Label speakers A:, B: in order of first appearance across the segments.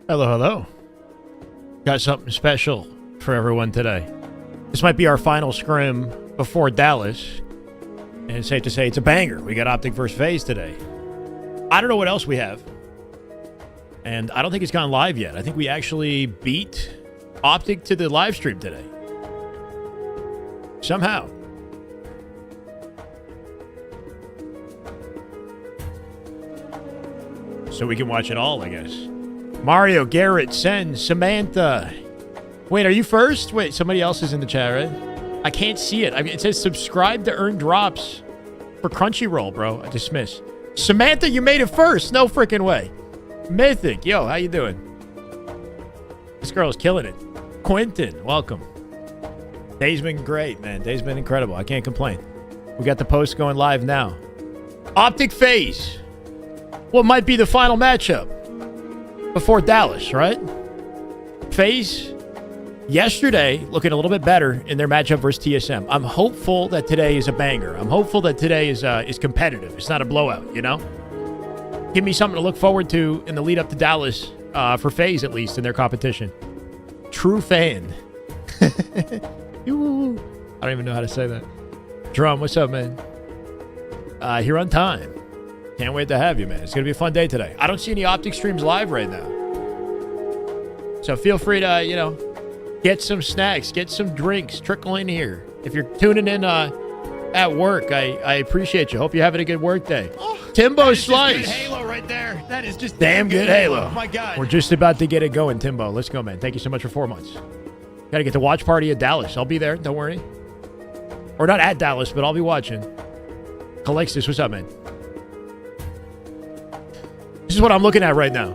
A: Hello, hello. Got something special for everyone today. This might be our final scrim before Dallas. And it's safe to say it's a banger. We got Optic versus Faze today. I don't know what else we have. And I don't think it's gone live yet. I think we actually beat Optic to the live stream today. Somehow. So we can watch it all, I guess. Mario, Garrett, Sen, Samantha. Wait, are you first? Wait, somebody else is in the chat, right? I can't see it. I mean, it says subscribe to earn drops for Crunchyroll, bro. I dismiss. Samantha, you made it first. No freaking way. Mythic. Yo, how you doing? This girl is killing it. Quentin, welcome. Day's been great, man. Day's been incredible. I can't complain. We got the post going live now. Optic Faze. What might be the final matchup before Dallas, right? Faze, yesterday, looking a little bit better in their matchup versus TSM. I'm hopeful that today is a banger. I'm hopeful that today is competitive. It's not a blowout, you know? Give me something to look forward to in the lead up to Dallas, for Faze at least, in their competition. True fan. I don't even know how to say that. Drum, what's up, man? Here on time. Can't wait to have you, man. It's going to be a fun day today. I don't see any Optic streams live right now. So feel free to, you know, get some snacks, get some drinks, trickle in here. If you're tuning in at work, I appreciate you. Hope you're having a good work day. Oh, Timbo Slice.
B: Good Halo right there. That is just
A: damn good Halo.
B: Oh, my God.
A: We're just about to get it going, Timbo. Let's go, man. Thank you so much for 4 months. Got to get the watch party at Dallas. I'll be there. Don't worry. Or not at Dallas, but I'll be watching. Calixtus, what's up, man? This is what I'm looking at right now.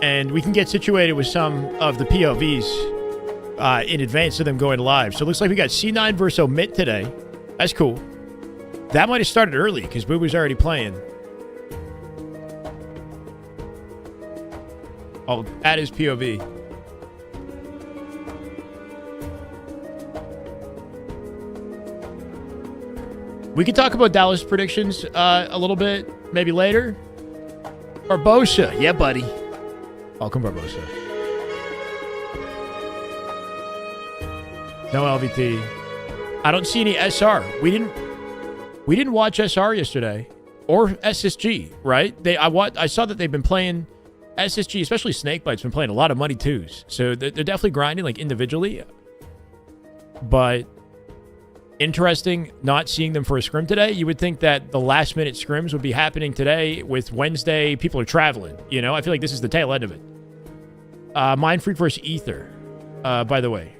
A: And we can get situated with some of the POVs in advance of them going live. So it looks like we got C9 versus Omit today. That's cool. That might have started early because Bubu's already playing. I'll add his POV. We can talk about Dallas predictions a little bit, maybe later. Barbosa. Yeah, buddy. Welcome, Barbosa. No LVT. I don't see any SR. We didn't watch SR yesterday. Or SSG, right? I saw that they've been playing SSG, especially Snakebite's been playing a lot of money twos. So they're definitely grinding, like, individually. But interesting not seeing them for a scrim today. You would think that the last minute scrims would be happening today with Wednesday. People are traveling, you know? I feel like this is the tail end of it. Mind Freak versus Ether, by the way.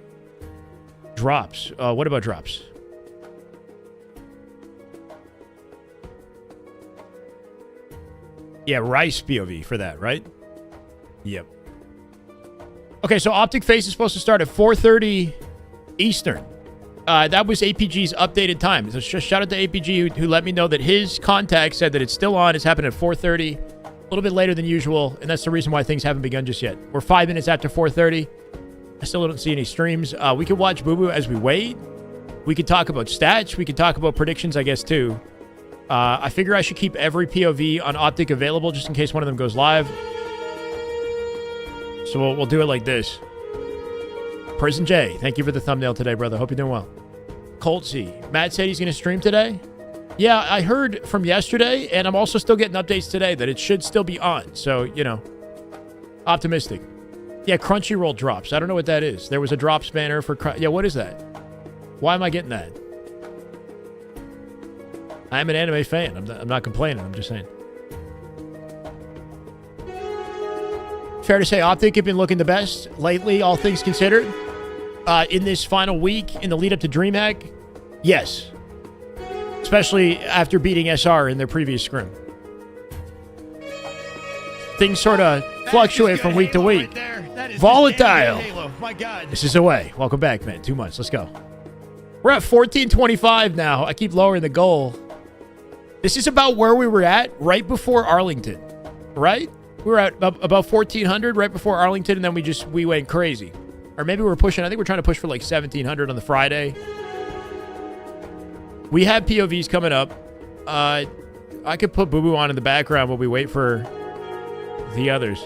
A: Drops. What about drops? Yeah, Rice POV for that, right? Yep. Okay, so Optic Faze is supposed to start at 4:30 Eastern. That was APG's updated time. So shout out to APG who let me know that his contact said that it's still on. It's happening at 4:30, a little bit later than usual, and that's the reason why things haven't begun just yet. We're 5 minutes after 4:30. I still don't see any streams. We could watch Bubu as we wait. We could talk about stats. We could talk about predictions, I guess, too. I figure I should keep every POV on Optic available just in case one of them goes live. So we'll do it like this. Prison J, thank you for the thumbnail today, brother. Hope you're doing well. Colt C, Matt said he's going to stream today. Yeah, I heard from yesterday, and I'm also still getting updates today that it should still be on. So, you know, optimistic. Yeah, Crunchyroll drops. I don't know what that is. There was a drops banner for... Yeah, what is that? Why am I getting that? I'm an anime fan. I'm not complaining. I'm just saying. Fair to say Optic have been looking the best lately, all things considered. In this final week, in the lead up to DreamHack, yes. Especially after beating SR in their previous scrim. Things sort of fluctuate from week to week. Right Volatile.
B: My God.
A: This is away. Welcome back, man. 2 months. Let's go. We're at 1425 now. I keep lowering the goal. This is about where we were at right before Arlington, right? We were at about 1,400 right before Arlington, and then we went crazy. Or maybe we were pushing, I think we're trying to push for like 1,700 on the Friday. We have POVs coming up. I could put Bubu on in the background while we wait for the others.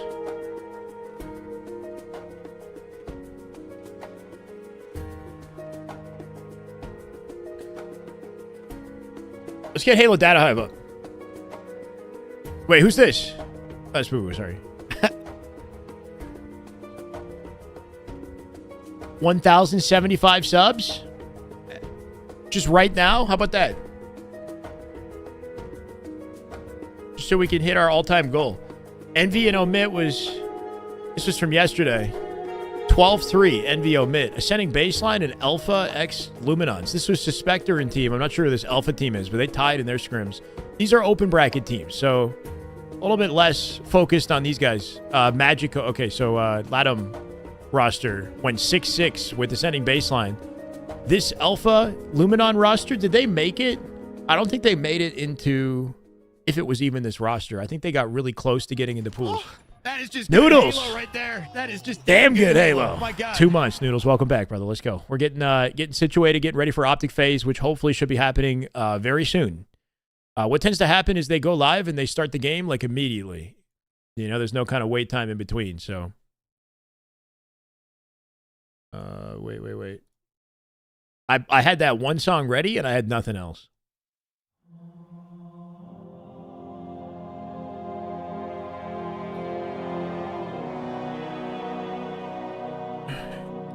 A: Let's get Halo data hive up. Wait, who's this? Oh, that's Bubu, sorry. 1,075 subs? Just right now? How about that? Just so we can hit our all-time goal. Envy and Omit was... This was from yesterday. 12-3, Envy Omit. Ascending Baseline and Alpha X Luminons. This was Suspector and team. I'm not sure who this Alpha team is, but they tied in their scrims. These are open bracket teams, so a little bit less focused on these guys. Magic... Okay, so Latham roster went 6-6 with Ascending Baseline. This Alpha Luminon roster, did they make it? I don't think they made it into... If it was even this roster. I think they got really close to getting into pools.
B: Oh, that is just
A: Noodles
B: Halo right there. That is just
A: damn good Halo.
B: Oh my God.
A: 2 months, Noodles. Welcome back, brother. Let's go. We're getting situated, getting ready for Optic Faze, which hopefully should be happening very soon. What tends to happen is they go live and they start the game like immediately. You know, there's no kind of wait time in between. So, wait. I had that one song ready and I had nothing else.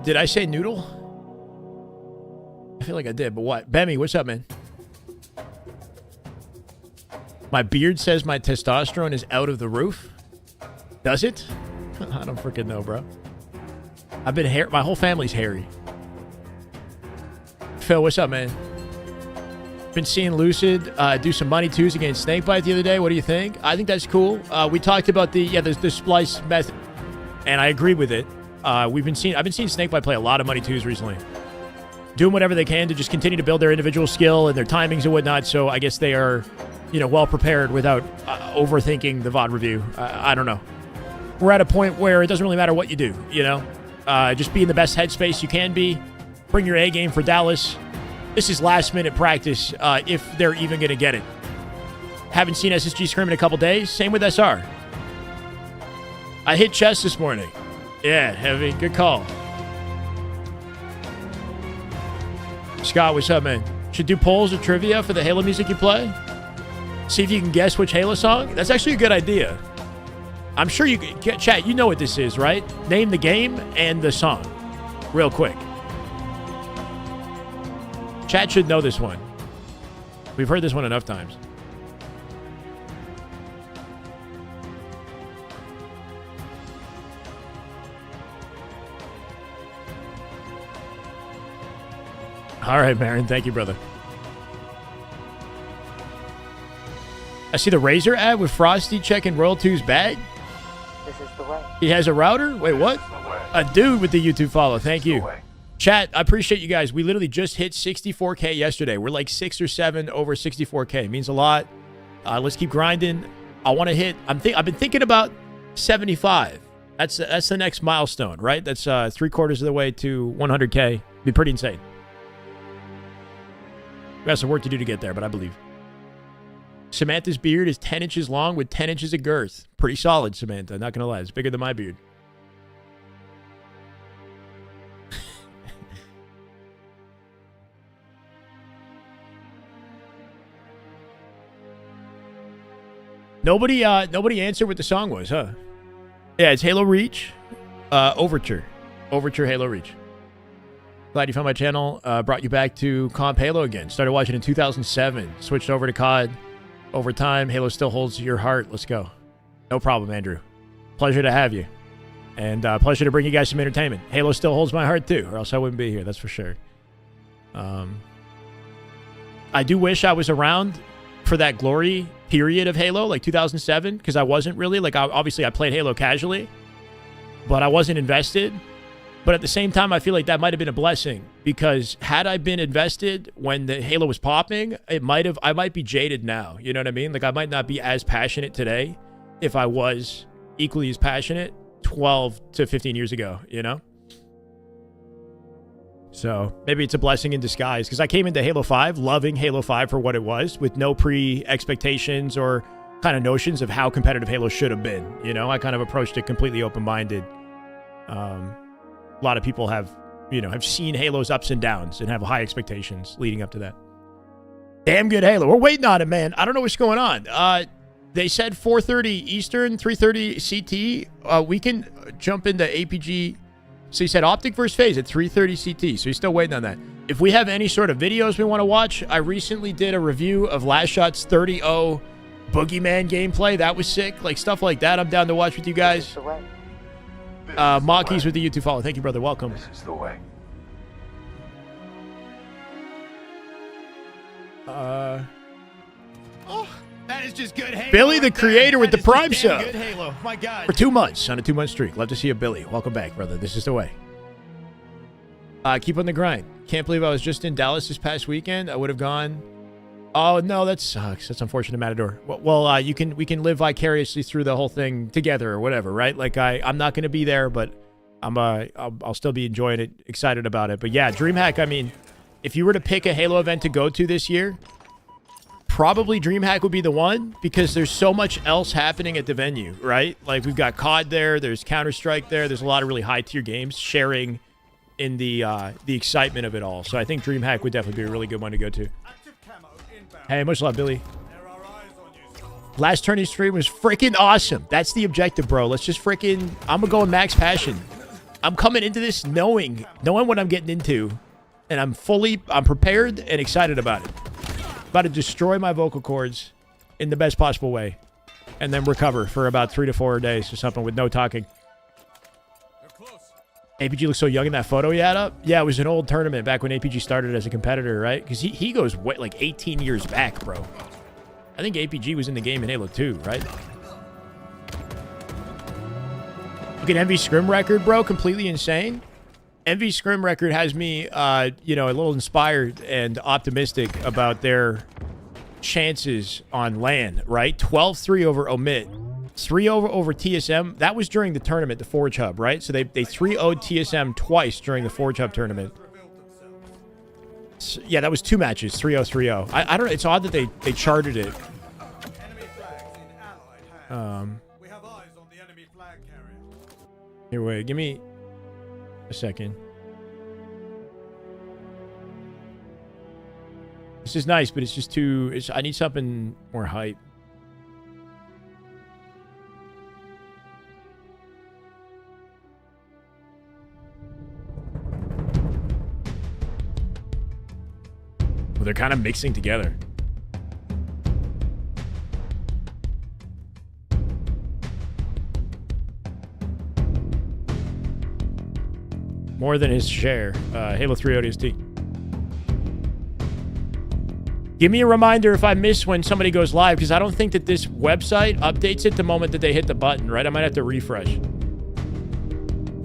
A: Did I say noodle? I feel like I did, but what? Bemmy, what's up, man? My beard says my testosterone is out of the roof. Does it? I don't freaking know, bro. I've been hair. My whole family's hairy. Phil, what's up, man? Been seeing Lucid do some money twos against Snakebite the other day. What do you think? I think that's cool. We talked about the splice method, and I agree with it. I've been seeing Snakebite play a lot of money twos recently, doing whatever they can to just continue to build their individual skill and their timings and whatnot. So I guess they are, well prepared without overthinking the VOD review. I don't know. We're at a point where it doesn't really matter what you do. Just be in the best headspace you can be. Bring your A game for Dallas. This is last minute practice if they're even going to get it. Haven't seen SSG Scrim in a couple days. Same with SR. I hit chest this morning. Yeah, heavy. Good call. Scott, what's up, man? Should do polls or trivia for the Halo music you play? See if you can guess which Halo song? That's actually a good idea. I'm sure you can. Chat, you know what this is, right? Name the game and the song. Real quick. Chat should know this one. We've heard this one enough times. All right, Marin. Thank you, brother. I see the Razer ad with Frosty checking Royal 2's bag.
C: This is the way.
A: He has a router? Wait, what? A dude with the YouTube follow. Thank you. Chat, I appreciate you guys. We literally just hit 64K yesterday. We're like 6 or 7 over 64K. It means a lot. Let's keep grinding. I want to hit... I've been thinking about 75. That's the next milestone, right? That's 3/4 of the way to 100K. Be pretty insane. We got some work to do to get there, but I believe. Samantha's beard is 10 inches long with 10 inches of girth. Pretty solid, Samantha. Not going to lie. It's bigger than my beard. Nobody answered what the song was, huh? Yeah, it's Halo Reach. Overture. Overture Halo Reach. Glad you found my channel. Brought you back to Comp Halo again. Started watching in 2007. Switched over to COD. Over time, Halo still holds your heart. Let's go. No problem, Andrew. Pleasure to have you. And pleasure to bring you guys some entertainment. Halo still holds my heart too, or else I wouldn't be here. That's for sure. I do wish I was around for that glory period of Halo, like 2007, because I wasn't really. Like, obviously, I played Halo casually, but I wasn't invested. But at the same time, I feel like that might have been a blessing, because had I been invested when the Halo was popping, I might be jaded now. You know what I mean? Like, I might not be as passionate today if I was equally as passionate 12 to 15 years ago, you know? So maybe it's a blessing in disguise, because I came into Halo 5 loving Halo 5 for what it was, with no pre-expectations or kind of notions of how competitive Halo should have been. You know, I kind of approached it completely open-minded. A lot of people have seen Halo's ups and downs and have high expectations leading up to that. Damn good Halo. We're waiting on it, man. I don't know what's going on. They said 4:30 Eastern, 3:30 CT. We can jump into APG. So he said Optic versus Faze at 3:30 CT. So he's still waiting on that. If we have any sort of videos we want to watch, I recently did a review of Last Shot's 30-0 Boogeyman gameplay. That was sick. Like, stuff like that I'm down to watch with you guys. Mockies with the YouTube follow. Thank you, brother. Welcome.
D: This is the way.
B: Oh, that is just good Halo.
A: Billy, the
B: right
A: creator
B: there.
A: with
B: That
A: the
B: is just
A: Prime
B: damn
A: sub.
B: Good Halo. My God.
A: For 2 months, on a 2-month streak. Love to see you, Billy. Welcome back, brother. This is the way. Keep on the grind. Can't believe I was just in Dallas this past weekend. I would have gone. Oh, no, that sucks. That's unfortunate, Matador. Well, we can live vicariously through the whole thing together or whatever, right? Like, I'm not going to be there, but I'll still be enjoying it, excited about it. But yeah, DreamHack, I mean, if you were to pick a Halo event to go to this year, probably DreamHack would be the one because there's so much else happening at the venue, right? Like, we've got COD there, there's Counter-Strike there, there's a lot of really high-tier games sharing in the excitement of it all. So I think DreamHack would definitely be a really good one to go to. Hey, much love, Billy. Last tourney stream was freaking awesome. That's the objective, bro. Let's just freaking... I'm going to go in max passion. I'm coming into this knowing what I'm getting into. And I'm prepared and excited about it. About to destroy my vocal cords in the best possible way. And then recover for about 3 to 4 days or something with no talking. APG looks so young in that photo you had up. Yeah, it was an old tournament back when APG started as a competitor, right? Because he goes way, like 18 years back, bro. I think APG was in the game in Halo 2, right? Look at MV Scrim record, bro. Completely insane. MV Scrim record has me, a little inspired and optimistic about their chances on LAN, right? 12-3 over Omit. 3-0 over TSM. That was during the tournament, the Forge Hub, right? So they 3-0'd TSM twice during the Forge Hub tournament. So, yeah, that was 2 matches, 3-0, 3-0. I don't know. It's odd that they charted it. Here, wait. Give me a second. This is nice, but it's just too... I need something more hype. Well, they're kind of mixing together. More than his share. Halo 3 ODST. Give me a reminder if I miss when somebody goes live, because I don't think that this website updates it the moment that they hit the button, right? I might have to refresh.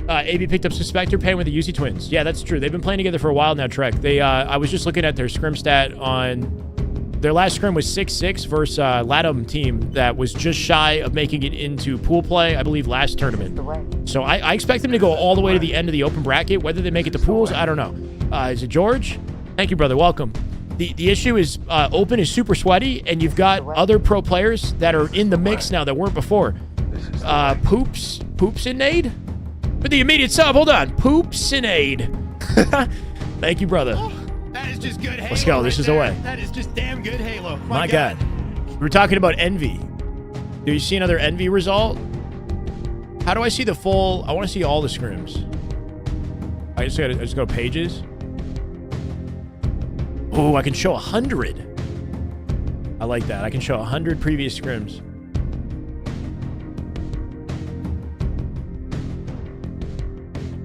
A: AB picked up Suspector Pain with the UC Twins. Yeah, that's true. They've been playing together for a while now, Trek. I was just looking at their scrim stat on... Their last scrim was 6-6 versus Latham team that was just shy of making it into pool play, I believe, last tournament. So I expect them to go all the way to the end of the open bracket. Whether they make it to pools, I don't know. Is it George? Thank you, brother. Welcome. The issue is open is super sweaty, and you've got other pro players that are in the mix now that weren't before. Poops and Nade? For the immediate sub, hold on. Poops and Aid. Thank you, brother.
B: Oh, that is just good Halo.
A: Let's go. This is the way.
B: That is just damn good Halo.
A: My God. We were talking about Envy. Do you see another Envy result? How do I see the full? I want to see all the scrims. I just go pages. Oh, I can show 100. I like that. I can show 100 previous scrims.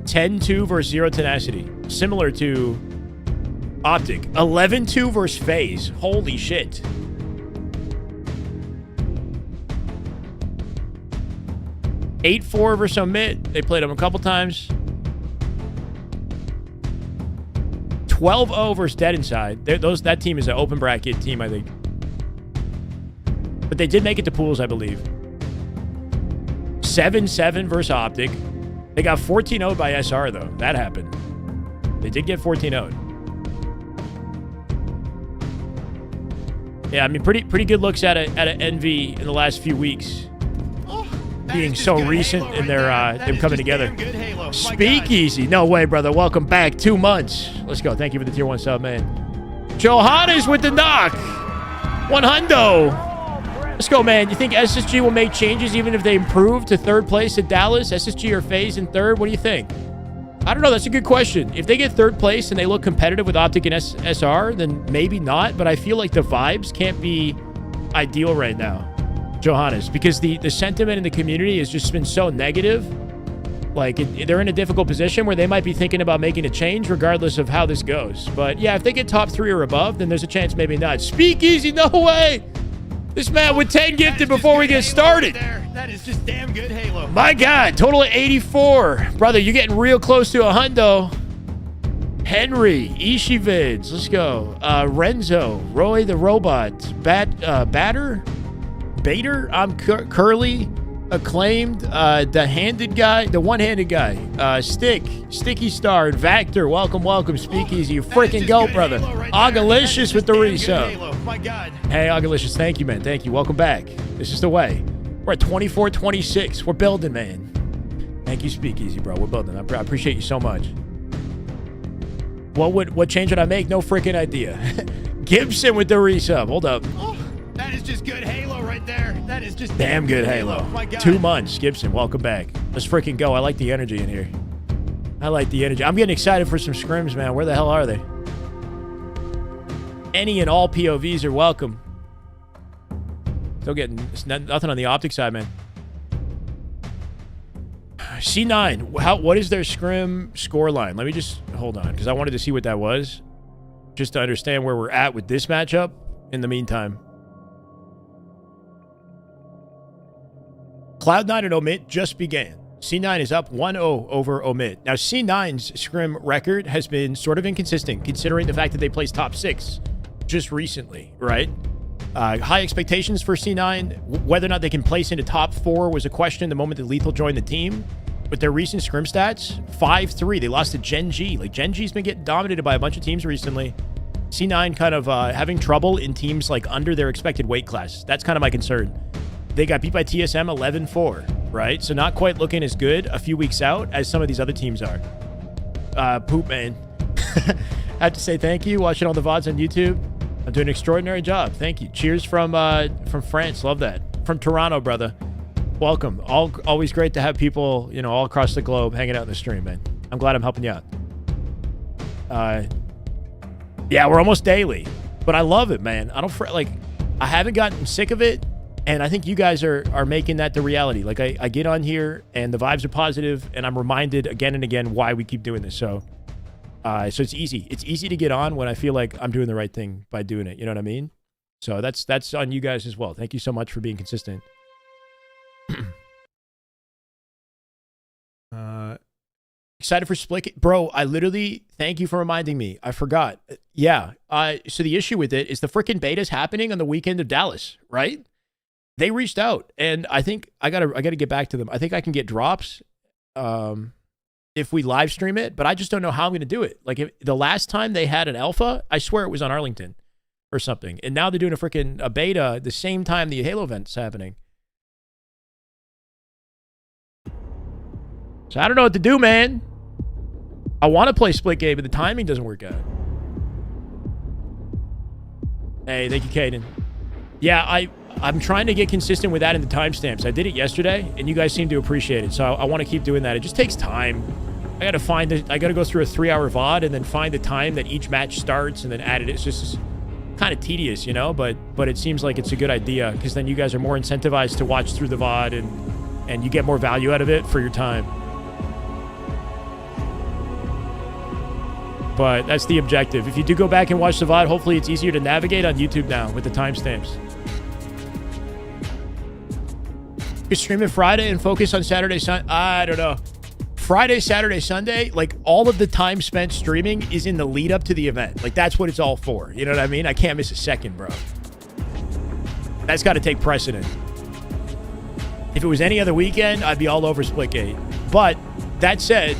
A: (10-2) versus Zero Tenacity. Similar to Optic. 11-2 versus Faze. Holy shit. (8-4) versus Omit. They played them a couple times. 12-0 versus Dead Inside. That team is an open bracket team, I think. But they did make it to pools, I believe. 7-7 versus Optic. They got 14-0'd by SR, though. That happened. They did get 14-0'd. Yeah, I mean, pretty good looks at an Envy in the last few weeks. Being so recent in their them coming together. Speakeasy. No way, brother. Welcome back. 2 months. Let's go. Thank you for the tier 1 sub, man. Johannes with the knock. 100. Let's go, man. You think SSG will make changes even if they improve to third place at Dallas? SSG or Faze in third? What do you think? I don't know. That's a good question. If they get third place and they look competitive with Optic and SR, then maybe not. But I feel like the vibes can't be ideal right now, Johannes, because the sentiment in the community has just been so negative. Like, they're in a difficult position where they might be thinking about making a change regardless of how this goes. But yeah, if they get top 3 or above, then there's a chance maybe not. Speakeasy, no way! This man with 10 gifted before we get started.
B: Right, that is just damn good Halo.
A: My God, total of 84. Brother, you're getting real close to a hundo. Henry, Ishivids, let's go. Renzo, Roy the Robot, Batter, I'm Curly, Acclaimed, the handed guy, the one-handed guy, Sticky Star, Vactor, welcome, Speakeasy, you freaking go, brother. Right Agalicious with the resub.
B: My God.
A: Hey, Agalicious, thank you, man, thank you, welcome back. This is the way. We're at 24-26, we're building, man. Thank you, Speakeasy, bro, we're building. I appreciate you so much. What change would I make? No freaking idea. Gibson with the resub, hold up.
B: Oh, that is just good Halo right there. That is just
A: damn good Halo.
B: My God.
A: 2 months, Gibson. Welcome back. Let's freaking go. I like the energy in here. I like the energy. I'm getting excited for some scrims, man. Where the hell are they? Any and all POVs are welcome. Still getting nothing on the Optic side, man. C9. What is their scrim score line? Let me just hold on, because I wanted to see what that was, just to understand where we're at with this matchup. In the meantime. Cloud9 and Omit just began. C9 is up 1-0 over Omit. Now, C9's scrim record has been sort of inconsistent, considering the fact that they placed top 6 just recently, right? High expectations for C9. Whether or not they can place into top 4 was a question the moment that Lethal joined the team. But their recent scrim stats, 5-3. They lost to Gen G. Like, Gen G's been getting dominated by a bunch of teams recently. C9 kind of having trouble in teams like under their expected weight class. That's kind of my concern. They got beat by TSM 11-4, right? So not quite looking as good a few weeks out as some of these other teams are. Poop, man. I have to say thank you. Watching all the VODs on YouTube. I'm doing an extraordinary job. Thank you. Cheers from France. Love that. From Toronto, brother. Welcome. Always great to have people, you know, all across the globe hanging out in the stream, man. I'm glad I'm helping you out. Yeah, we're almost daily, but I love it, man. I haven't gotten sick of it, and I think you guys are making that the reality. Like, I get on here, and the vibes are positive, and I'm reminded again and again why we keep doing this. So it's easy. It's easy to get on when I feel like I'm doing the right thing by doing it. You know what I mean? So that's on you guys as well. Thank you so much for being consistent. Excited for Split. Bro, I literally, thank you for reminding me. I forgot. Yeah. So the issue with it is the freaking beta's happening on the weekend of Dallas, right? They reached out, and I think I gotta get back to them. I think I can get drops if we live stream it, but I just don't know how I'm gonna do it. Like, the last time they had an alpha, I swear it was on Arlington or something, and now they're doing a beta the same time the Halo event's happening. So I don't know what to do, man. I want to play split game, but the timing doesn't work out. Hey, thank you, Caden. Yeah, I'm trying to get consistent with that in the timestamps. I did it yesterday, and you guys seem to appreciate it. So I want to keep doing that. It just takes time. I got to go through a 3-hour VOD and then find the time that each match starts and then add it. It's just kind of tedious, you know, but it seems like it's a good idea, because then you guys are more incentivized to watch through the VOD, and you get more value out of it for your time. But that's the objective. If you do go back and watch the VOD, hopefully it's easier to navigate on YouTube now with the timestamps. You stream it Friday and focus on Saturday, Sunday. I don't know. Friday, Saturday, Sunday, like, all of the time spent streaming is in the lead up to the event. Like, that's what it's all for. You know what I mean? I can't miss a second, bro. That's got to take precedent. If it was any other weekend, I'd be all over Splitgate. But that said,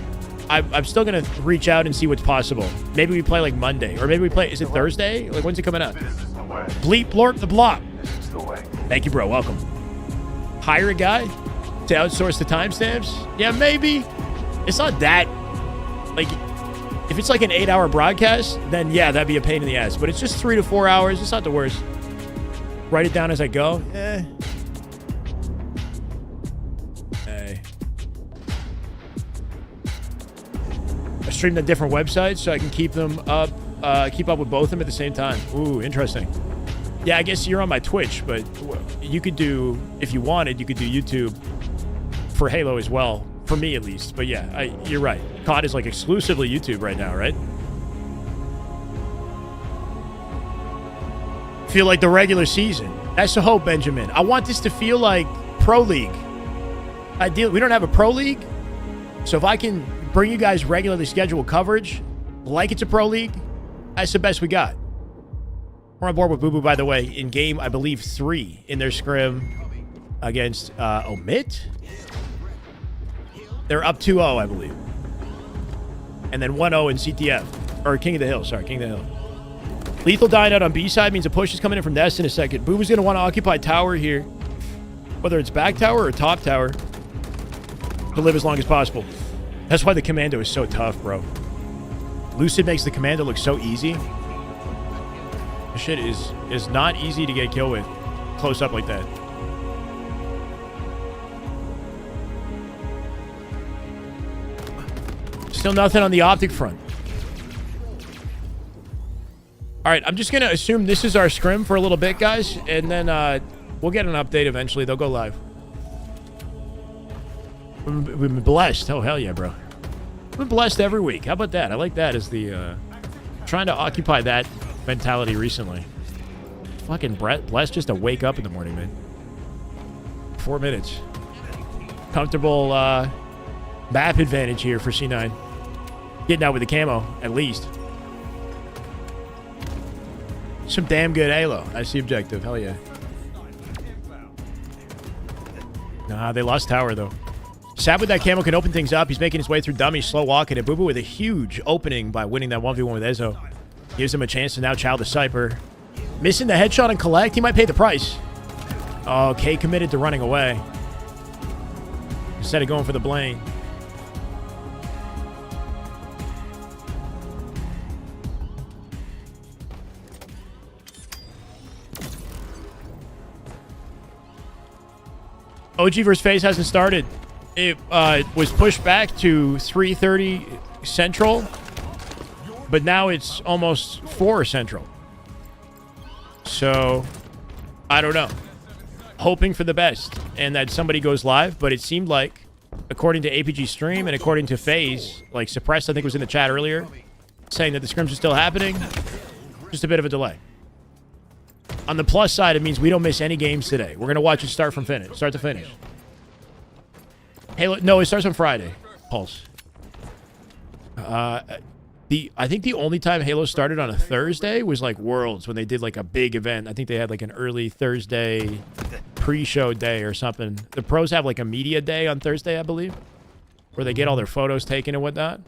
A: I'm still going to reach out and see what's possible. Maybe we play like Monday, or maybe we play, is it Thursday? Like, when's it coming out? Bleep, Lord, the block. Thank you, bro. Welcome. Hire a guy to outsource the timestamps? Yeah, maybe. It's not that, like, If it's like an 8-hour broadcast, then yeah, that'd be a pain in the ass. But it's just 3 to 4 hours. It's not the worst. Write it down as I go. Hey. I stream on different websites so I can keep them up, keep up with both of them at the same time. Ooh, interesting. Yeah, I guess you're on my Twitch, but you could do, if you wanted, you could do YouTube for Halo as well. For me, at least. But yeah, you're right. KOTH is like exclusively YouTube right now, right? Feel like the regular season. That's the hope, Benjamin. I want this to feel like Pro League. Ideally, we don't have a Pro League. So if I can bring you guys regularly scheduled coverage, like it's a Pro League, that's the best we got. We're on board with Bubu, by the way, in game, I believe, 3 in their scrim against Omit. They're up 2-0, I believe. And then 1-0 in CTF. Or King of the Hill, sorry, King of the Hill. Lethal dying out on B side means a push is coming in from Nest in a second. Bubu's going to want to occupy tower here. Whether it's back tower or top tower. To live as long as possible. That's why the Commando is so tough, bro. Lucid makes the Commando look so easy. This shit is not easy to get kill with. Close up like that. Still nothing on the Optic front. All right, I'm just going to assume this is our scrim for a little bit, guys. And then we'll get an update eventually. They'll go live. We've been blessed. Oh, hell yeah, bro. We've been blessed every week. How about that? I like that as the... trying to occupy that mentality recently. Fucking blessed just to wake up in the morning, man. 4 minutes. Comfortable map advantage here for C9. Getting out with the camo, at least. Some damn good Halo. That's the objective. Hell yeah. Nah, they lost tower, though. Sad with that camo can open things up. He's making his way through dummies, slow walking. And Bubu with a huge opening by winning that 1v1 with Ezo. Gives him a chance to now chow the Cypher. Missing the headshot and collect. He might pay the price. Oh, K committed to running away. Instead of going for the blame. OG vs. Faze hasn't started. It was pushed back to 3:30 Central, but now it's almost 4 Central. So, I don't know. Hoping for the best and that somebody goes live, but it seemed like, according to APG Stream and according to Faze, like Suppressed, I think was in the chat earlier, saying that the scrims are still happening. Just a bit of a delay. On the plus side, it means we don't miss any games today. We're going to watch it start to finish. Halo, no, it starts on Friday. Pulse. I think the only time Halo started on a Thursday was like Worlds, when they did like a big event. I think they had like an early Thursday pre-show day or something. The pros have like a media day on Thursday, I believe, where they get all their photos taken and whatnot.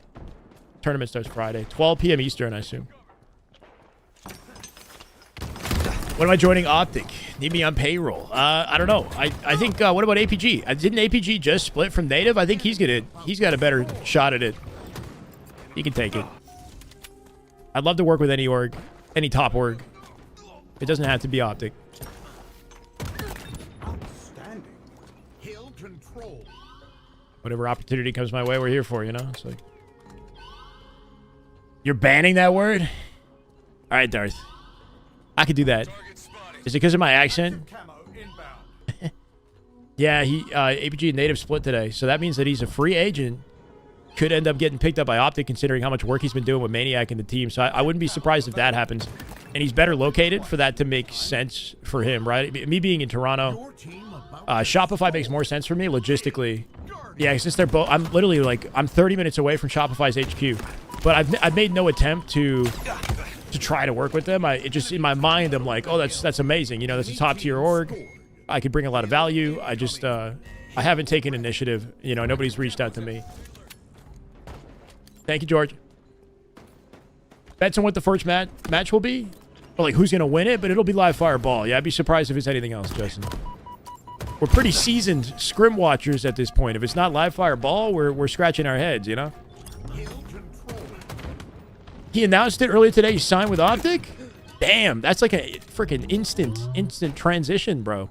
A: Tournament starts Friday, 12 p.m. Eastern, I assume. When am I joining Optic? Need me on payroll? I don't know. I think, what about APG? Didn't APG just split from Native? I think he's got a better shot at it. He can take it. I'd love to work with any org, any top org. It doesn't have to be Optic.
B: Outstanding. Hill control.
A: Whatever opportunity comes my way, we're here for, you know? It's like... You're banning that word? All right, Darth. I could do that. Is it because of my accent? Yeah, APG and Native split today, so that means that he's a free agent. Could end up getting picked up by Optic, considering how much work he's been doing with Maniac and the team. So I wouldn't be surprised if that happens. And he's better located for that to make sense for him, right? Me being in Toronto, Shopify makes more sense for me logistically. Yeah, since they're both, I'm literally like, I'm 30 minutes away from Shopify's HQ. But I've made no attempt to try to work with them. It just, in my mind, I'm like, oh, that's amazing. You know, that's a top tier org. I could bring a lot of value. I just, I haven't taken initiative. You know, nobody's reached out to me. Thank you, George. Bets on what the first match will be? Or like who's going to win it? But it'll be live fireball. Yeah, I'd be surprised if it's anything else, Justin. We're pretty seasoned scrim watchers at this point. If it's not live fireball, we're scratching our heads, you know? He announced it earlier today. He signed with Optic. Damn, that's like a freaking instant transition, bro.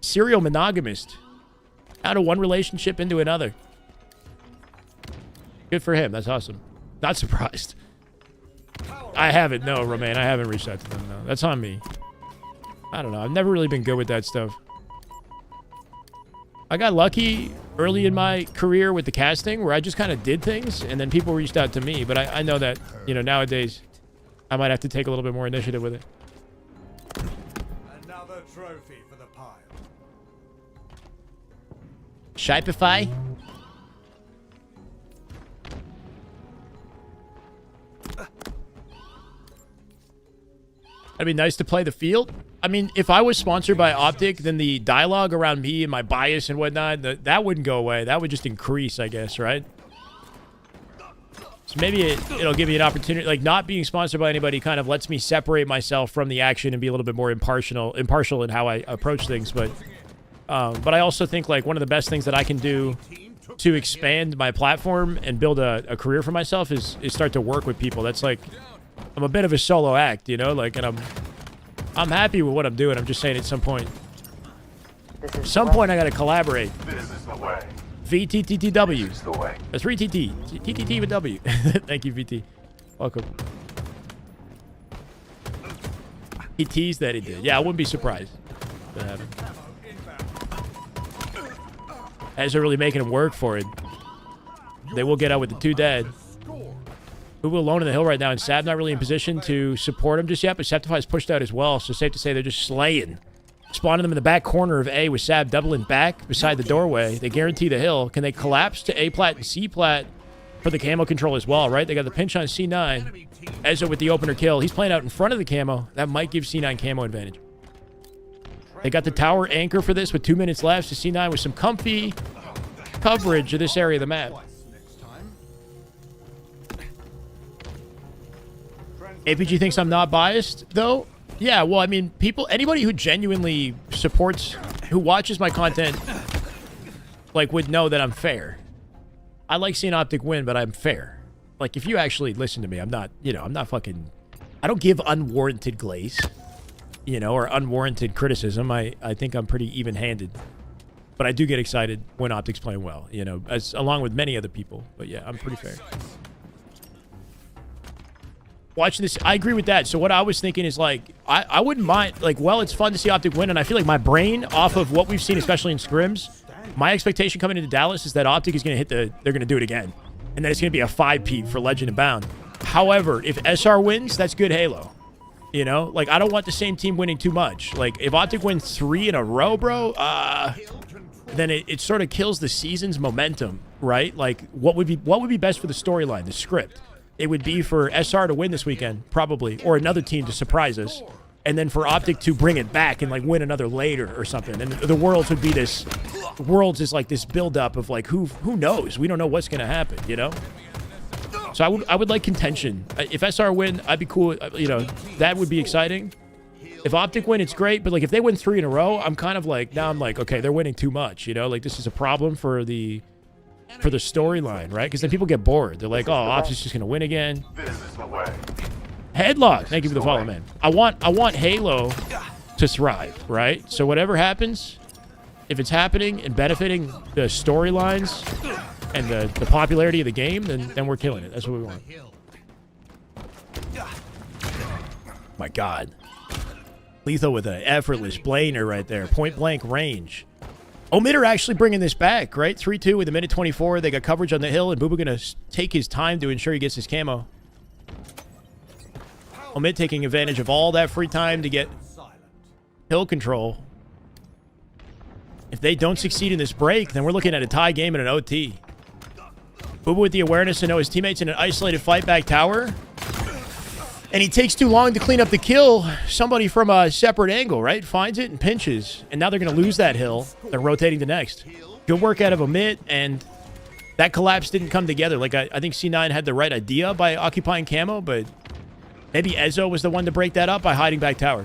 A: Serial monogamist. Out of one relationship into another. Good for him. That's awesome. Not surprised. I haven't. No, Romain. I haven't reached out to them. No, that's on me. I don't know. I've never really been good with that stuff. I got lucky early in my career with the casting where I just kind of did things and then people reached out to me. But I know that, you know, nowadays I might have to take a little bit more initiative with it.
B: Another trophy for the pile.
A: Shipify? It'd be nice to play the field. I mean, if I was sponsored by Optic, then the dialogue around me and my bias and whatnot, that wouldn't go away. That would just increase, I guess, right? So maybe it'll give me an opportunity. Like, not being sponsored by anybody kind of lets me separate myself from the action and be a little bit more impartial in how I approach things. But I also think, like, one of the best things that I can do to expand my platform and build a career for myself is start to work with people. That's like... I'm a bit of a solo act, you know, like, and I'm happy with what I'm doing. I'm just saying at some point, I got to collaborate.
D: This is the way.
A: VTTTW.
D: This is the way.
A: That's 3TT. TTT with W. Thank you, VT. Welcome. He teased that he did. Yeah, I wouldn't be surprised. As they're really making him work for it. They will get out with the 2 dead. Bubu alone in the hill right now, and Sab not really in position to support him just yet, but Septify's pushed out as well, so safe to say they're just slaying. Spawning them in the back corner of A with Sab doubling back beside the doorway. They guarantee the hill. Can they collapse to A plat and C plat for the camo control as well, right? They got the pinch on C9. Ezra with the opener kill. He's playing out in front of the camo. That might give C9 camo advantage. They got the tower anchor for this with 2 minutes left, so C9 with some comfy coverage of this area of the map. APG thinks I'm not biased, though. Yeah, well, I mean, anybody who genuinely supports, who watches my content, like, would know that I'm fair. I like seeing Optic win, but I'm fair. Like, if you actually listen to me, I'm not, you know, I'm not fucking... I don't give unwarranted glaze, you know, or unwarranted criticism. I think I'm pretty even-handed. But I do get excited when Optic's playing well, you know, along with many other people. But yeah, I'm pretty fair. Watching this, I agree with that. So what I was thinking is, like, I wouldn't mind, like, well, it's fun to see Optic win, and I feel like my brain, off of what we've seen, especially in scrims, my expectation coming into Dallas is that Optic is going to they're going to do it again, and then it's going to be a 5-peat for Legend and Bound. However, if SR wins, that's good Halo. You know? Like, I don't want the same team winning too much. Like, if Optic wins 3 in a row, bro, then it sort of kills the season's momentum, right? Like, what would be best for the storyline, the script? It would be for SR to win this weekend, probably, or another team to surprise us, and then for Optic to bring it back and, like, win another later or something. And the Worlds would be this... Worlds is, like, this build-up of, like, who knows? We don't know what's going to happen, you know? So I would like contention. If SR win, I'd be cool. You know, that would be exciting. If Optic win, it's great. But, like, if they win 3 in a row, I'm kind of like... Now I'm like, okay, they're winning too much, you know? Like, this is a problem for the storyline, right? Because then people get bored. They're like, oh, Ops is just going to win again.
D: This is the way.
A: Headlock. Thank you for the follow, man. I want Halo to thrive, right? So whatever happens, if it's happening and benefiting the storylines and the popularity of the game, then we're killing it. That's what we want. My God. Lethal with an effortless blainer right there. Point blank range. Omitter actually bringing this back, right? 3-2 with a minute 24. They got coverage on the hill, and Bubu going to take his time to ensure he gets his camo. Omid taking advantage of all that free time to get hill control. If they don't succeed in this break, then we're looking at a tie game and an OT. Bubu with the awareness to know his teammates in an isolated fight back tower. And he takes too long to clean up the kill. Somebody from a separate angle, right? Finds it and pinches. And now they're going to lose that hill. They're rotating the next. Good work out of Omid, and that collapse didn't come together. Like, I think C9 had the right idea by occupying camo, but maybe Ezo was the one to break that up by hiding back tower.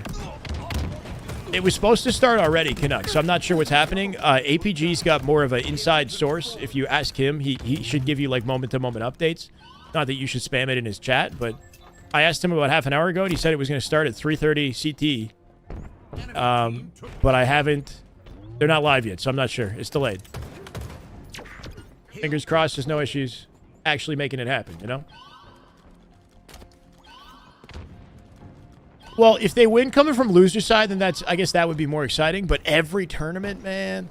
A: It was supposed to start already, Canucks, so I'm not sure what's happening. APG's got more of an inside source. If you ask him, he should give you, like, moment-to-moment updates. Not that you should spam it in his chat, but I asked him about half an hour ago, and he said it was going to start at 3:30 CT. But I haven't. They're not live yet, so I'm not sure. It's delayed. Fingers crossed. There's no issues actually making it happen. You know. Well, if they win coming from loser side, then I guess that would be more exciting. But every tournament, man.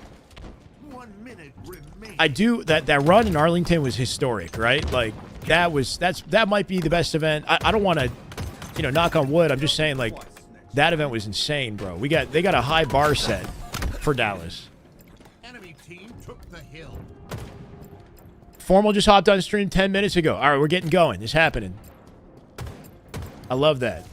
B: 1 minute remaining.
A: I do that run in Arlington was historic, right? Like that might be the best event. I don't want to, knock on wood. I'm just saying like that event was insane, bro. They got a high bar set for Dallas.
B: Enemy team took the hill.
A: Formal just hopped on stream 10 minutes ago. All right, we're getting going. It's happening. I love that.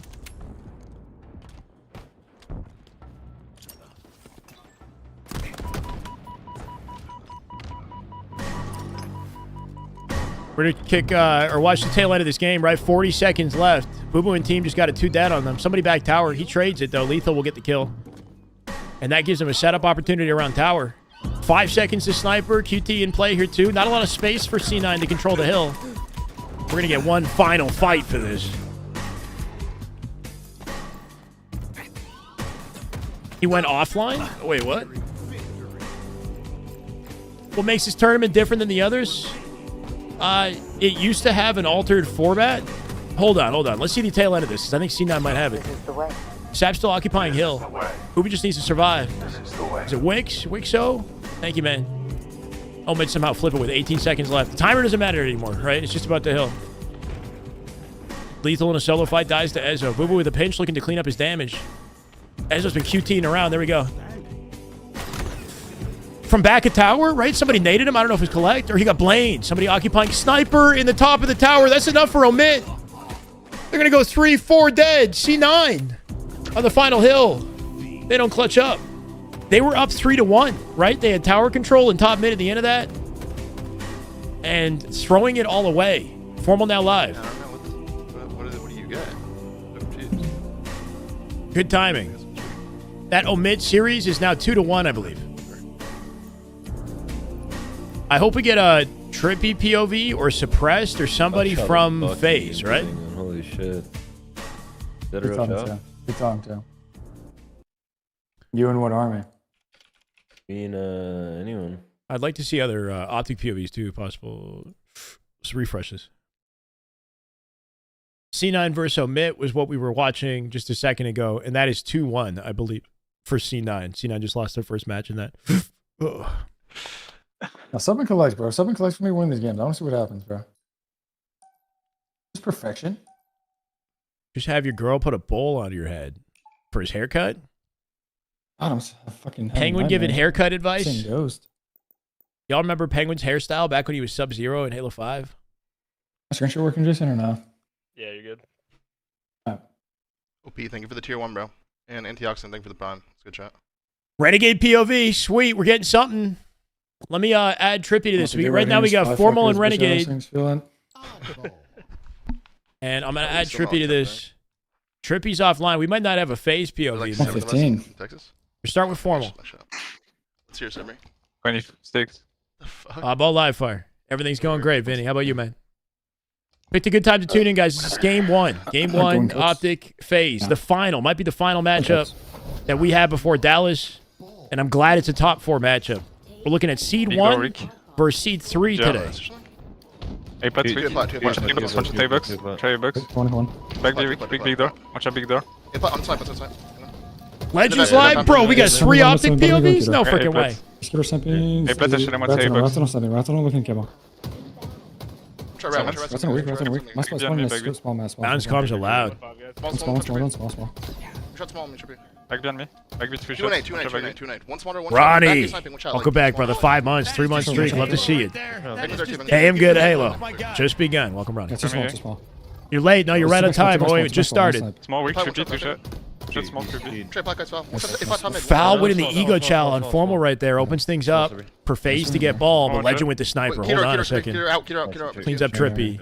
A: We're going to kick or watch the tail end of this game, right? 40 seconds left. Bubu and team just got a 2 dead on them. Somebody back tower. He trades it, though. Lethal will get the kill. And that gives him a setup opportunity around tower. 5 seconds to sniper. QT in play here, too. Not a lot of space for C9 to control the hill. We're going to get one final fight for this. He went offline? Wait, what? What makes this tournament different than the others? It used to have an altered format. Hold on. Let's see the tail end of this, because I think C9 might have it.
C: This is the way.
A: Sap's still occupying hill. Bubu just needs to survive.
D: This is the way.
A: Is it Wix? Wixo? Thank you, man. Omid somehow flip it with 18 seconds left. The timer doesn't matter anymore, right? It's just about the hill. Lethal in a solo fight dies to Ezo. Bubu with a pinch looking to clean up his damage. Ezo's been QTing around. There we go. From back at tower, right? Somebody naded him. I don't know if it's collect or he got blamed. Somebody occupying sniper in the top of the tower. That's enough for Omid. They're going to go 3-4 dead. C9 on the final hill. They don't clutch up. They were up 3-1, right? They had tower control and top mid at the end of that. And throwing it all away. Formal now live.
E: I don't know. What do you get? I'm confused.
A: Good timing. That Omid series is now 2-1, I believe. I hope we get a Trippy POV or Suppressed or somebody from Faze, right?
F: Holy shit. That
G: Good talking, too. Good talking, too. You and what army?
F: Me and anyone.
A: I'd like to see other Optic POVs too, if possible. Let's refresh this. C9 versus Omit was what we were watching just a second ago, and that is 2-1, I believe, for C9. C9 just lost their first match in that.
G: Now, sub and collect, bro. Sub and collect for me win these games. I want to see what happens, bro. It's perfection.
A: Just have your girl put a bowl on your head for his haircut.
G: I don't fucking
A: Penguin giving haircut advice.
G: Same ghost.
A: Y'all remember Penguin's hairstyle back when he was Sub-Zero in Halo 5?
G: Screenshot working, Jason, or no?
H: Yeah, you're good.
E: OP, thank you for the tier 1, bro. And Antioxidant, thank you for the prime. It's a good chat.
A: Renegade POV, sweet. We're getting something. Let me add Trippy to this. Right now we got Formal and Renegade. And I'm going to add Trippy to this. Trippy's offline. We might not have a Faze POV.
E: Like
G: 115.
E: Texas?
A: We start with Formal.
E: Let's hear Summer.
H: 26.
E: The fuck?
A: Ball live fire. Everything's going great, Vinny. How about you, man? Picked a good time to tune in, guys. This is game one. Game one, Optic, Faze. The final. Might be the final matchup that we have before Dallas. And I'm glad it's a top 4 matchup. We're looking at Seed 1 versus Seed 3 today.
H: Hey, Pat, try bucks.
G: 21.
H: Back big door. Watch out, big door.
E: On side, on side.
A: Legends live? Bro, we got 3 Optic POVs? No freaking way.
H: Hey, Pat, jeszcze lemon table bucks.
G: Rattle looking camo.
E: Try round,
G: Rattle weak. My small mass.
A: Bounce comms are loud.
G: Small.
E: Shot small, me, Trippy.
H: Back behind me. Back with 3
E: 2
H: shots.
E: 2 nade. One smarter, one
A: Ronnie,
E: sniping, watch out,
A: welcome back, brother. 5 months, 3 month streak. Love to see it.
E: Hey,
A: Damn good Halo. Just begun. Welcome, Ronnie.
G: Too small.
A: You're late. No, you're right on time. Boy, it just started.
H: Small weak, 2 shot. Shot small, 3
E: Try black guys foul.
A: Foul winning the ego chow on Formal right there. Opens things up for Faze to get ball, but Legend with the sniper. Hold on a second.
E: Get her out.
A: Cleans up Trippy.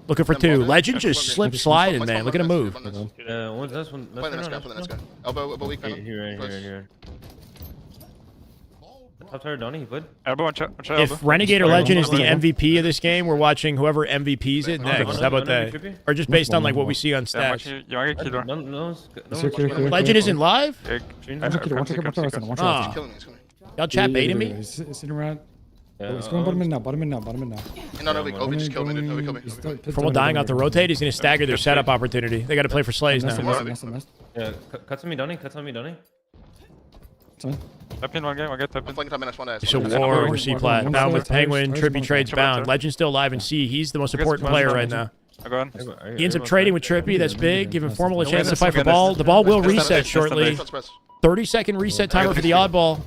A: Looking for 2. Legend just slip sliding, man. Look at him move.
F: What's this one?
E: Play the next guy. Elbow weak.
F: Here. Top tower, Donnie, he played.
H: Elbow, one shot elbow.
A: If Renegade or Legend is the
G: Elbow.
A: MVP of this game, we're watching whoever MVPs it next. How about that? Or just based on like what we see on
H: Yeah,
A: stats.
H: you want to get killer.
A: Legend isn't live?
G: One tower, one tower.
A: Ah.
E: He's killing me. He's killing me.
A: Y'all chat baiting me?
G: He's sitting around. It's going bottom mid now.
E: No, Obi just killed me. Dude. Obi killed me.
A: Formal dying off the rotate, he's going to stagger their setup opportunity. They got to play for slays now.
F: Yeah, cuts on me, Donnie.
H: Tap in one guy, tap
E: I'm
H: in.
E: flanking top minutes, one dash.
A: So war over C plat. Bound with Penguin, Trippy trades bound. Legend's still alive in C. He's the most important player right now.
H: I go on.
A: He ends up trading with Trippy. That's big. Giving Formal a chance to fight for ball. The ball will reset shortly. 30-second reset timer for the oddball.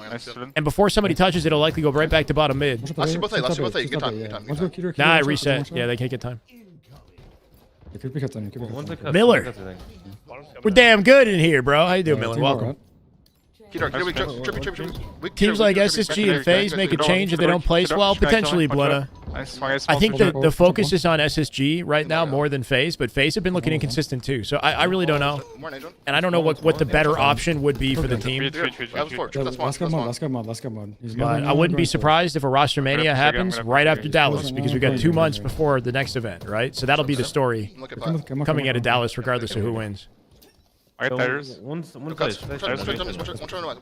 H: Nice, Steven.
A: And before somebody touches it, it'll likely go right back to bottom mid.
E: Last two both A, you get time.
A: Nah, I reset. Yeah, they can't get time.
F: One's a cut.
A: Miller.
F: One's a cuts, I think.
A: We're damn good in here, bro. How you doing, Miller? Welcome. Teams like SSG and Faze make a change if they don't place well. Potentially, Blunna. I think the focus is on SSG right now more than Faze, but Faze have been looking inconsistent too. So I really don't know. And I don't know what the better option would be for the team.
G: Let's go mod.
A: But I wouldn't be surprised if a roster mania happens right after Dallas because we got 2 months before the next event, right? So that'll be the story coming out of Dallas regardless of who wins.
H: I got tires.
F: One place.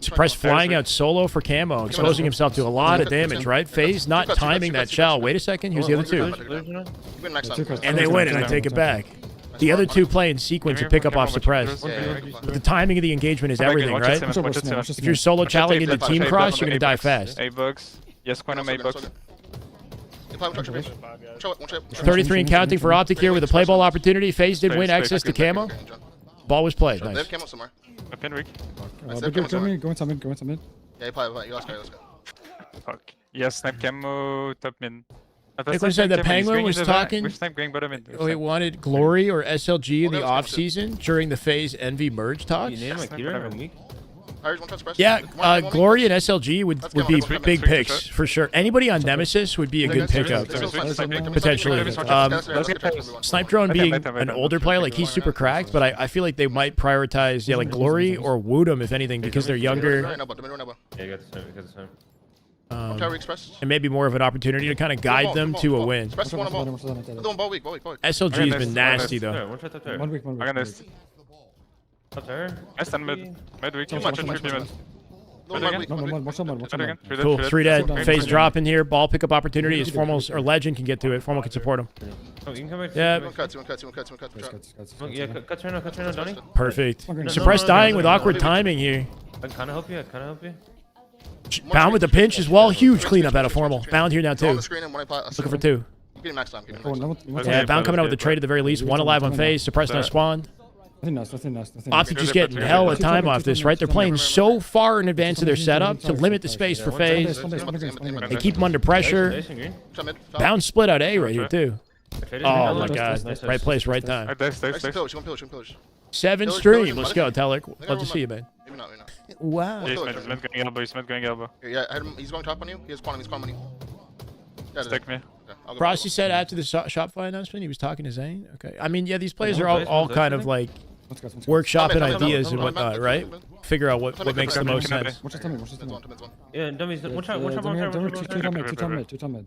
A: Suppress flying out solo for camo, exposing himself to a lot of damage, right? Faze not timing that shell. Wait a second, here's the other two. And they win, and I take it back. The other two play in sequence to pick up off suppress. The timing of the engagement is everything, right? If you're solo challenging into team cross, you're going to die fast.
H: A-bugs. Yes, quantum A-bugs.
A: 33 and counting for Optic here with a play ball opportunity. Faze did win access to camo. Ball was played.
E: They have
A: Nice.
E: camo somewhere.
H: Up in weak.
G: Go inside mid.
E: Yeah, you probably. You last guy.
H: Fuck. Yes, snipe camo, top mid.
A: Nicholas said that Penguin was talking.
H: Which snipe going bottom mid?
A: Oh, he wanted Glory or SLG in the off season during the Faze Envy merge talks.
F: You name my keeper? I'm weak.
A: Yeah, Glory and SLG would be big picks for sure. Anybody on Nemesis would be a good pickup potentially. Snipe Drone being an older player, like he's super cracked, but I feel like they might prioritize like Glory or Woodham if anything because they're younger.
F: Yeah, you got the time.
A: And maybe more of an opportunity to kind of guide them to a win. SLG has been nasty though.
F: One shot top tower.
G: 1 week.
H: I got this.
F: Top tower.
H: I stand mid. Mid weak. Watch it, trippy mid.
A: Cool, 3 dead. Phase drop in here. Ball pickup opportunity is Formals or Legend can get to it. Formal can support him.
F: Oh, you can come back.
A: Yeah,
F: Yeah, cuts right now, Donnie.
A: perfect. Suppress dying with awkward timing here.
F: I kind of help you.
A: Bound with the pinch as well. Huge cleanup out of Formal. Bound here now too. Looking for 2. Yeah, Bound coming out with the trade at the very least. 1 alive on Phase. Suppress now spawned.
G: Nothing.
A: Optic just getting hell of time off this, right? They're playing so far in advance of their setup to limit the space for Phase. They keep them under pressure. Bound split out A right here too. Oh my god. Right place, right time. 7 stream. Let's go, Telek. Love to see you, man. Wow.
H: He's mid going elbow.
E: Yeah, he's going top on you. He has quantum on you.
H: Stick me.
A: Frosty said after the Shopify announcement he was talking to Zane. Okay. I mean, yeah, these players are all kind of like workshopping ideas and whatnot, right? Figure out what makes the most sense.
F: Yeah, dummies. Watch out.
G: Two mid.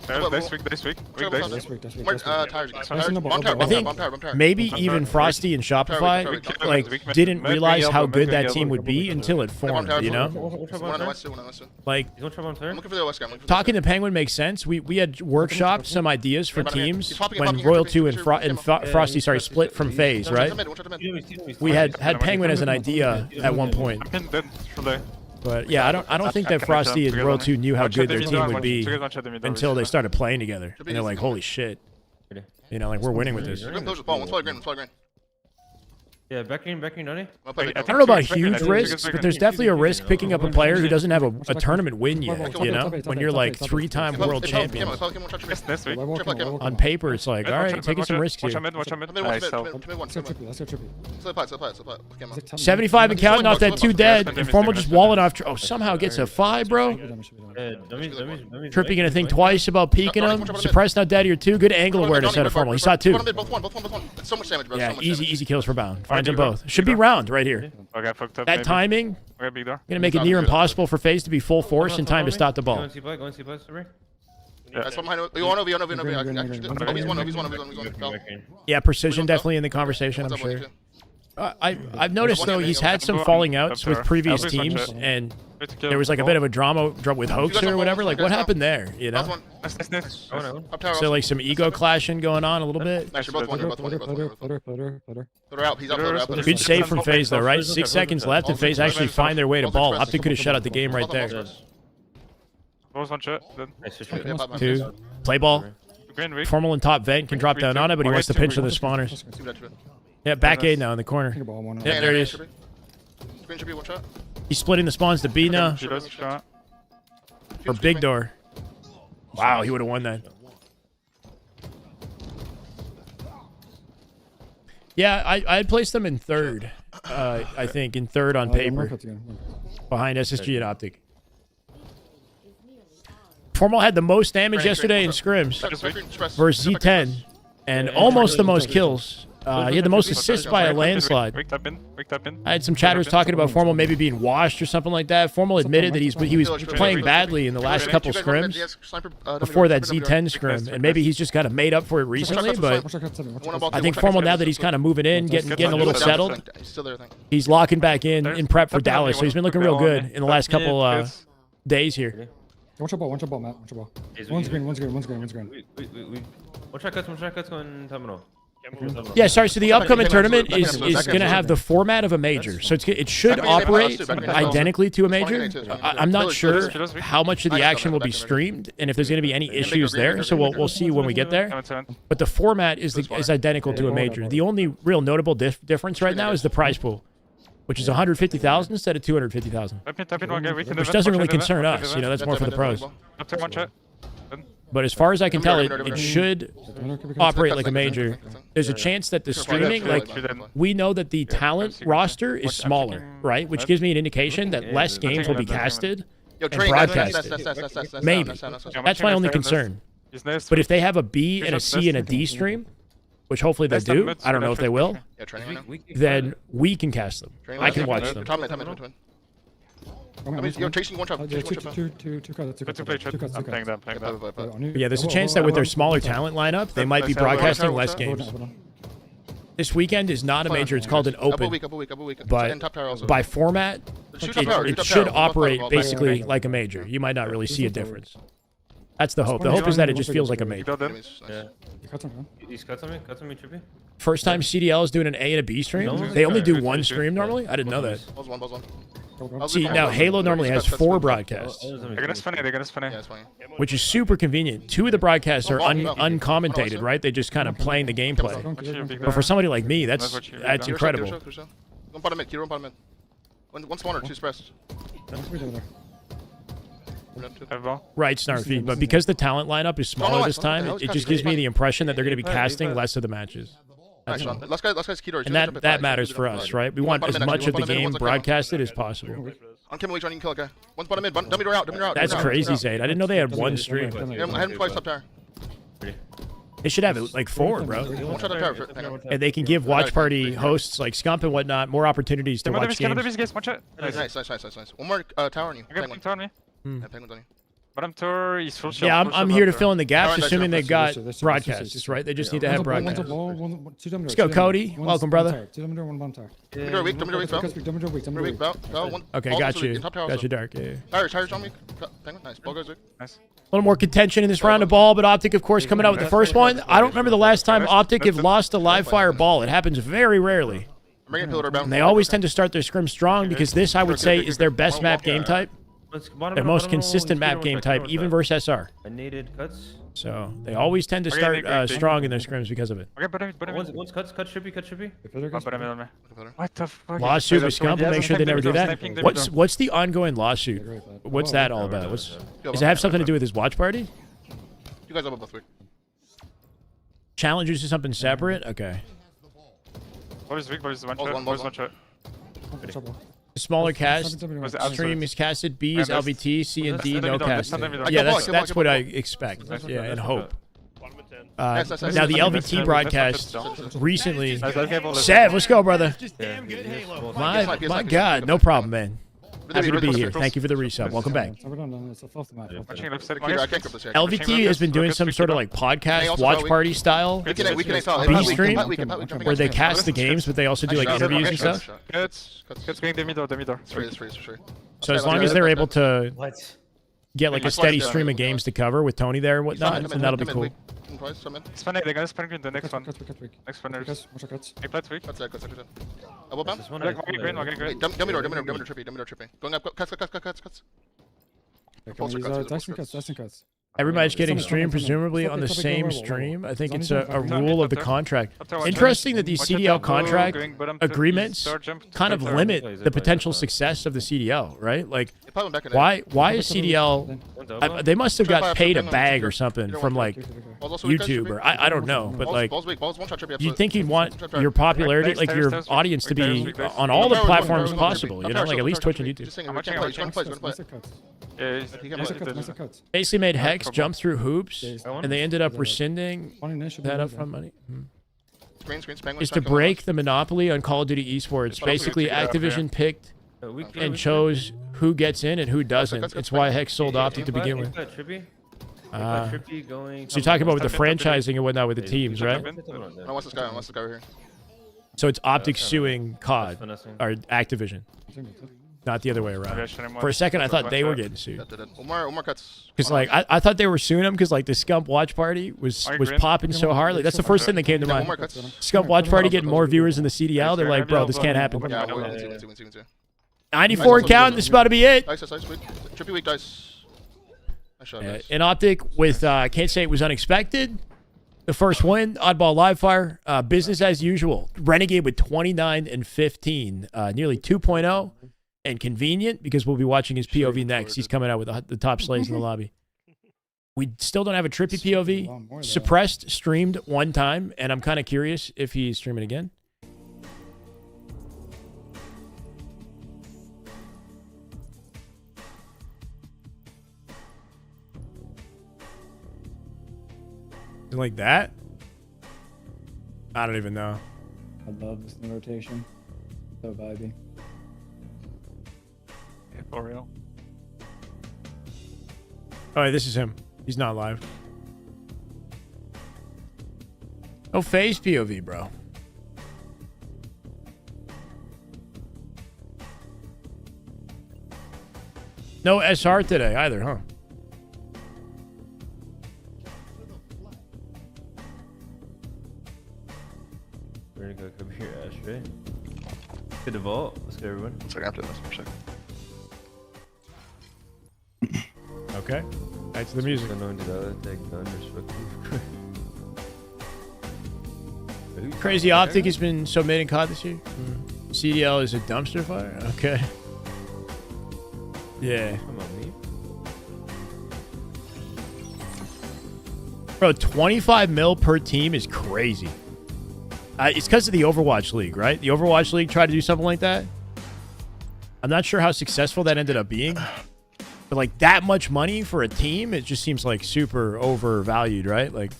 H: This week.
A: I think maybe even Frosty and Shopify like didn't realize how good that team would be until it formed, you know? Like talking to Penguin makes sense. We had workshopped some ideas for teams when Royal 2 and Frosty split from Phase, right? We had Penguin as an idea at one point. But yeah, I don't think that Frosty and Royal 2 knew how good their team would be until they started playing together. And they're like, holy shit. You know, like we're winning with this.
F: Yeah, back in, Donnie.
A: I don't know about huge risks, but there's definitely a risk picking up a player who doesn't have a tournament win yet, you know? When you're like 3-time world champion. On paper, it's like, all right, taking some risks here. 75 and counting off that 2 dead. Informal just walling off. Oh, somehow gets a 5, bro. Trippy gonna think twice about peeking him. Suppressed now dead here too. Good angle awareness out of Formal. He saw 2. Yeah, easy kills for Bound. Blinds on both. Should be round right here.
H: Okay, fucked up.
A: That
H: maybe.
A: timing,
H: Okay, big door.
A: gonna make it near impossible for Faze to be full force in time to stop the
F: Go
A: ball.
F: and see play, go and see play, sorry.
E: That's one behind. You want over. Obi's one. Go.
A: Yeah, precision definitely in the conversation, I'm
E: What's up,
A: sure.
E: Onyx?
A: I've noticed though he's had some falling outs with previous teams, and there was like a bit of a drama with Hoaxer or whatever. Like, what happened there? You
E: Last
A: know?
E: one.
H: Nice.
E: Up tower.
A: So like some ego clashing going on a little bit.
E: Nice, you're both one.
G: Flutter.
E: Put her out. He's out. Put her out.
A: Good save from Faze though, right? 6 seconds left, and Faze actually find their way to ball. Optic could have shut out the game right there.
H: Both one shot. Then.
F: Nice,
A: 2. Play ball.
H: Green weak.
A: Formal and top vent can drop down on it, but he wants to pinch to the spawners. Yeah, back A now in the corner. Yeah, there he is.
E: Screen should be one shot.
A: He's splitting the spawns to B now.
H: She does shot.
A: Or big door. Wow, he would have won that. Yeah, I had placed them in third. I think in third on paper, behind SSG and Optic. Formal had the most damage yesterday in scrims versus Z10, and almost the most kills. He had the most assists by a landslide.
H: Wake up in.
A: I had some chatters talking about Formal maybe being washed or something like that. Formal admitted that he was playing badly in the last couple scrims before that Z10 scrim, and maybe he's just kind of made up for it recently. But I think Formal, now that he's kind of moving in, getting a little settled, he's locking back in prep for Dallas. So he's been looking real good in the last couple days here.
G: Watch your ball, Matt. Watch your ball. One's green.
F: One shot cuts going terminal.
A: Yeah, sorry. So the upcoming tournament is going to have the format of a major. So it should operate identically to a major. I'm not sure how much of the action will be streamed and if there's going to be any issues there. So we'll see when we get there. But the format is identical to a major. The only real notable difference right now is the prize pool, which is 150,000 instead of 250,000. Which doesn't really concern us. You know, that's more for the pros. But as far as I can tell, it should operate like a major. There's a chance that the streaming, like, we know that the talent roster is smaller, right? Which gives me an indication that less games will be casted and broadcasted. Maybe. That's my only concern. But if they have a B and a C and a D stream, which hopefully they do, I don't know if they will, then we can cast them. I can watch them.
E: You're chasing one shot.
G: Two
H: I'm playing them.
A: But yeah, there's a chance that with their smaller talent lineup, they might be broadcasting less games. This weekend is not a major. It's called an open. But by format, it should operate basically like a major. You might not really see a difference. That's the hope. The hope is that it just feels like a major.
F: He's cuts on me, Trippy.
A: First time CDL is doing an A and a B stream. They only do one stream normally. I didn't know that. See, now Halo normally has 4 broadcasts,
H: They're gonna spin it.
A: which is super convenient. 2 of the broadcasts are uncommentated, right? They just kind of playing the gameplay. But for somebody like me, that's incredible.
E: One bottom mid, one spawner, 2 suppressed.
A: Right, Snarfy. But because the talent lineup is smaller this time, it just gives me the impression that they're going to be casting less of the matches.
E: Last guy's key door.
A: And that matters for us, right? We want as much of the game broadcasted as possible.
E: On Kim, you can kill a guy. One's bottom mid, dummy door out.
A: That's crazy, Zayd. I didn't know they had 1 stream.
E: I had him twice up there.
A: They should have it like 4, bro. And they can give watch party hosts like Scump and whatnot more opportunities to watch games.
E: Nice. One more tower on you.
H: Penguin's on me.
E: Penguin's on you.
H: Bottom tower is full shot.
A: Yeah, I'm here to fill in the gaps, assuming they've got broadcasts, right? They just need to have broadcasts. Let's go, Cody. Welcome, brother. Okay, got you. Got you, Dark. Yeah.
E: Tires on me. Nice. Ball goes weak.
H: Nice.
A: A little more contention in this round of ball, but Optic, of course, coming out with the first one. I don't remember the last time Optic have lost a live fire ball. It happens very rarely. And they always tend to start their scrim strong because this, I would say, is their best map game type. Their most consistent map game type, even versus SR.
F: I needed cuts.
A: So they always tend to start strong in their scrims because of it.
H: Okay, but
F: Once cuts, Trippy.
H: What the fuck?
A: Lawsuit with Scump, make sure they never do that. What's the ongoing lawsuit? What's that all about? Does it have something to do with his watch party?
E: You guys up both week.
A: Challenges to something separate? Okay.
H: What is weak? What is one shot?
A: Smaller cast, stream is casted, B is LVT, C and D no cast. Yeah, that's what I expect. Yeah, and hope.
E: Nice, nice, nice.
A: Now the
E: Nice,
A: LVT
H: nice,
A: broadcast
H: nice.
A: recently.
H: Nice, nice, nice.
A: Sev, let's go, brother.
F: Yeah, yeah,
A: My God, no problem, man. Happy to be here. Thank you for the resub. Welcome back.
H: Watching left side,
E: Peter, I
H: guys.
E: can't grip this here.
A: LVT has been doing some sort of like podcast watch party style
E: We can install.
A: B stream where they cast the games, but they also do like interviews and stuff.
H: Cuts going the middle,
E: It's free, it's free, it's free.
A: So as long as they're able to
F: What?
A: get like a steady stream of games to cover with Tony there and whatnot, then that'll be cool.
H: Spawn A, they're gonna spawn green, the next one. Next one is. Hey, plat weak.
E: Elbow bomb?
F: This one
H: One green, one green.
E: Wait, dummy door trippy. Going up, cuts.
G: Cuts.
A: Everybody's getting streamed presumably on the same stream. I think it's a rule of the contract. Interesting that these CDL contract agreements kind of limit the potential success of the CDL, right? Like, why is CDL? They must have got paid a bag or something from like YouTube or I don't know, but like, you'd think you'd want your popularity, like your audience, to be on all the platforms possible. You know, like at least Twitch and YouTube. Basically made Hex jump through hoops, and they ended up rescinding that upfront money. Is to break the monopoly on Call of Duty esports. Basically, Activision picked and chose who gets in and who doesn't. It's why Hex sold Optic to begin with. So you're talking about with the franchising and whatnot with the teams, right?
E: Unless this guy over here.
A: So it's Optic suing KOTH or Activision, not the other way around. For a second, I thought they were getting sued.
E: One more cuts.
A: Because like I thought they were suing them because like the Scump watch party was popping so hard. Like that's the first thing that came to mind. Scump watch party getting more viewers than the CDL. They're like, bro, this can't happen.
E: Yeah,
A: 94 count. This is about to be it.
E: Nice, trippy weak dice. Nice shot,
A: Yeah,
E: nice.
A: in Optic with can't say it was unexpected. The first win, oddball live fire, business as usual. Renegade with 29 and 15, nearly 2.0, and convenient because we'll be watching his POV next. He's coming out with the top slays in the lobby. We still don't have a trippy POV. Suppressed streamed one time, and I'm kind of curious if he's streaming again. Like that? I don't even know.
G: I love this new rotation. So vibey.
H: Yeah, for real.
A: Oh, yeah, this is him. He's not live. Oh, Faze POV, bro. No SR today either, huh?
F: We're gonna go cover here, Ash, right? Good to vault. Let's go, everyone.
E: One second, after this, for a second.
A: Okay. Back to the music. Crazy Optic has been so made in COD this year. CDL is a dumpster fire? Okay. Yeah.
F: Come on, me.
A: Bro, 25 mil per team is crazy. It's because of the Overwatch League, right? The Overwatch League tried to do something like that. I'm not sure how successful that ended up being. But like that much money for a team, it just seems like super overvalued, right? Like,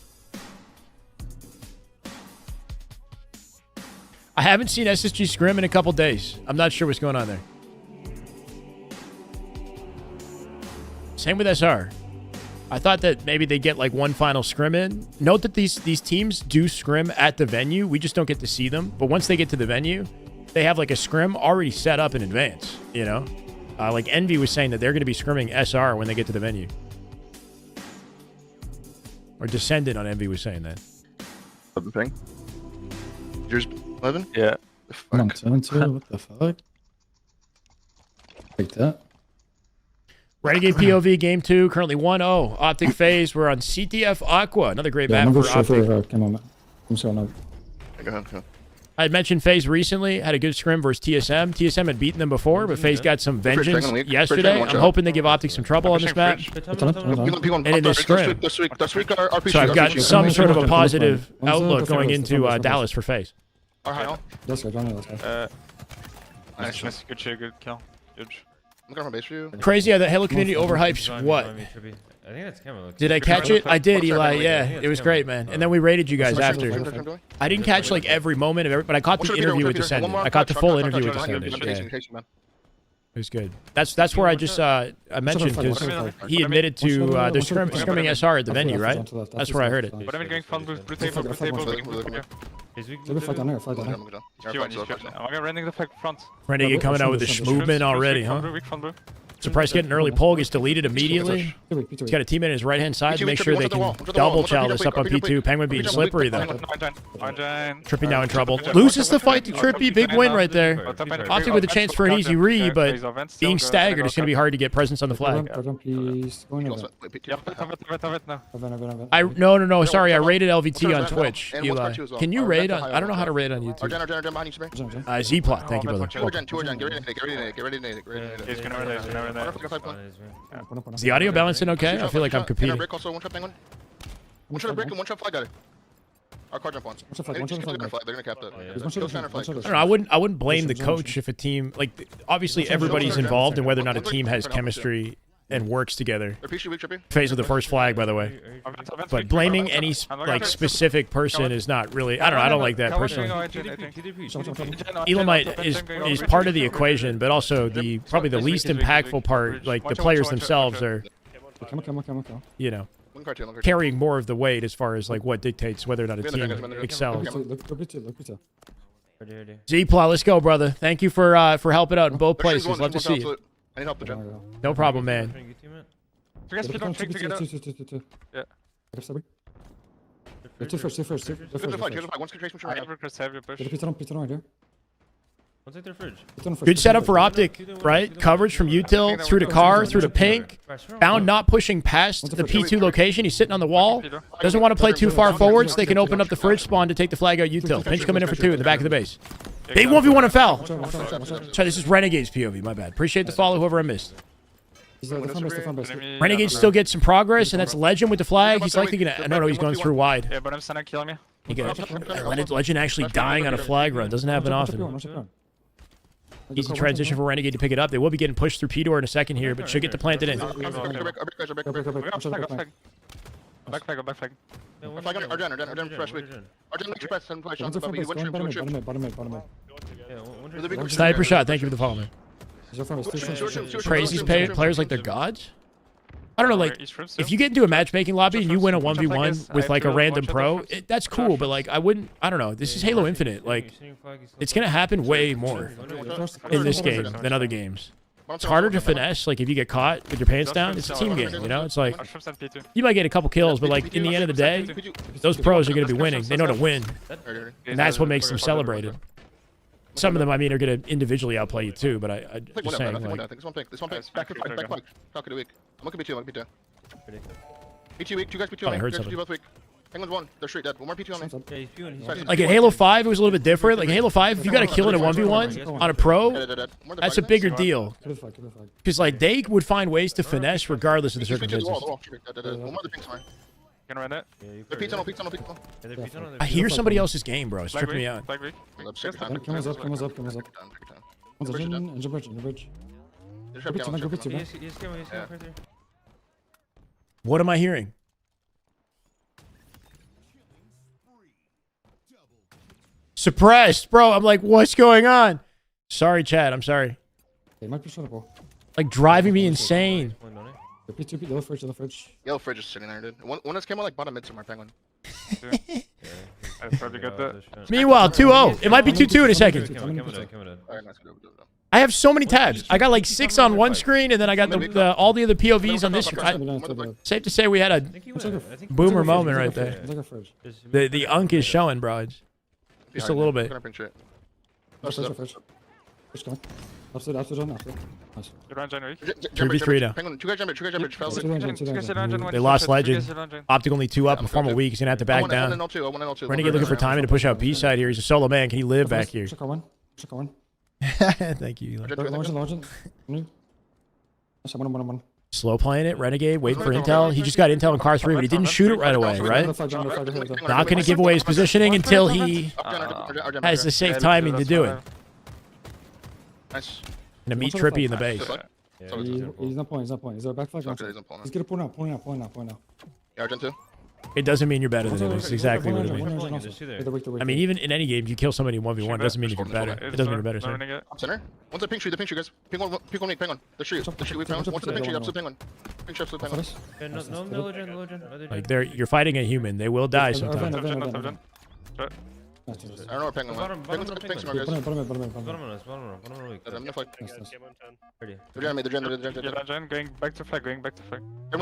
A: I haven't seen SSG Scrim in a couple days. I'm not sure what's going on there. Same with SR. I thought that maybe they get like one final scrim in. Note that these teams do scrim at the venue. We just don't get to see them. But once they get to the venue, they have like a scrim already set up in advance, you know? Like Envy was saying that they're going to be scrimming SR when they get to the venue. Or Descendant on Envy was saying that.
E: Ping. Yours 11?
H: Yeah.
G: Come on, 7-2. What the fuck? Like that.
A: Renegade POV Game 2, currently 1-0. Optic Faze. We're on CTF Aqua. Another great map for Optic.
G: Come on, I'm so not.
E: Go ahead.
A: I had mentioned Faze recently. Had a good scrim versus TSM. TSM had beaten them before, but Faze got some vengeance yesterday. I'm hoping they give Optic some trouble on this map.
G: And
A: in this scrim. So I've got some sort of a positive outlook going into Dallas for Faze.
G: Let's go, let's go.
H: Nice, good shit, good kill. Good.
E: I'm coming from base for you.
A: Crazy how the Halo community overhypes what?
F: I think that's camera.
A: Did I catch it? I did, Eli. Yeah,
F: think
A: it was
F: it's
A: great, man. And then we rated you guys
G: What's
A: after.
G: my
A: I didn't catch like every moment of every, but I caught the interview with Descendant. I caught the full interview with Descendant. Yeah. It was good. That's where I just I mentioned because he admitted to the scrimming SR at the venue, right? That's where I heard it.
H: But I'm going fun blue table, blue table.
G: Flag down here, flag down here.
H: I'm gonna running the flag front.
A: Renegade coming out with the movement already, huh?
H: Fun blue.
A: Surprised getting an early pull, gets deleted immediately. He's got a teammate on his right hand side to make sure they can double chow this up on P2. Penguin being slippery though. Trippy now in trouble. Loses the fight to Trippy. Big win right there. Optic with a chance for an easy re, but being staggered, it's going to be hard to get presence on the flag.
G: Please. Go in there.
A: No. Sorry, I rated LVT on Twitch. Eli, can you raid on? I don't know how to raid on YouTube. Z-plot. Thank you, brother. Is the audio balancing okay? I feel like I'm competing.
E: One shot break and one shot flag got it. Our car jump on. They're gonna cap that.
A: I don't know. I wouldn't blame the coach if a team like obviously everybody's involved in whether or not a team has chemistry and works together. Faze with the first flag, by the way. But blaming any like specific person is not really. I don't know. I don't like that personally. Elamite is part of the equation, but also probably the least impactful part. Like the players themselves are, you know, carrying more of the weight as far as like what dictates whether or not a team excels. Z-Plot, let's go, brother. Thank you for helping out in both places. Love to see you.
E: I need help, John.
A: No problem, man. Good setup for Optic, right? Coverage from util, through the car, through the pink. Bound not pushing past the P2 location. He's sitting on the wall. Doesn't want to play too far forward so they can open up the fridge spawn to take the flag out util. Pinch coming in for 2 in the back of the base. Big 1v1 and foul. Sorry, this is Renegade's POV, my bad. Appreciate the follow, whoever I missed. Renegade still gets some progress, and that's Legend with the flag. He's likely gonna. No, he's going through wide.
H: Yeah, but I'm standing killing me.
A: Legend actually dying on a flag run. Doesn't happen often. Easy transition for Renegade to pick it up. They will be getting pushed through P-door in a second here, but should get the planted in.
H: Back flag.
A: Sniper shot. Thank you for the follow, man. Crazy players like they're gods. I don't know, like, if you get into a matchmaking lobby and you win a 1v1 with, like, a random pro, that's cool, but, like, I don't know. This is Halo Infinite. Like, it's going to happen way more in this game than other games. It's harder to finesse, like, if you get caught with your pants down. It's a team game, you know? It's like, you might get a couple kills, but, like, in the end of the day, those pros are going to be winning. They know to win, and that's what makes them celebrated. Some of them, I mean, are going to individually outplay you, too, but I just saying, like...
E: This one pick. Back. Talk to the weak. I'm looking at P2. P2 weak. 2 guys P2
A: I heard something.
E: both weak. Penguin's 1. They're straight dead. One more P2 on me.
A: Like in Halo 5, it was a little bit different. Like in Halo 5, if you got a kill in a 1v1 on a pro, that's a bigger deal. Because like they would find ways to finesse regardless of the circumstances. I hear somebody else's game, bro. It's tripping me out.
G: Cameras up. Engine bridge.
A: What am I hearing? Suppressed, bro. I'm like, what's going on? Sorry, Chad. I'm sorry. Like driving me insane.
G: Yellow fridge.
E: Yellow fridge is sitting there, dude. One that's came out like bottom mid somewhere, Penguin.
H: I probably got that.
A: Meanwhile, 2-0. It might be 2-2 in a second.
E: Alright, nice.
A: I have so many tabs. I got like 6 on one screen, and then I got all the other POVs on this screen. Safe to say we had a boomer moment right there. The unk is showing, bro. Just a little bit. 3v3 now.
E: Penguin, 2 guys jump.
A: They lost Legend. Optic only 2 up. Informal weak. He's gonna have to back down. Renegade looking for timing to push out P side here. He's a solo man. Can he live back here? Thank you, Eli. Slow playing it. Renegade waiting for intel. He just got intel in car 3, but he didn't shoot it right away, right? Not going to give away his positioning until he has the safe timing to do it.
E: Nice.
A: And to meet Trippy in the base.
F: Yeah,
E: So
G: He's not pulling. He's a back flag.
E: Okay, he's not pulling.
G: He's gonna pull now.
E: Yeah, Argent 2.
A: It doesn't mean you're better than him. It's exactly what it means.
F: There's two there.
A: I mean, even in any game, you kill somebody in 1v1, doesn't mean you're better. It doesn't mean you're better, sir.
H: Renegade.
E: Center. One's a pink tree, guys. Pink one, ping on. The tree, we found. One's the pink tree, absolute ping on. Pink tree, absolute ping on.
F: Yeah, no legend.
A: Like, you're fighting a human. They will die sometimes.
H: Top gen.
E: I don't know where ping on. Ping's pink somewhere, guys.
F: Bottom weak.
E: I'm gonna fight.
F: Ready.
E: They're gen.
H: Yellow gen, going back to flag.
E: They're weak,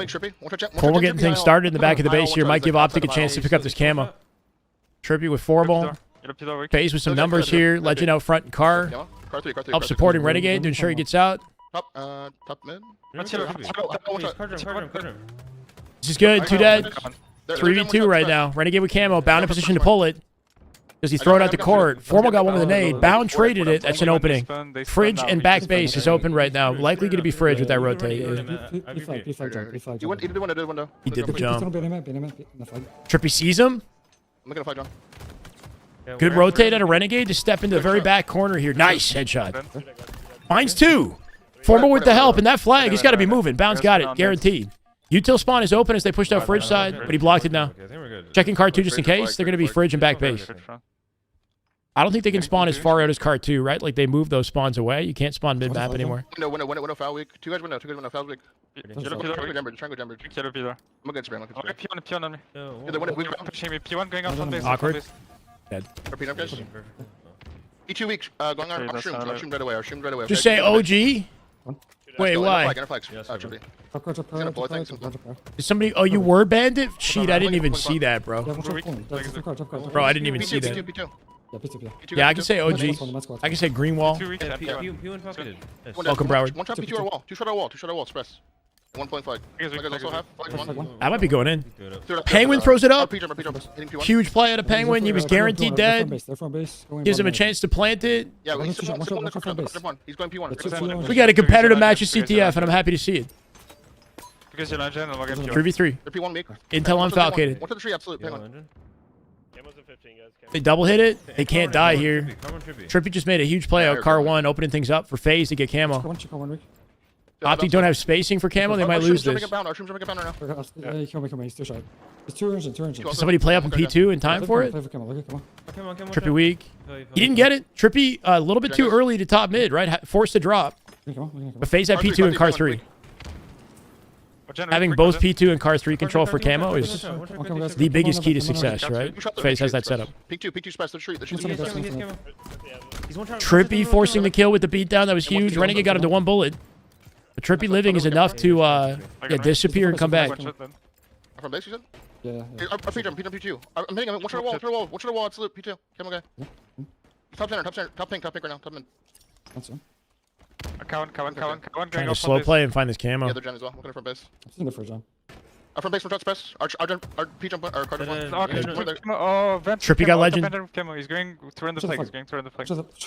E: Trippy. One touch.
A: Before we're getting things started in the back of the base here, might give Optic a chance to pick up this camo. Trippy with 4-ball. Faze with some numbers here. Legend out front and car.
E: Car 3.
A: Help supporting Renegade to ensure he gets out.
E: Top mid.
A: This is good. 2 dead. 3v2 right now. Renegade with camo. Bound in position to pull it. Does he throw it out the court? Formal got one with a nade. Bound traded it. That's an opening. Fridge and back base is open right now. Likely going to be Fridge with that rotate.
E: He did the window.
A: He did the jump. Trippy sees him.
E: I'm looking to fight, John.
A: Good rotate at a Renegade to step into the very back corner here. Nice headshot. Mine's 2. Formal with the help, and that flag, he's got to be moving. Bound's got it, guaranteed. Util spawn is open as they pushed out Fridge side, but he blocked it now. Checking car 2 just in case. They're going to be Fridge and back base. I don't think they can spawn as far out as car 2, right? Like they moved those spawns away. You can't spawn mid-map anymore.
E: Window, foul weak. Two guys window, foul weak. Triangle jammer.
H: Yellow pillar.
E: I'm against Spam.
H: P1 on me. Pushing me. P1 going out front base.
A: Awkward.
E: Repeat up, guys. E2 weak. Going on. Our shroom right away.
A: Just say OG. Wait, why? Is somebody? Oh, you were bandit? Shit, I didn't even see that, bro. Bro, I didn't even see that. Yeah, I can say OG. I can say green wall. Welcome, Broward.
E: One shot P2 wall. Two shot wall. Express. 1.5.
A: I might be going in. Penguin throws it up. Huge play out of Penguin. He was guaranteed dead. Gives him a chance to plant it.
E: Yeah, he's going P1.
A: We got a competitive match of CTF, and I'm happy to see it. 3v3. Intel on Falcated.
E: One to the tree, absolute. Penguin.
A: They double hit it. They can't die here. Trippy just made a huge play out car 1, opening things up for Faze to get camo. Optic don't have spacing for camo. They might lose this. Does somebody play up in P2 in time for it? Trippy weak. He didn't get it. Trippy a little bit too early to top mid, right? Forced to drop. But Faze had P2 and car 3. Having both P2 and car 3 control for camo is the biggest key to success, right? Faze has that setup.
E: P2 space the tree.
A: Trippy forcing the kill with the beatdown. That was huge. Renegade got him to 1 bullet. But Trippy living is enough to disappear and come back.
E: From base, you said?
G: Yeah.
E: P2. I'm hitting him. Watch the wall. Absolute P2. Camo guy. Top center. Top pink right now. Top mid.
H: Cowan.
A: Trying to slow play and find this camo.
E: Yeah, they're gen as well. Looking for base.
G: I'm sitting there for a jump.
E: From base, from top space. Our P jump, our card one.
A: Trippy got legend.
H: He's going to run the flag.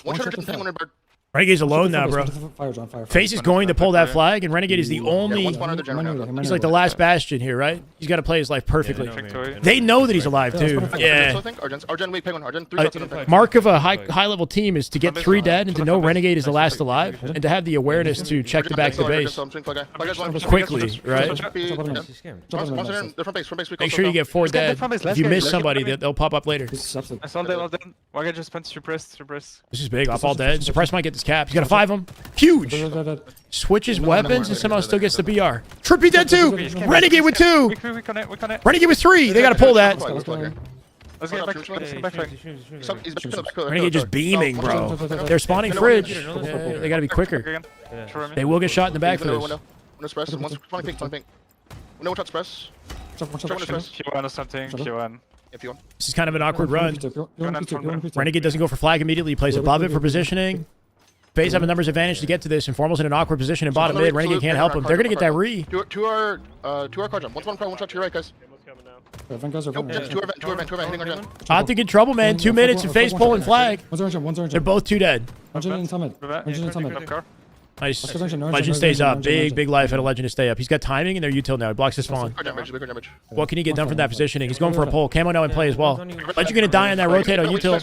E: One shot to Penguin bird.
A: Renegade's alone now, bro. Faze is going to pull that flag, and Renegade is the only... He's like the last bastion here, right? He's got to play his life perfectly. They know that he's alive, too. Yeah. Mark of a high-level team is to get 3 dead and to know Renegade is the last alive, and to have the awareness to check the back of the base quickly, right? Make sure you get 4 dead. If you miss somebody, they'll pop up later. This is big. Off all dead. Suppress might get this cap. He's got to 5 him. Huge. Switches weapons and somehow still gets the BR. Trippy dead 2. Renegade with 2. Renegade with 3. They got to pull that. Renegade just beaming, bro. They're spawning Fridge. Yeah, they got to be quicker. They will get shot in the back for this. This is kind of an awkward run. Renegade doesn't go for flag immediately. He plays above it for positioning. Faze have a numbers advantage to get to this, and Formal's in an awkward position in bottom mid. Renegade can't help him. They're going to get that re.
E: To our car jump. One shot to your right, guys.
A: Optic in trouble, man. 2 minutes and Faze pulling flag. They're both 2 dead. Nice. Legend stays up. Big life at a Legend to stay up. He's got timing, and they're util now. He blocks his spawn. What can he get done from that positioning? He's going for a pull. Camo now in play as well. Legend going to die on that rotate on util.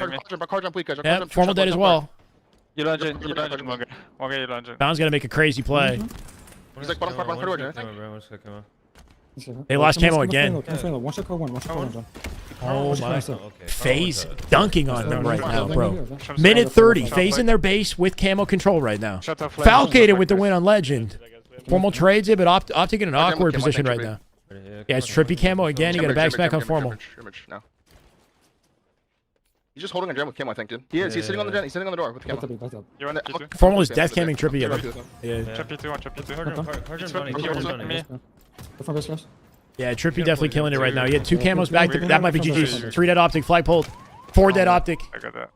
A: Yep, Formal dead as well. Bound's going to make a crazy play.
E: He's like bottom part, I think.
A: They lost camo again.
G: One shot core one, John.
A: Oh my.
F: Okay.
A: Faze dunking on them right now, bro. Minute 30. Faze in their base with camo control right now.
H: Shut up,
A: Falcated with the win on Legend. Formal trades it, but Optic in an awkward position right now. Yeah, it's trippy camo again. You got a backsmack on Formal.
E: No. He's just holding a jam with camo, I think, dude. He is. He's sitting on the he's sitting on the door with camo.
H: You want P2?
A: Formal is death camming trippy. Yeah.
H: Trap P2, one trap P2.
A: Yeah, Trippy definitely killing it right now. He had 2 camos back. That might be GG's. 3 dead Optic. Flag pulled. 4 dead Optic.
H: I got that.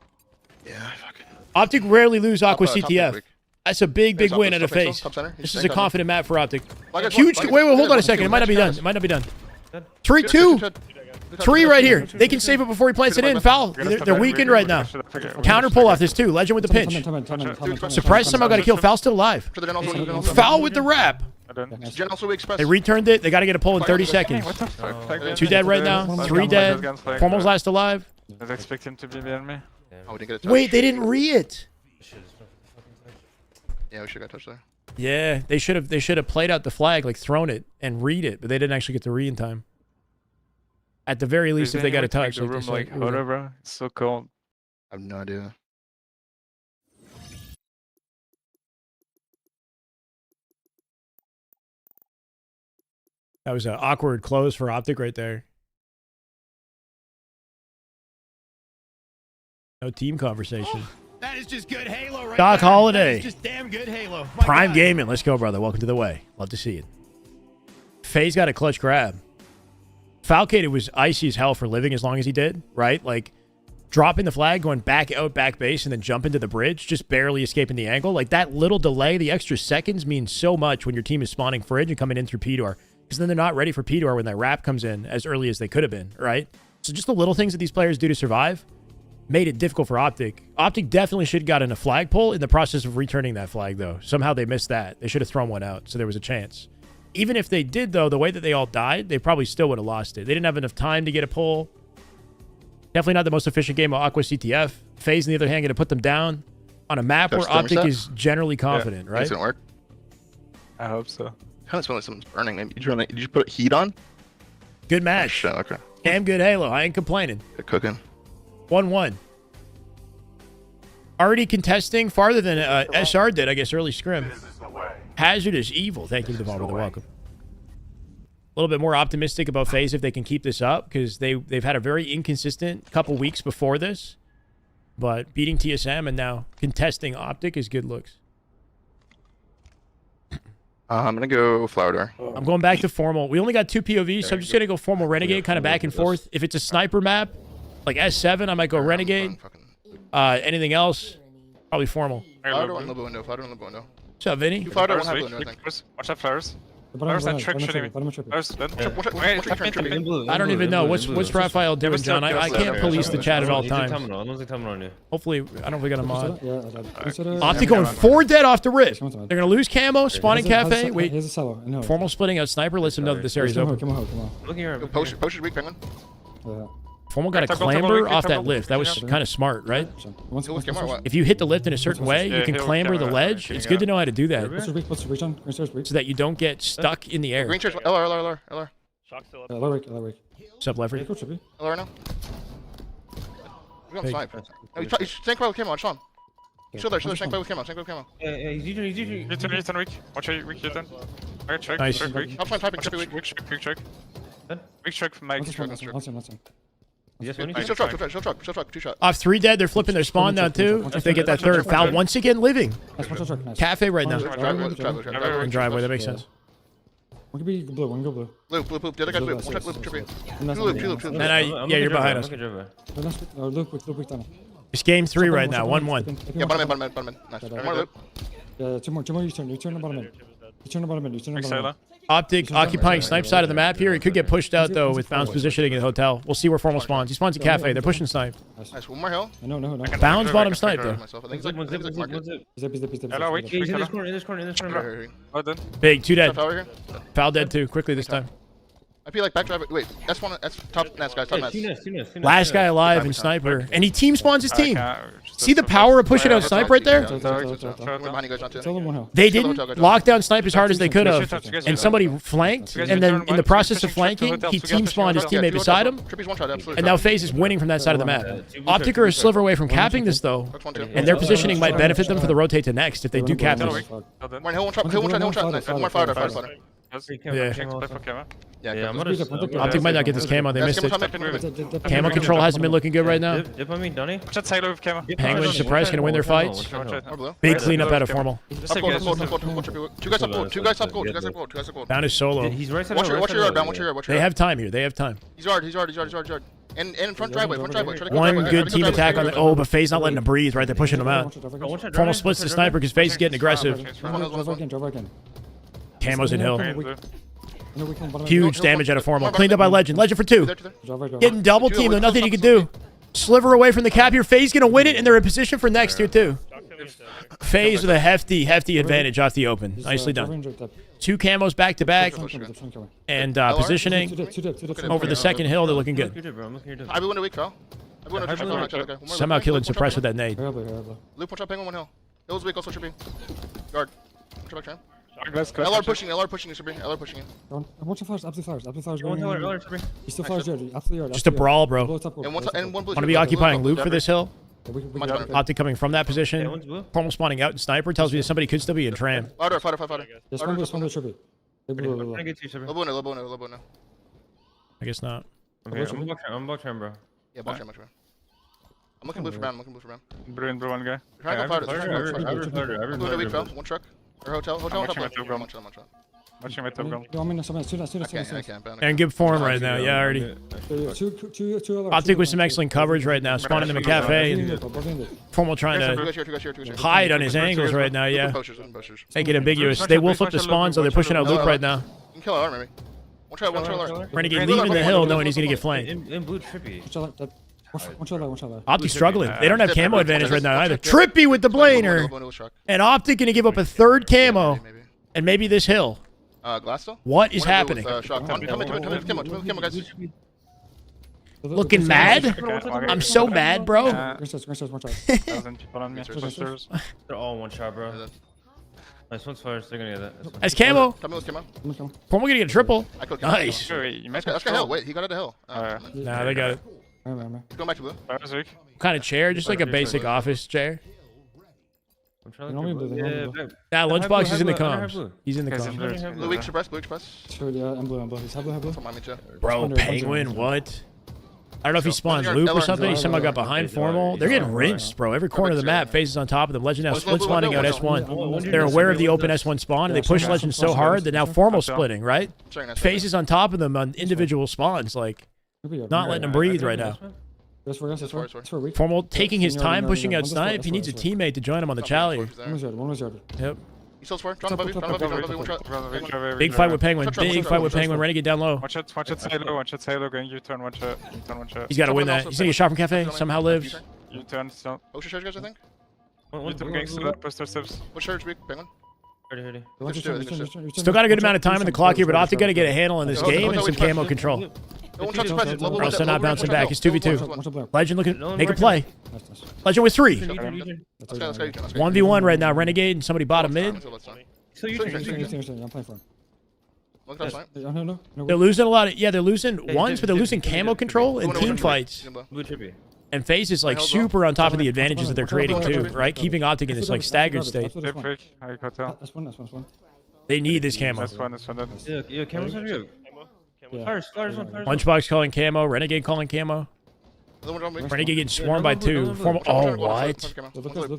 E: Yeah, fuck.
A: Optic rarely lose Aqua CTF.
E: Top
A: That's a big win at a
E: face.
A: face.
E: Top
A: This is a confident map for Optic.
E: Like
A: Huge. Wait, hold on a second. It might not be done. It might not be done. 3, 2, 3 right here. They can save it before he plants it in. Foul. They're weakened right now. Counter pull off this too. Legend with the pinch. Surprise somehow got a kill. Foul still alive. Foul with the wrap. They returned it. They got to get a pull in 30 seconds.
H: What the fuck?
A: 2 dead right now. 3 dead. Formal's last alive.
H: I was expecting him to be behind me.
A: Wait, they didn't re it.
E: Yeah, we should have got touched there.
A: Yeah, they should have played out the flag, like thrown it and read it, but they didn't actually get to re in time. At the very least, if they got a touch,
H: the room like hotter, bro. It's so cold.
E: I have no idea.
A: That was an awkward close for Optic right there. No team conversation.
B: That is just good Halo right
A: Doc
B: there.
A: Holiday.
B: That is just damn good Halo. My
A: Prime
B: God.
A: Gaming. Let's go, brother. Welcome to the way. Love to see it. Faze got a clutch grab. Falcated was icy as hell for living as long as he did, right? Like, dropping the flag, going back out, back base, and then jump into the bridge, just barely escaping the angle. Like, that little delay, the extra seconds means so much when your team is spawning fridge and coming in through P-Door. Because then they're not ready for P-Door when that wrap comes in as early as they could have been, right? So just the little things that these players do to survive made it difficult for Optic. Optic definitely should have gotten a flag pull in the process of returning that flag, though. Somehow they missed that. They should have thrown one out, so there was a chance. Even if they did, though, the way that they all died, they probably still would have lost it. They didn't have enough time to get a pull. Definitely not the most efficient game of Aqua CTF. Faze, on the other hand, going to put them down on a map where Optic is generally confident, right?
E: It's gonna work.
H: I hope so.
E: Kind of smells like something's burning. Maybe did you put heat on?
A: Good match.
E: Shit, okay.
A: Damn good Halo. I ain't complaining.
E: Good cooking.
A: 1-1. Already contesting farther than SR did, I guess, early scrim.
D: This is the way.
A: Hazardous Evil. Thank you to the ball with the welcome. A little bit more optimistic about FaZe if they can keep this up, because they've had a very inconsistent couple weeks before this. But beating TSM and now contesting Optic is good looks.
E: I'm gonna go flower door.
A: I'm going back to formal. We only got 2 POVs, so I'm just gonna go formal Renegade, kind of back and forth. If it's a sniper map, like S7, I might go Renegade. Anything else, probably formal.
E: Flower door on the window. Flower door on the window.
A: What's up, Vinny?
E: Flower door, one half window, I think.
H: Watch out, flowers. Flowers and trick shooting me. Flowers dead.
A: I don't even know. What's Raphael doing, John? I can't police the chat at all times. Hopefully, I don't know if we got a mod. Optic going 4 dead off the rip. They're going to lose camo, spawning cafe. Wait, formal splitting out sniper lets them know that this area's open.
E: Post should weak penguin.
A: Formal got a clamber off that lift. That was kind of smart, right? If you hit the lift in a certain way, you can clamber the ledge. It's good to know how to do that so that you don't get stuck in the air.
E: Green chairs. LR.
A: What's up, Leffrey?
E: LR now. We got snipe. You should tank by with camo on Sean. Show there, tank by with camo.
F: Yeah, he's usually.
H: Return weak. Watch out, weak return. Alright, check.
A: Nice.
H: Weak.
E: I'm trying typing, trippy weak.
H: Weak check. Weak check from Mike.
E: She'll truck, 2 shot.
A: Off 3 dead, they're flipping their spawn now too. If they get that third foul, once again living. Cafe right now. And driveway, that makes sense.
G: One could be blue, one go blue.
E: Loop. The other guy's loop. One check loop, trippy. Loop.
A: And yeah, you're behind us.
G: Loop down.
A: It's game 3 right now, 1-1.
E: Yeah, bottom end. Nice. One more loop.
G: Yeah, two more. You turn the bottom end. You turn the bottom end.
A: Optic occupying snipe side of the map here. It could get pushed out though with Bounce positioning in the hotel. We'll see where formal spawns. He spawns at cafe. They're pushing snipe.
E: Nice. One more hill.
G: No.
A: Bounce bottom snipe though.
E: I think it's like market.
H: Hello, weak.
F: He's in this corner.
H: Well done.
A: Big, 2 dead.
E: Tower here.
A: Foul dead too. Quickly this time.
E: I feel like back drive. Wait, that's one. That's top nest, guys. Top nest.
A: Last guy alive in sniper. And he team spawns his team. See the power of pushing out snipe right there?
E: Behind you guys, John, too.
G: Tell them one health.
A: They didn't lock down snipe as hard as they could have. And somebody flanked. And then in the process of flanking, he team spawned his teammate beside him.
E: Trippy's one shot, absolutely.
A: And now Faze is winning from that side of the map. Optic are a sliver away from capping this though. And their positioning might benefit them for the rotate to next if they do cap this.
E: One hill, one shot, hill, one shot, hill, one shot. Nice. More fire, fire, fire.
F: Yeah, I'm gonna.
A: Optic might not get this camo. They missed it. Camo control hasn't been looking good right now.
F: Dip on me, Donnie.
H: Watch Halo with camo.
A: Penguin suppressed, gonna win their fights. Big cleanup out of formal.
E: Two guys up gold, two guys up gold, two guys up gold, two guys up gold.
A: Down is solo.
F: He's right side.
E: Watch your yard, down, watch your yard, watch your
A: They
E: yard.
A: have time here. They have time.
E: He's yard. And in front driveway, front driveway. Try to go
A: One
E: driveway,
A: good
E: try to go
A: team
E: driveway,
A: attack on
E: try
A: the.
E: to go
A: Oh, but Faze not letting him breathe. Right, they're pushing him out. Formal splits the sniper because Faze is getting aggressive.
G: Drive again.
A: Camos in hill.
H: Blue.
A: Huge damage out of formal. Cleaned up by Legend. Legend for 2.
G: Drive.
A: Getting double teamed. There's nothing he can do. Sliver away from the cap here. Faze gonna win it, and they're in position for next here too. Faze with a hefty advantage off the open. Nicely done. 2 camos back to back, and positioning over the second hill. They're looking good.
E: I be one a week, Phil.
A: Somehow killing suppress with that nade.
E: Loop, one shot, penguin, one hill. Hill's weak, also should be. Guard. One shot back, tram.
H: Let's go.
E: LR pushing, LR pushing, should be. LR pushing in.
G: Watch the flowers, absolute flowers. He's still flowers, absolutely.
A: Just a brawl, bro.
E: And one blue.
A: Want to be occupying loop for this hill?
E: Much better.
A: Optic coming from that position. Formal spawning out in sniper tells me that somebody could still be in tram.
E: Fighter.
G: Yes, one blue, trippy.
E: Lobo no.
A: I guess not.
F: I'm block tram, bro.
E: Yeah, box tram. I'm looking blue for round,
H: Blue and blue one guy.
E: Try to go fighter. Blue in a week, Phil. One truck. Or hotel.
H: Watching my top gun.
G: No, I mean, someone,
E: I can't.
A: And good form right now. Yeah, already.
G: Two
A: Optic with some excellent coverage right now. Spawning them in cafe. And Formal trying to hide on his angles right now. Yeah. Make it ambiguous. They will flip the spawn, so they're pushing out loop right now.
E: You can kill LR, maybe. One shot, LR.
A: Renegade leaving the hill knowing he's going to get flanked.
F: In blue, trippy.
G: One shot.
A: Optic struggling. They don't have camo advantage right now either. Trippy with the blaner. And Optic going to give up a third camo. And maybe this hill.
E: Glass still?
A: What is happening?
E: Come in, guys.
A: Looking mad? I'm so mad, bro.
F: They're all one shot, bro. Nice one's first. They're gonna get that.
A: As camo.
E: Come on.
A: Formal going to get a triple.
E: Let's
A: Nice.
E: go hill. Wait, he got out of hill.
A: Nah, they got it.
E: Go back to blue.
A: What kind of chair? Just like a basic office chair.
F: I'm trying to look.
A: Nah, Lunchbox is in the comms. He's in the comms.
E: Blue weak suppress.
G: Yeah, I'm blue. He's blue.
E: Come on, Mitcha.
A: Bro, Penguin, what? I don't know if he spawns loop or something. He somehow got behind formal. They're getting rinsed, bro. Every corner of the map faces on top of them. Legend now split spawning out S1. They're aware of the open S1 spawn, and they push Legend so hard that now formal splitting, right? Faces on top of them on individual spawns, like not letting them breathe right now. Formal taking his time pushing out snipe. He needs a teammate to join him on the challenge. Yep.
E: You still swear? Drop above you, one shot.
A: Big fight with Penguin. Big fight with Penguin. Renegade down low.
H: Watch it Halo, going U-turn, watch it.
A: He's got to win that. He's going to get shot from cafe. Somehow lives.
H: U-turn still.
E: Ocean charge, guys, I think.
H: U-turn going still, poster steps.
E: What charge, weak, Penguin?
A: Still got a good amount of time on the clock here, but Optic got to get a handle on this game and some camo control. Or else they're not bouncing back. It's 2v2. Legend looking, make a play. Legend with 3. 1v1 right now. Renegade and somebody bottom mid.
G: I'm playing for him.
A: They're losing a lot of, they're losing ones, but they're losing camo control and team fights. And Faze is like super on top of the advantages that they're creating too, right? Keeping Optic in this like staggered state.
G: That's one.
A: They need this camo.
H: That's one.
F: Yeah, cameras on you.
A: Lunchbox calling camo. Renegade calling camo. Renegade getting swarmed by 2. Oh, what?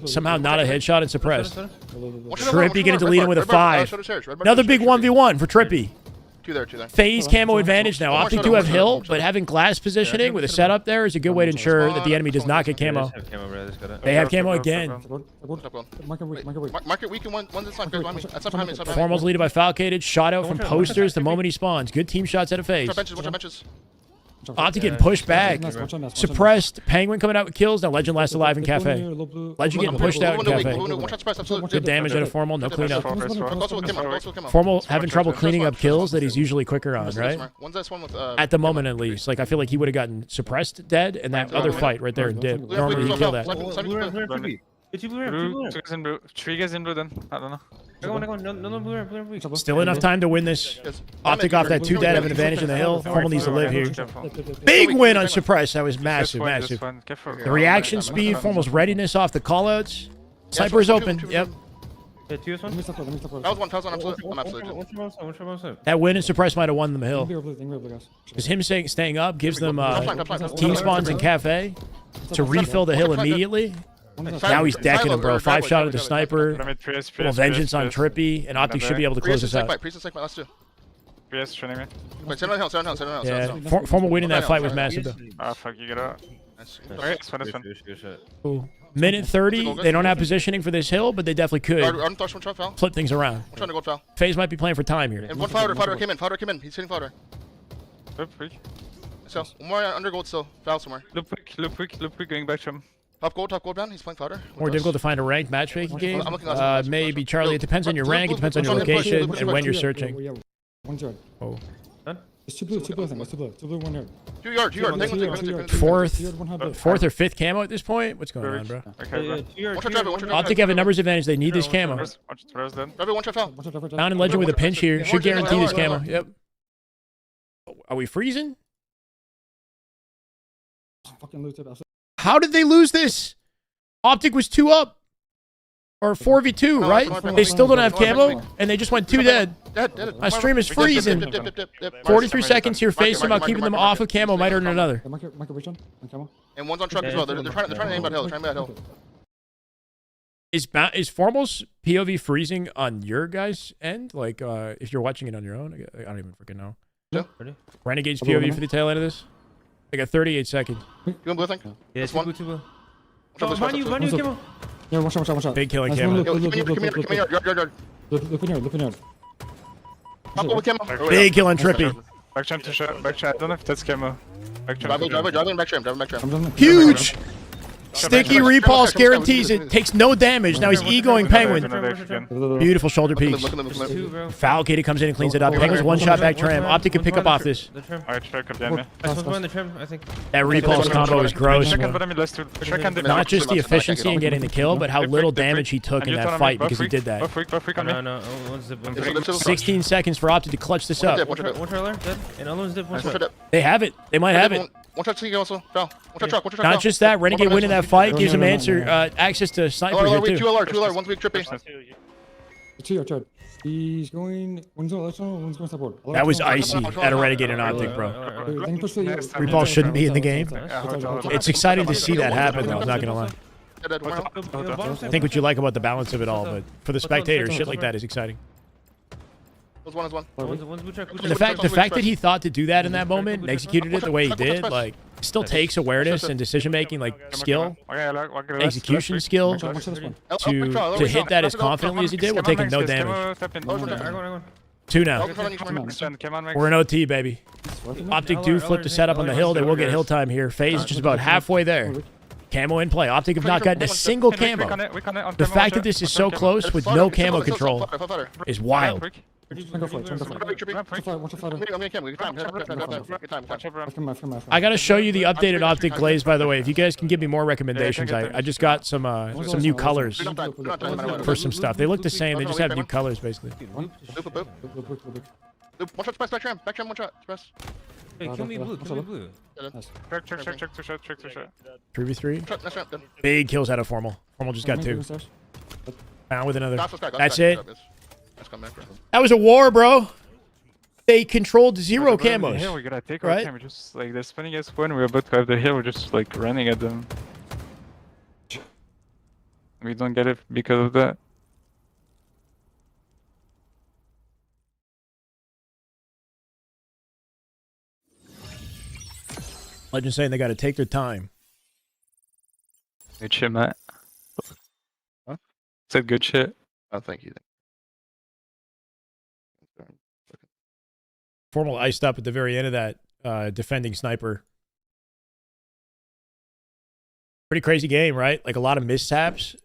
A: Somehow not a headshot and suppressed. Trippy gonna delete him with a 5. Another big 1v1 for Trippy.
E: Two there.
A: Phase camo advantage now. Optic do have hill, but having glass positioning with a setup there is a good way to ensure that the enemy does not get camo. They have camo again.
E: Mark it weak and one this time. That's not behind me.
A: Formal's leaded by Falcated. Shot out from posters the moment he spawns. Good team shots out of Phase.
E: Watch our benches.
A: Optic getting pushed back.
G: Nice, watch on this, watch on this.
A: Suppressed. Penguin coming out with kills. Now Legend last alive in Cafe. Legend getting pushed out in Cafe.
E: One shot suppress, absolutely.
A: Good damage out of Formal. No cleanup.
E: Also with Kimmo.
A: Formal having trouble cleaning up kills that he's usually quicker on, right?
E: One's this one with,
A: At the moment, at least. Like, I feel like he would have gotten suppressed dead, and that other fight right there did. Normally, he'd kill that.
H: Three guys in blue then. I don't know.
A: Still enough time to win this. Optic off that 2 dead, have an advantage in the hill. Formal needs to live here. Big win on Suppress. That was massive, massive. The reaction speed, Formal's readiness off the callouts. Sniper's open. Yep.
E: That was one, I'm absolutely.
A: That win and Suppress might have won them the hill. Because him staying up gives them team spawns in Cafe to refill the hill immediately. Now he's decking him, bro. 5-shot of the sniper. Little vengeance on Trippy, and Optic should be able to close this out. Yeah, Formal winning that fight was massive, though.
H: Ah, fuck, you get out. Okay, it's fun.
A: Ooh. Minute 30. They don't have positioning for this hill, but they definitely could flip things around. Faze might be playing for time here.
E: And one Fowler came in. He's hitting Fowler. So, one more under gold still. Foul somewhere.
H: Loop quick, going back to him.
E: Top gold man. He's playing Fowler.
A: More difficult to find a ranked matchmaking game. Maybe, Charlie. It depends on your rank. It depends on your location and when you're searching. Oh.
G: It's two blue thing. It's two blue, 1 yard.
E: 2 yard.
A: Fourth or fifth camo at this point? What's going on, bro?
H: Okay,
A: Optic have a numbers advantage. They need this camo.
H: Watch then.
E: One shot foul.
A: Down in Legend with a pinch here. Should guarantee this camo. Yep. Are we freezing? How did they lose this? Optic was 2 up. Or 4v2, right? They still don't have camo, and they just went 2 dead. My stream is freezing. 43 seconds here. Faze somehow keeping them off of camo. Might earn another.
E: And one's on truck as well. They're trying to aim at hill.
A: Is Formal's POV freezing on your guys' end? Like, if you're watching it on your own? I don't even freaking know. Renegade's POV for the tail end of this? I got 38 seconds.
E: You want blue thing?
F: Yeah,
E: This one.
F: Two.
G: One shot. Yeah, one shot.
A: Big killing
G: Nice,
A: camo.
E: Come here, yard.
G: Look in yard.
E: Top gold with camo.
A: Big kill on Trippy.
H: Back champ to shot. Back champ. I don't know if that's camo. Back champ.
E: Driving back tram.
A: Huge! Sticky repulse guarantees it. Takes no damage. Now he's egoing Penguin. Beautiful shoulder piece. Foul Katie comes in and cleans it up. Penguin's 1-shot back tram. Optic can pick up off this.
H: Alright, try come down.
A: That repulse combo is gross. Not just the
H: the
A: efficiency in getting the kill, but how little damage he took in that fight because he did that.
H: Buff weak on me.
F: No. One's zip.
A: 16 seconds for Optic to clutch this up.
F: One trailer, dead. And other one's zip. One shot.
A: They have it. They might have it.
E: One shot TK also. Foul. One shot truck.
A: Not just that. Renegade winning that fight gives him access to sniper here too.
E: 2 LR. One's weak trippy.
G: 2 yard. He's going. One's going support.
A: That was icy at a Renegade and Optic, bro. Repulse shouldn't be in the game. It's exciting to see that happen, though. I'm not gonna lie. I think what you like about the balance of it all, but for the spectators, shit like that is exciting.
E: One's one.
A: The fact that he thought to do that in that moment and executed it the way he did, like, still takes awareness and decision making, like skill, execution skill to hit that as confidently as he did while taking no damage. 2 now. We're in OT, baby. Optic do flip the setup on the hill. They will get hill time here. Faze just about halfway there. Camo in play. Optic have not gotten a single camo. The fact that this is so close with no camo control is wild. I gotta show you the updated Optic glaze, by the way. If you guys can give me more recommendations, I just got some new colors for some stuff. They look the same. They just have new colors, basically.
E: One shot press, back tram, one shot press.
F: Hey, kill me blue.
H: Check,
A: 3v3. Big kills out of Formal. Formal just got 2. Found with another. That's it. That was a war, bro. They controlled 0 camos.
H: Here we gotta take our time. We're just like they're spinning us when we're about to have the hill. We're just like running at them. We don't get it because of that.
A: Legend saying they got to take their time.
H: Good shit, Matt. Huh? Said good shit.
E: Oh, thank you.
A: Formal iced up at the very end of that defending sniper. Pretty crazy game, right? Like a lot of mishaps.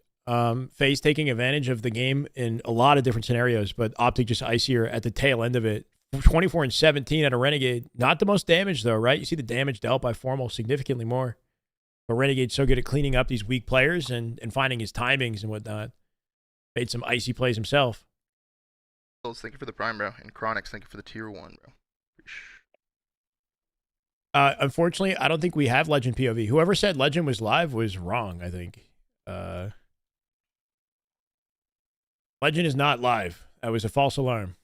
A: Faze taking advantage of the game in a lot of different scenarios, but Optic just icier at the tail end of it. 24 and 17 at a Renegade. Not the most damage though, right? You see the damage dealt by Formal significantly more. But Renegade's so good at cleaning up these weak players and finding his timings and whatnot. Made some icy plays himself.
E: Thank you for the prime, bro. And Chronics, thank you for the tier 1, bro.
A: Unfortunately, I don't think we have Legend POV. Whoever said Legend was live was wrong, I think. Legend is not live. That was a false alarm.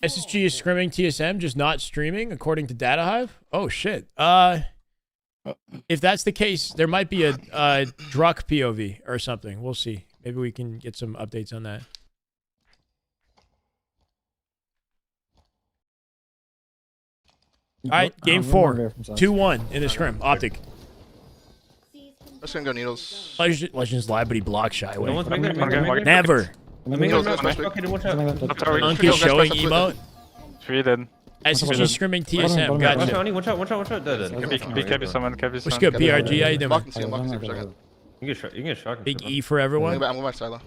A: SSG is scrimming TSM, just not streaming, according to Data Hive. Oh, shit. If that's the case, there might be a Druck POV or something. We'll see. Maybe we can get some updates on that. All right, game 4. 2-1 in the scrim. Optic.
E: I'm just gonna go needles.
A: Legend's live, but he blocked Shyway.
F: No one's making
A: Never.
E: Needles,
F: Unk
A: Unk is showing emote.
H: 3 dead.
A: SSG scrimming TSM. Gotcha.
F: Watch out.
H: Big cabby someone, cabby
A: What's
H: someone.
A: good, PRG? How you doing?
E: Block and see him for a second.
F: You can get shot.
A: Big E for everyone.
E: I'm going back to silo.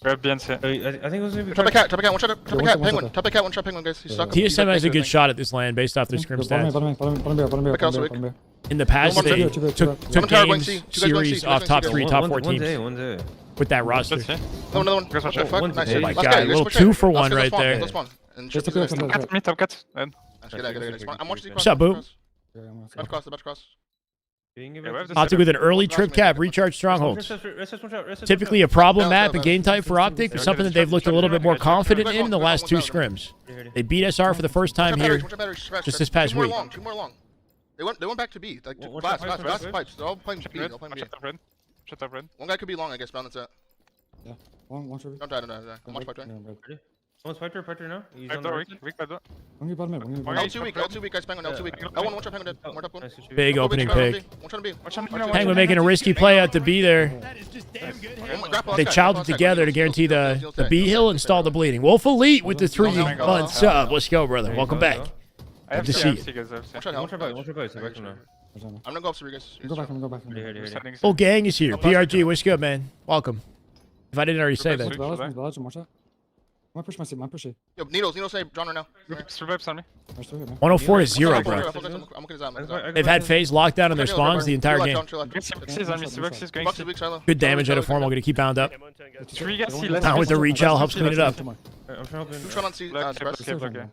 H: Grab BNC.
F: I think it was maybe.
E: Top a cat, one shot, top a cat, penguin. Top a cat, one shot, penguin, guys. He's stuck.
A: TSM has a good shot at this land based off their scrim stats. In the past, they took games, series off top 3, top 4 teams
F: One day.
A: with that roster.
E: Another one.
H: Guess what?
E: Okay, fuck. Nice.
A: Oh my
E: Last
A: god,
E: guy,
A: a little
E: let's push
A: 2
E: it.
A: for 1
E: Let's
A: right
E: spawn,
A: there.
E: let's spawn. And
G: Just
E: shit,
G: a
E: guys.
G: bit.
H: Cat me, top cat.
E: Get out. I'm watching
A: What's up, Boo?
E: About to cross.
A: Optic with an early trip cap, recharge strongholds. Typically a problem map and game type for Optic, but something that they've looked a little bit more confident in the last 2 scrims. They beat SR for the first time here just this past week.
E: 2 more long. They went back to B. Like last pipes. They're all playing B. They're all playing B.
H: Shut up, red.
E: One guy could be long, I guess, but that's it.
G: Yeah. One shot.
E: Don't die. I'm watching pipe.
F: Someone's fighter now. He's
H: Fight
F: on
H: door,
F: the
H: weak by door.
E: L2 weak, guys, penguin, L2 weak. L1 shot, penguin dead. More top one.
A: Big opening pick.
E: One shot on B.
A: Penguin making a risky play at the B there.
B: That is just damn good
E: They
B: Halo.
A: Childed together to guarantee the B hill, install the bleeding. Wolf Elite with the 3-month sub. Let's go, brother. Welcome back.
H: I have
A: to see
H: C, guys. I have C.
E: One shot
F: One
E: help.
F: back. Back from now.
E: I'm gonna go up to you guys.
G: Go back.
F: Here.
A: Full gang is here. PRG, what's good, man? Welcome. If I didn't already say that.
E: Yo, needles, say John right now.
H: Survives on me.
A: 104 is 0, bro.
E: I'm looking at his
A: They've had Faze locked down on their spawns the entire game.
H: She's on me. She's going C.
A: Good damage out of Formal. Gonna keep bound up.
H: 3 guys C. Let's
A: Now with the rechal helps clean it up.
F: I'm trying to
E: Try on C.
H: Okay.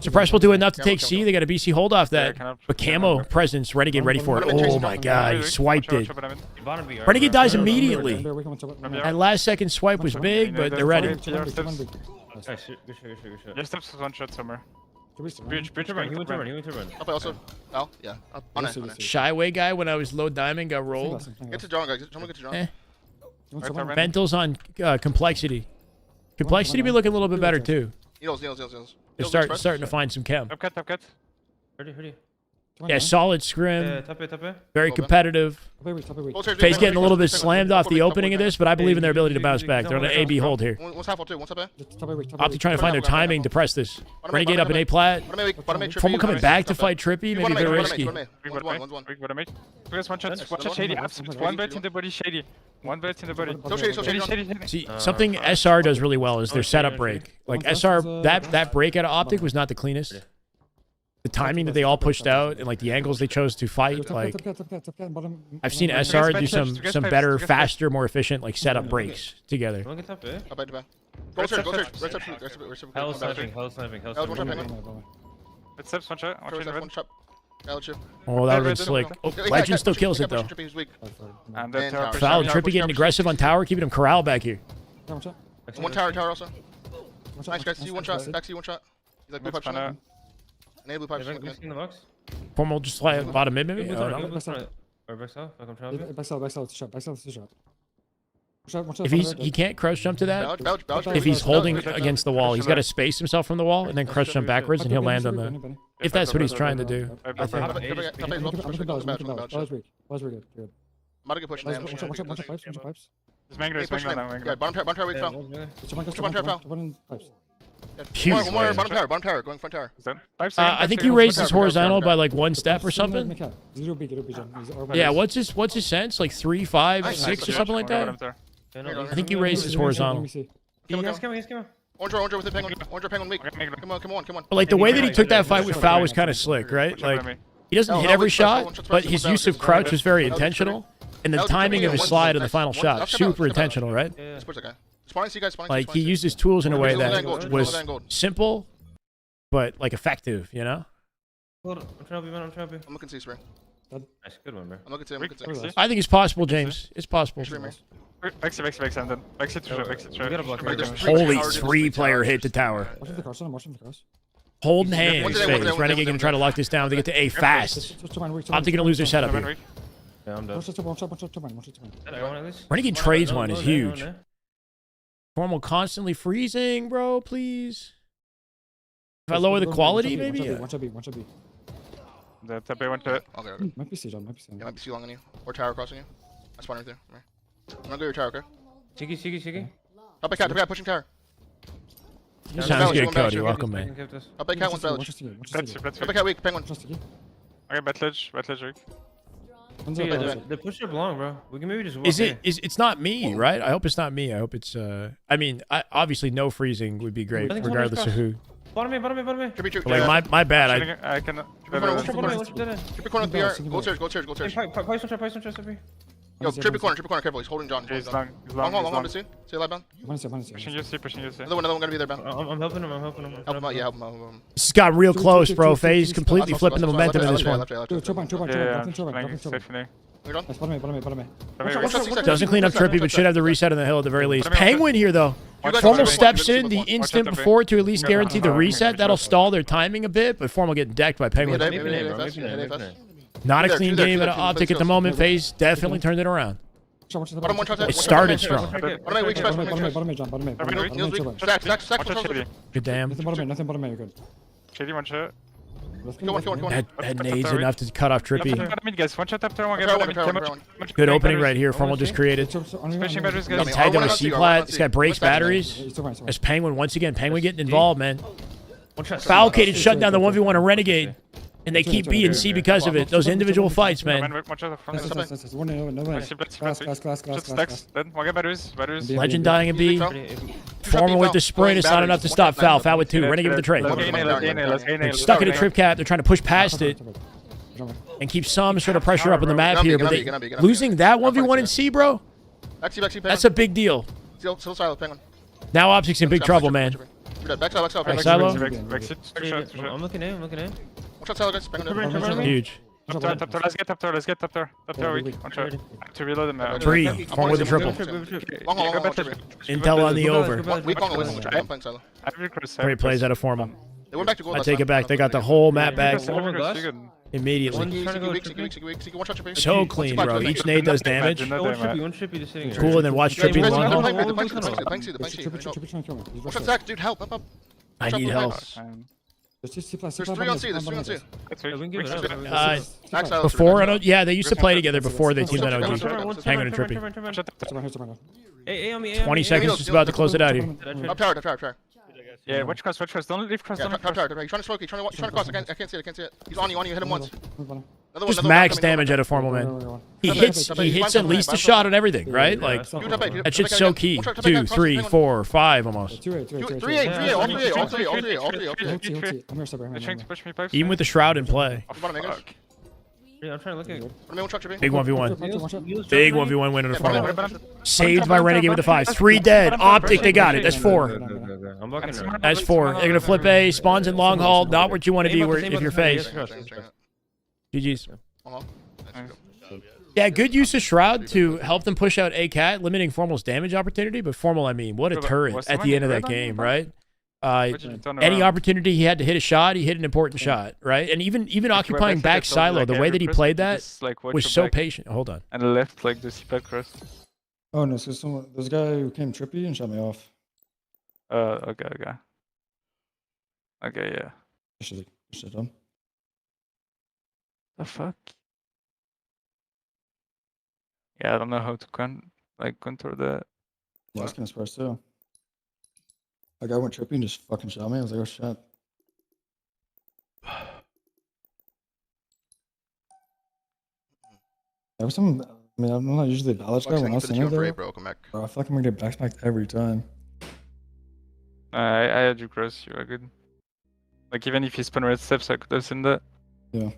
A: Suppress will do enough to take C. They got a BC hold off that. But camo presence, Renegade ready for it. Oh my god, he swiped it. Renegade dies immediately. That last second swipe was big, but they're ready.
H: Your steps was 1 shot somewhere. Bridge.
F: He went to run.
E: Up also. Al? Yeah. On it.
A: Shyway guy when I was low diamond got rolled.
E: Get to John, guys. Someone get to John.
A: Eh. Mentals on complexity. Complexity be looking a little bit better too.
E: Needles.
A: They're starting to find some chem.
H: Top cat.
F: Ready.
A: Yeah, solid scrim.
F: Top it.
A: Very competitive. Faze getting a little bit slammed off the opening of this, but I believe in their ability to bounce back. They're on an A-B hold here.
E: One's half too. One's up A.
A: Optic trying to find their timing to press this. Renegade up in A-plat. Formal coming back to fight Trippy, maybe a bit risky.
E: One's one.
H: Weak what I made. Because one shot Shady. One belt in the body, Shady. One belt in the body.
E: So shady.
A: See, something SR does really well is their setup break. Like SR, that break out of Optic was not the cleanest. The timing that they all pushed out and like the angles they chose to fight, like I've seen SR do some better, faster, more efficient like setup breaks together.
E: Go search.
F: Hell sniping.
H: Let's steps one shot.
E: One shot.
A: Oh, that would have been slick. Oh, Legend still kills it though.
H: And
A: Foul, Trippy getting aggressive on tower, keeping him corralled back here.
E: One tower also. Nice guys, see one shot. Back see one shot. He's like blue pipe. Enable blue pipe.
F: In the box.
A: Formal just like bottom mid maybe?
F: Or back south. Shot.
A: If he can't crouch jump to that, if he's holding against the wall, he's got to space himself from the wall and then crouch jump backwards and he'll land on the... If that's what he's trying to do, I think.
H: It's mango,
E: Hey,
H: it's
E: push
H: mango
E: him.
H: now,
E: Yeah,
H: mango.
E: bottom tower, wait,
F: Yeah,
E: fell.
G: One in pipes.
A: Huge.
E: One more, bottom tower, going front tower.
H: Is that 5 seconds?
A: I
H: 5
A: think he
H: seconds.
A: raised his
E: Go.
A: horizontal by like one step or
G: Push him,
A: something.
G: make out. Zero big, John.
A: Yeah, what's his sense? Like 3, 5,
E: Nice,
A: 6
E: nice,
A: or something like that?
E: I
A: I think he raised his horizontal.
F: He's coming.
E: Orange with the penguin. Orange penguin weak.
H: Okay,
E: Come on.
A: But like the way that he took that fight with Foul was kind of slick, right? Like he doesn't hit every shot, but his use of crouch was very intentional, and the timing of his slide on the final shot super intentional, right?
F: Yeah.
E: Sports that guy. Spawning C guys, spawning C.
A: Like he used his tools in a way
E: Triple
A: that
E: gold,
A: was
E: triple gold.
A: simple, but like effective, you know?
F: Hold on. I'm trying to help you, man. I'm trying to help you.
E: I'm looking C, spring.
F: Nice. Good one, bro.
E: I'm looking C.
A: I think it's possible, James. It's possible.
E: Streamer.
H: Vexy, I'm done. Vexy to show, Vexy to show.
F: We gotta block
E: Right,
F: right
E: there's
F: there.
A: Holy
E: towers,
A: 3-player hit the tower.
G: Watch the cross, watch the cross.
A: Holding
E: One
A: hands,
E: day,
A: Faze. Renegade gonna try to lock this down to get to A fast. Optic gonna lose their setup here.
F: Yeah, I'm done.
G: Watch the mine.
F: I got one at least.
A: Renegade trades
F: No,
A: one
F: no,
A: is
F: no, no,
A: huge.
F: no.
A: Formal constantly freezing, bro, please. If I lower the quality, maybe?
G: Watch a B.
H: The tap I went to it.
E: Okay.
G: Might be C, John.
E: Yeah, might be C long on you. Or tower crossing you. I spawn right there. I'm gonna go your tower, okay?
F: Cheeky.
E: Top by cat, pushing tower.
A: Sounds good,
E: One
A: Cody.
E: balance,
A: Welcome, man.
E: Top by cat, one
G: Watch
E: village.
H: Let's
E: Top by
H: see.
E: cat weak, penguin.
H: Okay, Battledge, Rick.
F: The push-up long, bro. We can maybe just walk
A: Is
F: in.
A: it's not me, right? I hope it's not me. I hope it's I mean, obviously no freezing would be great
F: I think
A: regardless of who.
F: Bottom me.
E: Tribute,
A: But like my bad.
H: I can.
E: Tribute corner BR. Gold chairs.
F: Price on trust.
E: Yo, tribute corner, careful. He's holding John.
H: He's
E: Long
H: long.
E: to see. See live bound.
H: Pushing you, see.
E: Another one gonna be there, bound.
F: I'm helping him.
E: Help him out, yeah, help him out.
A: This has got real close, bro. Faze completely flipping the momentum of this one. Doesn't clean up Trippy, but should have the reset on the hill at the very least. Penguin here, though. Formal steps in the instant before to at least guarantee the reset. That'll stall their timing a bit, but Formal getting decked by Penguin. Not a clean game at Optic at the moment. Faze definitely turned it around. It started strong. Good damn.
G: Nothing bottom, you're good.
H: Shady one shot.
A: Had nades enough to cut off Trippy.
H: Guys, one shot up there, one
A: Good opening right here. Formal just created.
H: Pushing batteries,
A: He
H: guys.
A: tagged him with C-plat. This guy breaks batteries. As Penguin, once again, Penguin getting involved, man. Falcated shut down the 1v1 of Renegade. And they keep B and C because of it. Those individual fights, man. Legend dying in B. Formal with the sprint. It's not enough to stop Foul. Foul with 2. Renegade with the trade. Stuck in a trip cap. They're trying to push past it and keep some sort of pressure up on the map here. But losing that 1v1 in C, bro, that's a big deal. Now Optic's in big trouble, man. Back silo.
F: I'm looking in.
A: Huge.
H: Let's get up there. Weak. One shot. I have to reload him now.
A: 3. Formal with the triple. Intel on the over. Great plays out of Formal. I take it back. They got the whole map back immediately. So clean, bro. Each nade does damage. Cool, and then watch Trippy long haul.
E: Dude, help.
A: I need help.
E: There's 3 on C.
A: Before, yeah, they used to play together before they teamed on OG. Penguin and Trippy. 20 seconds, just about to close it out here.
E: Up tower.
H: Yeah, watch cross. Don't leave cross.
E: Yeah, top tower. He's trying to smoke. He's trying to cross. I can't see it. He's on you. Hit him once.
A: Just max damage out of Formal, man. He hits at least a shot on everything, right? Like, that shit's so key. 2, 3, 4, 5 almost.
E: 3, 8.
A: Even with the shroud in play.
F: I'm trying to look at
A: Big 1v1. Big 1v1 win on the Formal. Saved by Renegade with the 5. 3 dead. Optic, they got it. That's 4.
F: I'm blocking her.
A: That's 4. They're going to flip A. Spawns in long haul. Not what you want to be if you're Faze. GG's. Yeah, good use of Shroud to help them push out A-Cat, limiting Formal's damage opportunity. But Formal, I mean, what a turret at the end of that game, right? Any opportunity he had to hit a shot, he hit an important shot, right? And even occupying back silo, the way that he played that was so patient. Hold on.
H: And left like the C-pad cross.
G: Oh no, so there's a guy who came Trippy and shut me off.
H: Okay, yeah.
G: Should have done.
H: The fuck? Yeah, I don't know how to like contour that.
G: Yeah, I was gonna surprise too. Like I went tripping, just fucking shot me. I was like, oh shit. Every time, I mean, I'm not usually a ballast guy when I was in there,
E: bro. Come back.
G: bro. I feel like I'm gonna get backsmacked every time.
H: I had you cross, you are good. Like even if he spun red steps, I could have seen that.
G: Yeah.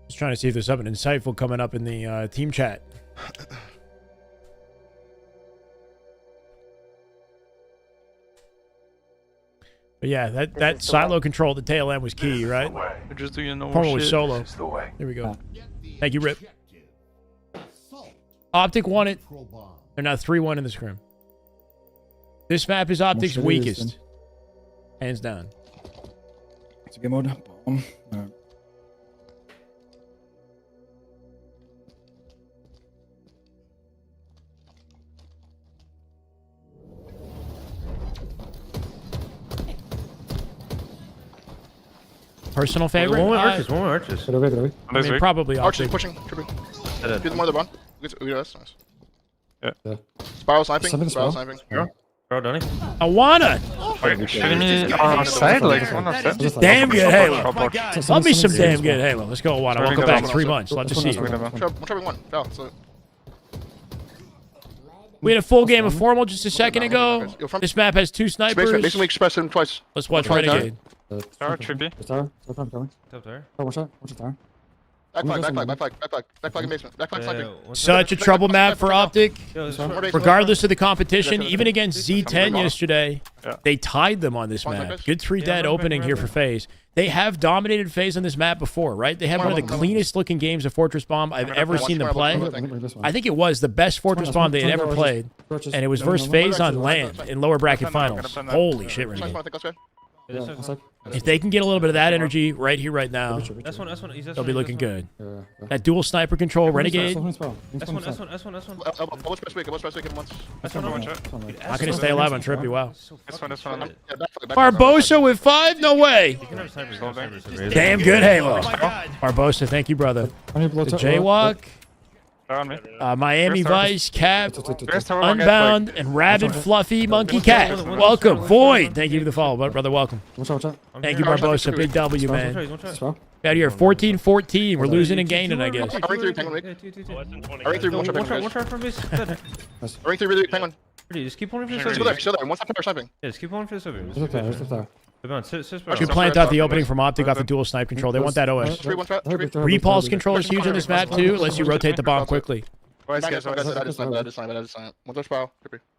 A: Just trying to see if there's something insightful coming up in the team chat. But yeah, that silo control at the tail end was key, right?
H: You're just doing normal
A: Portal was
H: shit.
A: solo.
D: It's the way.
A: There we go. Thank you, Rip. Optic won it. They're now 3-1 in the scrim. This map is Optic's
G: Most it is,
A: weakest. Hands down.
G: It's a game mode. Alright.
A: Personal favorite?
F: One more arches, one more arches.
G: Get away, get away.
A: I mean, probably
E: Archie's
A: Optic.
E: pushing. Tripping.
F: Dead.
E: Do the more of the run. That's nice.
G: Yeah.
E: Spiral sniping.
G: Something
E: Spiral
G: spiral.
E: sniping.
F: Bro, Donnie.
A: I wanna.
H: Shooting me on side, like one of them.
A: Damn good Halo.
B: Oh my god.
A: Love me some damn good Halo. Let's go, Awana. Welcome back. 3 months. Love to see you.
E: I'm trapping one. Foul. So
A: We had a full game of formal just a second ago. This map has 2 snipers.
E: basically express him twice.
A: Let's watch
E: Try that.
A: Renegade.
H: Tower, trippy.
G: It's tower. It's tower coming.
F: Top there.
G: Oh, one shot. One shot tower.
E: Back flag in basement. Back flag sniping.
A: Such a trouble map for Optic.
F: Yo, this
E: More
F: one.
E: base,
A: Regardless of the competition, even against Z10 yesterday,
H: Yeah.
A: they tied them on this map. Good 3 dead opening here for Faze. They have dominated Faze on this map before, right? They have one of the cleanest looking games of Fortress Bomb I've ever seen them play. I think it was the best Fortress Bomb they had ever played, and it was versus Faze on land in lower bracket finals. Holy shit, Renegade.
F: Yeah, this one.
A: If they can get a little bit of that energy right here, right now,
F: That's one. He's
A: they'll be looking good.
G: Yeah.
A: That dual sniper control, Renegade,
F: That's one.
E: Elbow press weak him once.
H: That's one shot.
A: not going to stay alive on Trippy, wow.
H: This one.
A: Barbosa with 5? No way.
F: You can have snipers.
A: Damn good Halo.
B: Oh my god.
A: Barbosa, thank you, brother. The
G: Jaywalk.
A: Jaywalk,
H: Tower on me.
A: Miami
H: Where's Tower?
A: Vice, Cap,
H: Where's Tower?
A: Unbound, and Rabid Fluffy Monkey Cat. Welcome. Void, thank you for the follow, brother. Welcome.
G: Watch out, watch out.
A: Thank you, Barbosa. Big W, man.
F: One try.
G: Spell.
A: Out here, 14-14. We're losing and gaining, I guess.
E: Ring 3 penguin weak. Ring 3 one shot penguin.
F: One try from base. Dead.
E: Ring 3 really weak penguin.
F: Just keep pulling for this
E: Still
F: over.
E: there. One shot power sniping.
F: Yeah, just keep pulling for this over.
G: There's a tower. There's a tower.
A: Should plant out the opening from Optic off the dual snipe control. They want that OS.
E: 3 one shot.
A: Repulse control is huge on this map, too. Lets you rotate the bomb quickly.
E: That is fine. One touch power.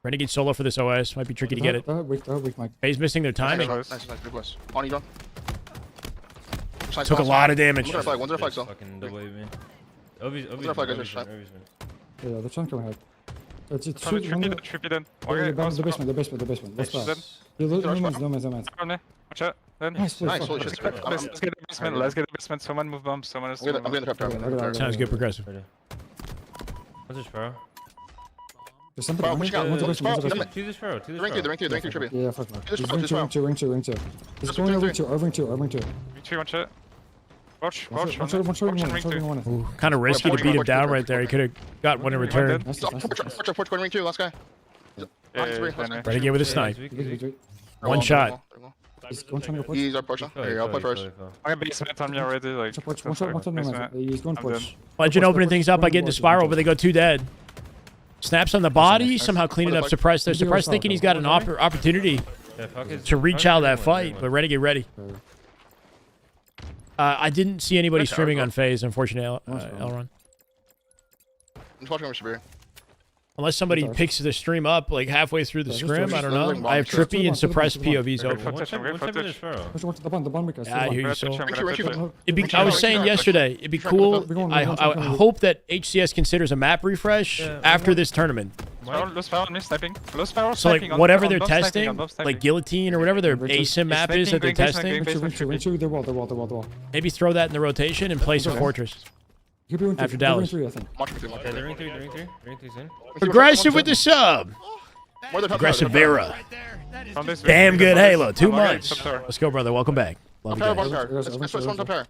A: Renegade solo for this OS. Might be tricky to get it.
G: Weak, Mike.
A: Faze missing their timing.
E: Nice. Good bless. On you, John.
A: Took a lot of damage.
E: One's on flag, so.
F: Fucking double wave, man. Ovi's
E: shot.
G: Yeah, the chunk ahead. It's
H: Trippy then.
G: the basement. Let's
H: Then.
G: pass. No man's.
H: Tower on me. Watch out. Then.
G: Nice,
E: Nice, holy
G: fuck.
E: shit.
H: Let's get the basement. Let's get the basement. Someone move bombs. Someone has to
E: I'm
H: move
E: getting the
H: bombs.
E: trap tower.
A: Sounds good, progressive.
F: What's this, bro?
G: There's something
E: Push out.
G: behind
E: One's
G: you.
E: on
G: One's
E: spell.
G: on
F: To this, bro.
E: Ring 3 trippy.
G: Yeah, fuck man.
E: Just
G: He's
E: fuck, just
G: ring two. He's going over two.
H: 3 1 shot. Watch.
G: One shot.
A: Ooh, kind of risky to beat him down right there. He could have got one in return.
G: Nice.
E: Porch ring 2, last guy.
A: Renegade with a snipe. One shot.
G: He's going trying to push.
E: He's our pusher. Here, I'll push first.
H: I got basement on me already. Like.
G: One shot, no man's. He's going
H: I'm
G: push.
A: Legend opening things up. I get into spiral, but they go 2 dead. Snaps on the body, somehow cleaning up Suppress. They're Suppress thinking he's got an opportunity to reach out that fight, but Renegade ready. I didn't see anybody streaming on Faze, unfortunately, Elron.
E: I'm talking over Shabir.
A: Unless somebody picks the stream up like halfway through the scrim, I don't know. I have Trippy and Suppressed POVs open.
G: The bomb because.
A: Yeah, I hear you, Soul.
E: Ring 2.
A: I was saying yesterday, it'd be cool. I hope that HCS considers a map refresh after this tournament.
H: Lost power on me sniping. Lost power
A: So like
H: sniping.
A: whatever they're testing, like Guillotine or whatever their
G: Ring
A: ASIM map is that they're testing,
G: Ring two. The wall.
A: maybe throw that in the rotation and play some Fortress. After Dallas.
G: I think.
F: Yeah, the ring 3's in.
A: Progressive with the sub. Aggressive Vera. Damn good Halo. 2 months. Let's go, brother. Welcome back. Love
E: Top
A: you
E: tower, bottom
A: guys.
E: tower. Let's switch one top tower.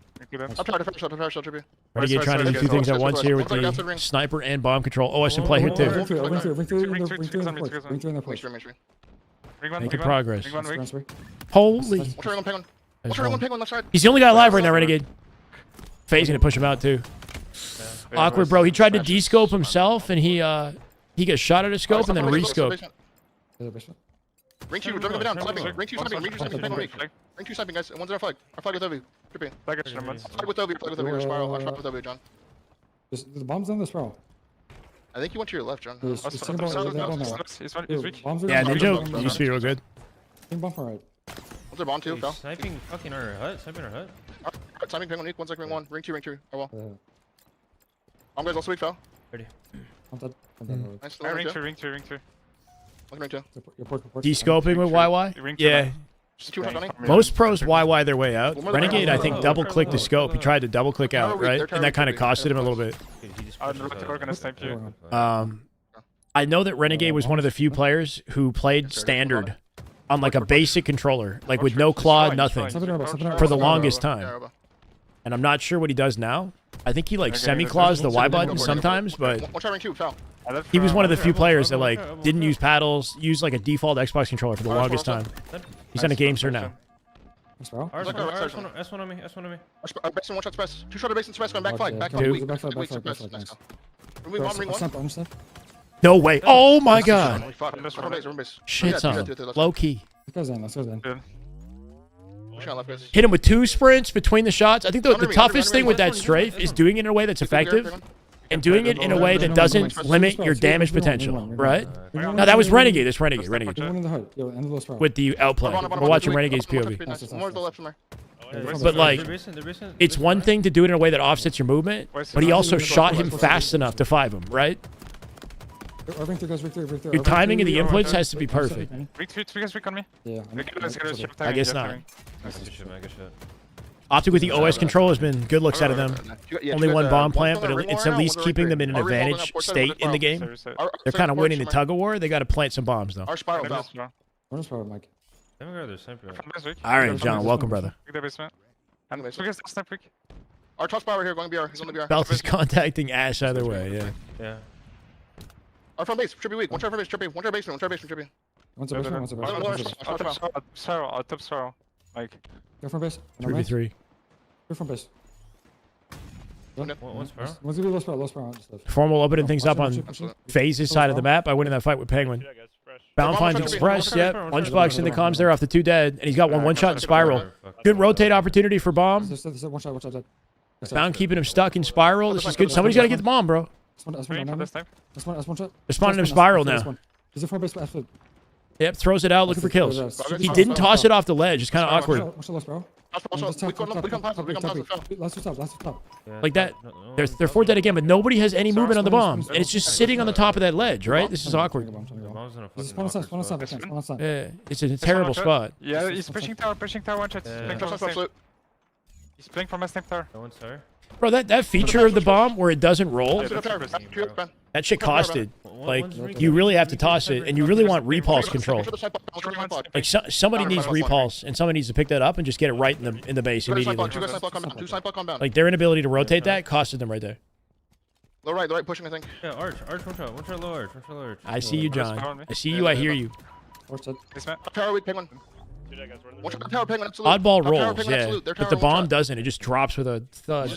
E: Top tower, top tower, shield tribute.
A: Renegade trying to do two things at once here with the sniper and bomb control. OS in play here too.
G: Ring through in the
E: Make
G: porch.
E: sure, make sure.
A: Making progress.
H: Ring one.
A: Holy.
E: Watch her on ping one. Watch her on ping one left side.
A: He's the only guy alive right now, Renegade. Faze gonna push him out too. Awkward, bro. He tried to de-scope himself and he got shot at a scope and then re-scoped.
E: Ring 2, jumping down, sniping. Ring 2 sniping, ring 2 sniping, ping on me. Ring 2 sniping, guys. One's in our flag. Our flag with W. Tripping.
H: Flag at Scrims.
E: Flag with W, flag with W. Spiral. Our flag with W, John.
G: The bomb's on this bro.
E: I think you went to your left, John.
G: He's
H: He's
G: weak.
A: Yeah, Ninja used to be real good.
G: Bomb for right.
E: One's their bomb 2, fell.
F: Sniping fucking our hut. Sniping our hut.
E: Alright, sniping, ping on Nick. One's like ring 1. Ring 2, ring 2. Oh well.
G: I'm
E: Guys, also weak, fell.
G: dead.
E: Nice.
H: Ring 2.
E: Ring 2.
A: De-scoping with YY?
H: Ring 2.
A: Yeah.
E: Just 2 shots on me.
A: Most pros YY their way out. Renegade, I think, double-clicked the scope. He tried to double-click out, right? And that kind of costed him a little bit.
H: We're gonna snipe you.
A: I know that Renegade was one of the few players who played standard on like a basic controller, like with no claw, nothing, for the longest time. And I'm not sure what he does now. I think he like semi-claws the Y button sometimes, but
E: Watch out, ring 2, fell.
A: he was one of the few players that like didn't use paddles, used like a default Xbox controller for the longest time. He's on a game sir now.
F: S1 on me. S1 on me.
E: Basin, one shot press. 2 shot basin, press, going back flag. Back
A: Two.
E: weak. Let's go. Ring 1, ring 1.
A: No way. Oh my god.
E: Holy fuck. Room base.
A: Shit's on. Low key.
G: Let's go then.
E: Push out left, guys.
A: Hit him with 2 sprints between the shots. I think the toughest thing with that strafe is doing it in a way that's effective and doing it in a way that doesn't limit your damage potential, right? Now that was Renegade. That's Renegade. With the outplay. We're watching Renegade's POV.
E: More to the left from there.
A: But like, it's one thing to do it in a way that offsets your movement, but he also shot him fast enough to 5 him, right? Your timing of the inputs has to be perfect.
H: Ring 2 on me.
G: Yeah.
A: I guess not.
F: Good shit.
A: Optic with the OS control has been good looks out of them. Only one bomb plant, but it's at least keeping them in an advantage state in the game. They're kind of winning the tug of war. They got to plant some bombs though.
E: Our spiral fell.
G: Where's power, Mike?
A: All right, John. Welcome, brother.
E: Our top spiral here going BR. He's on the BR.
A: Belt is contacting Ash either way. Yeah.
E: Our front base. Trippy weak. One try front base. Trippy. One try basement. One try basement. Trippy.
G: One's a basement, one's a basement.
H: Top spiral. Like.
G: Go from base.
A: 3v3.
G: Go from base.
F: One spiral.
G: One's gonna be low spiral.
A: Formal opening things up on Faze's side of the map by winning that fight with Penguin. Bound finds Express, yep. Lunchbox in the comms there off the 2 dead, and he's got one shot in Spiral. Good rotate opportunity for Bomb.
G: One shot.
A: Bound keeping him stuck in Spiral. This is good. Somebody's got to get the bomb, bro.
G: That's one shot.
A: They're spawning him Spiral now.
G: He's a front base absolute.
A: Yep, throws it out, looking for kills. He didn't toss it off the ledge. It's kind of awkward. Like that. They're 4 dead again, but nobody has any movement on the bomb. And it's just sitting on the top of that ledge, right? This is awkward. Yeah, it's a terrible spot.
H: Yeah, he's pushing tower, one shot. He's playing from a snake tower.
A: Bro, that feature of the bomb where it doesn't roll, that shit costed. Like, you really have to toss it, and you really want repulse control. Like, somebody needs repulse, and somebody needs to pick that up and just get it right in the base immediately. Like, their inability to rotate that costed them right there.
E: Low right, pushing, I think.
F: Yeah, arch, one shot, low arch.
A: I see you, John. I see you, I hear you.
E: Tower weak, penguin.
A: Oddball rolls, yeah. But the bomb doesn't. It just drops with a thud.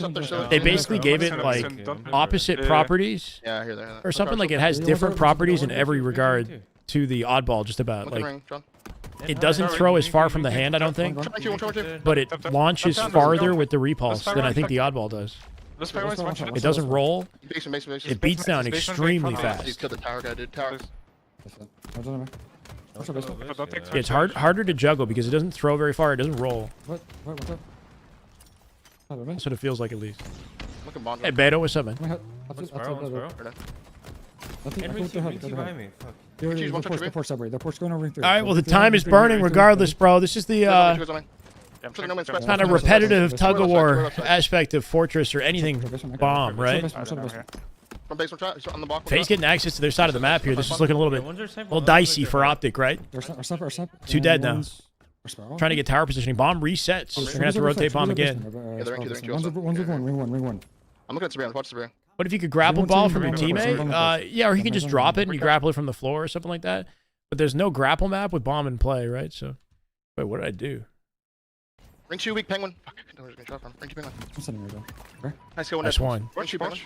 A: They basically gave it, like, opposite properties.
E: Yeah, here, there.
A: Or something like it has different properties in every regard to the oddball, just about. Like, it doesn't throw as far from the hand, I don't think. But it launches farther with the repulse than I think the oddball does. It doesn't roll. It beats down extremely fast.
E: He's killed the tower guy, dude. Tower.
A: Yeah, it's harder to juggle because it doesn't throw very far. It doesn't roll. That's what it feels like, at least. Hey, Beto, what's up, man? Alright, well, the time is burning regardless, bro. This is the kind of repetitive tug-of-war aspect of Fortress or anything bomb, right? Faze getting access to their side of the map here. This is looking a little dicey for Optic, right? 2 dead now. Trying to get tower positioning. Bomb resets. They're gonna have to rotate bomb again.
E: Yeah, they're in queue,
G: One's
E: also.
G: ring one.
E: I'm looking at Sabrina. Watch Sabrina.
A: What if you could grapple
G: one
A: ball
G: team,
A: from your
G: someone on the
A: teammate?
G: course.
A: Yeah, or he can just drop it and you
H: Okay.
A: grapple it from the floor or something like that. But there's no grapple map with bomb in play, right? So, wait, what did I do?
E: Ring 2 weak penguin. Fuck. I was gonna drop him. Ring 2 penguin.
G: I'm sending right there.
E: Nice kill.
A: Nice one.
E: Ring 2 penguin.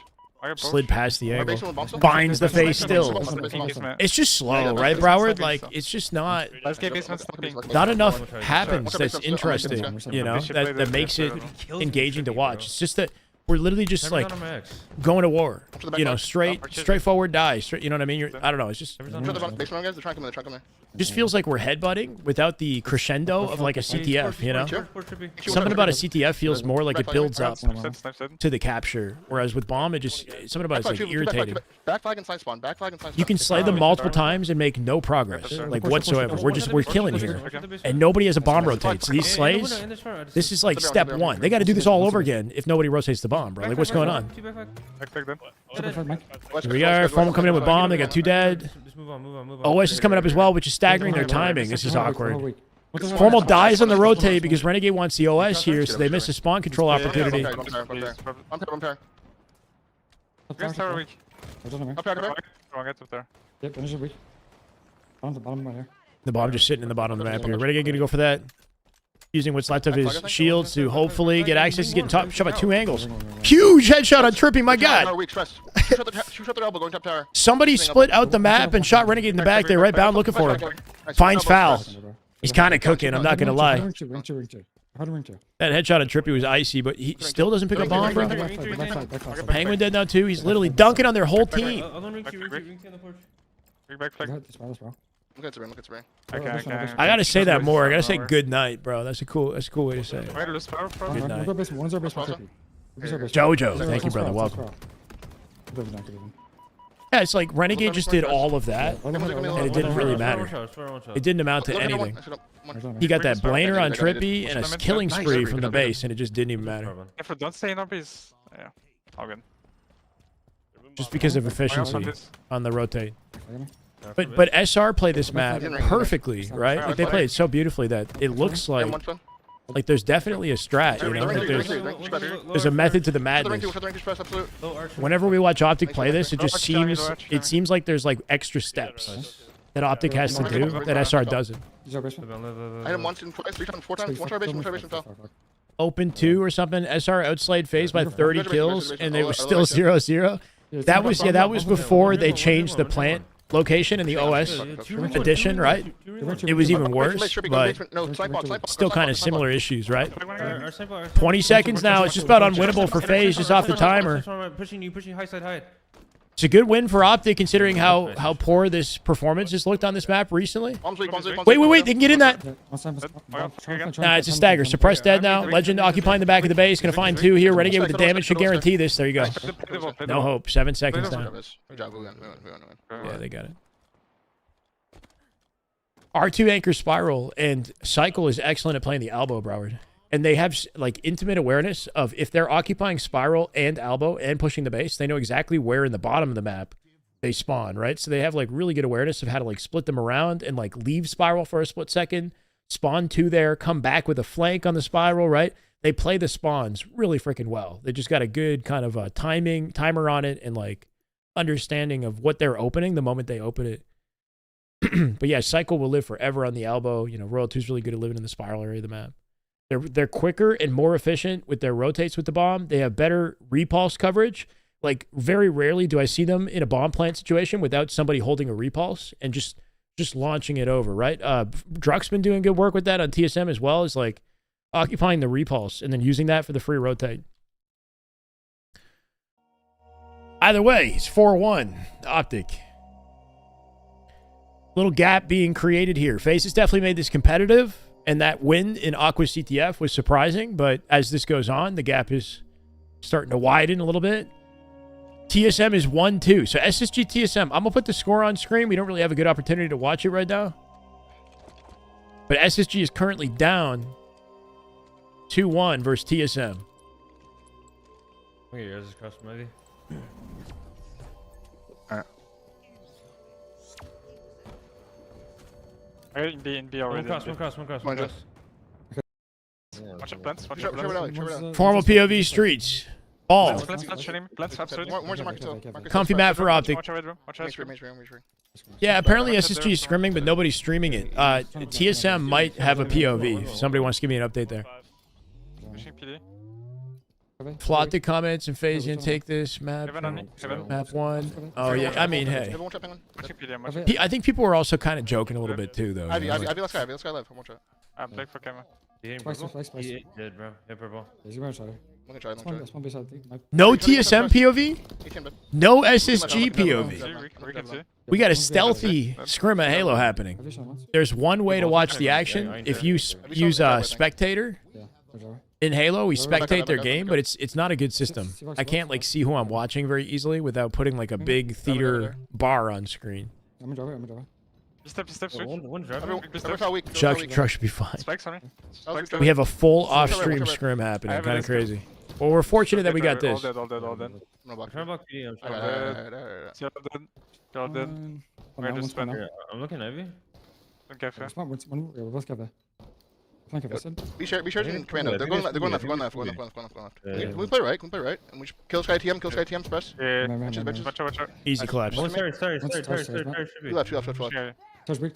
H: I got
A: Slid past the
E: Our
A: angle.
E: basement with bomb still?
A: Binds the face still.
G: Awesome.
A: It's just slow,
E: Yeah,
A: right,
E: that's-
A: Broward? Like, it's just not...
H: Let's get basement stopping.
A: Not enough
F: One try.
A: happens
E: What's up,
A: that's
E: what's up,
A: interesting,
E: what's up?
A: you know,
H: We should play
A: that
H: this
A: makes it
H: game.
A: engaging to watch. It's just that we're literally just
F: Never
A: like
F: done on my X.
A: going to war,
E: To the back
A: you know,
E: line.
A: straightforward die, you know what I mean? I don't know, it's just,
F: Never
E: To
F: done
E: the
F: on my X.
E: basement guys. They're trying to come in. They're trying to come in.
A: just feels like we're headbutting without the crescendo of like a CTF, you know? Something about a CTF feels more like it builds up
H: Snipe set.
A: to the capture, whereas with bomb, it just, something about it's like irritating.
E: Back flag and side spawn. Back flag and side spawn.
A: You can slay them multiple times and make no progress, like whatsoever. We're killing here. And nobody has a bomb rotate. So these slays, this is like step one. They got to do this all over again if nobody rotates the bomb, bro. Like, what's going on?
H: Back them.
A: Here we are. Formal coming in with bomb. They got 2 dead.
F: Just move on.
A: OS is coming up as well, which is staggering their timing. This is awkward. Formal dies on the rotate because Renegade wants the OS here, so they miss a spawn control opportunity.
E: Bump pair.
H: Against tower weak.
E: Up pair.
H: Wrong, get up there.
G: Yep, finish it weak. Bottom right here.
A: The bomb just sitting in the bottom of the map here. Renegade going to go for that. Using what's left of his shields to hopefully get access. He's getting shot by 2 angles. Huge headshot on Trippy, my god.
E: Weak stress. Shoot at their elbow going top tower.
A: Somebody split out the map and shot Renegade in the back there, right bound looking for him. Finds foul. He's kind of cooking, I'm not going to lie.
G: Ring two. How do ring two?
A: That headshot on Trippy was icy, but he still doesn't pick up bomb, bro. Penguin dead now too. He's literally dunking on their whole team.
H: Big back flag.
E: Look at Sabrina.
A: I gotta say that more. I gotta say good night, bro. That's a cool way to say it.
H: Wait, lose power from.
A: Good night.
G: One's our basement.
A: Jojo, thank you, brother. Welcome. Yeah, it's like Renegade just did all of that, and it didn't really matter. It didn't amount to anything. He got that blaner on Trippy and a killing spree from the base, and it just didn't even matter.
H: If we don't stay in our base, yeah, all good.
A: Just because of efficiency on the rotate. But SR play this map perfectly, right? Like they play it so beautifully that it looks like there's definitely a strat, you know? Like there's a method to the madness. Whenever we watch Optic play this, it seems like there's like extra steps that Optic has to do that SR doesn't.
E: I hit him once and twice, 3 times, 4 times. One try basement fell.
A: Open 2 or something. SR outslayed Faze by 30 kills, and it was still 0-0. That was before they changed the plant location in the OS edition, right? It was even worse, but still kind of similar issues, right? 20 seconds now. It's just about unwinnable for Faze, just off the timer.
F: Pushing high side high.
A: It's a good win for Optic considering how poor this performance has looked on this map recently. Wait, they can get in that. Nah, it's a stagger. Suppressed dead now. Legend occupying the back of the base. Gonna find 2 here. Renegade with the damage should guarantee this. There you go. No hope. 7 seconds now. Yeah, they got it. R2 anchor spiral and Cycle is excellent at playing the elbow, Broward. And they have like intimate awareness of if they're occupying spiral and elbow and pushing the base, they know exactly where in the bottom of the map they spawn, right? So they have like really good awareness of how to like split them around and like leave spiral for a split second, spawn 2 there, come back with a flank on the spiral, right? They play the spawns really freaking well. They just got a good kind of timer on it and like understanding of what they're opening the moment they open it. But yeah, Cycle will live forever on the elbow. You know, Royal 2 is really good at living in the spiral area of the map. They're quicker and more efficient with their rotates with the bomb. They have better repulse coverage. Like very rarely do I see them in a bomb plant situation without somebody holding a repulse and just launching it over, right? Druck's been doing good work with that on TSM as well, as like occupying the repulse and then using that for the free rotate. Either way, it's 4-1 Optic. Little gap being created here. Faze has definitely made this competitive. And that win in Aqua CTF was surprising, but as this goes on, the gap is starting to widen a little bit. TSM is 1-2. So SSG TSM, I'm going to put the score on screen. We don't really have a good opportunity to watch it right now. But SSG is currently down 2-1 versus TSM.
F: Okay, yours is cross maybe.
H: In B already.
F: One cross.
H: Watch out plants. Watch
E: Sure,
H: out
E: sure,
H: plants.
E: sure.
A: Formal POV streets. Ball.
H: Plants, shooting. Plants, absolute.
E: Where's the market still?
A: Comfy map for Optic.
H: Watch out red room. Watch out
E: Main
H: scrim.
E: screen, main screen.
A: Yeah, apparently SSG is scrimming, but nobody's streaming it. TSM might have a POV. If somebody wants to give me an update there.
H: Pushing PD.
A: Plot the comments and Faze gonna take this map.
H: Heaven on me. Heaven.
A: Map 1. Oh yeah, I mean, hey.
E: Everyone trap penguin.
H: Watching PD. I'm watching.
A: I think people were also kind of joking a little bit too, though.
E: Ivy,
A: you know,
E: Ivy,
A: like-
E: let's go live. One more trap.
H: I'm black for camera.
F: He ain't
G: Spice,
F: purple.
G: spice, spice.
F: He ain't dead, bro. Hit purple.
G: He's going to try.
E: Let me try.
G: That's one beside thing.
A: No TSM POV?
E: 18 bit.
A: No SSG POV.
H: We can see.
A: We got a stealthy scrim of Halo happening. There's one way to watch the action. If you use spectator
G: Yeah. Good job.
A: in Halo, we spectate their game, but it's not a good system. I can't like see who I'm watching very easily without putting like a big theater bar on screen.
G: I'm a driver.
H: He step switch.
F: One driver.
E: Everyone fell weak.
A: Truck should be fine.
H: Spikes on me. Spikes
A: We have a full off-stream scrim happening. Kind of crazy. Well, we're fortunate that we got
H: All
A: this.
H: dead, all dead, all dead.
E: No block.
F: Trying to block PD. I'm
E: Alright,
F: trying.
E: alright, alright.
H: See all dead. They're all dead.
G: One
H: just spent
F: Yeah, I'm looking heavy.
H: Don't cafe.
G: We're both cafe. Flank cafe, Sid.
E: Be sure in commando. They're going left. Going left.
F: Yeah.
E: Can we play right? And we kill Sky TM, press.
H: Yeah.
G: Man.
H: Watch out.
A: Easy collapse.
F: One stairs.
E: Two left.
H: Yeah.
G: Touch weak.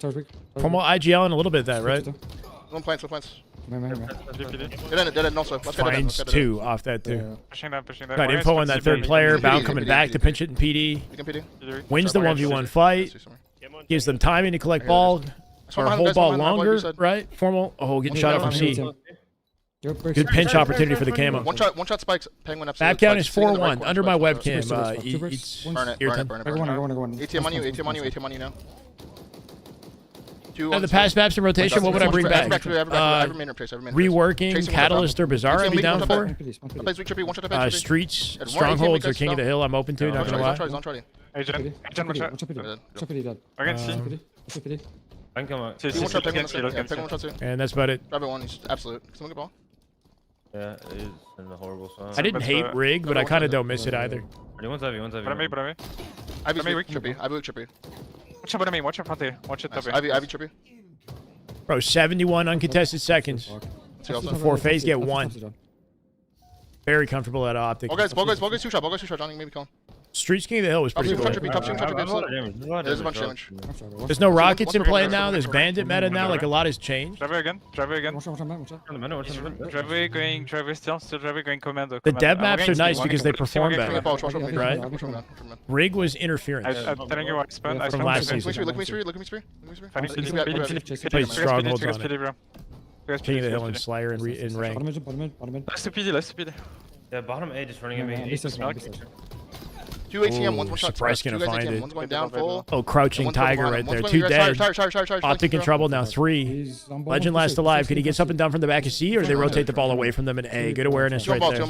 A: Formal IGL in a little bit of that, right?
E: One plants.
G: Man.
H: PD.
E: Dead end also. Let's get
A: Finds 2 off that too.
H: Pushing down.
A: Got info on that third player. Bound coming back to pinch it in PD.
E: You can PD.
A: Wins the 1v1 fight. Gives them timing to collect ball. Or hold ball longer, right? Formal. Oh, getting shot up from C. Good pinch opportunity for the camo.
E: One shot spikes. Penguin absolute.
A: Map count is
E: Spikes. Sitting in the right
A: 4-1.
E: corner,
A: Under my
E: spikes.
A: webcam. It's
E: Burn it
A: irritant.
G: Go on.
E: ATM on you now.
A: The past maps in rotation, what would I bring back? Reworking, Catalyst, or Bazaar I'd be down for. Streets, Strongholds, or King of the Hill I'm open to, not gonna lie.
H: Hey, Jen, watch out. I can see.
F: I can come out.
H: See,
A: And that's about it.
E: Everyone, he's absolute. Someone get ball.
F: Yeah, it is in the horrible spot.
A: I didn't hate Rig, but I kind of don't miss it either.
F: One's heavy.
H: Para me.
E: Ivy trippy.
H: Watch out, para mí. Watch out, front here. Watch it, top
E: Ivy trippy.
A: Bro, 71 uncontested seconds before Faze get 1. Very comfortable at Optic.
E: Ball guys, two shot, Johnny, maybe call.
A: Streets King of the Hill was pretty
E: Top
A: cool.
E: trippy. There's a bunch of damage.
A: There's no rockets in play now. There's bandit meta now. Like a lot has changed.
H: Driver again. Driver still driver going commando.
A: The dev maps are nice because they perform better.
E: Right?
A: Rig was interference.
H: I'm telling you what I spent.
A: From last season.
E: Look me spree.
A: Played strongholds on it. King of the Hill and Slayer in rank.
H: Let's do PD.
F: Yeah, bottom A just running at me.
E: Two ATM, one's one shot.
A: Suppress gonna find it.
E: One's going down full.
A: Oh, crouching tiger right there. 2 dead. Optic in trouble now. 3. Legend last alive. Can he get something down from the back of C, or do they rotate the ball away from them in A? Good awareness right there.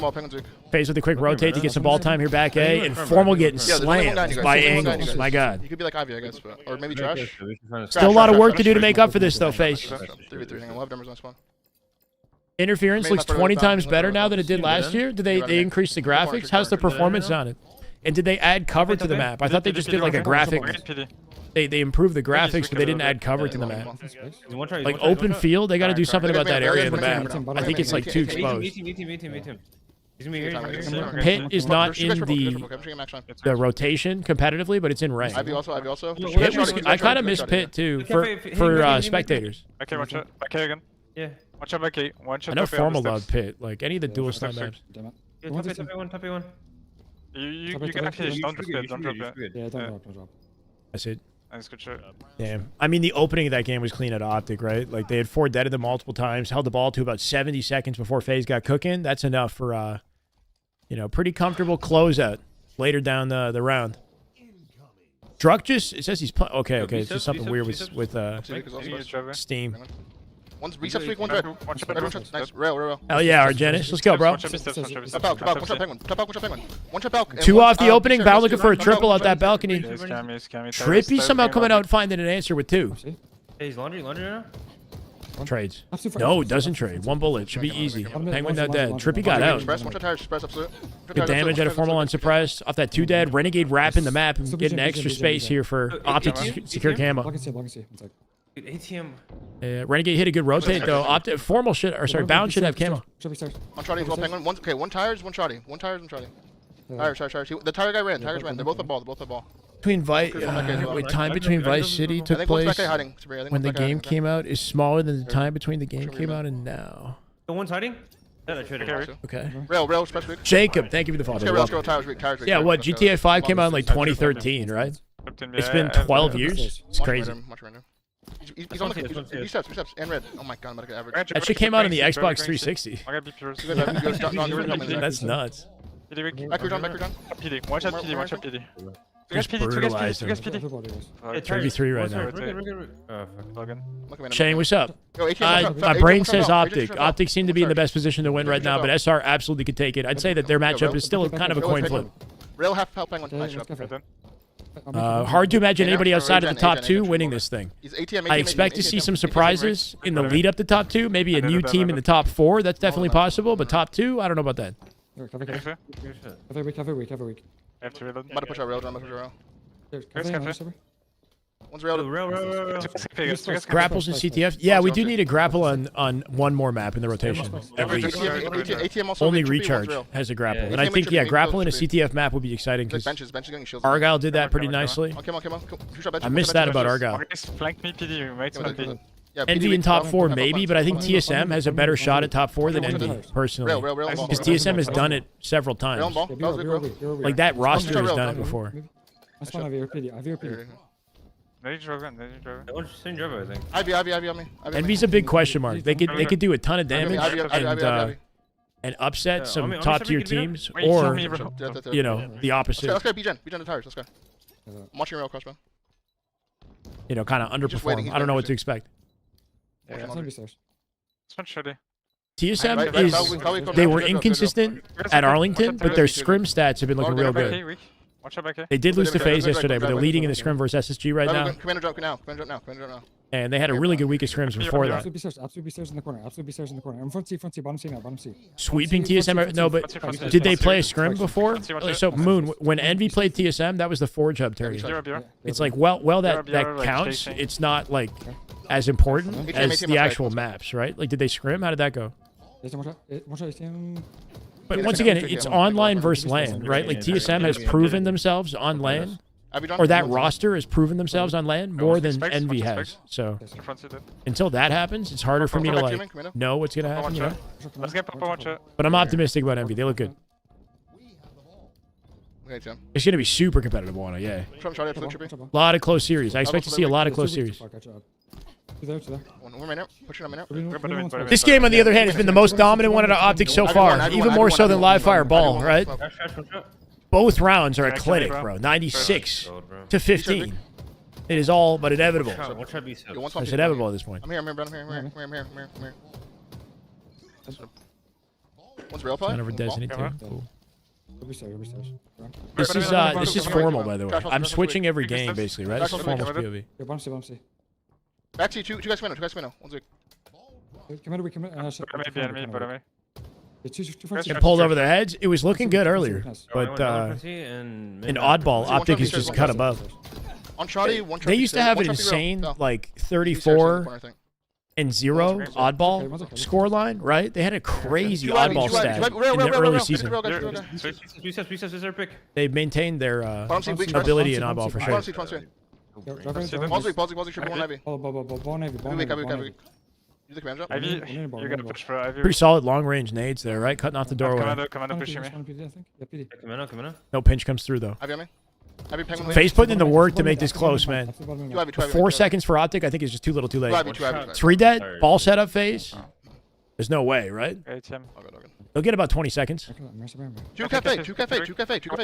A: Faze with a quick rotate to get some ball time here back A, and Formal getting slammed by angles. My God.
E: You could be like Ivy, I guess, or maybe Trash.
A: Still a lot of work to do to make up for this, though, Faze.
E: 3v3, hang on, we'll have numbers on spawn.
A: Interference looks 20 times better now than it did last year. Did they increase the graphics? How's the performance on it? And did they add cover to the map? I thought they just did like a graphic. They improved the graphics, but they didn't add cover to the map. Like open field, they got to do something about that area of the map. I think it's like too exposed.
F: Meet him. He's gonna be here.
A: Pit is not in the rotation competitively, but it's in rank.
E: Ivy also.
A: Pit was, I kind of miss Pit too for spectators.
H: Okay, watch out. Back A again.
F: Yeah.
H: Watch out, back A.
A: I know Formal love Pit. Like any of the dual snipe maps.
F: Top A one.
H: You can actually just don't drop it. Don't drop it.
G: Yeah, don't drop.
A: That's it.
H: Nice, good shot.
A: Damn. I mean, the opening of that game was clean at Optic, right? Like, they had 4 dead at them multiple times, held the ball to about 70 seconds before Faze got cooking. That's enough for, pretty comfortable closeout later down the round. Druck just, it says he's playing. Okay, it's just something weird with Steam.
E: One's reset streak, one's red. Everyone shot. Nice. Rail.
A: Hell yeah, Argenis. Let's go, bro.
H: Watch out,
E: Top balk, one shot penguin. One shot balk.
A: 2 off the opening. Val looking for a triple out that balcony.
H: Scammy.
A: Trippy somehow coming out and finding an answer with 2.
F: Hey, he's laundry now?
A: Trades. No, doesn't trade. 1 bullet. Should be easy. Penguin not dead. Trippy got out.
E: One shot tires, express absolute.
A: Good damage at a formal unsuppressed. Off that 2 dead. Renegade wrapping the map and getting extra space here for Optic secure camo.
F: Dude, ATM.
A: Renegade hit a good rotate though. Formal should, or sorry, bound should have camo.
G: Should be stairs.
E: One shotty, well penguin. One, okay, one tires, one shotty. One tires, one shotty. Tires. The tire guy ran. Tires ran. They're both at ball. They're both at ball.
A: Between Vice,
E: Chris, one back as well.
A: wait, time between Vice City
E: I
A: took
E: think one's back
A: place
E: there hiding. Sabrina, I think
A: when
E: one's
A: the
E: back there
A: game
E: hiding.
A: came out is smaller than the time between the game
E: Show me
A: came
E: that.
A: out and now.
F: The one's hiding? Yeah, I traded.
H: Okay,
A: Okay.
E: Rail, special week.
A: Jacob, thank you for the follow.
E: Let's go, tires week, tires week.
A: Yeah, what,
E: Tires,
A: GTA 5 came out in like
E: tires,
A: 2013, right?
H: Captain,
A: It's
H: yeah,
A: been
H: I have
A: 12
H: the-
A: years. It's
E: Much
A: crazy.
E: random, much random. He's on the three steps, and red. Oh my god, I'm about to get average.
A: That shit came out on the Xbox 360.
H: I got beep yours.
E: You guys have to go.
A: That's nuts.
H: PD weak.
E: Back John.
H: PD. One shot PD, one shot PD.
A: Just
H: Two guys
A: brutalized
H: PD, two guys
A: him.
H: PD.
G: Everybody was.
F: Hey,
A: 33 right now.
F: Oh, fuck.
H: Logan.
A: Shane, what's up?
E: Yo, ATM,
A: My
E: ATM,
A: brain
E: ATM,
A: says
E: ATM,
A: Optic.
E: ATM,
A: Optic seem to be in the
E: Sorry.
A: best position to win right now, but SR absolutely could take it. I'd say that their matchup is still kind of a coin flip.
E: Rail half penguin.
G: Yeah,
E: Nice
G: let's
E: shot.
G: go for it.
A: Hard to imagine anybody outside of the top
E: Gen,
A: two
E: Gen,
A: winning
E: Gen.
A: this thing.
E: He's ATM,
A: I expect to see some surprises in the
H: Right.
A: lead up to top two. Maybe a new team in the top four. That's definitely possible. But top two, I don't know about that.
G: Every week.
H: I have to reload.
E: I'm about to push our rail, John. I'm about to push our rail.
H: Guys,
E: One's rail.
F: Rail.
A: Grapples and CTF. Yeah, we do need a grapple on one more map in the rotation. At least.
E: ATM also.
A: Only
E: Trippy, one's
A: recharge
E: rail.
A: has a grapple.
F: Yeah,
A: And I
E: ATM
A: think,
E: and
A: yeah,
E: Trippy,
A: grapple in a
E: both Trippy.
A: CTF map would be exciting
E: Like
A: because
E: benches going shields.
A: Argyle did that pretty
H: Come on.
A: nicely.
E: Oh, come on. Two shot benches.
A: I missed that about Argyle.
H: Guys, flank me PD, you might smoke me.
E: Yeah,
A: Envy in top four, maybe, but I think TSM has a better shot at top four than Envy, personally.
E: Rail, ball.
A: Because TSM has done it several
E: Rail and
A: times.
E: ball. Rail.
A: Like, that roster has done it before.
G: That's one of your PD. I have your PD.
H: No, you drove in, no, you drove in.
F: One's same driver, I think.
E: Ivy on me.
A: Envy's a big question mark. They could do a ton of damage
E: Ivy.
A: and upset
F: Yeah,
A: some
F: Omi,
A: top tier
F: Omi, Omi,
A: teams,
H: Wait, you killed
A: or
H: me, bro.
A: you know, the opposite.
E: Let's go. B-Gen the tires. Let's go. I'm watching rail crossbow.
A: You know, kind of
E: Just waiting,
A: underperform.
E: he's
A: I don't know what to
E: waiting.
A: expect.
G: Yeah, it's gonna be stairs.
H: This one's shitty.
A: TSM
E: Right,
A: is
E: Valve,
A: they were
E: go.
A: inconsistent at Arlington, but their scrim stats have been looking real good.
H: Okay, weak. Watch out back here.
A: They did lose to
E: Go,
A: Faze
E: go, go,
A: yesterday,
E: go,
A: but
E: go,
A: they're
E: go,
A: leading
G: go,
A: in the
G: go.
A: scrim versus SSG right now,
E: Commander drop now.
A: and they had a really good week of scrims before that.
G: Absolutely stairs in the corner. I'm front C, bottom C now, bottom C.
A: Sweeping
G: Front C,
A: TSM,
G: front C,
A: no,
G: front
A: but
G: C, front C.
A: did they play a scrim before?
H: Watch it.
A: So Moon, when Envy played TSM, that was the Forge Hub tourney.
H: Zero.
A: It's like, well, that
H: like,
A: counts.
H: chasing.
A: It's not like as important
E: ATM,
A: as
E: ATM,
A: the
E: okay.
A: actual maps, right? Like, did they scrim? How did that go?
G: One shot, ATM.
A: But
E: Yeah,
A: once
E: that's
A: again,
E: okay,
A: it's
E: yeah.
A: online versus LAN, right? Like TSM has proven themselves on LAN, or that roster has proven themselves on LAN more than Envy has. So
H: In front of it.
A: until that happens, it's harder for me to
E: Come back,
A: like
E: Commander.
A: know what's gonna happen. You know?
H: Let's get Papa watch it.
A: But I'm optimistic about Envy. They look good.
E: Okay, Tim.
A: It's gonna be super competitive, Wanna. Yeah,
E: Trump shot at Trippy.
A: a lot of close series. I expect to see a lot of close series.
G: Two there.
E: One minute. Pushing a minute.
A: This game, on the other hand, has been the most dominant one at Optic so far, even more so than Live Fire Ball, right? Both rounds are a clinic, bro. 96 to 15. It is all but inevitable.
F: Watch out, B7.
A: It's inevitable at this point.
E: I'm here, bro. I'm here. One's rail play.
A: None over Destiny
H: Ball.
A: 2. Cool.
G: This
A: This is formal, by the way. I'm switching every game, basically, right? This is formal POV.
G: Bottom C.
E: Back to you. Two guys come in. One's weak.
G: We come in.
H: Maybe enemy, but I
A: And pulled over their heads. It was looking good earlier, but in oddball, Optic is just cut above.
E: On Shotty, one
A: They used to have an insane like 34 and 0 oddball score line, right? They had a crazy oddball stat in the early season.
F: Reset, pick.
A: They maintained their ability in oddball for sure.
E: Pause, should be one heavy.
G: Ball
E: You the commander drop?
H: Ivy, you gotta push for Ivy.
A: Pretty solid long range nades there, right? Cutting off the doorway.
H: Commander pushing me.
F: Come on.
A: No pinch comes through though.
E: Ivy on me. Ivy penguin.
A: Face putting in the work to make this close, man.
E: Two Ivy.
A: 4 seconds for Optic, I think, is just too little, too late.
E: Two Ivy.
A: 3 dead, ball setup phase. There's no way, right?
H: ATM.
A: They'll get about 20 seconds.
E: Two cafe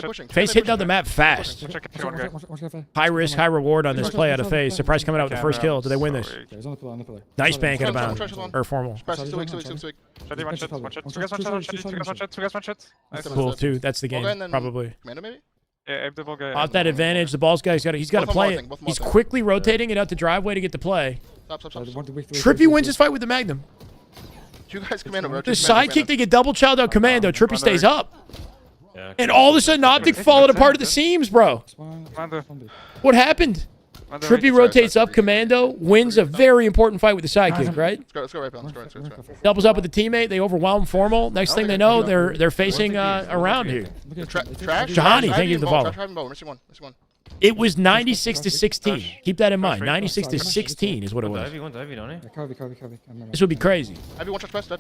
E: pushing.
A: Face hitting out the map fast.
H: Check if you want to go.
A: High risk, high reward on this play out of Faze. Surprise coming out with the first kill. Do they win this? Nice bank out of bounds. Or formal.
E: Press still weak.
H: Shotty, one shot. Two guys, one shot. Nice.
A: Cool, too. That's the
E: Ball guy and
A: game,
E: then-
A: probably.
E: Commander maybe?
H: Yeah, I have the ball guy.
A: Off that advantage, the ball's guy's got. He's got to
E: Both
A: play
E: on
A: it.
E: Martin,
A: He's
E: both on
A: quickly rotating it out the driveway to get the play.
E: Stop.
A: Trippy wins his fight with the Magnum.
E: Two guys commando, bro.
A: The sidekick, they get double child out commando. Trippy stays up.
F: Yeah.
A: And all of a sudden, Optic followed apart at the seams, bro.
H: Commander.
A: What happened? Trippy rotates up commando, wins a very important fight with the sidekick, right?
E: Let's go right, Bill. Let's go right.
A: Doubles up with the teammate. They overwhelm formal. Next thing they know, they're facing around here.
E: Trash.
A: Johnny, thank you for the follow.
E: Trash and ball. Missing one.
A: It was 96 to 16. Keep that in mind. 96 to 16 is what it was.
F: One's Ivy, don't he?
G: Copy.
A: This would be crazy.
E: Ivy, one shot press.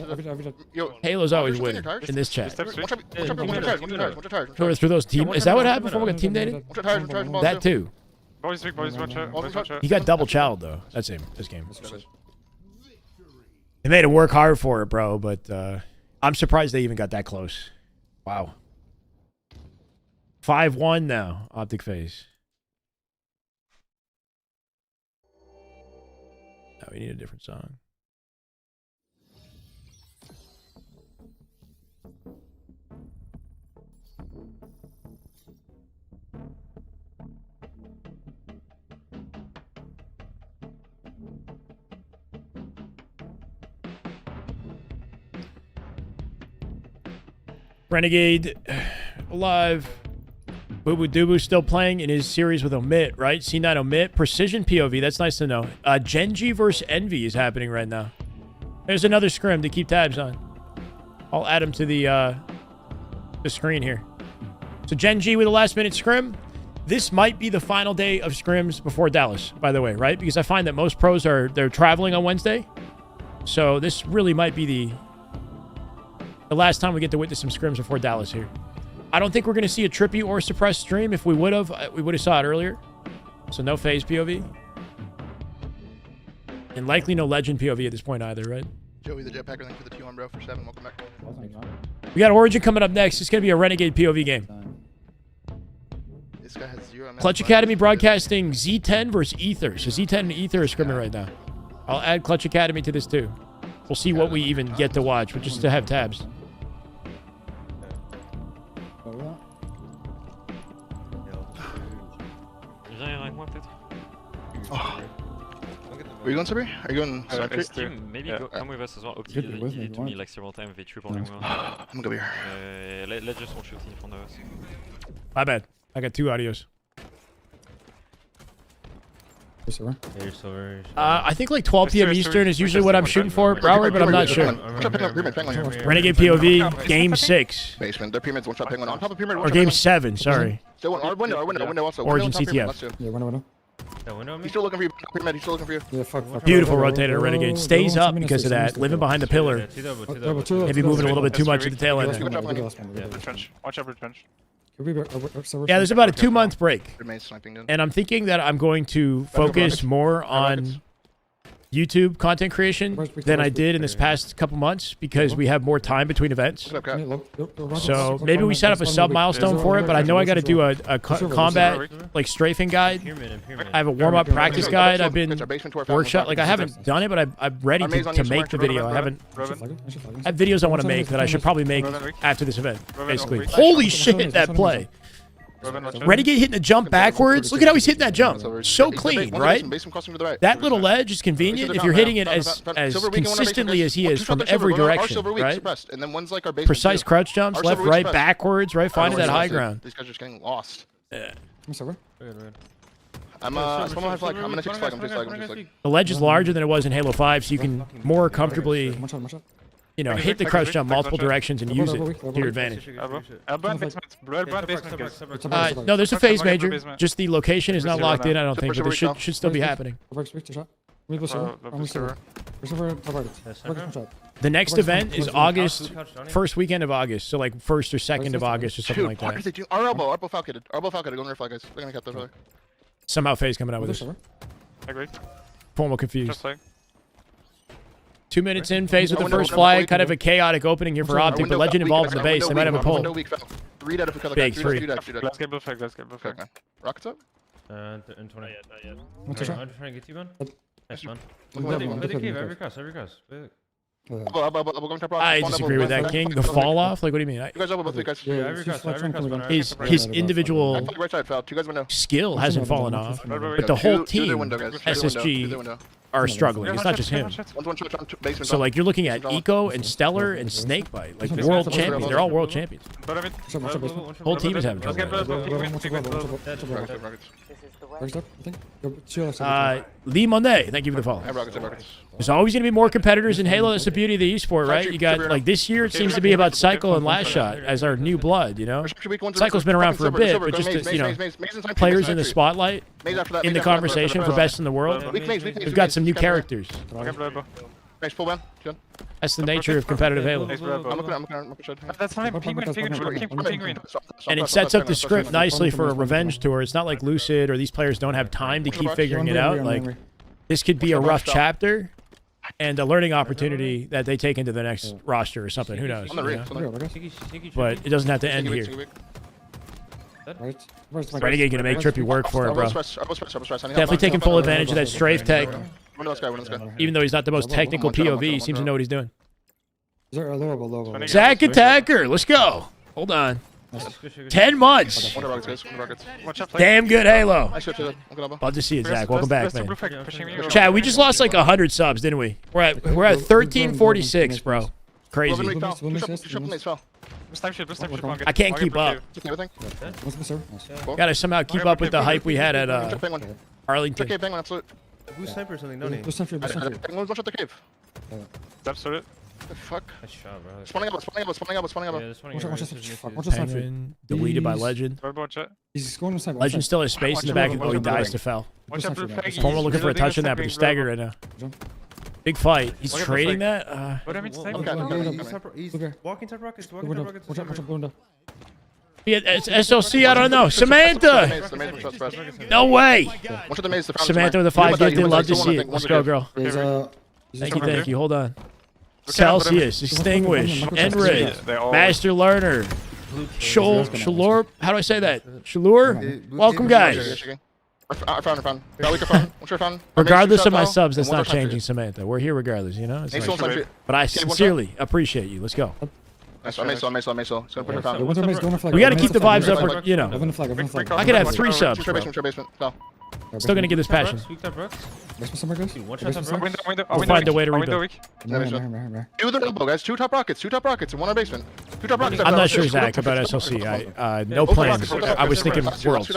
E: Yo,
A: Halo's always winning in this chat.
E: one shot tires.
A: Through those team. Is that what happened before we got team dated?
E: One shot tires.
A: That too.
H: Boys, watch out.
A: He got double chowed though. That's him. This game. They made him work hard for it, bro. But I'm surprised they even got that close. Wow. 5-1 now. Optic Faze. Oh, we need a different song. Renegade alive. Bubu Dubu still playing in his series with Omit, right? C9 Omit. Precision POV. That's nice to know. Genji versus Envy is happening right now. There's another scrim to keep tabs on. I'll add him to the screen here. So Genji with a last-minute scrim. This might be the final day of scrims before Dallas, by the way, right? Because I find that most pros they're traveling on Wednesday. So this really might be the last time we get to witness some scrims before Dallas here. I don't think we're going to see a trippy or suppressed stream. If we would have saw it earlier. So no Faze POV. And likely no Legend POV at this point either, right?
E: Joey, the jetpacker link for the T1, bro, for 7. Welcome back.
A: We got Origin coming up next. It's going to be a Renegade POV game.
E: This guy has 0 MS.
A: Clutch Academy broadcasting Z10 versus Ether. So Z10 and Ether are scrimming right now. I'll add Clutch Academy to this too. We'll see what we even get to watch, but just to have tabs.
E: Where you going, Sabri? Are you going
I: Maybe come with us as well. Optic, il est to me like several times, they triple him.
E: I'm gonna go here.
I: Let's just all shoot in front of us.
A: My bad. I got 2 audios. I think like 12 p.m. Eastern is usually what I'm shooting for, Broward, but I'm not sure. Renegade POV, Game 6.
E: Basement. Their pyramids, one shot penguin on top of pyramid.
A: Or Game 7, sorry.
E: Still one. Our window also.
A: Origin CTF.
G: Yeah, window.
E: He's still looking for you. Pyramid, he's still looking for you.
G: Yeah, fuck.
A: Beautiful rotated Renegade. Stays up because of that. Living behind the pillar. Maybe moving a little bit too much at the tail end.
H: Watch out for trench.
A: Yeah, there's about a 2-month break. And I'm thinking that I'm going to focus more on YouTube content creation than I did in this past couple months because we have more time between events. So maybe we set up a sub milestone for it, but I know I got to do a combat like strafing guide. I have a warm-up practice guide. I've been workshop, like I haven't done it, but I'm ready to make the video. I have videos I want to make that I should probably make after this event, basically. Holy shit, that play. Renegade hitting a jump backwards. Look at how he's hitting that jump. So clean, right? That little ledge is convenient if you're hitting it as consistently as he is from every direction, right? Precise crouch jumps, left, right, backwards, right? Finding that high ground.
E: These guys are just getting lost.
G: I'm
E: gonna take flag.
A: The ledge is larger than it was in Halo 5, so you can more comfortably, you know, hit the crouch jump multiple directions and use it to your advantage. No, there's a Faze major. Just the location is not locked in, I don't think, but this should still be happening. The next event is August, first weekend of August, so like 1st or 2nd of August or something like that.
E: Our elbow falcated. Our elbow falcated. Go on their flag, guys. They're gonna get those.
A: Somehow Faze coming out with this.
H: Agree.
A: Formal confused. 2 minutes in, Faze with the first flag. Kind of a chaotic opening here for Optic, but Legend involved in the base. They might have a pull. Big 3.
H: Let's get blue flag.
E: Rockets up?
F: In 20. I'm trying to get you, man. Nice, man. Play the cave, every cross.
A: I disagree with that, King. The fall off? Like, what do you mean?
E: You guys elbow both, you guys.
A: His individual
E: Right side, fell. Two guys window.
A: skill hasn't fallen off, but the whole team, SSG, are struggling. It's not just him. So, like, you're looking at Eco and Stellar and Snakebite, like world champions. They're all world champions. Whole team is having trouble.
C: This is the way.
A: Lee Monet, thank you for the follow. There's always going to be more competitors in Halo. That's the beauty of the esport, right? You got, like, this year it seems to be about Cycle and Last Shot as our new blood, you know? Cycle's been around for a bit, but just, you know, players in the spotlight, in the conversation for best in the world. We've got some new characters. That's the nature of competitive Halo.
H: That's not penguin.
A: And it sets up the script nicely for a revenge tour. It's not like Lucid or these players don't have time to keep figuring it out. Like, this could be a rough chapter and a learning opportunity that they take into the next roster or something. Who knows? You know? But it doesn't have to end here. Renegade gonna make Trippy work for it, bro. Definitely taking full advantage of that strafe tech. Even though he's not the most technical POV, he seems to know what he's doing. Zach Attacker, let's go. Hold on. 10 months. Damn good Halo. Love to see it, Zach. Welcome back, man. Chad, we just lost like 100 subs, didn't we? We're at 1346, bro. Crazy. I can't keep up. Gotta somehow keep up with the hype we had at Arlington.
F: Who's sniper or something? No name.
H: Absolute.
E: The fuck?
F: Nice shot, bro.
E: Spawning up.
F: Yeah, this one.
A: Penguin, deleted by Legend. Legend still has space in the back. Oh, he dies to Fell. Former looking for a touch on that, but he's staggered right now. Big fight. He's trading that?
F: He's walking top rockets.
A: Yeah, it's SLC, I don't know. Samantha! No way! Samantha with a 5 gifted. Love to see it. Let's go, girl. Thank you. Hold on. Celsius, Extinguish, Enrid, Master Learner, Shalor. How do I say that? Shalor? Welcome, guys. Regardless of my subs, that's not changing, Samantha. We're here regardless, you know? But I sincerely appreciate you. Let's go. We got to keep the vibes up, you know. I could have 3 subs. Still gonna get this passion. We'll find a way to rebuild.
E: Do the elbow, guys. 2 top rockets, and 1 on basement. 2 top rockets.
A: I'm not sure, Zach, about SLC. No plans. I was thinking Worlds.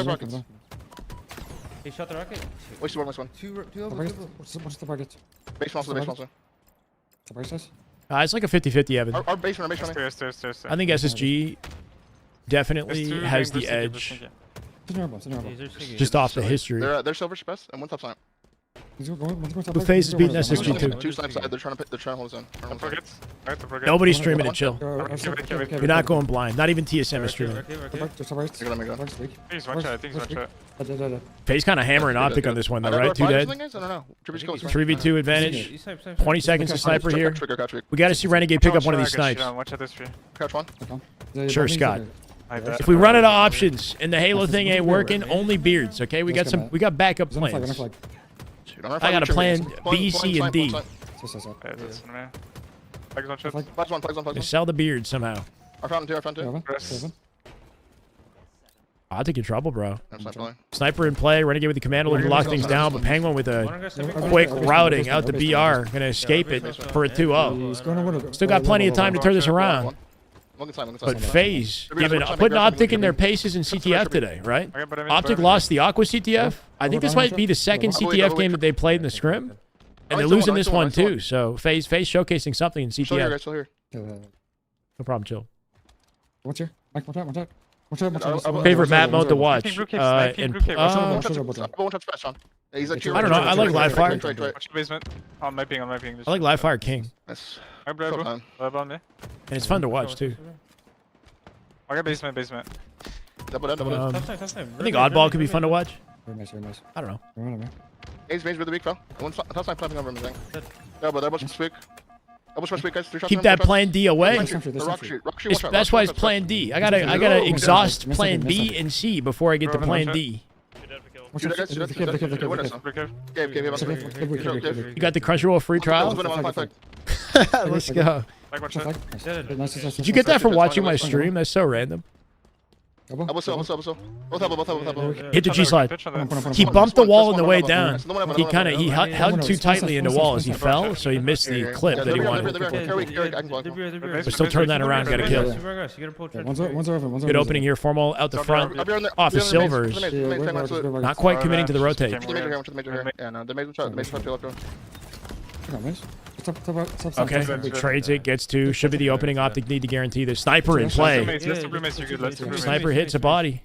F: He shot the rocket.
E: Wasted one.
G: What's the target?
E: Base monster.
G: The price?
A: It's like a 50-50, Evan.
E: Our basement.
A: I think SSG definitely has the edge. Just off the history.
E: They're silver best and 1 top side.
A: Who Faze is beating SSG too?
E: 2 side side. They're trying to hold us in.
A: Nobody's streaming it, chill. You're not going blind. Not even TSM is streaming. Faze kind of hammering Optic on this one though, right? 2 dead. 3v2 advantage. 20 seconds to sniper here. We got to see Renegade pick up one of these snipes. Sure, Scott. If we run out of options and the Halo thing ain't working, only beards, okay? We got backup plans. I got a plan B, C, and D. Just sell the beard somehow.
E: I found 2.
A: I think you're trouble, bro. Sniper in play, Renegade with the commando looking to lock things down, but Penguin with a quick routing out the BR. Gonna escape it for a 2-0. Still got plenty of time to turn this around. But Faze, putting Optic in their paces in CTF today, right? Optic lost the Aqua CTF. I think this might be the second CTF game that they played in the scrim. And they're losing this one too. So Faze showcasing something in CTF. No problem, chill.
G: What's your?
A: Favorite map mode to watch? I don't know. I like live fire.
H: I'm mapping.
A: I like live fire king. And it's fun to watch too.
H: I got basement.
A: I think oddball could be fun to watch.
G: Very nice.
A: I don't know.
E: Ace with the big fell. Top side flapping over everything. Yeah, but that was speak.
A: Keep that plan D away. That's why it's plan D. I gotta exhaust plan B and C before I get to plan D.
C: Watch
E: Shoot
C: out,
E: that, shoot that,
C: the
E: shoot that.
C: cave, the cave,
E: Where
C: the
E: is
C: cave.
E: it? Cave,
C: Watch out,
E: cave.
C: cave, cave.
A: You got the Crunchyroll free trial? Let's go.
H: Like, watch
C: Flag,
H: out.
C: flag. Nice.
A: Did you get that from
E: That's
A: watching
E: fine,
A: my
E: that's fine.
A: stream? That's so random.
C: Elbow.
E: Both elbow.
A: Hit the G slide.
H: Pitch on that.
A: He bumped the wall on the way down.
E: There's no one
A: He
E: elbow,
A: kind of
E: no one
A: he
E: elbow.
A: held too tightly into wall as he fell, so he missed the
E: Yeah,
A: clip that he
E: they're
A: wanted.
E: there. Carry, I can block.
A: But still turn that around, gotta kill.
C: One's open.
A: Good opening here, formal out the front. Off the silvers. Not quite committing to the rotate.
E: Yeah, no, they made the shot too left.
C: Stop.
A: Okay, trades it, gets two. Should be the opening. Optic need to guarantee this. Sniper in play. Sniper hits a body.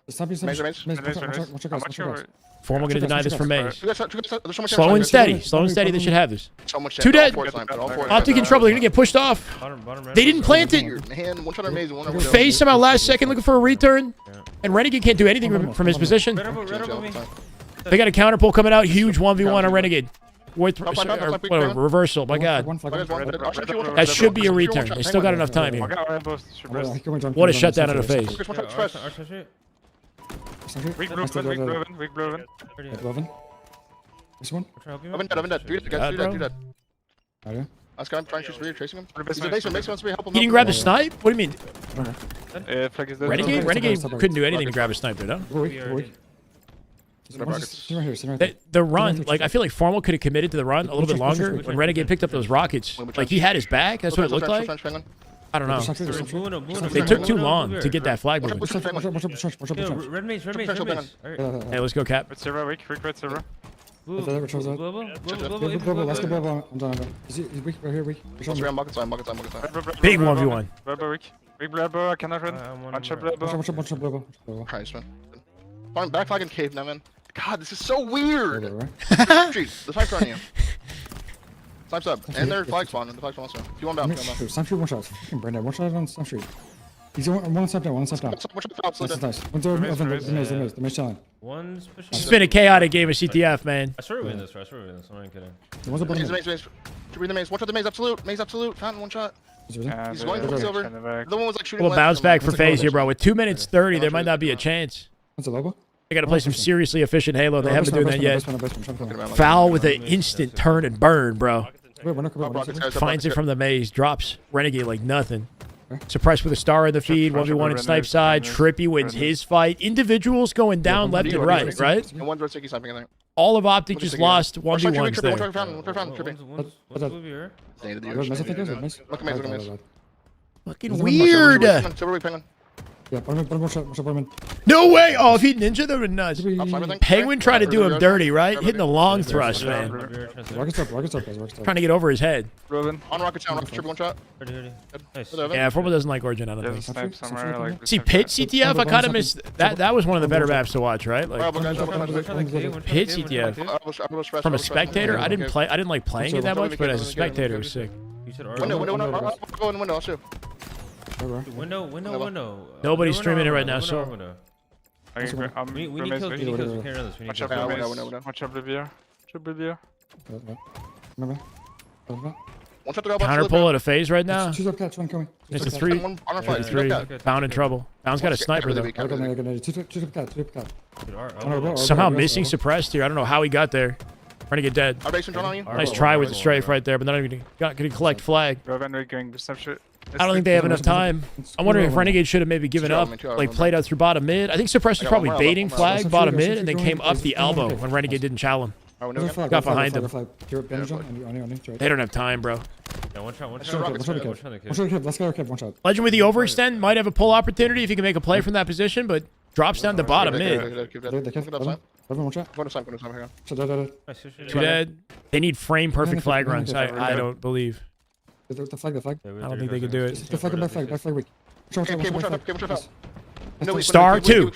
C: Stop. Watch out.
A: Formal gonna deny this from Maze.
E: There's so much
A: Slow and steady. Slow and steady. They should have this.
E: So much
A: Two dead.
E: All four
A: Optic in trouble. They're gonna get pushed off. They didn't plant it.
E: Man, one shot amazing, one over
A: Faze somehow last second looking for a return. And Renegade can't do anything from his position. They got a counter pull coming out. Huge 1v1 on Renegade. With whatever, reversal. My God. That should be a return. They still got enough time here. What a shutdown of the Faze.
H: Weak Bloven.
C: This one.
E: I've been dead. Do that.
C: Okay.
E: I was trying to shoot speed, chasing him. He's in the basement, help him.
A: He didn't grab the snipe? What do you mean?
H: Flag is dead.
A: Renegade couldn't do anything to grab a sniper, though.
C: Weak.
A: The run, like, I feel like Formal could have committed to the run a little bit longer when Renegade picked up those rockets. Like, he had his back. That's what it looked like. I don't know. They took too long to get that flag moving.
C: Red maze.
A: Hey, let's go, Cap.
H: Red server, weak red server.
C: Let's go, I'm done. He's weak, right here, weak.
E: Bucket time.
A: Big 1v1.
H: Blubber weak. Big Blubber, I cannot run. Watch out, Blubber.
E: Christ, man. Back flag in cave now, man. God, this is so weird. Street, the snipe's on you. Snipe's up. And their flag spawn. The flag spawn also. If you want down,
C: Snipe shoot, one shot. Fucking Brandon, one shot on Snipe shoot. He's one step down. Nice. One's over the maze challenge.
F: One's pushing.
A: It's been a chaotic game of CTF, man.
F: I swear we win this, I'm not kidding.
C: One's a bottom.
E: Maze. Read the maze. Watch out the maze. Absolute. Fountain, one shot. He's going for silver. The one was like shooting.
A: Little bounce back for Faze here, bro. With 2 minutes 30, there might not be a chance.
C: What's a lobo?
A: They got to play some seriously efficient Halo. They haven't been doing that yet. Foul with an instant turn and burn, bro. Finds it from the maze. Drops Renegade like nothing. Suppressed with a star in the feed. 1v1 in snipe side. Trippy wins his fight. Individuals going down left and right?
E: And one's sniping, I think.
A: All of Optic just lost 1v1s there. Fucking weird.
C: Yeah, one shot.
A: No way! Oh, if he ninja, that would been nuts. Penguin tried to do him dirty, right? Hitting the long thrust, man.
C: Rockets up.
A: Trying to get over his head.
E: On rocket town, one shot.
A: Yeah, Formal doesn't like Origin, I don't
H: There's a
A: think.
H: snipe somewhere. Like,
A: See, Pit CTF, I kind of missed that. That was one of the better maps to watch, right? Like Pit CTF. From a spectator, I didn't like playing it that much, but as a spectator, it was sick.
E: Window, also.
F: Window.
A: Nobody's streaming it right now, so.
F: We need kills. We can't run this. We need
E: Watch
F: kills.
E: out,
H: Watch out, Blubber.
C: Remember?
E: One shot to go.
A: Counter pull at a Phase right now.
C: Choose up catch, one coming.
A: It's a 3.
E: On our
A: It's
E: fight.
A: a 3. Bound in trouble. Bound's got a sniper, though.
C: Choose up catch.
A: Somehow missing suppressed here. I don't know how he got there. Trying to get dead.
E: Our base on you.
A: Nice try with the strafe right there, but not even going to collect flag.
H: Going snap shit.
A: I don't think they have enough time. I'm wondering if Renegade should have maybe given up, like played out through bottom mid. I think Suppress was probably baiting flag bottom mid and then came up the elbow when Renegade didn't chow him. Got behind him. They don't have time, bro.
F: Yeah, one shot.
C: Let's go, Kev, one shot.
A: Legend with the overextend might have a pull opportunity if he can make a play from that position, but drops down to bottom mid.
C: One shot.
A: Two dead. They need frame perfect flag runs. I don't believe.
C: The flag.
A: I don't think they can do it.
C: The flag weak.
A: Star 2.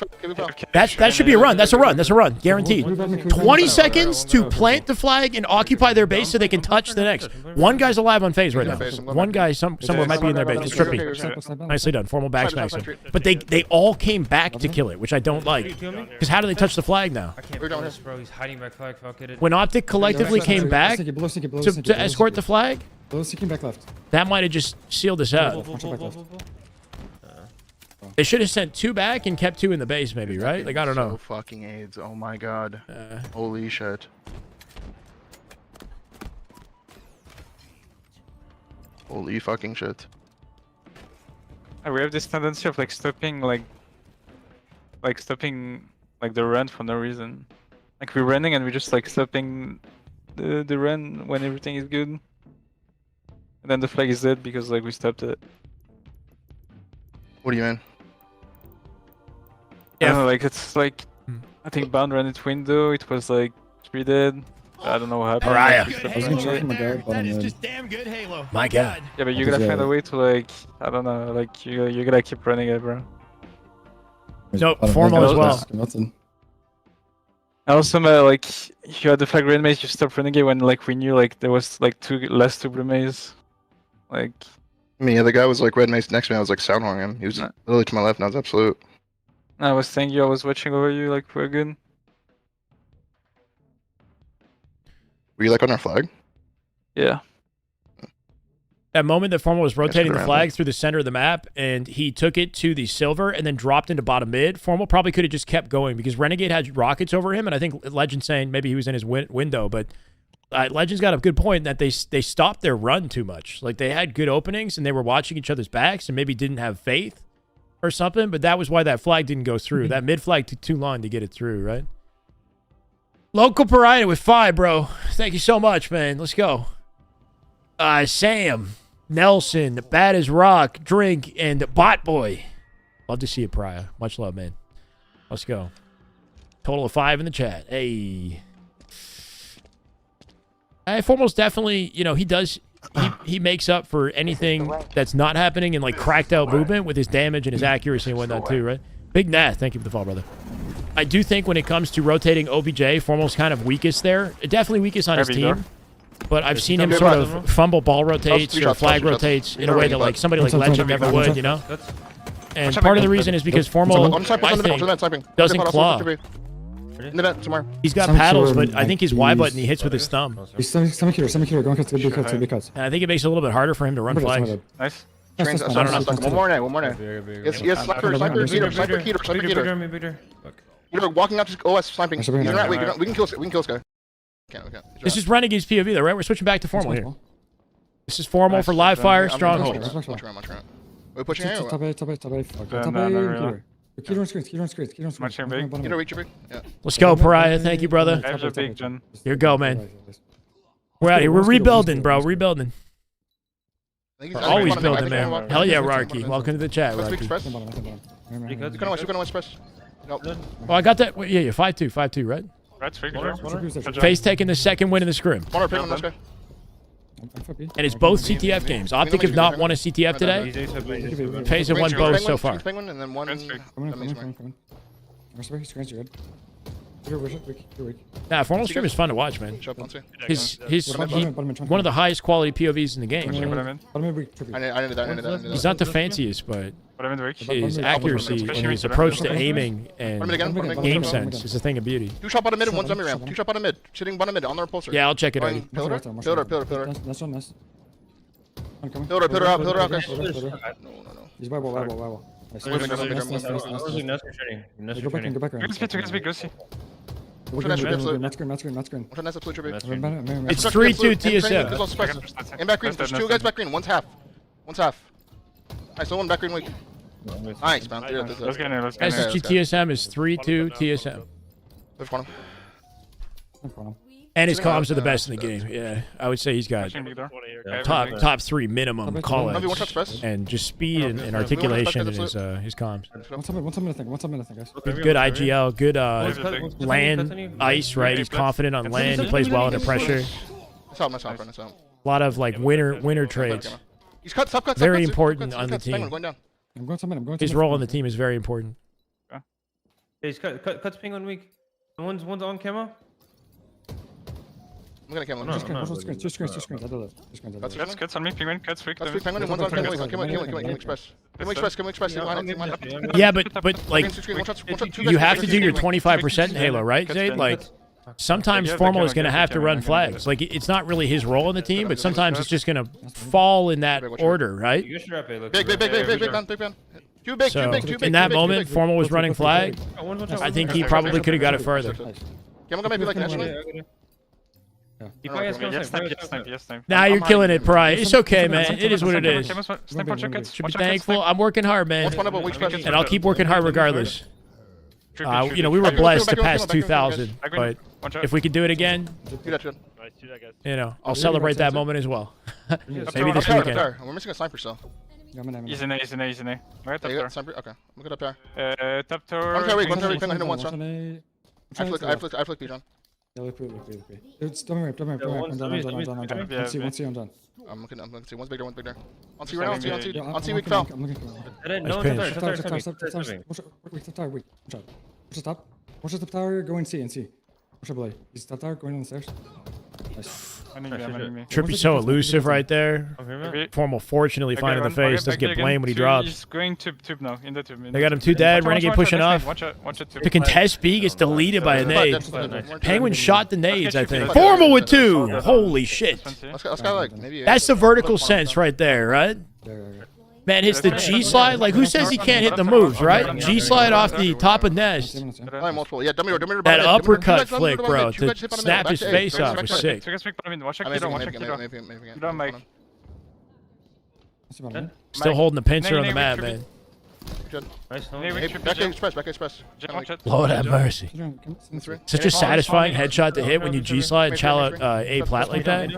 A: That should be a run. That's a run. Guaranteed. 20 seconds to plant the flag and occupy their base so they can touch the next. One guy's alive on Phase right now. One guy somewhere might be in their base. It's trippy. Nicely done. Formal back smacks him. But they all came back to kill it, which I don't like. Because how do they touch the flag now?
F: I can't do this, bro. He's hiding back flag. Fuck it.
A: When Optic collectively came back to escort the flag,
C: back left.
A: that might have just sealed us out. They should have sent 2 back and kept 2 in the base, maybe, right? Like, I don't
E: So
A: know.
E: fucking AIDS. Oh my god. Holy shit. Holy fucking shit.
H: We have this tendency of like stopping stopping like the run for no reason. Like we're running and we're just like stopping the run when everything is good. And then the flag is dead because like we stopped it.
E: What do you mean?
H: I don't know, like it's like I think Bound ran its window, it was like 3 dead. I don't know what happened.
A: Pariah.
B: Good
C: I was gonna
B: Halo
C: check my
B: right there.
C: guard, but
B: That
C: I'm
B: is
C: good.
B: just damn good Halo.
A: My God.
H: Yeah, but you
C: What
H: gotta
C: is
H: find
C: that?
H: a way to like, I don't know, like you gotta keep running it, bro.
A: No, formal as well.
C: Nothing.
H: Also, like you had the flag Renegade, you stopped Renegade when like we knew like there was like 2 last 2 Blue Like
E: I mean, yeah, the guy was like red mace next to me. I was like soundhorning him. He was literally to my left. Now it's absolute.
H: I was saying I was watching over you like we're good.
E: Were you like on our flag?
H: Yeah.
A: That moment that Formal was rotating the
E: around
A: flag
E: that.
A: through the center of the map and he took it to the silver and then dropped into bottom mid, Formal probably could have just kept going because Renegade had rockets over him, and I think Legend's saying maybe he was in his window, but Legend's got a good point that they stopped their run too much. Like they had good openings and they were watching each other's backs and maybe didn't have faith or something, but that was why that flag didn't go through. That mid flag took too long to get it through, right? Local Pariah with 5, bro. Thank you so much, man. Let's go. Sam, Nelson, Bad as Rock, Drink, and Bot Boy. Love to see it, Pariah. Much love, man. Let's go. Total of 5 in the chat. Hey. Formal's definitely, you know, he makes up for anything that's not happening in like cracked out movement with his damage and his accuracy and whatnot too, right? Big Nath, thank you for the follow, brother. I do think when it comes to rotating OBJ, Formal's kind of weakest there. Definitely weakest on his team. But I've seen him sort of fumble ball rotates or flag rotates in a way that like somebody like Legend never would, you know? And part of the reason is because Formal, I think, doesn't claw.
E: In the vent, somewhere.
A: He's got paddles, but I think his Y button he hits with his thumb.
C: He's stomach here. Go and cuts, good cuts, good cuts.
A: And I think it makes it a little bit harder for him to run flags.
H: Nice.
E: Trains,
C: That's
E: no,
C: fine.
E: one more night. Yes, sniper, Keeler. You're walking out to OS sniping. He's right, we can kill this guy. We can.
A: This is Renegade's POV though, right? We're switching back to Formal here. This is Formal for live fire, stronghold.
E: Watch around. We're pushing here.
C: Top A. Keep on screens.
H: Watching big.
E: Get a reach, big. Yeah.
A: Let's go, Pariah. Thank you, brother.
H: I have a big John.
A: Here we go, man. We're out here. We're rebuilding, bro. Rebuilding. Always building, man. Hell yeah, Rarky. Welcome to the chat, Rarky.
E: You're gonna express. Nope.
A: Oh, I got that. Yeah, 5-2, right?
H: That's figured.
A: Faze taking the second win in the scrim.
E: Corner pick on this guy.
A: And it's both CTF games. Optic have not won a CTF today. Faze have won both so far.
E: Penguin and then one.
A: Nah, Formal stream is fun to watch, man. He's one of the highest quality POVs in the game.
E: I did that.
A: He's not the fanciest, but his accuracy and his approach to aiming and game sense is a thing of beauty.
E: 2 shot bottom mid and 1 zombie ramp. 2 shot bottom mid. Sitting bottom mid on their repulsor.
A: Yeah, I'll check it out.
E: Pillar.
C: That's one, nice.
E: Pillar out, guys. No.
C: He's Bible. Nice.
E: Go back.
H: Go see.
C: Not screen.
A: It's 3-2 TSF.
E: And back green. There's 2 guys back green. One's half. Nice, one back green weak. Nice, man.
H: Let's get in.
A: SSG TSM is 3-2 TSM.
E: There's one.
A: And his comms are the best in the game. Yeah, I would say he's got top 3 minimum call-outs. And just speed and articulation in his comms.
C: One minute, guys.
A: Good IGL, good land, ice, right? He's confident on land. He plays well under pressure. A lot of like winner trades. Very important on the team. His role on the team is very important.
F: He's cuts ping on weak. One's on camera.
E: I'm gonna kill him.
C: Two screens.
H: Cuts on me, penguin. Cuts weak.
E: That's penguin. One's on penguin. Come on, express.
A: Yeah, but like you have to do your 25% in Halo, right, Zayd? Like sometimes Formal is gonna have to run flags. Like it's not really his role in the team, but sometimes it's just gonna fall in that order, right?
E: Big man. Too big,
A: So
E: too big, too big.
A: in that
E: too big,
A: moment,
E: too big.
A: Formal was running flag. I think he probably could have got it further.
E: Camo gonna be like naturally.
H: Yes, snipe, yes, snipe.
A: Now you're killing it, Pry. It's okay, man. It is what it is.
H: Snipe on checkers.
A: Should be thankful. I'm working hard, man. And I'll keep working hard regardless. You know, we were blessed to pass 2,000, but if we could do it again, you know, I'll celebrate that moment as well. Maybe this weekend.
E: We're missing a sniper still.
H: Easy nay. Right up there.
E: Sniper? Okay, I'm good up there.
H: Top tower.
E: One carry, ping, hit him once,
C: One
E: John. I flick, Bijan.
C: Yeah, look. It's don't move. I'm done. Let's see, I'm done.
E: I'm looking, see, one's bigger. On C right now, on C, weak fell.
C: I'm looking.
H: No,
C: Stop. Watch the tower, go and see. Watch the blade. He's top tower, going on the stairs. Nice.
A: Trippy's so elusive right there. Formal fortunately finding the face. Doesn't get blamed when he drops.
H: He's going tube now, in the tube.
A: They got him too dead. Renegade pushing off.
H: Watch it,
A: The contest B gets deleted by a nade. Penguin shot the nades, I think. Formal with 2. Holy shit.
E: Let's go like, maybe.
A: That's the vertical sense right there, right? Man hits the G slide. Like, who says he can't hit the moves, right? G slide off the top of nest.
E: Multiple. Yeah, dummy.
A: That uppercut flick, bro, to snap his face off was sick.
H: Watch Mike.
A: Still holding the pincer on the map, man.
E: Back express.
A: Lord have mercy. Such a satisfying headshot to hit when you G slide and chow out A plat like that.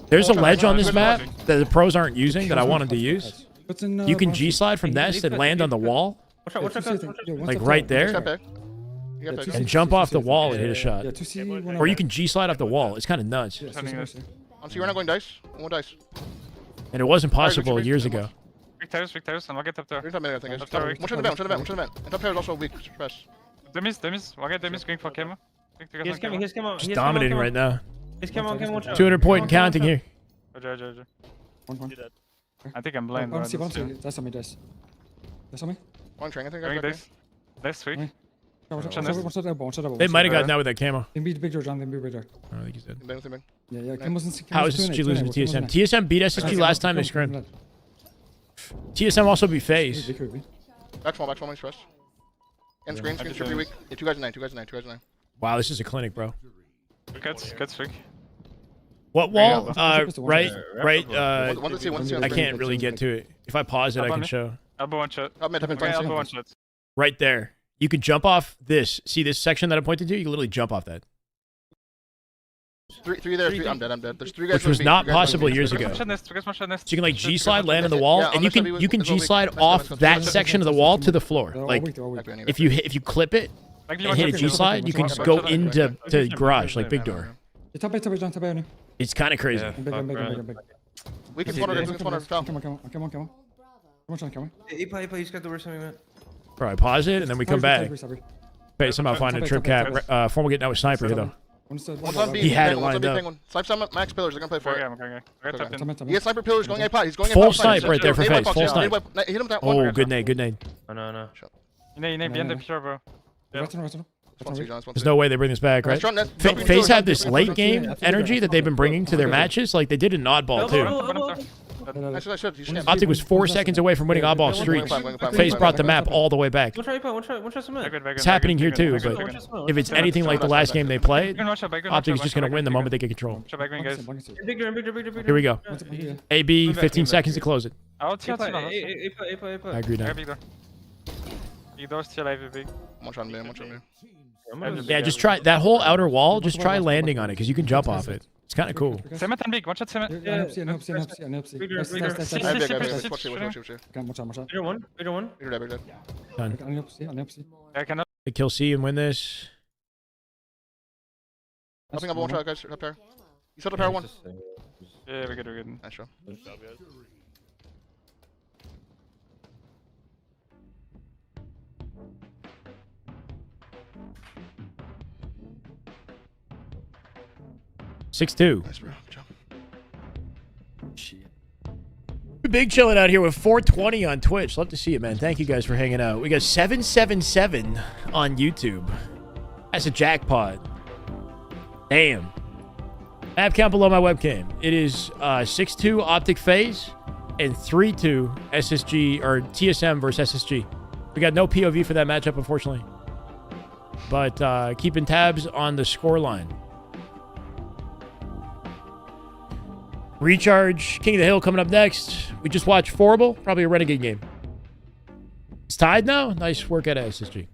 A: There's a ledge on this map that the pros aren't using that I wanted to use. You can G slide from nest and land on the wall, like right there, and jump off the wall and hit a shot. Or you can G slide off the wall. It's kind of nuts.
E: On C, we're not going dice. One dice.
A: And it wasn't possible years ago.
H: Big towers, and I'll get up there.
E: One shot in the vent. And top tower is also weak. Press.
H: Demis. I'll get Demis going for camo.
J: He's coming.
A: Just dominating right now.
J: He's coming.
A: 200 point and counting here.
H: Roger. I think I'm blind.
C: That's on me, Dice. That's on me.
E: One train, I think.
H: Going this. That's weak.
A: They might have gotten out with that camo.
C: They beat big door, John. They beat big door.
A: I don't think he's dead.
C: Yeah. Camo's
A: How is SSG losing to TSM? TSM beat SSG last time they scrimmed. TSM also beat Faze.
E: Back small, express. And screen should be weak. Yeah, 2 guys in 9.
A: Wow, this is a clinic, bro.
H: Cuts weak.
A: What wall? Right.
E: One to see.
A: I can't really get to it. If I pause it, I can show.
H: Elbow one shot.
E: Elbow
H: one shot.
A: Right there. You can jump off this. See this section that I pointed to? You can literally jump off that.
E: Three there. I'm dead. There's 3 guys.
A: Which was not possible years ago. So you can like G slide, land on the wall, and you can G slide off that section of the wall to the floor. Like if you clip it and hit a G slide, you can go into garage like big door. It's kind of crazy.
E: We can spawn.
C: Come on.
J: He's got the worst something, man.
A: Bro, I pause it and then we come back. Okay, somehow find a trip cap. Formal getting out with sniper here though. He had it lined up.
E: Snipe some max pillars. They're gonna play for it.
H: Okay.
E: He has sniper pillars going A pot. He's going A
A: Full
E: pot.
A: snipe right there for Faze. Full snipe.
E: Hit him with that one.
A: Oh, good nade.
J: No.
H: Behind the pillar, bro.
A: There's no way they bring this back, right? Faze had this late game energy that they've been bringing to their matches, like they did in Oddball too. Optic was 4 seconds away from winning Oddball streaks. Faze brought the map all the way back. It's happening here too, but if it's anything like the last game they played, Optic is just going to win the moment they get control. Here we go. AB, 15 seconds to close it. I agree now. Yeah, just try that whole outer wall. Just try landing on it because you can jump off it. It's kind of cool.
H: Cement and big. Watch out, cement. I cannot.
A: They kill C and win this.
E: Nothing up one shot, guys. Up there. You said up there one.
H: Yeah, we're good.
E: Nice show.
A: Six two.
E: Nice, bro. Good job.
A: Big chilling out here with 420 on Twitch. Love to see it, man. Thank you guys for hanging out. We got 777 on YouTube. That's a jackpot. Damn. Map count below my webcam. It is 6-2 Optic Faze, and 3-2 SSG or TSM versus SSG. We got no POV for that matchup, unfortunately. But keeping tabs on the scoreline. Recharge, King of the Hill coming up next. We just watched Forable, probably a Renegade game. It's tied now. Nice work at SSG.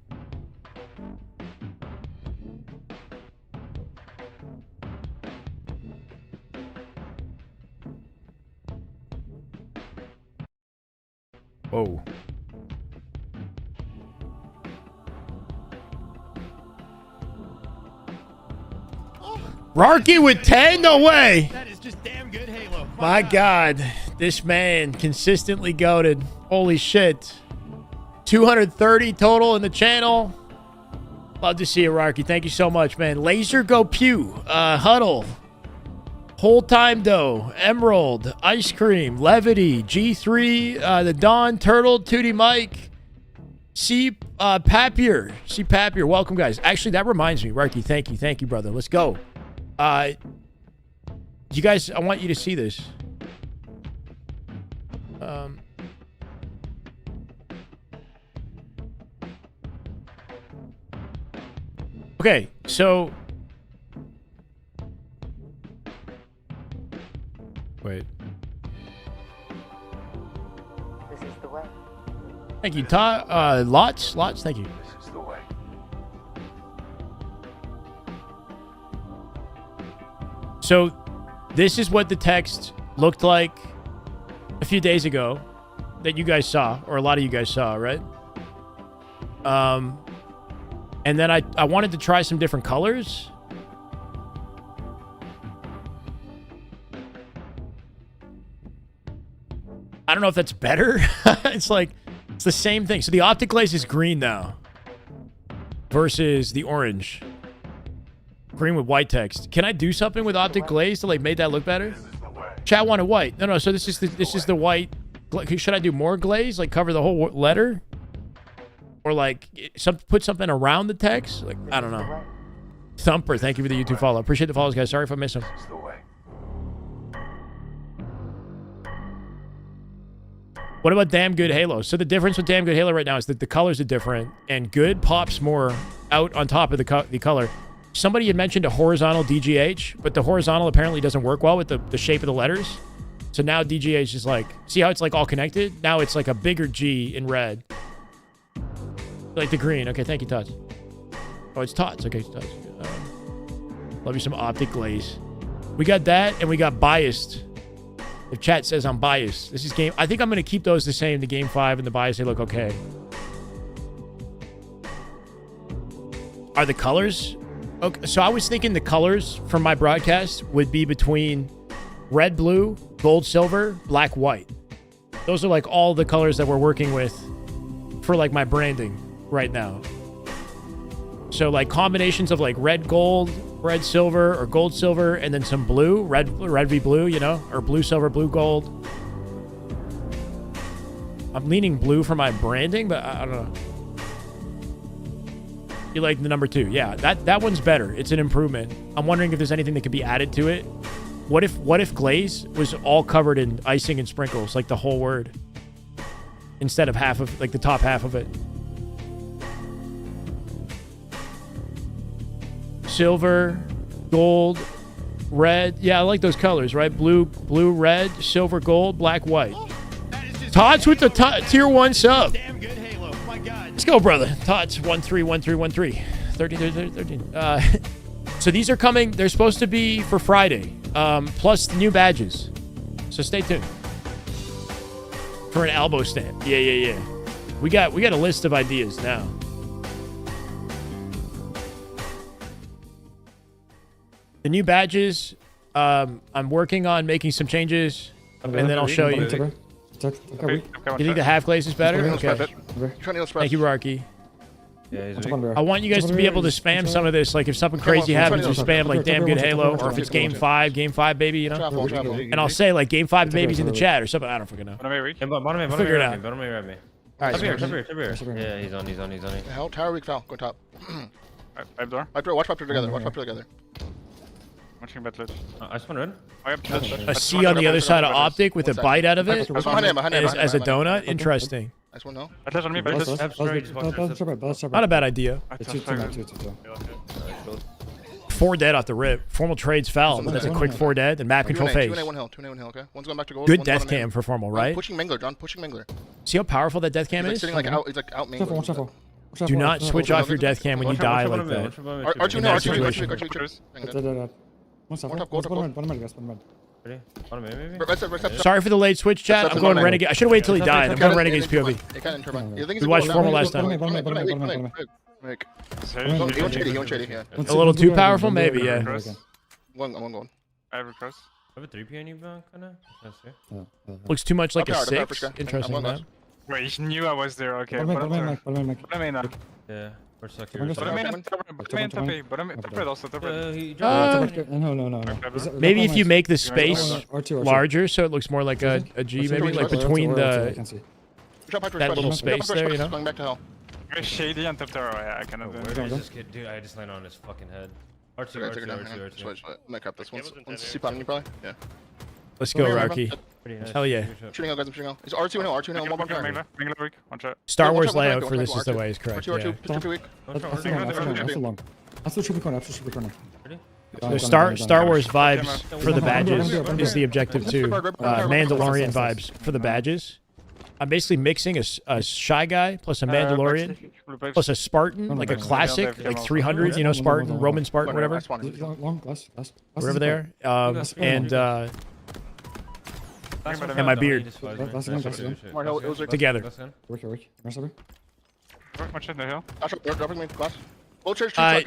A: Whoa. Rarky with 10? No way.
B: That is just damn good Halo.
A: My God. This man consistently goated. Holy shit. 230 total in the channel. Love to see it, Rarky. Thank you so much, man. Laser Go Pew. Huddle. Whole Time Dough. Emerald. Ice Cream. Levity. G3. The Dawn. Turtle. 2D Mike. C. Papier. C. Papier. Welcome, guys. Actually, that reminds me. Rarky, thank you. Thank you, brother. Let's go. You guys, I want you to see this. Okay, so wait.
D: This is the way.
A: Thank you, Todd. Lots, thank you.
D: This is the way.
A: So this is what the text looked like a few days ago that you guys saw, or a lot of you guys saw, right? And then I wanted to try some different colors. I don't know if that's better. It's like, it's the same thing. So the Optic glaze is green now versus the orange. Green with white text. Can I do something with Optic glaze to like make that look better? Chat wanted white. No. So this is the white. Should I do more glaze? Like cover the whole letter? Or like put something around the text? Like, I don't know. Thumper, thank you for the YouTube follow. Appreciate the follows, guys. Sorry if I missed them.
D: This is the way.
A: What about Damn Good Halo? So the difference with Damn Good Halo right now is that the colors are different, and good pops more out on top of the color. Somebody had mentioned a horizontal DGH, but the horizontal apparently doesn't work well with the shape of the letters. So now DGH is like, see how it's like all connected? Now it's like a bigger G in red. Like the green. Okay, thank you, Tots. Oh, it's Tots. Okay, it's Tots. Love you some Optic glaze. We got that, and we got biased. If chat says I'm biased, this is game. I think I'm going to keep those the same. The game 5 and the bias, they look okay. Are the colors? Okay, so I was thinking the colors from my broadcast would be between red, blue, gold, silver, black, white. Those are like all the colors that we're working with for like my branding right now. So like combinations of like red, gold, red, silver, or gold, silver, and then some blue, red v blue, you know, or blue, silver, blue, gold. I'm leaning blue for my branding, but I don't know. You like the number 2? Yeah, that one's better. It's an improvement. I'm wondering if there's anything that could be added to it. What if glaze was all covered in icing and sprinkles, like the whole word, instead of half of, like the top half of it? Silver, gold, red. Yeah, I like those colors, right? Blue, red, silver, gold, black, white. Tots with the tier 1 sub.
B: Damn good Halo. My God.
A: Let's go, brother. Tots 131313 13. So these are coming. They're supposed to be for Friday, plus the new badges. So stay tuned for an elbow stamp. Yeah. We got a list of ideas now. The new badges, I'm working on making some changes, and then I'll show you. Do you think the half glaze is better? Okay. Thank you, Rarky.
F: Yeah,
A: I want you guys to be able to spam some of this. Like if something crazy happens, you spam like Damn Good Halo, or if it's game 5, baby, you know? And I'll say like game 5 baby's in the chat or something. I don't fucking know. Figure it out. Alright,
F: Top here. Yeah, he's on it.
E: Hell, tower weak foul. Go top.
H: Pipe door.
E: Watch pipe door together. Watch pipe door together.
H: Watching bad ledge.
F: I just want red.
H: Oh, yep, ledge.
A: A C on the other side of Optic with a bite out of it
E: Behind him, behind him,
A: as a
E: behind him.
A: donut. Interesting.
E: Nice one, no.
H: Bad ledge on me, bad ledge.
A: Not a bad idea.
C: It's two, two.
A: 4 dead off the rip. Formal trades foul. That's a quick 4 dead. And map control phase.
E: 2 1 hill, 2 1 hill, okay? One's going back to gold.
A: Good
E: one's
A: death
E: going in.
A: cam for Formal, right?
E: Pushing Mangler, John, pushing Mangler.
A: See how powerful that death cam
E: He's like
A: is?
E: sitting like out, he's like out Mangler.
A: Do not switch off your death cam when you die like that.
E: R2
A: In
E: no,
A: that
E: R2
A: situation.
E: R2
C: One
E: top, gold, top, gold.
F: Ready? Bottom A, maybe?
E: R2
A: Sorry for the late switch, chat. I'm going Renegade. I should have waited till he died. I'm going Renegade's POV.
E: We
A: watched Formal last time.
E: He went shady, yeah.
A: A little too powerful, maybe, yeah.
E: One going.
H: I have a cross.
F: I have a 3P on you, Connor?
A: Looks too much like a
E: Power,
A: 6.
E: power,
A: Interesting,
E: I'm
A: man.
H: Wait, he knew I was there. Okay.
C: Bottom main.
H: Bottom main now.
F: Yeah. We're stuck
C: Bottom
F: here.
C: main.
H: Bottom main and top A. Bottom red also, top red.
C: No.
A: Maybe if you make the
H: Maybe
A: space
C: R2.
A: larger so it looks more like a G, maybe like between the that little space there, you know?
E: Going back to hell.
H: Very shady on top tower. Yeah, I cannot do
F: Where
H: it.
F: does this kid? Dude, I just landed on his fucking head. R2.
E: Switch. I'm gonna cap this. One's CP on you probably. Yeah.
A: Let's go, Rocky.
F: Pretty nice.
A: Hell yeah.
E: Shooting hill, guys. I'm shooting hill. It's R2 hill. R2 hill. One more turn.
H: Mangler weak. One shot.
A: Star
E: Yeah,
A: Wars
E: watch out,
A: layout
E: watch
A: for
E: out,
A: this
E: watch
A: is the
E: out.
A: way is correct,
E: R2,
A: yeah.
E: R2 weak.
C: That's too long. That's too corner.
A: So Star Wars vibes for the badges is the objective too. Mandalorian vibes for the badges. I'm basically mixing a Shy Guy plus a Mandalorian plus a Spartan, like a classic, like 300s, you know, Spartan, Roman Spartan, whatever.
C: Long glass.
A: Whatever there. And my beard. Together.
H: One shot in the hill.
E: Dropping me. Glass.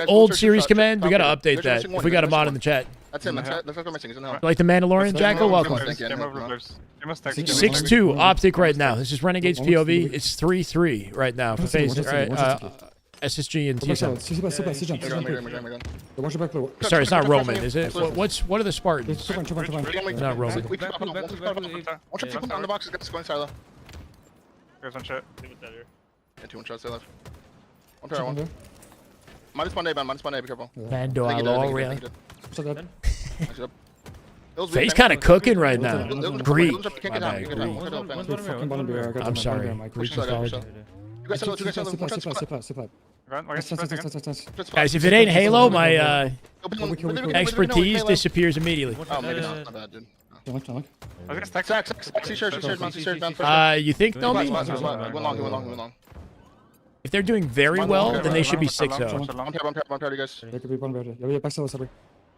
A: Old series command, we gotta update that. If we got a mod in the chat.
E: That's him. That's what I'm missing. He's in hell.
A: Like the Mandalorian, Jacko, welcome.
H: Game over flips. Game must stack.
A: 6-2 Optic right now. This is Renegade's POV. It's 3-3 right now for Faze. SSG and TSM. Sorry, it's not Roman, is it? What are the Spartans? Not Roman.
E: One shot on the box. It's going silo.
H: There's one shot.
E: Yeah, 2 1 shots. Stay left. One pair. One. Minus one A, man. Minus one A. Be careful.
A: Mandalorian.
E: Faze
A: Faze kind of cooking right now. Greek. My bad, Greek.
C: I'm
A: I'm sorry. Greek mythology. Guys, if it ain't Halo, my expertise disappears immediately.
E: Oh, maybe not. Not bad, dude.
H: I was gonna stack.
E: Sack. C-shirt.
A: You think, no?
E: He went long.
A: If they're doing very well, then they should be 6-0.
E: One pair, you guys.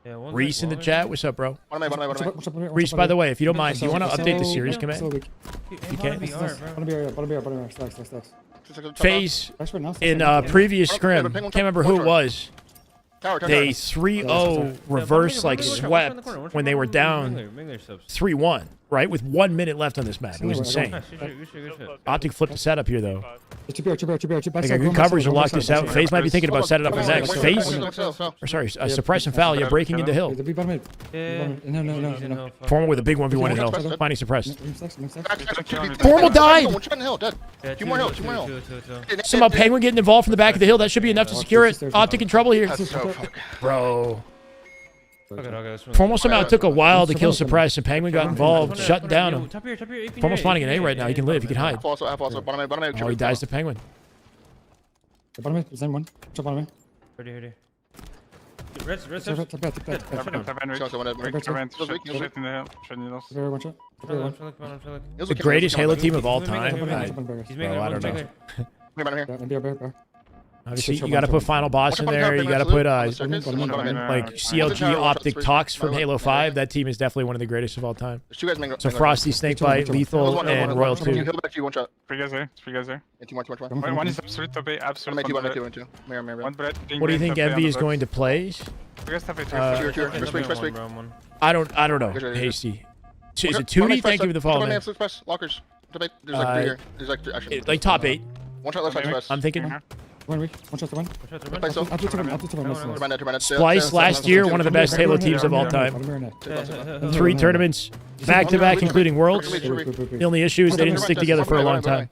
A: Reese in the chat, what's up, bro?
E: One of
A: Reese, by the way, if you don't mind, do you want to update the series command? You can. Faze in previous scrim, can't remember who it was. They 3-0 reverse like swept when they were down 3-1, right? With 1 minute left on this map. It was insane. Optic flipped the setup here though. They got good coverage to lock this out. Faze might be thinking about setting up for next. Faze, or sorry, suppress and foul. You're breaking into hill. Formal with a big 1v1 in hill. Finding suppressed. Formal died.
E: Two more hill.
A: Somehow Penguin getting involved from the back of the hill. That should be enough to secure it. Optic in trouble here. Bro. Formal somehow took a while to kill suppress, and Penguin got involved, shutting down him. Formal's finding an A right now. He can live. He can hide. Oh, he dies to Penguin. The greatest Halo team of all time. I don't know. Obviously, you got to put Final Boss in there. You got to put like CLG Optic Talks from Halo 5. That team is definitely one of the greatest of all time. So Frosty, Snakebite, Lethal, and Royal 2.
H: Three guys there. One is absolute top A, absolute.
A: What do you think MV is going to play? I don't know. Hasty. Is it 2D? Thank you for the follow, man. Like top 8. I'm thinking. Splice last year, one of the best Halo teams of all time. 3 tournaments back to back, including Worlds. The only issue is they didn't stick together for a long time.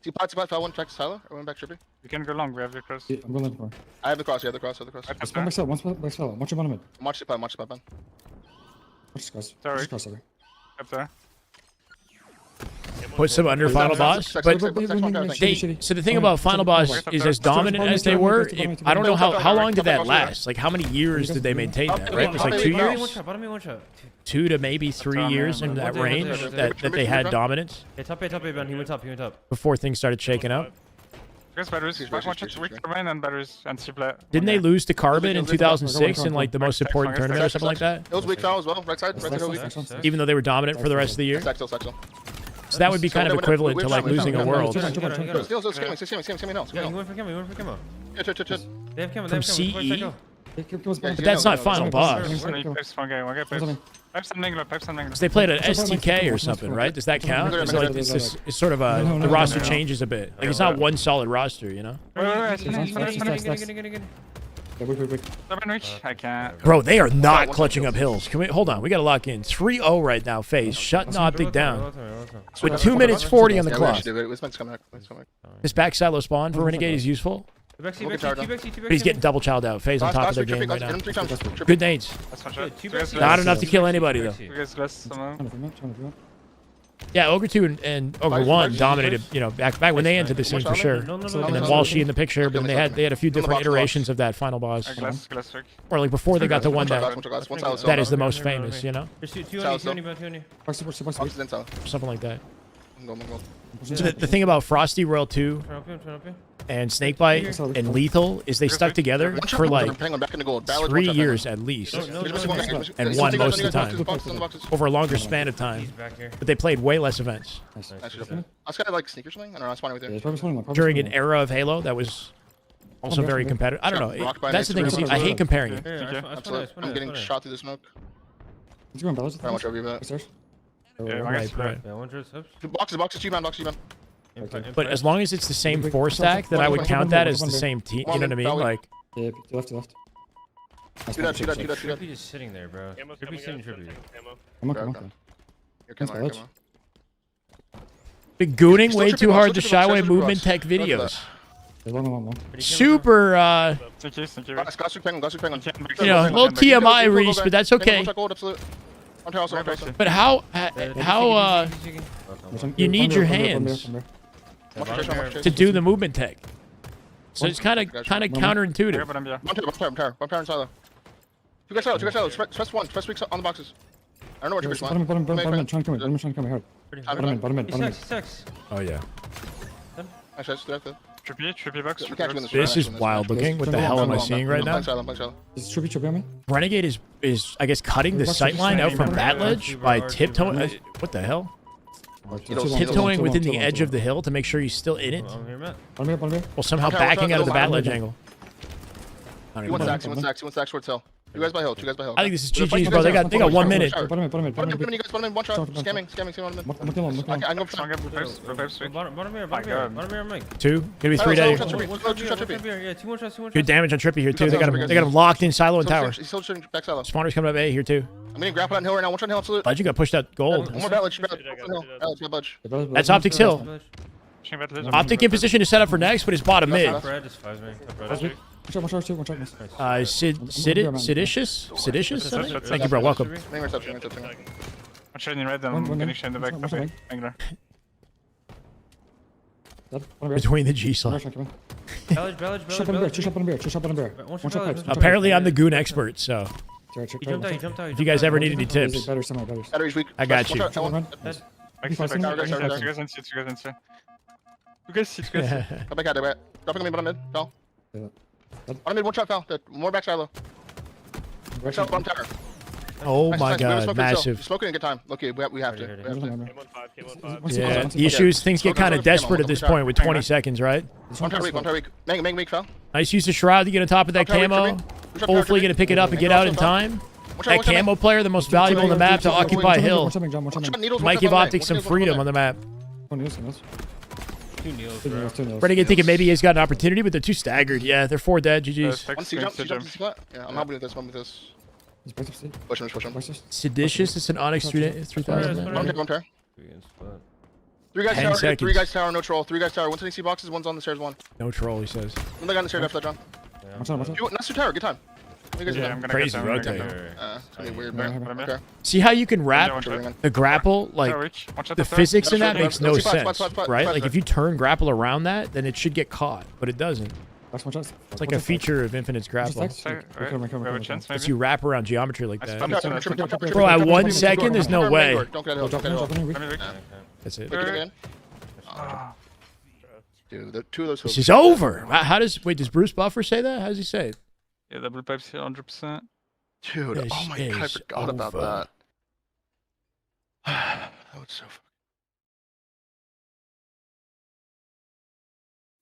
E: See, fell one, check Tyler. I went back trippy.
H: You can go long, we have the cross.
C: Yeah, I'm going for.
E: I have the cross, the cross.
C: Let's go back side. One back side. Watch your bottom mid.
E: Watch the pipe, man.
C: Watch this cross.
H: Sorry.
C: Watch this cross over.
H: Up there.
A: Put some under final boss. But so the thing about final boss is as dominant as they were, I don't know how long did that last? Like how many years did they maintain that, right? It was like 2 years? 2 to maybe 3 years in that range that they had dominance
J: Yeah, top A, Ben. He went top.
A: before things started shaking up.
H: Guys, batteries. Watch it. Weak carbine and batteries and supply.
A: Didn't they lose to Carbon in 2006 in like the most important tournament or something like that?
E: It was weak foul as well. Right side weak.
A: Even though they were dominant for the rest of the year?
E: Stack.
A: So that would be kind of equivalent to like losing a world.
E: Still, scamming now.
J: Yeah, he went for camo.
E: Chill.
J: They have camo.
A: From CE?
C: But
A: But that's not final boss.
H: Pipes and Mingler.
A: 'Cause they played an STK or something, right? Does that count? It's like it's sort of the roster changes a bit. Like it's not one solid roster, you know?
H: I can't.
A: Bro, they are not clutching up hills. Can we hold on? We got to lock in. 3-0 right now. Faze shutting Optic down with 2 minutes 40 on the clock. This back silo spawn for Renegade is useful, but he's getting double child out. Faze on top of their game right now. Good nades. Not enough to kill anybody though. Yeah, Ogre 2 and Ogre 1 dominated, you know, back when they entered the scene for sure. And then Walshy in the picture, but they had a few different iterations of that final boss. Or like before they got the one that is the most famous, you know? Something like that. So the thing about Frosty Royal 2 and Snakebite and Lethal is they stuck together for like 3 years at least, and won most of the time over a longer span of time. But they played way less events
E: I was kind of like sneak or something. I don't know. I was fine with you.
A: during an era of Halo that was also very competitive. I don't know. That's the thing. Is I hate comparing it.
E: I'm getting shot through the smoke.
C: He's going bellows.
E: Very much over you, but.
A: Right.
E: Boxes, G-man.
A: But as long as it's the same 4-stack, then I would count that as the same team. You know what I mean? Like.
C: Yeah, to left.
E: Do that.
J: Trippy just sitting there, bro. Trippy sitting Trippy.
C: Come on.
A: Been gooning way too hard the Shyway movement tech videos. Super, you know, a little TMI, Reese, but that's okay. But how you need your hands to do the movement tech. So it's kind of counterintuitive.
E: One power inside. Two guys out. Press one. Press weak on the boxes. I don't know what you're
C: Bottom mid, trying to come hard. Bottom mid.
A: Oh yeah.
H: Trippy box.
A: This is wild looking. What the hell am I seeing right now?
C: Is Trippy on me?
A: Renegade is I guess cutting the sight line out from that ledge by tiptoeing. What the hell? Tiptoeing within the edge of the hill to make sure he's still in it. Well, somehow backing out of the bat ledge angle.
E: He wants stacks towards hill. You guys by hill.
A: I think this is GG's, bro. They got 1 minute.
E: Bottom mid, one shot. Scamming. I go for
J: Bottom Mike.
A: 2, maybe 3 days.
J: Yeah, 2 more shots.
A: Good damage on Trippy here too. They got him locked in silo and tower.
E: He's still shooting back silo.
A: Spawner's coming up A here too.
E: I'm getting grappled on hill right now. One shot on hill, absolute.
A: Legend got pushed out gold.
E: One more bat ledge.
A: That's Optic's hill. Optic in position to set up for next, but it's bottom mid. Seditious? Thank you, bro. Welcome.
H: I'm shooting red and I'm getting shot in the back. Angler.
A: Between the G slots. Apparently, I'm the goon expert, so if you guys ever need any tips, I got you.
H: You guys see.
E: Come back out there, dropping me bottom mid. Fell. Bottom mid, one shot fell. More back silo. Back silo, bottom tower.
A: Oh my god, massive.
E: Smoking in good time. Okay, we have to.
A: Yeah, the issue is things get kind of desperate at this point with 20 seconds, right?
E: One tower weak. Make fell.
A: Nice use of Shroud to get on top of that camo. Hopefully gonna pick it up and get out in time. That camo player, the most valuable on the map to occupy hill. Might give Optic some freedom on the map. Renegade thinking maybe he's got an opportunity, but they're too staggered. Yeah, they're 4 dead. GG's.
E: Yeah, I'm helping with this. Push him.
A: Seditious, it's an Onyx 3000.
E: One tear. Three guys
A: 10
E: tower,
A: seconds.
E: three guys tower, no troll. Three guys tower. One's in AC boxes, one's on the stairs, one.
A: No troll, he says.
E: One guy on the stairs after that, John.
C: Watch out, watch out.
E: Nice to tower, good time. You guys are
I: I'm
E: done.
I: gonna
A: Crazy
I: get down, I'm gonna
A: rotate.
I: get down.
E: It's gonna be weird, man. Okay.
A: See how you can wrap
I: One shot.
A: the grapple? Like,
I: Reach. One shot
A: the
I: after.
A: physics in that
E: Let's
A: makes
E: see
A: no
E: spots,
A: sense,
E: spots,
A: right?
E: spots.
A: Like, if you turn grapple around that, then it should get caught, but it doesn't.
C: Watch out.
A: It's like a feature of Infinite's grapple.
I: Sorry, alright. We have a chance,
A: It's
I: maybe?
A: you wrap around geometry like
I: I
A: that.
I: spun
A: Bro, at 1 second, there's no way.
E: Don't get it, don't get it.
I: Let me reach.
A: That's it.
E: Get it again. Dude, the two of those
A: This
E: hooks.
A: is over. How does wait? Does Bruce Buffer say that? How does he say it?
H: Yeah, double pipes here, 100%.
E: Dude,
A: This
E: oh my god, I
A: is
E: forgot about
A: over.
E: that. That was so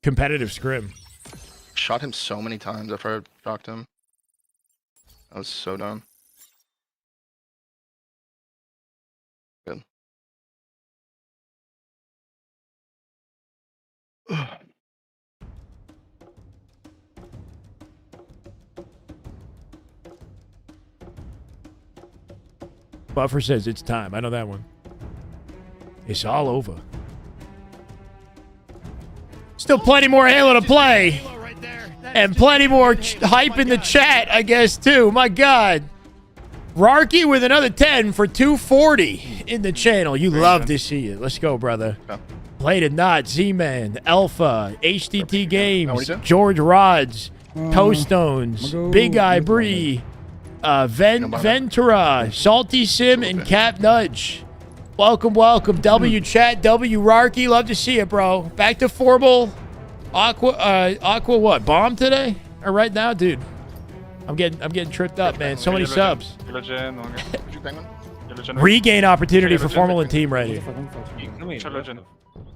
A: Competitive scrim.
E: shot him so many times after I shocked him. I was so dumb. Good.
A: Buffer says it's time. I know that one. It's all over. Still plenty more Halo to play.
B: Halo right there. That
A: And
B: is
A: plenty
B: just-
A: more
B: Hey,
A: hype
B: my
A: in the
B: God.
A: chat, I guess, too. My God. Rarky with another 10 for 240 in the channel. You love to see it. Let's go, brother.
E: Yeah.
A: Play to not, Z-Man, Alpha, HDT Games,
E: what do you do?
A: George Rods, Toe Stones,
C: go-
A: Big Eye Bree, Ventura, Salty Sim, and Cap Nudge. Welcome, welcome. W Chat, W Rarky. Love to see it, bro. Back to formal. Aqua what? Bomb today? Or right now, dude? I'm getting tripped up, man. So many subs.
H: Yellow gen, one guy.
E: Did you penguin?
H: Yellow gen.
A: Regain opportunity for formal and team ready.
H: Yellow gen.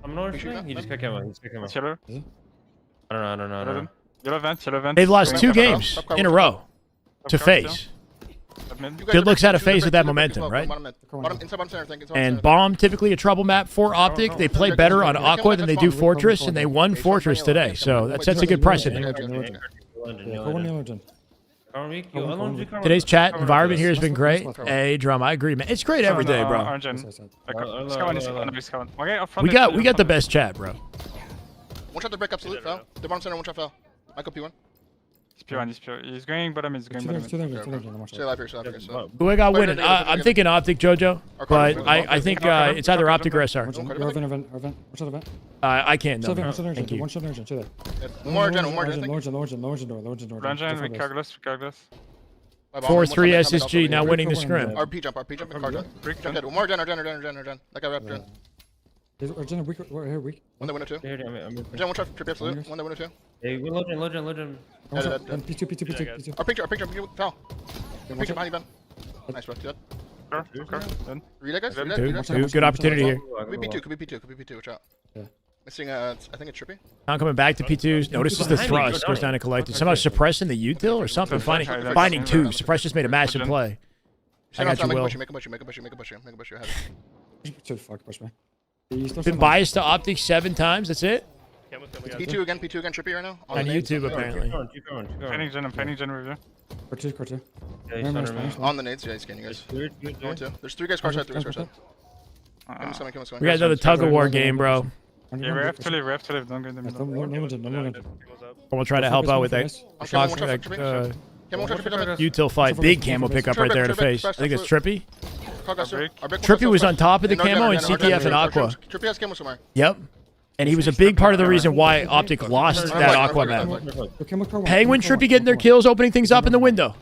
J: I'm not sure. He just got camo. He's got camo.
H: It's yellow.
J: I don't know.
H: Yellow vent, yellow vent.
A: They've lost
E: Top
A: 2
E: cover,
A: games
E: top cover,
A: in a
E: top
A: row to
H: cover,
A: Faze.
H: Top mid.
E: You guys
A: Good
E: are
A: looks
E: break,
A: out of
E: two guys
A: Faze
E: break,
A: with that
E: two guys break
A: momentum,
E: as well.
A: right?
E: Inside bottom center, I think. Inside bottom
A: And
E: center.
A: Bomb, typically a trouble map for Optic. They play better on Aqua than they do Fortress, and they won Fortress today. So that sets a good precedent. Today's chat environment here has been great. Hey, Drum, I agree, man. It's great every day, bro.
H: Orange gen.
A: We got the best chat, bro.
E: One shot to break absolute, fell. The bottom center, one shot fell. Michael P1.
H: He's P1, he's P1. He's going bottom, he's going bottom.
E: Stay alive here, stay alive here. So.
A: Who I got winning? I'm thinking Optic, Jojo, but I think it's either Optic or SR. I can't know. Thank you.
C: One shot urgent, chill there.
E: One more gen, I think.
C: Lower gen door.
H: Orange gen, regardless.
A: 4-3 SSG, now winning the scrim.
E: RP jump, and card jump. Jump one more gen. That guy wrapped gen.
C: Urgent, weak, here, weak.
E: One that winner two. Gen, one shot, trip absolute. One that winner two.
J: Hey, low gen.
C: P2.
E: Our picture, foul. Picture behind you, Ben. Nice, bro. Good. Read that, guys. Read that.
A: Two, good opportunity here.
E: Could be P2. Watch out. Missing, I think it's trippy.
A: Now coming back to P2s. Notices the thrust. Goes down to collected. Somehow suppressing the util or something. Finding 2. Suppress just made a massive play. I got you, Will.
E: Make a bush. Ahead.
C: Fuck, push me.
A: Been biased to Optic 7 times. That's it.
E: P2 again, trippy right now.
A: On YouTube, apparently.
H: Fanning gen review.
C: Car2.
E: On the nades, yeah, he's scanning, guys. There's 3 guys car side, 3 guys car side. Come on.
A: We got another tug of war game, bro.
H: Yeah, we have to live, don't go in the middle.
A: We'll try to help out with that util fight. Big camo pickup right there in the face. I think it's Trippy. Trippy was on top of the camo and CTF and Aqua.
E: Trippy has camo somewhere.
A: Yep. And he was a big part of the reason why Optic lost that Aqua map. Penguin Trippy getting their kills, opening things up in the window.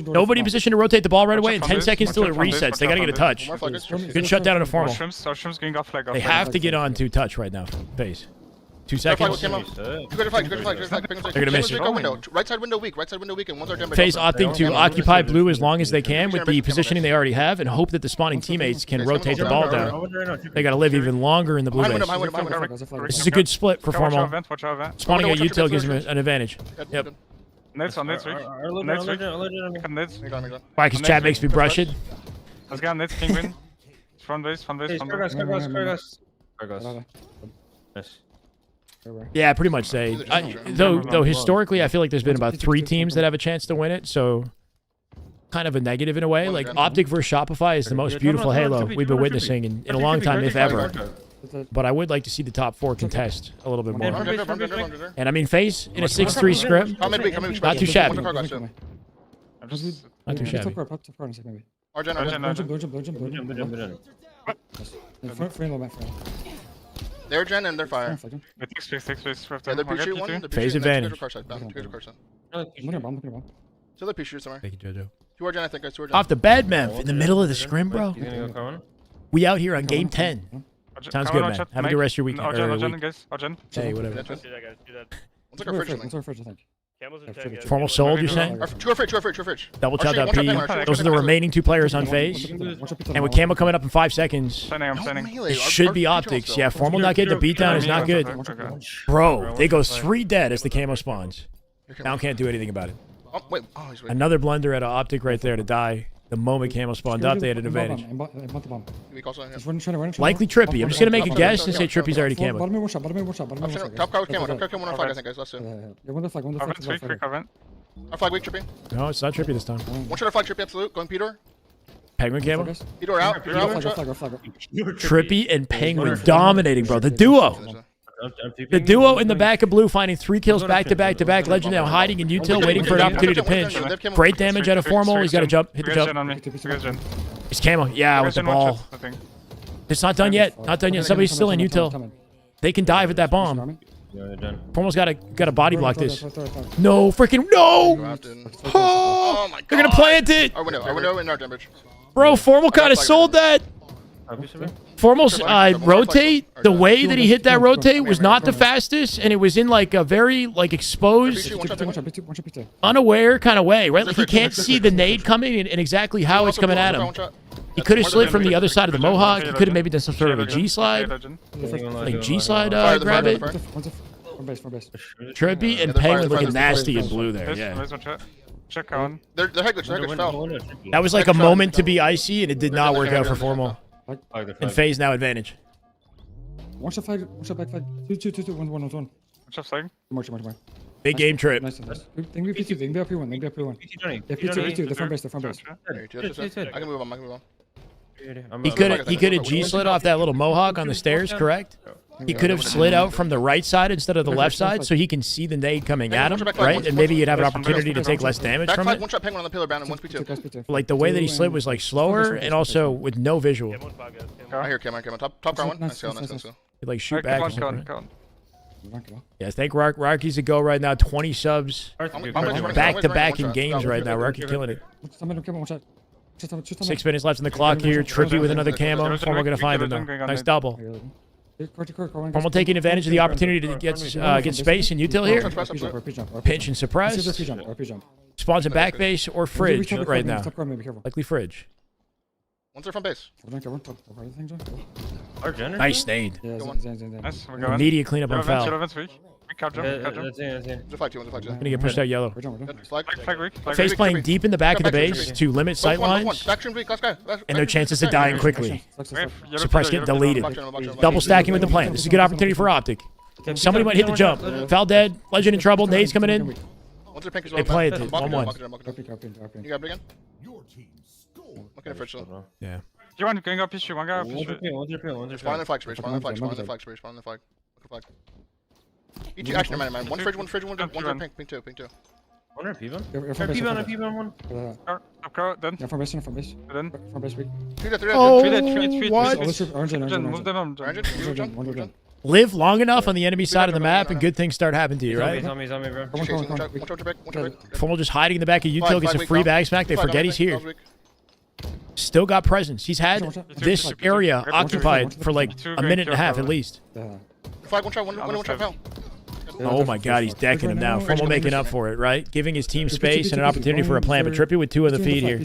A: Nobody in position to rotate the ball right away in 10 seconds till it resets. They got to get a touch. Good shutdown on a formal. They have to get on to touch right now. Faze. 2 seconds.
E: You go to flag. They're
A: gonna miss it.
E: Right side window weak, and one's our gem.
A: Faze opting to occupy blue as long as they can with the positioning they already have and hope that the spawning teammates can rotate the ball down. They got to live even longer in the blue base. This is a good split for formal. Spawning a util gives them an advantage. Yep. Why? Because chat makes me brush it.
H: Let's go, Nets, Penguin. Front base.
A: Yeah, pretty much say. Though historically, I feel like there's been about 3 teams that have a chance to win it, so kind of a negative in a way. Like Optic versus Shopify is the most beautiful Halo we've been witnessing in a long time, if ever. but I would like to see the top 4 contest a little bit more.
E: Run gender.
A: And I mean, Faze in a 6-3 scrim,
E: Come in, come in.
A: not too shabby.
E: One car got you.
A: Not too
C: Top
A: shabby.
C: card, top card in a second, maybe.
E: Argen.
C: Frame low back, frame.
E: They're gen and they're fire.
C: Frame.
E: Yeah, they're P shoot one.
A: Phase advantage.
E: Car side. Back. Car side.
C: Look at bomb.
E: So they're P shoot somewhere.
A: Thank you, Jojo.
E: 2 Argen, I think. Guys, 2 Argen.
A: Off the bed, man. In the middle of the scrim, bro.
J: He's gonna go Cohen.
A: We out here on game 10. Sounds good, man. Have a good rest of your weekend. Hey, whatever.
E: One's like our fridge, I think.
C: What's our fridge, I think?
A: Formal sold, you're saying?
E: 2 fridge.
A: Double chopped out
E: Archie,
A: P.
E: one shot,
A: Those are the remaining 2 players on Phase. And with Camo coming up in 5 seconds, it should be Optics. Yeah, Formal not getting the beatdown is not good. Bro, they go 3 dead as the Camo spawns. Now can't do anything about it.
E: Oh, wait. Oh, he's waiting.
A: Another blunder at an Optic right there to die. The moment Camo spawned up, they had an advantage. Likely Trippy. I'm just going to make a guess and say Trippy's already Camo.
C: Bottom one shot.
E: Top car with camo. Top car camo on our flag, I think, guys. Last 2.
C: Yeah, one flag.
E: Our flag weak, Trippy.
A: No, it's not Trippy this time.
E: One shot our flag, Trippy, absolute. Going Pedor.
A: Penguin Camo.
E: Pedor out. Pedor out. One shot.
A: Trippy and Penguin dominating, bro. The duo. The duo in the back of blue finding 3 kills back to back to back. Legend now hiding in util, waiting for an opportunity to pinch. Great damage out of Formal. He's got to jump. Hit the jump. It's Camo. Yeah, with the ball. It's not done yet. Not done yet. Somebody's still in util. They can dive at that bomb. Formal's got to body block this. No, freaking no! Oh my god. They're going to plant it.
E: Our window in our damage.
A: Bro, Formal kind of sold that. Formal's rotate, the way that he hit that rotate was not the fastest, and it was in like a very like exposed, unaware kind of way, right? Like he can't see the nade coming and exactly how it's coming at him. He could have slid from the other side of the Mohawk. He could have maybe done some sort of a G-slide. Like G-slide grab it. Trippy and Penguin looking nasty in blue there, yeah.
E: Check on. They're head glitch fell.
A: That was like a moment to be icy, and it did not work out for Formal. And Phase now advantage.
C: One shot back flag. 2, 1.
H: One shot flag.
C: More.
A: Big game trip.
C: Nice. Think we P2, think we up P1. Yeah, P2, the front base.
E: I can move on.
A: He could have G-slid off that little Mohawk on the stairs, correct? He could have slid out from the right side instead of the left side so he can see the nade coming at him, right? And maybe you'd have an opportunity to take less damage from it.
E: One shot Penguin on the pillar bound and 1 P2.
A: Like the way that he slid was like slower and also with no visual.
E: I hear Camo. Top car one. Nice go.
A: He'd like shoot back. Yeah, I think Rocky's a go right now. 20 subs back to back in games right now. Rocky killing it. 6 minutes left on the clock here. Trippy with another camo. Formal gonna find him though. Nice double. Formal taking advantage of the opportunity to get space in util here. Pinch and suppress. Spawns in back base or fridge right now. Likely fridge.
E: One's their front base.
A: Nice nade.
H: Nice.
A: Immediate cleanup on foul.
E: Gonna
A: get pushed out yellow.
E: Flag
A: Phase playing deep in the back of the base to limit sight lines and their chances of dying quickly. Suppress getting deleted. Double stacking with the plant. This is a good opportunity for Optic. Somebody might hit the jump. Foul dead. Legend in trouble. Nade's coming in. They play it. 1-1.
E: You got again? Looking at fridge.
A: Yeah.
H: You want going up issue? One guy up issue.
E: Spawn on the flag. Spawn on the flag. Each action, man. One fridge, one pink two.
J: One P1?
H: P1 Up go, done.
C: Yeah, from base.
H: Done.
C: From base weak.
E: 3
A: what?
H: Move them on.
A: Live long enough on the enemy side of the map and good things start happening to you, right?
J: He's on me, bro.
A: Formal just hiding in the back of util gets a free bag smack. They forget he's here. Still got presence. He's had this area occupied for like a minute and a half at least.
E: Flag, one shot, fell.
A: Oh my god, he's decking him now. Formal making up for it, right? Giving his team space and an opportunity for a plan. But Trippy with 2 on the feed here.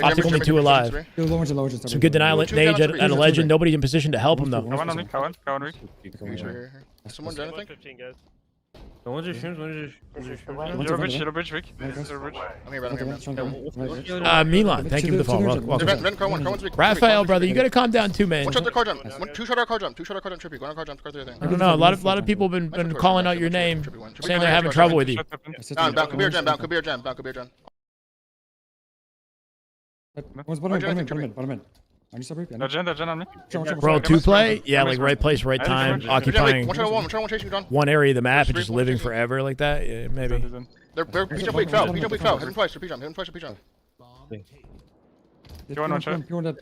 A: Optic only 2 alive. Some good denial nade at a legend. Nobody in position to help him though.
E: Someone done anything?
J: One's your streams,
H: Yellow bridge, Vic.
E: I'm here.
A: Milan, thank you for the follow. Welcome.
E: Car one's weak.
A: Raphael, brother, you gotta calm down too, man.
E: One shot their car jump. 2 shot our car jump. Trippy. Go on our car jump. Car 3 thing.
A: I don't know. A lot of people have been calling out your name, saying they're having trouble with you.
E: Bound, could be our gen.
C: One's bottom mid. On you, sub reap.
H: No gen on me.
A: Bro, 2-play? Yeah, like right place, right time, occupying
E: One shot one chasing you, John.
A: one area of the map and just living forever like that. Yeah, maybe.
E: They're P-jump weak, foul. P-jump weak, foul. Hit him twice, P-jump. Hit him twice, P-jump.
H: You want one shot?
E: They're down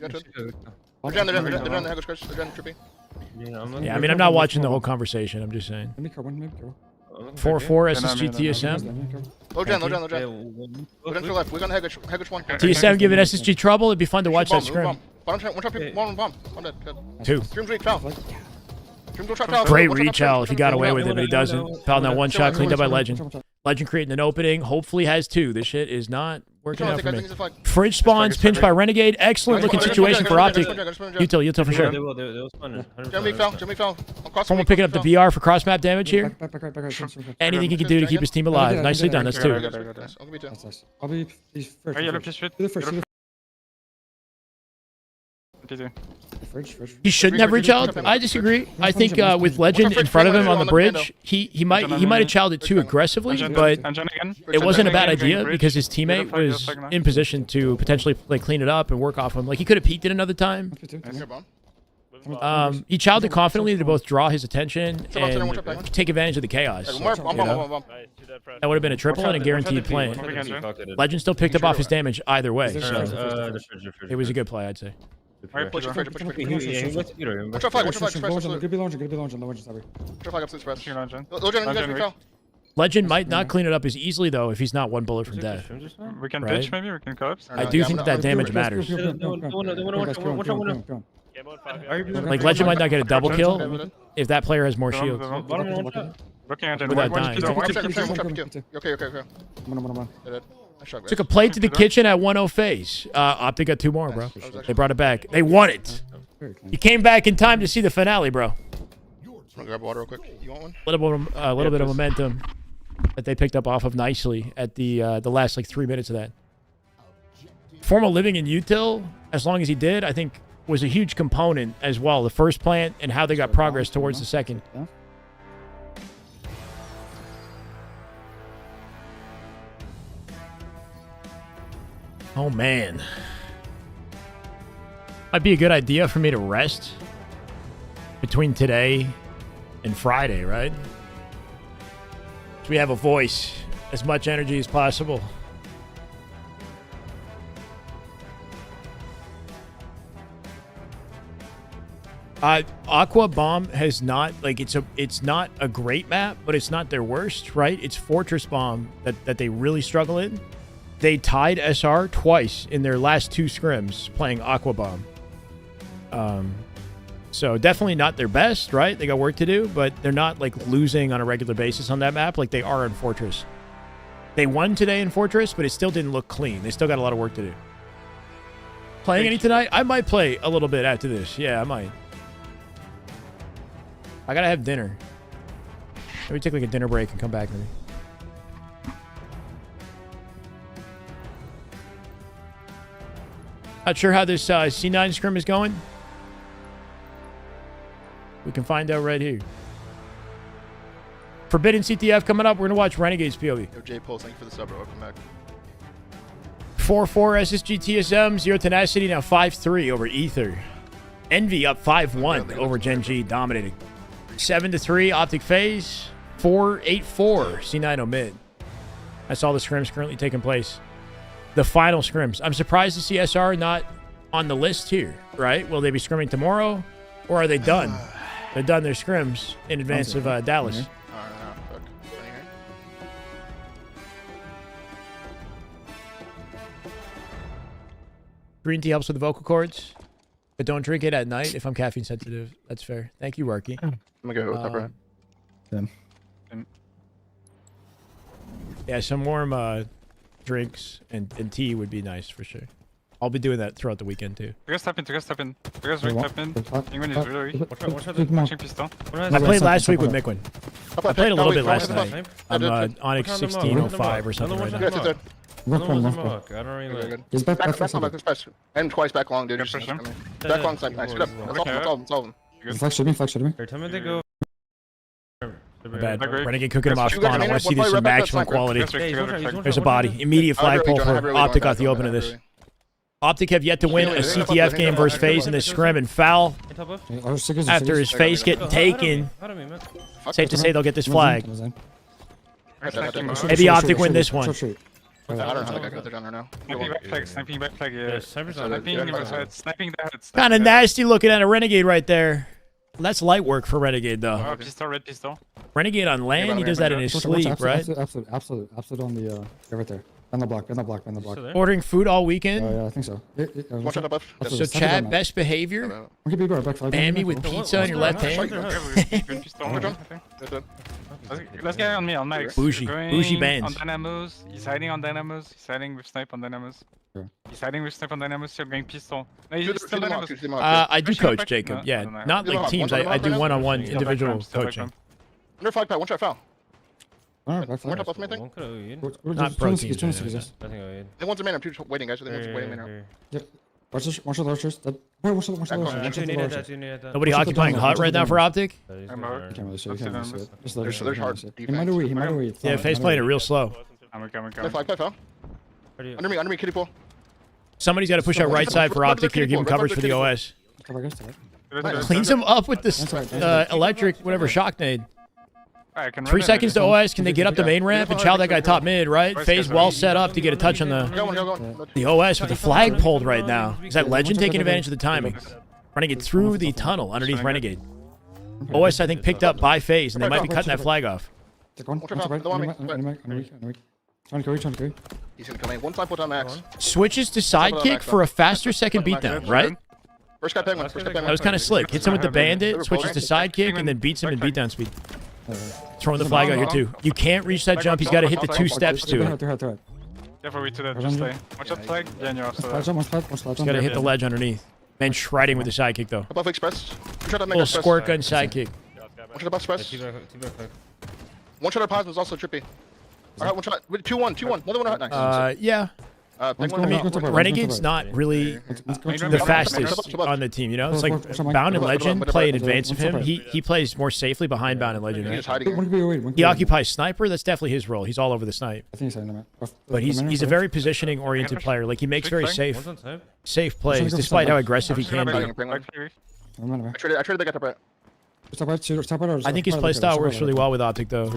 E: the Haggle Scratch. They're down trippy.
A: Yeah, I mean, I'm not watching the whole conversation. I'm just saying. 4-4 SSG TSM.
E: Low gen. Low gen to the left. We're gonna Haggle 1.
A: TSM giving SSG trouble. It'd be fun to watch that scrim.
E: One shot, one bomb. One dead. Good.
A: 2.
E: Scrim's weak, foul. Scrim go trap, foul.
A: Great reach out if he got away with it, but he doesn't. Foul now 1 shot, cleaned up by Legend. Legend creating an opening. Hopefully has 2. This shit is not working out for me. Fridge spawns, pinched by Renegade. Excellent looking situation for Optic. Util for sure. Someone picking up the BR for cross map damage here. Anything he can do to keep his team alive. Nicely done. That's 2.
C: I'll be
A: He shouldn't have reach out. I disagree. I think with Legend in front of him on the bridge, he might have childed it too aggressively, but it wasn't a bad idea because his teammate was in position to potentially like clean it up and work off him. Like he could have peeked it another time. He childed it confidently to both draw his attention and take advantage of the chaos. You know? That would have been a triple and a guaranteed play. Legend still picked up off his damage either way. So it was a good play, I'd say.
E: Alright, push your flag. Watch your flag.
C: Good be launching. Sorry.
E: Watch your flag up to the spread. Low gen, foul.
A: Legend might not clean it up as easily though if he's not 1 bullet from death.
H: We can pitch maybe, we can collapse.
A: I do think that damage matters. Like Legend might not get a double kill if that player has more shields. Without dying.
E: Okay.
A: Took a plate to the kitchen at 1-0 Faze. Optic got 2 more, bro. They brought it back. They won it. You came back in time to see the finale, bro.
E: I'm gonna grab water real quick. You want one?
A: A little bit of momentum that they picked up off of nicely at the last like 3 minutes of that. Formal living in Util, as long as he did, I think was a huge component as well. The first plant and how they got progress towards the second. Oh, man. Might be a good idea for me to rest between today and Friday, right? So we have a voice, as much energy as possible. Aqua Bomb has not, like, it's not a great map, but it's not their worst, right? It's Fortress Bomb that they really struggle in. They tied SR twice in their last 2 scrims playing Aqua Bomb. So definitely not their best, right? They got work to do, but they're not like losing on a regular basis on that map like they are in Fortress. They won today in Fortress, but it still didn't look clean. They still got a lot of work to do. Playing any tonight? I might play a little bit after this. Yeah, I might. I gotta have dinner. Maybe take like a dinner break and come back maybe. Not sure how this C9 scrim is going. We can find out right here. Forbidden CTF coming up. We're going to watch Renegade's POV.
E: Yo, J Pulse, thank you for the sub, bro. Welcome back.
A: 4-4 SSG TSM. Zero Tenacity now 5-3 over Ether. Envy up 5-1 over Gen G, dominating. 7-3 Optic Faze. 4-8-4 C9 Omid. That's all the scrims currently taking place. The final scrims. I'm surprised to see SR not on the list here, right? Will they be scrimming tomorrow, or are they done? They're done their scrims in advance of Dallas. Green tea helps with the vocal cords, but don't drink it at night if I'm caffeine sensitive. That's fair. Thank you, Worky.
E: I'm gonna go with that, right?
A: Yeah, some warm drinks and tea would be nice for sure. I'll be doing that throughout the weekend too.
H: You guys tap in. You guys tap in. England is really weak.
J: Watching
H: pistol.
A: I played last week with Mikwin. I played a little bit last night. I'm Onyx 1605 or something right now.
E: Yeah,
J: I don't really like.
C: He's back.
E: And twice back long, dude. Back long side. Nice. Good up. That's all of them.
C: Flex should me.
J: Here, tell me they go.
A: My bad. Renegade cooking him off spawn. I want to see this in maximum quality. There's a body. Immediate flagpole for Optic off the open of this. Optic have yet to win a CTF game versus Faze in this scrim and foul. After his face getting taken, safe to say they'll get this flag. Maybe Optic win this one.
E: I don't know how the guy got there down there now.
H: Sniping back flag, yeah. Sniping the head.
A: Kind of nasty looking at a Renegade right there. That's light work for Renegade, though.
H: Oh, pistol, red pistol.
A: Renegade on land, he does that in his sleep, right?
C: Absolute on the, right there. On the block.
A: Ordering food all weekend.
C: Yeah, I think so.
E: One shot above.
A: So chat, best behavior. Ban me with pizza on your left hand.
H: Let's get on me, on Max.
A: Bougie bands.
H: On Dynamos. He's hiding on Dynamos. He's hiding with snipe on Dynamos. He's hiding with snipe on Dynamos. You're going pistol. No, he's still Dynamos.
A: I do coach Jacob. Yeah, not like teams. I do one-on-one individual coaching.
E: Under flag pad, one shot foul.
C: Alright,
E: One top left main thing.
A: Not pro teams.
E: They want the main. I'm just waiting, guys. They want to waiting main.
C: Yep. Watch the lurchers.
A: Nobody occupying hut right now for Optic?
C: Can't really see it. Just let
E: There's hard
C: it.
E: defense.
C: He might have waited.
A: Yeah, Faze playing it real slow.
H: I'm coming.
E: Flag pad fell. Under me, kiddie pool.
A: Somebody's got to push out right side for Optic here, give him coverage for the OS. Cleans him up with this electric, whatever, shock nade. 3 seconds to OS. Can they get up the main ramp and chow that guy top mid, right? Faze well set up to get a touch on the OS with the flag pulled right now. Is that Legend taking advantage of the timing? Renegade through the tunnel underneath Renegade. OS, I think, picked up by Faze, and they might be cutting that flag off.
E: He's gonna come in. One side put on Max.
A: Switches to sidekick for a faster second beatdown, right?
E: First guy penguin.
A: That was kind of slick. Hits him with the bandit, switches to sidekick, and then beats him in beatdown speed. Throwing the flag out here too. You can't reach that jump. He's got to hit the 2 steps to it.
H: Yeah, for we to that, just stay. Watch out flag. Yeah, and you're off.
A: He's got to hit the ledge underneath. Man shredding with the sidekick though.
E: Above express.
A: Little squirt gun sidekick.
E: One shot above express. One shot of plasma is also trippy. Alright, one shot. 2-1. Another one. Nice.
A: Yeah. Renegade's not really the fastest on the team, you know? It's like Bound and Legend play in advance of him. He plays more safely behind Bound and Legend, right? He occupies Sniper. That's definitely his role. He's all over the snipe. But he's a very positioning-oriented player. Like, he makes very safe plays, despite how aggressive he can be.
E: I traded the guy to Brett.
A: I think his playstyle works really well with Optic, though.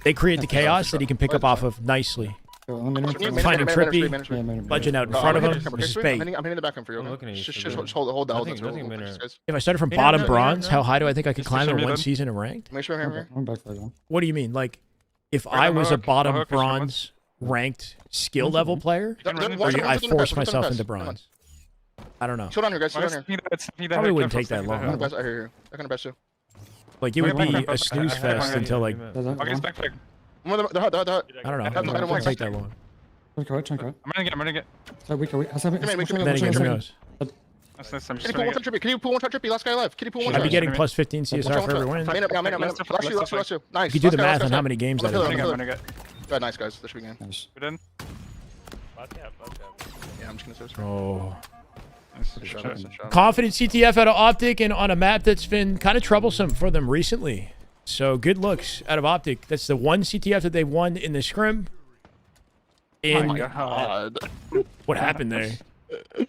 A: They create the chaos that he can pick up off of nicely. Finding Trippy, Legend out in front of him, Spade.
E: I'm hitting the back end for you. Just hold that.
A: If I started from bottom bronze, how high do I think I could climb in 1 season of ranked?
E: Make sure I'm here.
A: What do you mean? Like, if I was a bottom bronze ranked skill level player, or I forced myself into bronze? I don't know.
E: Chill down here, guys.
A: Probably wouldn't take that long.
E: I hear you. I can best you.
A: Like, it would be a snooze fest until, like, I don't know. It wouldn't take that long.
H: I'm gonna get.
A: Then again, who knows?
E: Can you pull one shot trippy? Last guy alive. Can you pull one shot?
A: I'd be getting plus 15 CSR for every win.
E: Last you. Nice.
A: You could do the math on how many games that is.
E: Good, nice, guys. This should be good.
H: We're done.
E: Yeah, I'm just gonna say.
A: Oh. Confident CTF out of Optic and on a map that's been kind of troublesome for them recently. So good looks out of Optic. That's the one CTF that they've won in the scrim.
E: Oh my god.
A: What happened there? What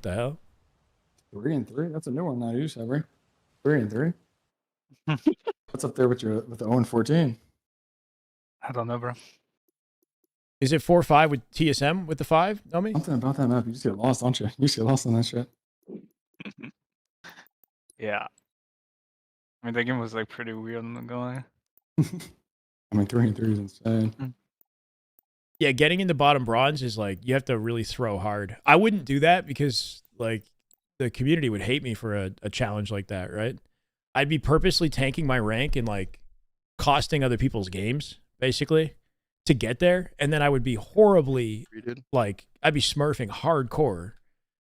A: the hell?
C: 3-3. That's a new one now. You Severy. 3-3. What's up there with the 0-14?
H: I don't know, bro.
A: Is it 4-5 with TSM with the 5? Nomi?
C: Something about that map. You just get lost, don't you? You just get lost on that shit.
H: Yeah. I mean, that game was like pretty weird, I'm not gonna lie.
C: I mean, 3-3 is insane.
A: Yeah, getting into bottom bronze is like, you have to really throw hard. I wouldn't do that because, like, the community would hate me for a challenge like that, right? I'd be purposely tanking my rank and, like, costing other people's games, basically, to get there. And then I would be horribly, like, I'd be smurfing hardcore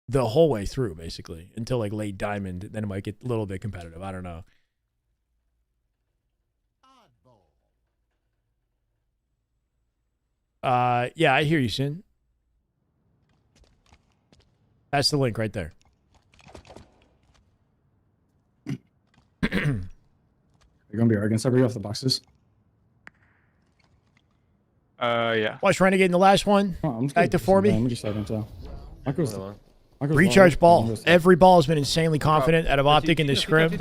A: the whole way through, basically, until, like, late diamond. Then it might get a little bit competitive. I don't know. Yeah, I hear you, Sin. That's the link right there.
C: You're gonna be arguing somebody off the boxes.
H: Yeah.
A: Watch Renegade in the last one.
G: Oh, I'm just
A: Back to 4B.
G: Let me just second tell. Michael's
A: Recharge ball. Every ball has been insanely confident out of Optic in this scrim.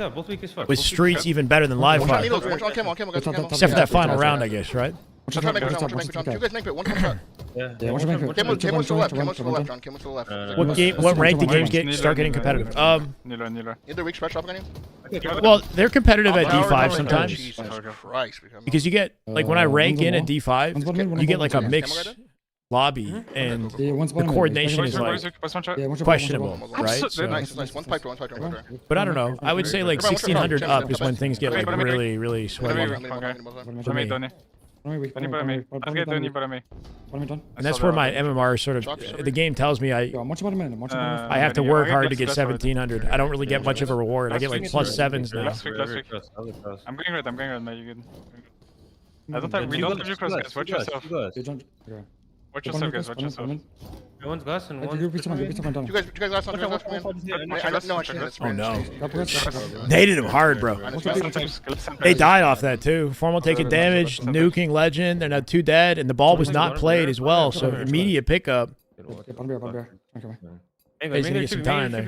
A: With streets even better than live
E: One shot
A: fire.
E: needles. One shot camo. Camo. Guys, camo.
A: Except for that final round, I guess, right?
E: One shot make it. One shot make it. You guys make it. One shot.
G: Yeah, one shot.
E: Camo to the left. Camo to the left, John. Camo to the left.
A: What game? What rank do games start getting competitive?
H: Nilo.
E: Either weak stretch up again.
A: Well, they're competitive at D5 sometimes.
E: Jesus Christ.
A: Because you get, like, when I rank in at D5, you get, like, a mixed lobby, and the coordination is, like, questionable, right? So,
E: Nice. One pipe door.
A: but I don't know. I would say, like, 1600 up is when things get, like, really, really sweaty. And that's where my MMR sort of, the game tells me I have to work hard to get 1700. I don't really get much of a reward. I get, like, +7s now.
H: I'm going red, man. You good? We don't have you cross, guys. Watch yourself. Watch yourself, guys. Watch yourself.
J: One's glass and one.
E: You guys last on. No, actually.
A: Oh, no. They did him hard, bro. They died off that, too. Formal taking damage, nuking Legend. They're now 2 dead, and the ball was not played as well, so immediate pickup. He's gonna get some time there.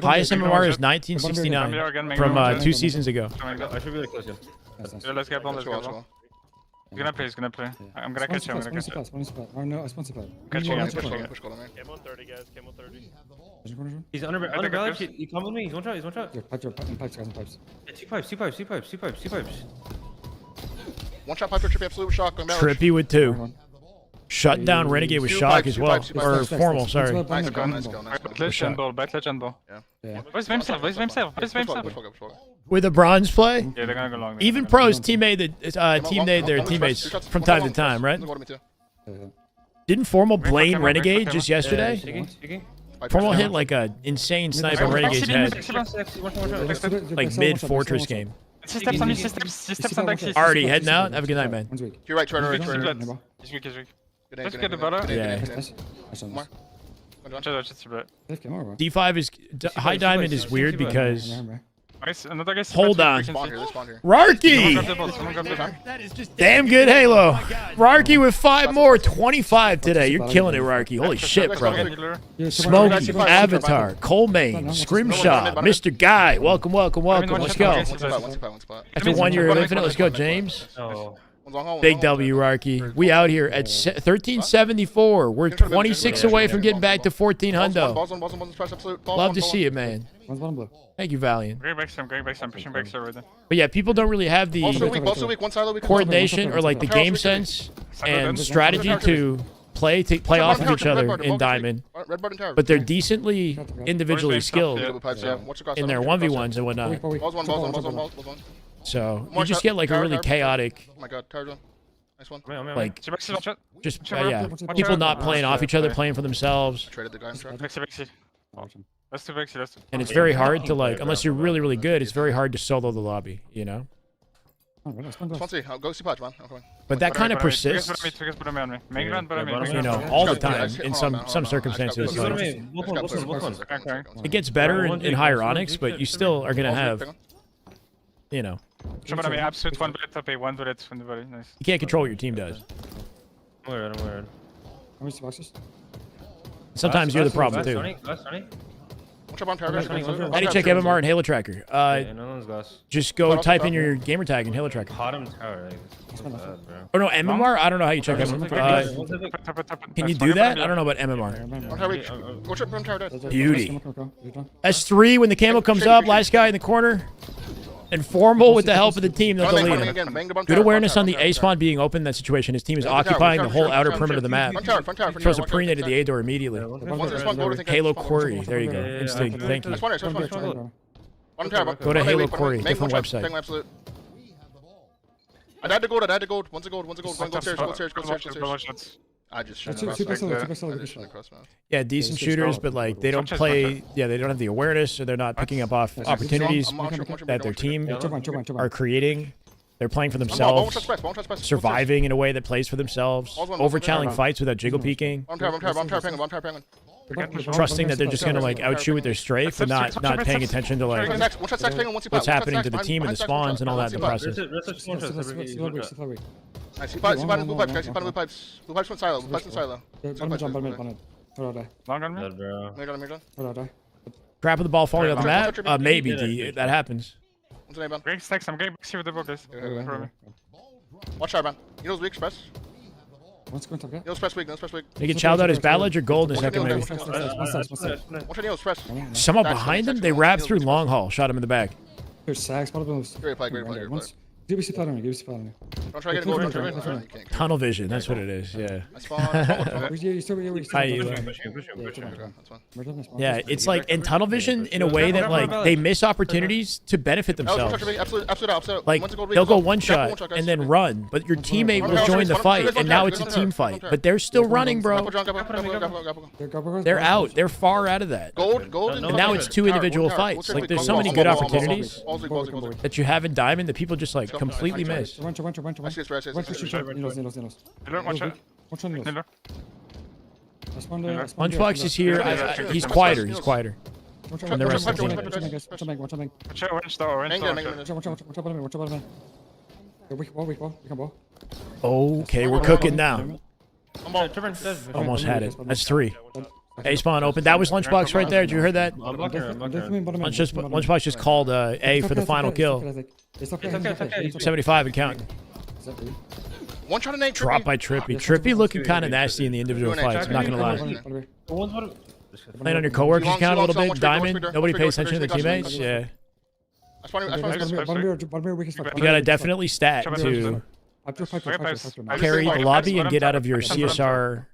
A: Highest MMR is 1969 from 2 seasons ago.
J: I should be like close.
H: Let's get on. He's gonna play. I'm gonna catch him.
G: No, I sponsor pad.
H: Catch him.
I: Camo 30, guys. Camo 30.
J: He's under garage. He come with me. He's one shot.
G: Yeah, pipes, guys.
J: Yeah, two pipes.
E: One shot pipe for Trippy, absolute shock.
A: Trippy with 2. Shut down Renegade with shock as well. Or Formal, sorry.
E: Nice go.
H: Back legend ball.
E: Yeah.
H: Where's himself?
A: With a bronze play,
H: Yeah, they're gonna go long.
A: even pros teammate their teammates from time to time, right? Didn't Formal blame Renegade just yesterday?
J: Speaking.
A: Formal hit like a insane snipe on Renegade's head, like mid Fortress game.
H: Systems on back.
A: Already heading out. Have a good night, man.
E: You're right.
H: He's weak. Let's get the butter.
A: Yeah.
H: Watch it.
A: D5 is high diamond is weird because
H: Nice. Another guy.
A: hold on,
E: Spawn here.
A: Rarky.
H: Someone grab the ball.
B: That is just
A: Damn good Halo. Rarky with 5 more, 25 today. You're killing it, Rarky. Holy shit, bro. Smokey, Avatar, Colemane, Scrimshaw, Mr. Guy. Welcome. Let's go. After 1 year of Infinite, let's go, James.
J: Oh.
A: Big W, Rarky. We out here at 1374. We're 26 away from getting back to 14 hundo. Love to see it, man. Thank you, Valiant.
H: Going back some, pushing back some.
A: But yeah, people don't really have the
E: coordination
A: coordination or like the game sense and strategy to play off of each other in Diamond. But they're decently individually skilled in their 1v1s and whatnot. So you just get like a really chaotic,
E: Oh my god, Tower Zone. Nice one.
A: like, just yeah, people not playing off each other, playing for themselves.
E: Traded the guy in truck.
H: That's too big.
A: And it's very hard to like, unless you're really, really good, it's very hard to solo the lobby, you know?
E: Swansea, go see Podge, man.
A: But that kind of persists, you know, all the time in some circumstances. Like, it gets better in higher Onyx, but you still are going to have, you know,
H: absolute 1 bullet top 1 bullet from the body. Nice.
A: you can't control what your team does.
J: I'm weird.
A: Sometimes you're the problem too. How do you check MMR and Halo Tracker? Just go type in your gamer tag in Halo Tracker.
J: Bottom tower.
A: Oh no, MMR? I don't know how you check MMR. Can you do that? I don't know about MMR. Beauty. S3 when the camo comes up, last guy in the corner. And Formal with the help of the team that's the leader. Good awareness on the A spawn being open in that situation. His team is occupying the whole outer perimeter of the map. Throws a pre-nated the A door immediately. Halo Quarry. There you go. Instinct. Thank you. Go to Halo Quarry. Different website.
E: I had to go. One's a gold. Go upstairs. I just shot
A: yeah, decent shooters, but like they don't play. Yeah, they don't have the awareness, or they're not picking up off opportunities that their team are creating. They're playing for themselves, surviving in a way that plays for themselves, over-challenging fights without jiggle peeking. trusting that they're just gonna like outshoot with their strafe, and not paying attention to like what's happening to the team and the spawns and all that in the process.
E: Nice. See bottom blue pipes, guys. See bottom blue pipes. Blue pipes went silo. Blue pipes went silo.
H: Long on me.
F: Dead, bro.
A: Crap of the ball falling on the map? Maybe, D. That happens.
E: What's the name, man?
H: Getting stacks. I'm getting here with the bookers.
E: Watch out, man. You know who's weak, Express?
C: What's going to
E: You know Express weak, no Express weak.
A: They get chowed out his battle edge or gold in a second, maybe.
E: Watch out, Neil, Express.
A: Someone behind him, they wrapped through long haul, shot him in the back.
C: Here's Sags.
E: Great play, great play, great play.
C: Give me some give me some
E: Don't try to get a goal, don't try to get a goal.
A: Tunnel vision, that's what it is, yeah.
E: That's fine.
A: Yeah, it's like in tunnel vision in a way that like they miss opportunities to benefit themselves. Like they'll go one shot and then run, but your teammate will join the fight, and now it's a team fight. But they're still running, bro. They're out. They're far out of that. And now it's two individual fights. Like there's so many good opportunities that you have in Diamond that people just like completely miss.
E: I see this, I see this.
A: Lunchbox is here. He's quieter. He's quieter. And the rest of the team. Okay, we're cooking now. Almost had it. That's 3. A spawn open. That was Lunchbox right there. Did you hear that? Lunchbox just called A for the final kill. 75 and counting.
E: One shot of name.
A: Drop by Trippy. Trippy looking kind of nasty in the individual fights. I'm not gonna lie. Playing on your coworkers count a little bit. Diamond. Nobody pays attention to the teammates. Yeah. You gotta definitely stat to carry the lobby and get out of your CSR.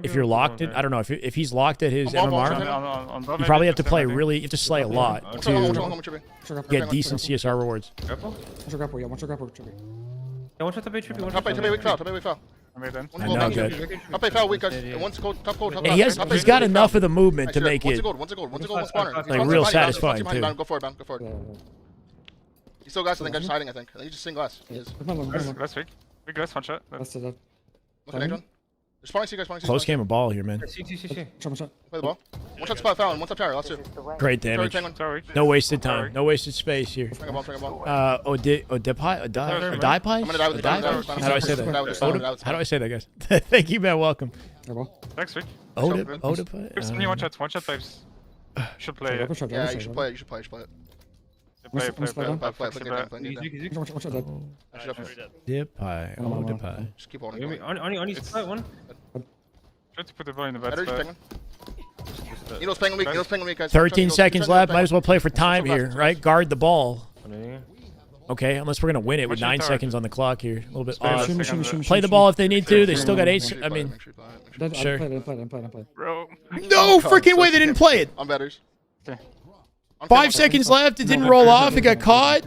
A: If you're locked in, I don't know if he's locked at his MMR, you probably have to play really. You have to slay a lot to get decent CSR rewards. I know, good. And he's got enough of the movement to make it like real satisfying too.
E: Go for it, man. Go for it. He's still glass. I think I'm just hiding. I think he's just seeing glass.
H: Last week. Big glass, one shot.
A: Close game of ball here, man.
E: Play the ball. One shot spot foul, one shot tower. Let's do.
A: Great damage. No wasted time. No wasted space here. Odepai? How do I say that? How do I say that, guys? Thank you, man. Welcome.
H: Next week.
A: Odepai?
H: One shot pipes. Should play it.
E: Yeah, you should play it. You should play it.
H: Play.
A: Odepai.
E: Just keep on.
J: On his spot one.
H: Try to put the ball in the bad spot.
E: Neil's playing weak, guys.
A: 13 seconds left. Might as well play for time here, right? Guard the ball. Okay, unless we're gonna win it with 9 seconds on the clock here. A little bit odd. Play the ball if they need to. They still got 8. I mean, sure.
H: Bro.
A: No freaking way they didn't play it.
E: On batters.
A: 5 seconds left. It didn't roll off. It got caught.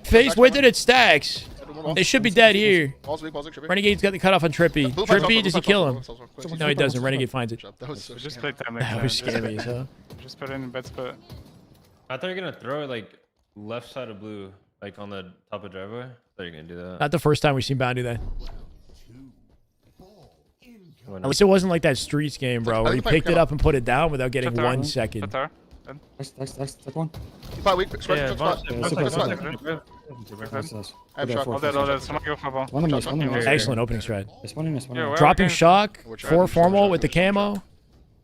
A: Faze with it. It stacks. They should be dead here. Renegade's got the cutoff on Trippy. Trippy, does he kill him? No, he doesn't. Renegade finds it.
H: Just play time.
A: That was scary, huh?
H: Just put it in a bad spot.
F: I thought you were gonna throw it like left side of blue, like on the top of driveway. I thought you were gonna do that.
A: Not the first time we've seen Bound do that. At least it wasn't like that Streets game, bro, where he picked it up and put it down without getting 1 second.
C: That's one.
A: Excellent opening strat. Dropping shock, 4 formal with the camo.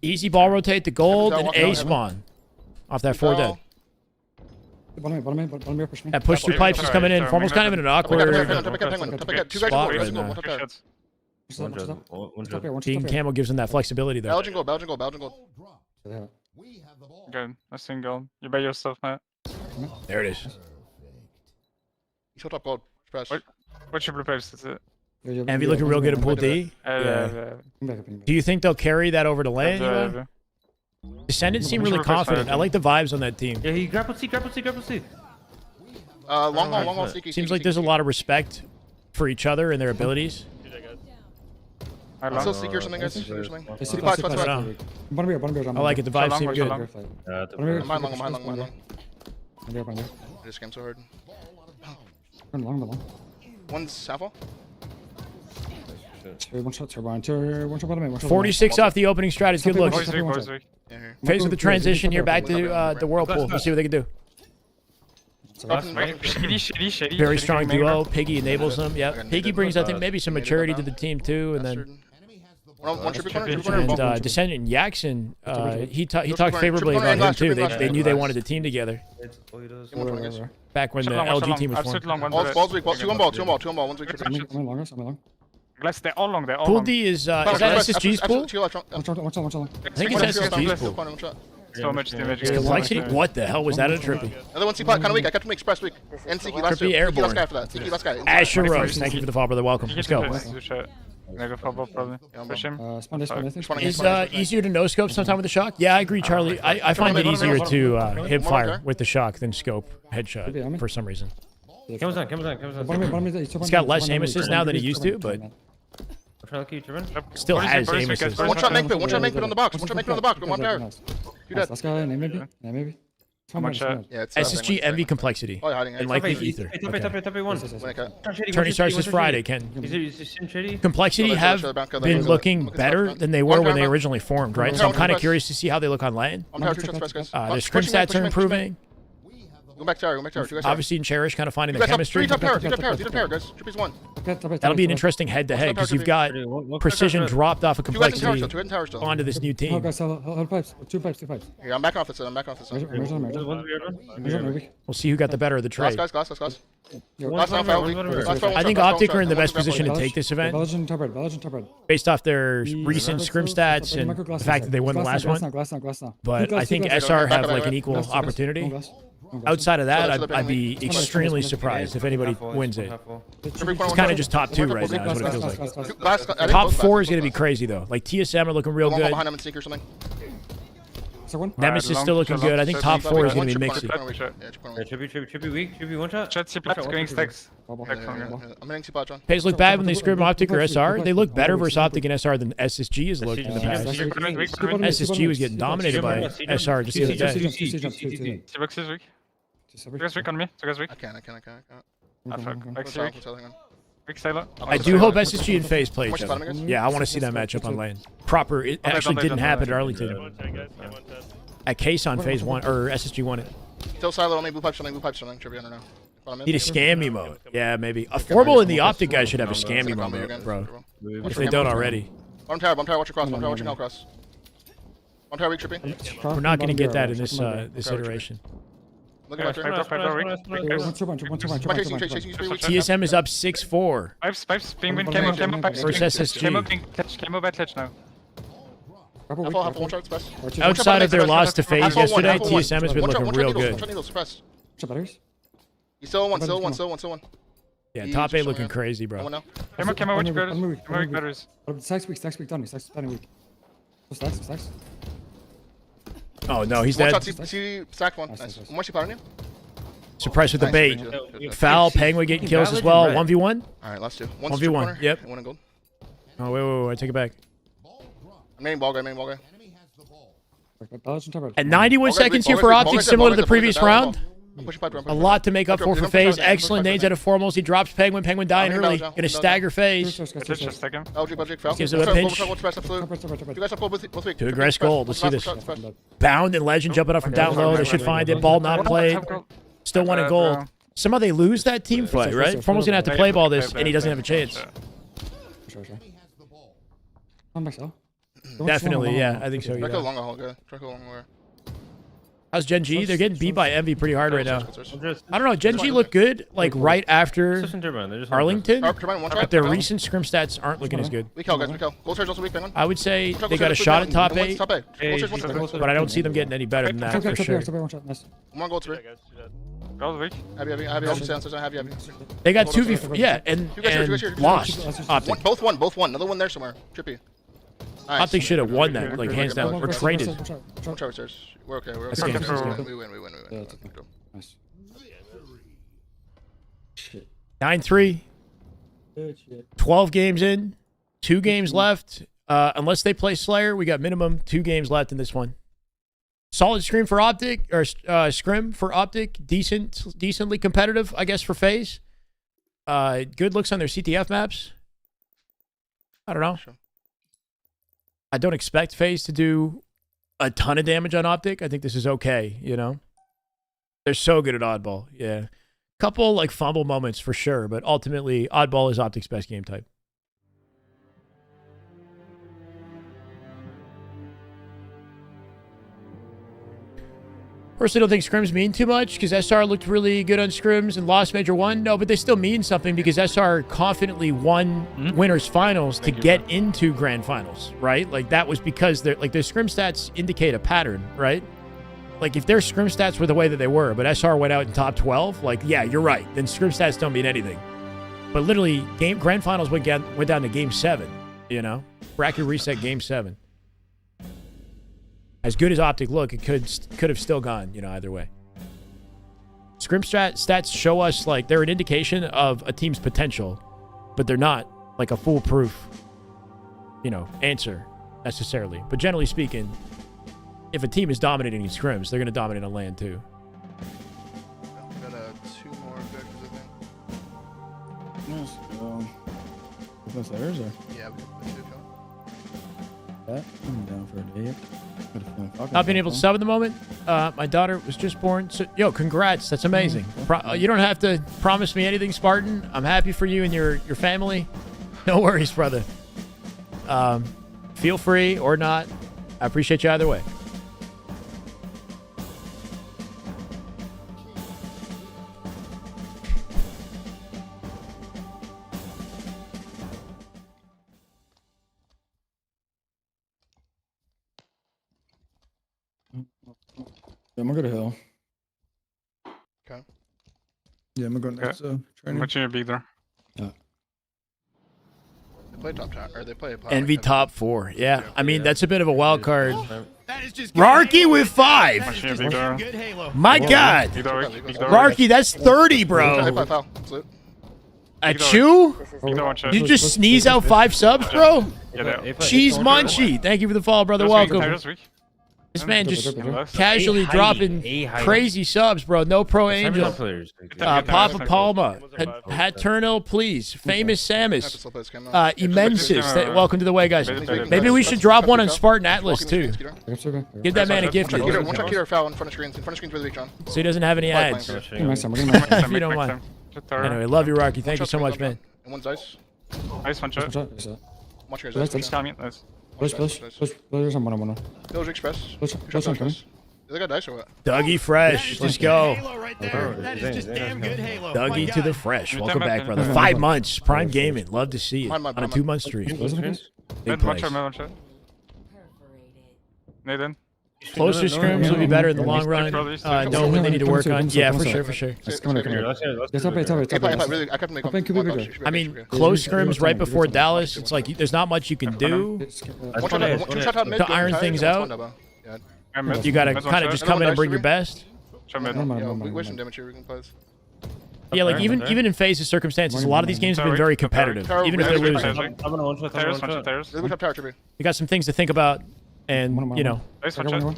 A: Easy ball rotate to gold and A spawn. Off that 4 dead. That push through pipes is coming in. Formal's kind of in an awkward spot right now. Team camo gives him that flexibility there.
E: Belgian gold.
H: Good. I single. You by yourself, Matt.
A: There it is.
E: He's top gold.
H: What's your blue pipes? That's it.
A: Envy looking real good in pool D. Yeah. Do you think they'll carry that over to lane? Descendants seem really confident. I like the vibes on that team.
J: Yeah, he grapple C.
E: Long haul, sneaky.
A: Seems like there's a lot of respect for each other and their abilities.
E: Still sneaky or something, guys? I
A: like it. The vibes seem good.
E: I'm long. I just came so hard. One's alpha.
F: shit.
C: One shot turbine. One shot bottom. One shot
A: 46 off the opening strat is good looks.
H: Boys weak, boys weak.
E: Yeah, here.
A: Phase with the transition here back to the whirlpool. Let's see what they can do.
H: Shady.
A: Very strong duo. Piggy enables them. Yep. Piggy brings, I think, maybe some maturity to the team too, and then
E: One trippy corner.
A: and Descendant Jackson, he talked favorably about him too. They knew they wanted a team together back when the LG team was formed.
E: Balls weak. Two on ball. One's weak.
C: I'm long.
H: Glass, they're all long.
A: Pool D is that SSG's pool?
C: One shot.
A: I think it's SSG's pool.
H: So much damage.
A: Complexity? What the hell was that a trippy?
E: Another one C-Pot, kind of weak. I kept him express weak. And Tiki last
A: Trippy airborne.
E: Last guy after that. Tiki last guy.
A: Asher Rose, thank you for the follow, brother. Welcome. Let's go.
H: I go for ball probably. Push him.
A: Is easier to no scope sometime with the shock? Yeah, I agree, Charlie. I find it easier to hip fire with the shock than scope headshot for some reason.
F: Comes on.
A: He's got less aim assist now than he used to, but still has aim assist.
E: One shot make pit on the box. One tower. You dead.
C: Last guy, maybe.
E: Yeah, it's
A: SSG envy complexity
E: Oh, hiding.
A: and likely ether.
F: Top one.
A: Tourney starts this Friday, Ken.
F: Shady.
A: Complexity have been looking better than they were when they originally formed, right? So I'm kind of curious to see how they look on land.
E: I'm tower, 2 shots press, guys.
A: Their scrim stats are improving.
E: Go back tower. You guys
A: Obviously, and Cherish kind of finding the
E: have
A: chemistry.
E: 3 top tower, guys. Trippy's 1.
A: That'll be an interesting head-to-head because you've got precision dropped off of
E: 2 guys in tower
A: complexity
E: still. 2 in tower still.
A: onto this new team.
C: Hold pipes. Two pipes.
E: Here, I'm back off this side.
A: We'll see who got the better of the trade.
E: Glass.
A: I think Optic are in the best position to take this event based off their recent scrim stats and the fact that they won the last one. But I think SR have like an equal opportunity. Outside of that, I'd be extremely surprised if anybody wins it. It's kind of just top 2 right now is what it feels like. Top 4 is going to be crazy though. Like TSM are looking real good.
E: Behind him and sneak or something.
A: Nemesis is still looking good. I think top 4 is going to be mixy.
F: Trippy weak. Trippy one shot.
H: Shot C-Plat going stacks.
E: I'm hitting C-Pot, John.
A: Pays look bad when they scrim Optic or SR. They look better versus Optic and SR than SSG has looked in the past. SSG was getting dominated by SR just the other day.
H: C-Box is weak. You guys weak on me. You guys weak.
E: I can't.
H: Weak Sailor.
A: I do hope SSG and Faze play each other. Yeah, I want to see that matchup on lane. Proper. It actually didn't happen at Arlington. At Case on Faze 1 or SSG won it.
E: Still silo only. Blue pipe something. Trippy, I don't know.
A: Need a scammy mode. Yeah, maybe. A Formal and the Optic guys should have a scammy mode, bro. If they don't already.
E: Bottom tower. Watch across. Bottom tower. Watching hell cross. Bottom tower weak. Trippy.
A: We're not going to get that in this iteration.
E: Look at
A: TSM is up 6-4.
H: Pipes, penguin, camo, pipes.
A: Versus SSG.
H: Camo bad ledge now.
A: Outside of their loss to Faze yesterday, TSM has been looking real good.
E: He's still one.
A: Yeah, top 8 looking crazy, bro.
H: Camo, watch batteries.
C: Stacks weak, Donnie. Stacks weak. Stacks.
A: Oh no, he's dead.
E: Stack one. Nice. One C-Pot on you.
A: Surprised with the bait. Foul, Penguin getting kills as well. 1v1?
E: Alright, let's do.
A: 1v1, yep.
E: One in gold.
A: Oh, wait, I take it back.
E: Main ball guy.
A: At 91 seconds here for Optic, similar to the previous round. A lot to make up for Faze. Excellent nades out of Formals. He drops Penguin. Penguin dying early. Gonna stagger Faze. Gives him a pinch. To aggress gold. Let's see this. Bound and Legend jumping up from down low. They should find it. Ball not played. Still wanting gold. Somehow they lose that team fight, right? Formal's gonna have to play ball this, and he doesn't have a chance. Definitely, yeah. I think so. Yeah. How's Gen G? They're getting beat by Envy pretty hard right now. I don't know. Gen G looked good, like right after Arlington, but their recent scrim stats aren't looking as good. I would say they got a shot at top 8, but I don't see them getting any better than that for sure. They got 2v4, yeah, and lost. Optic.
E: Both won. Another one there somewhere. Trippy. Nice.
A: Optic should have won that, like hands down. We're traded.
E: We're okay.
A: That's game.
E: We win.
C: Nice.
A: 9-3. 12 games in. 2 games left. Unless they play Slayer, we got minimum 2 games left in this one. Solid scrim for Optic, or scrim for Optic. Decently competitive, I guess, for Faze. Good looks on their CTF maps. I don't know.
E: Sure.
A: I don't expect Faze to do a ton of damage on Optic. I think this is okay, you know? They're so good at Oddball, yeah. Couple, like, fumble moments for sure, but ultimately, Oddball is Optic's best game type. Personally, don't think Scrims mean too much because SR looked really good on Scrims and lost Major 1. No, but they still mean something because SR confidently won winners finals to get into grand finals, right? Like that was because they're like their Scrim stats indicate a pattern, right? Like if their Scrim stats were the way that they were, but SR went out in top 12, like yeah, you're right. Then Scrim stats don't mean anything. But literally, grand finals went down to game 7. You know, bracket reset game 7. As good as Optic look, it could have still gone, you know, either way. Scrim stats show us, like, they're an indication of a team's potential, but they're not, like, a foolproof, you know, answer, necessarily. But generally speaking, if a team is dominating in scrims, they're going to dominate on land, too.
E: Got 2 more objectives, I think.
C: Nice. What's theirs or?
E: Yeah, we can put 2 going.
C: That? I'm down for a day.
A: Not being able to sub at the moment. My daughter was just born. So, yo, congrats. That's amazing. You don't have to promise me anything, Spartan. I'm happy for you and your family. No worries, brother. Feel free or not. I appreciate you either way.
C: Yeah, I'm gonna go to hill.
E: Okay.
C: Yeah, I'm gonna go next
H: I'm
C: training.
H: watching your big door.
E: They play top 10, or they play
A: Envy top 4. Yeah, I mean, that's a bit of a wild card.
B: That is just
A: Rarky with 5.
H: Watching your big door.
B: good Halo.
A: My God.
H: Big door, big door.
A: Rarky, that's 30, bro. At you?
H: Big door, one shot.
A: You just sneeze out 5 subs, bro?
H: Yeah,
A: Cheese Munchie. Thank you for the follow, brother. Welcome. This man just casually dropping crazy subs, bro. No Pro Angel. Papa Palma. Hat Turnell, please. Famous Samus. Immensus. Welcome to the way, guys. Maybe we should drop one on Spartan Atlas, too. Give that man a gift.
E: One shot Keter foul in front of screens. In front of screens with the John.
A: So he doesn't have any ads. If you don't mind. Anyway, love you, Rocky. Thank you so much, man.
E: And one's ice.
H: Ice, one shot.
E: Watch your
C: Nice,
E: ice.
H: Nice.
C: Push. There's someone.
E: Village Express.
C: Push
E: Shot Express. They got dice or what?
A: Dougie Fresh. Let's go.
B: Halo right there. That is just damn good Halo. My
A: Dougie to
B: God.
A: the Fresh. Welcome back, brother. 5 months. Prime Gaming. Love to see it. On a 2-month streak. Big
H: One
A: place.
H: shot, one shot. Nathan.
A: Closer scrims will be better in the long run. Know what they need to work on. Yeah, for sure.
C: Come here. Yes, up.
E: Really, I kept to make one.
A: I mean, close scrims right before Dallas, it's like there's not much you can do to iron things out. You gotta kind of just come in and bring your best.
E: We wish him damage here. We can play this.
A: Yeah, like even in Faze's circumstances, a lot of these games have been very competitive, even if they're losing.
J: I'm gonna one shot.
A: You got some things to think about, and you know,
E: I'm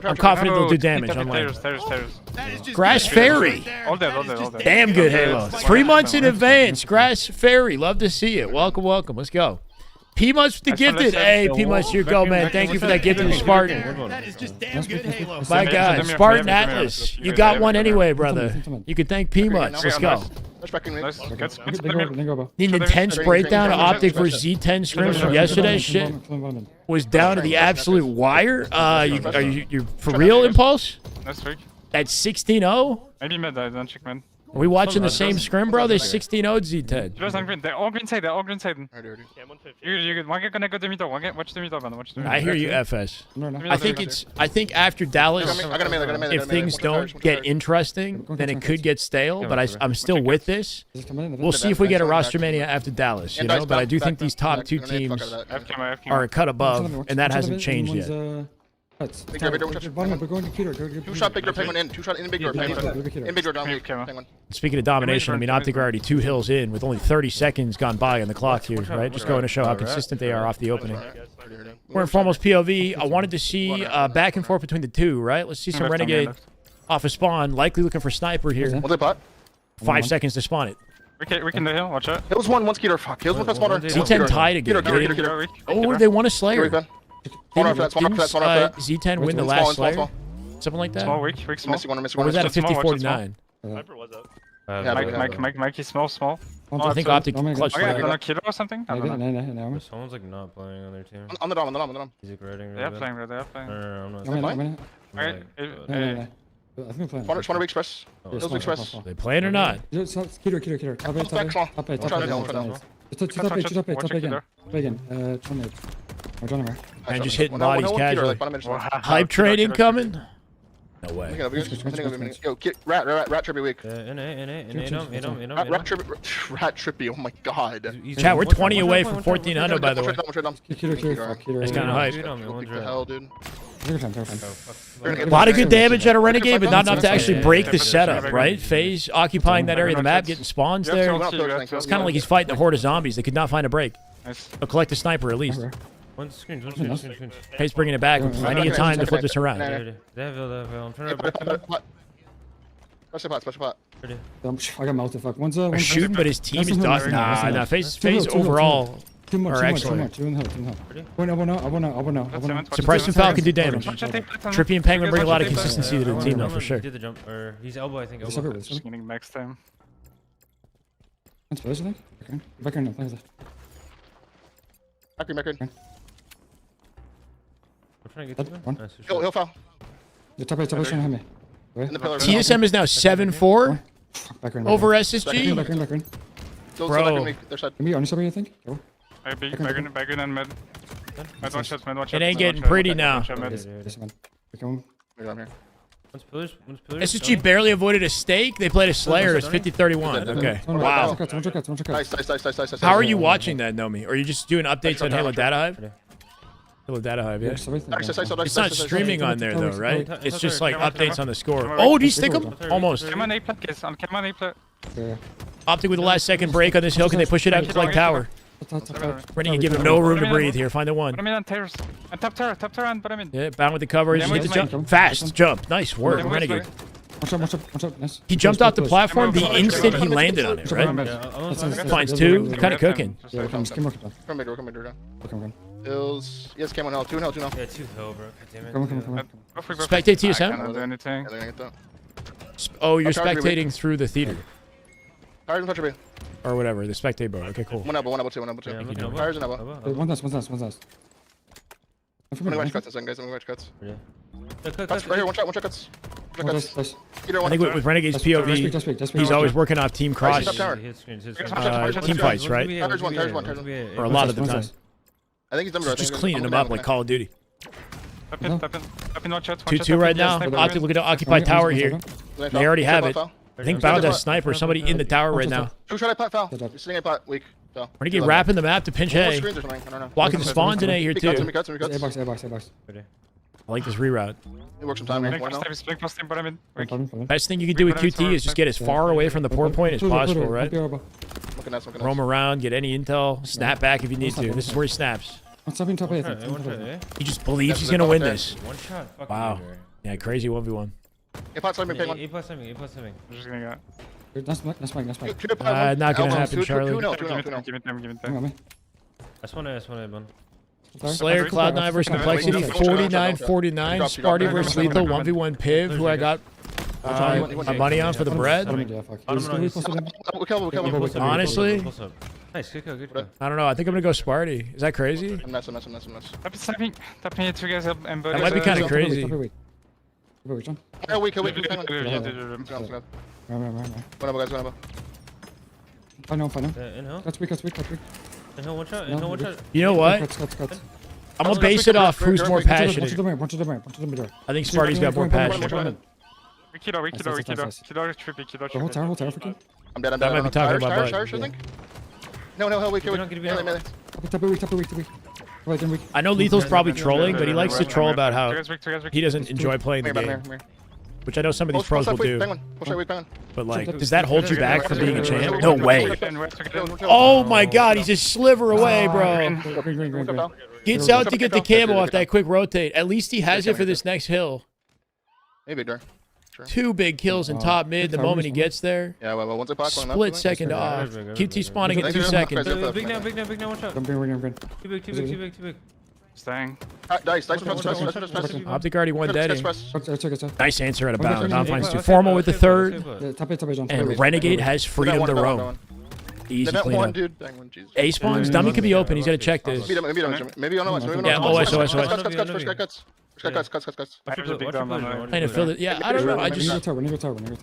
A: I'm confident they'll do damage on land.
B: That is just
A: Grass
B: good
A: Fairy.
B: Halo
H: All
B: right there.
H: dead, all
B: That is
H: dead, all
B: just
H: dead.
A: Damn good Halo.
B: Halo.
A: 3 months in advance. Grass Fairy. Love to see it. Welcome. Let's go. P-Much the gifted. Hey, P-Much, your go, man. Thank you for that gift to the Spartan.
B: That is just damn good Halo.
A: My God. Spartan Atlas. You got one anyway, brother. You can thank P-Much. Let's go.
H: Nice.
C: Need
A: The intense breakdown of Optic versus Z10 scrims from yesterday. Shit was down to the absolute wire. You're for real, Impulse?
H: Nice week.
A: At 16-0?
H: Maybe mid, I don't check, man.
A: Are we watching the same scrim, bro? They 16-0'd Z10.
H: Just on green. They're all green side. You're good. One guy gonna go to middle. Watch the middle, man. Watch the middle.
A: I hear you, FS. I think after Dallas, if things don't get interesting, then it could get stale. But I'm still with this. We'll see if we get a roster mania after Dallas, you know. But I do think these top 2 teams are a cut above, and that hasn't changed yet.
E: Big door, Two shot big door penguin in. 2 shot in big door penguin. In big door down penguin.
A: Speaking of domination, I mean, Optic are already 2 hills in with only 30 seconds gone by on the clock here, right? Just going to show how consistent they are off the opening. We're in foremost POV. I wanted to see back and forth between the 2, right? Let's see some Renegade off a spawn, likely looking for sniper here.
E: What's it pot?
A: 5 seconds to spawn it.
H: We can do hill. Watch out.
E: It was one Skeeter. Fuck. He was one spawner.
A: Z10 tied again.
E: Skeeter.
A: Oh, they won a Slayer.
E: Spawn off that. Spawn off that. Spawn off that.
A: Z10 win the last Slayer? Something like that?
H: Small, weak, small.
E: Missing one.
A: Or was that a
H: Small, watch it,
A: 50-49?
I: Hyper was up.
H: Mike, he's small.
A: I think Optic clutch
H: Okay,
A: Slayer.
H: on a killer or something? I don't know.
F: Someone's like not playing on their team.
E: On the dom.
F: He's like riding.
H: They are playing, bro. They are playing.
F: No, I'm not.
H: Alright.
C: I've been playing.
E: Spawn express. Hills express.
A: They playing or not?
C: Killer. Top eight. Top eight.
A: And just hitting bodies casually. Hype train incoming? No way.
E: Yo, get rat trippy weak. Rat trippy. Oh my god.
A: Chat, we're 20 away from 1400 by the way.
C: That's
A: kind of hype.
E: What the hell, dude?
A: A lot of good damage out of Renegade, but not enough to actually break the setup, right? Faze occupying that area of the map, getting spawns there. It's kind of like he's fighting a horde of zombies. They could not find a break. They'll collect a sniper at least.
F: One screen.
A: Faze bringing it back. Plenty of time to flip this around.
F: I'm trying to
E: Special pot.
C: I got melted. Fuck. One's
A: They're shooting, but his team is done. Nah. Faze overall are excellent.
C: Two in the hill.
A: Suppression Falcon do damage. Trippy and Penguin bring a lot of consistency to the team though, for sure.
F: Did the jump, or he's elbow, I think.
H: Just getting max time.
C: That's close, I think. Okay. Back in. Thanks.
E: Back in.
F: I'm trying to get to him.
E: He'll foul.
C: The top eight behind me.
E: In the pillar.
A: TSM is now 7-4 over SSG.
C: Back in.
A: Bro.
C: Me on somebody, I think. Go.
H: Back in and mid. Mid one shot.
A: It ain't getting pretty now.
C: This one. Come
E: I'm here.
F: One's pillars.
A: SSG barely avoided a stake. They played a Slayer. It's 50-31. Okay. Wow.
E: Nice.
A: How are you watching that, Nomi? Or are you just doing updates on Halo Data Hive? Halo Data Hive, yeah. It's not streaming on there though, right? It's just like updates on the score. Oh, do you stick him? Almost.
H: Come on, A play, guys. Come on, A play.
A: Optic with the last second break on this hill. Can they push it out to like tower? Renegade give him no room to breathe here. Find the one.
H: Put him in on terrace. And top tower, and put him in.
A: Yeah, bound with the cover. Just hit the jump. Fast jump. Nice work, Renegade. He jumped off the platform the instant he landed on it, right? Finds two. Kind of cooking.
E: Come here. Hills. Yes, came on hill. 2 in hill.
F: Yeah, 2 hill, bro.
C: Come on.
A: Spectate
H: I
A: TSM?
H: cannot do anything.
E: Yeah, they're gonna get that.
A: Oh, you're spectating through the theater.
E: Tires and touch me.
A: Or whatever, the spectate boat. Okay, cool.
E: One elbow, two. Tires and elbow.
C: One last.
E: I'm gonna watch cuts, guys. I'm gonna watch cuts. Cuts right here. One shot cuts.
A: I think with Renegade's POV, he's always working off team cross team fights, right?
E: Tires one.
A: Or a lot of the time.
E: I think he's done.
A: Just cleaning them up like Call of Duty.
H: Tap in, watch out.
A: 2-2 right now. Optic looking to occupy tower here. They already have it. I think Bound has sniper. Somebody in the tower right now.
E: Two shot at pot foul. You're sitting at pot weak.
A: Renegade wrapping the map to pinch A. Blocking the spawns in A here too. I like this reroute.
E: It works some time here.
A: Best thing you can do with QT is just get as far away from the port point as possible, right? Roam around, get any intel, snap back if you need to. This is where he snaps. He just believes he's gonna win this. Wow. Yeah, crazy 1v1.
F: A+, I'm
H: just gonna go.
C: That's Mike.
A: Not gonna happen, Charlie.
F: That's one A, man.
A: Slayer, Cloud9 versus Complexity, 49-49. Sparty versus Lethal, 1v1 Piv, who I got my money on for the bread. Honestly,
F: Nice, good go.
A: I don't know. I think I'm gonna go Sparty. Is that crazy?
E: I'm messing.
H: Tap me, two guys up and
A: That might be kind of crazy.
E: Oh, weak. One elbow.
F: In-hill.
C: That's weak.
F: In-hill, one shot.
A: You know what?
C: Cuts.
A: I'm gonna base it off who's more passionate.
C: Bunch of them.
A: I think Sparty's got more passion.
H: Kiddo, trippy, kiddo.
C: Whole tower for kid.
E: I'm dead.
A: That might be talking about
E: Tires, I think. No, weak. Melee.
C: Top weak. Right, then weak.
A: I know Lethal's probably trolling, but he likes to troll about how he doesn't enjoy playing the game, which I know some of these pros will do. But like, does that hold you back from being a champ? No way. Oh my god, he's a sliver away, bro.
C: Green.
A: Gets out to get the camo off that quick rotate. At least he has it for this next hill.
E: Maybe, Dar. Sure.
A: 2 big kills in top mid the moment he gets there.
E: Yeah, well, once I pack one,
A: Split second off. QT spawning in 2 seconds.
J: Big now, one shot.
C: I'm green.
J: Too big.
H: Staying.
E: Dice,
J: Optic
A: already one dead.
C: Check.
A: Nice answer out of bounds.
C: Okay.
A: Down finds 2. Formal with the 3rd.
C: Yeah, top eight, John.
A: And Renegade has freedom to roam. Easy
E: That one,
A: cleanup.
E: dude. Bang one, Jesus.
A: A spawns. Dummy could be open. He's got to check this.
E: Maybe on OS.
A: Yeah, OS.
E: Cuts.
A: Trying to fill it. Yeah, I don't know. I just.
C: We need to tower.
E: I'm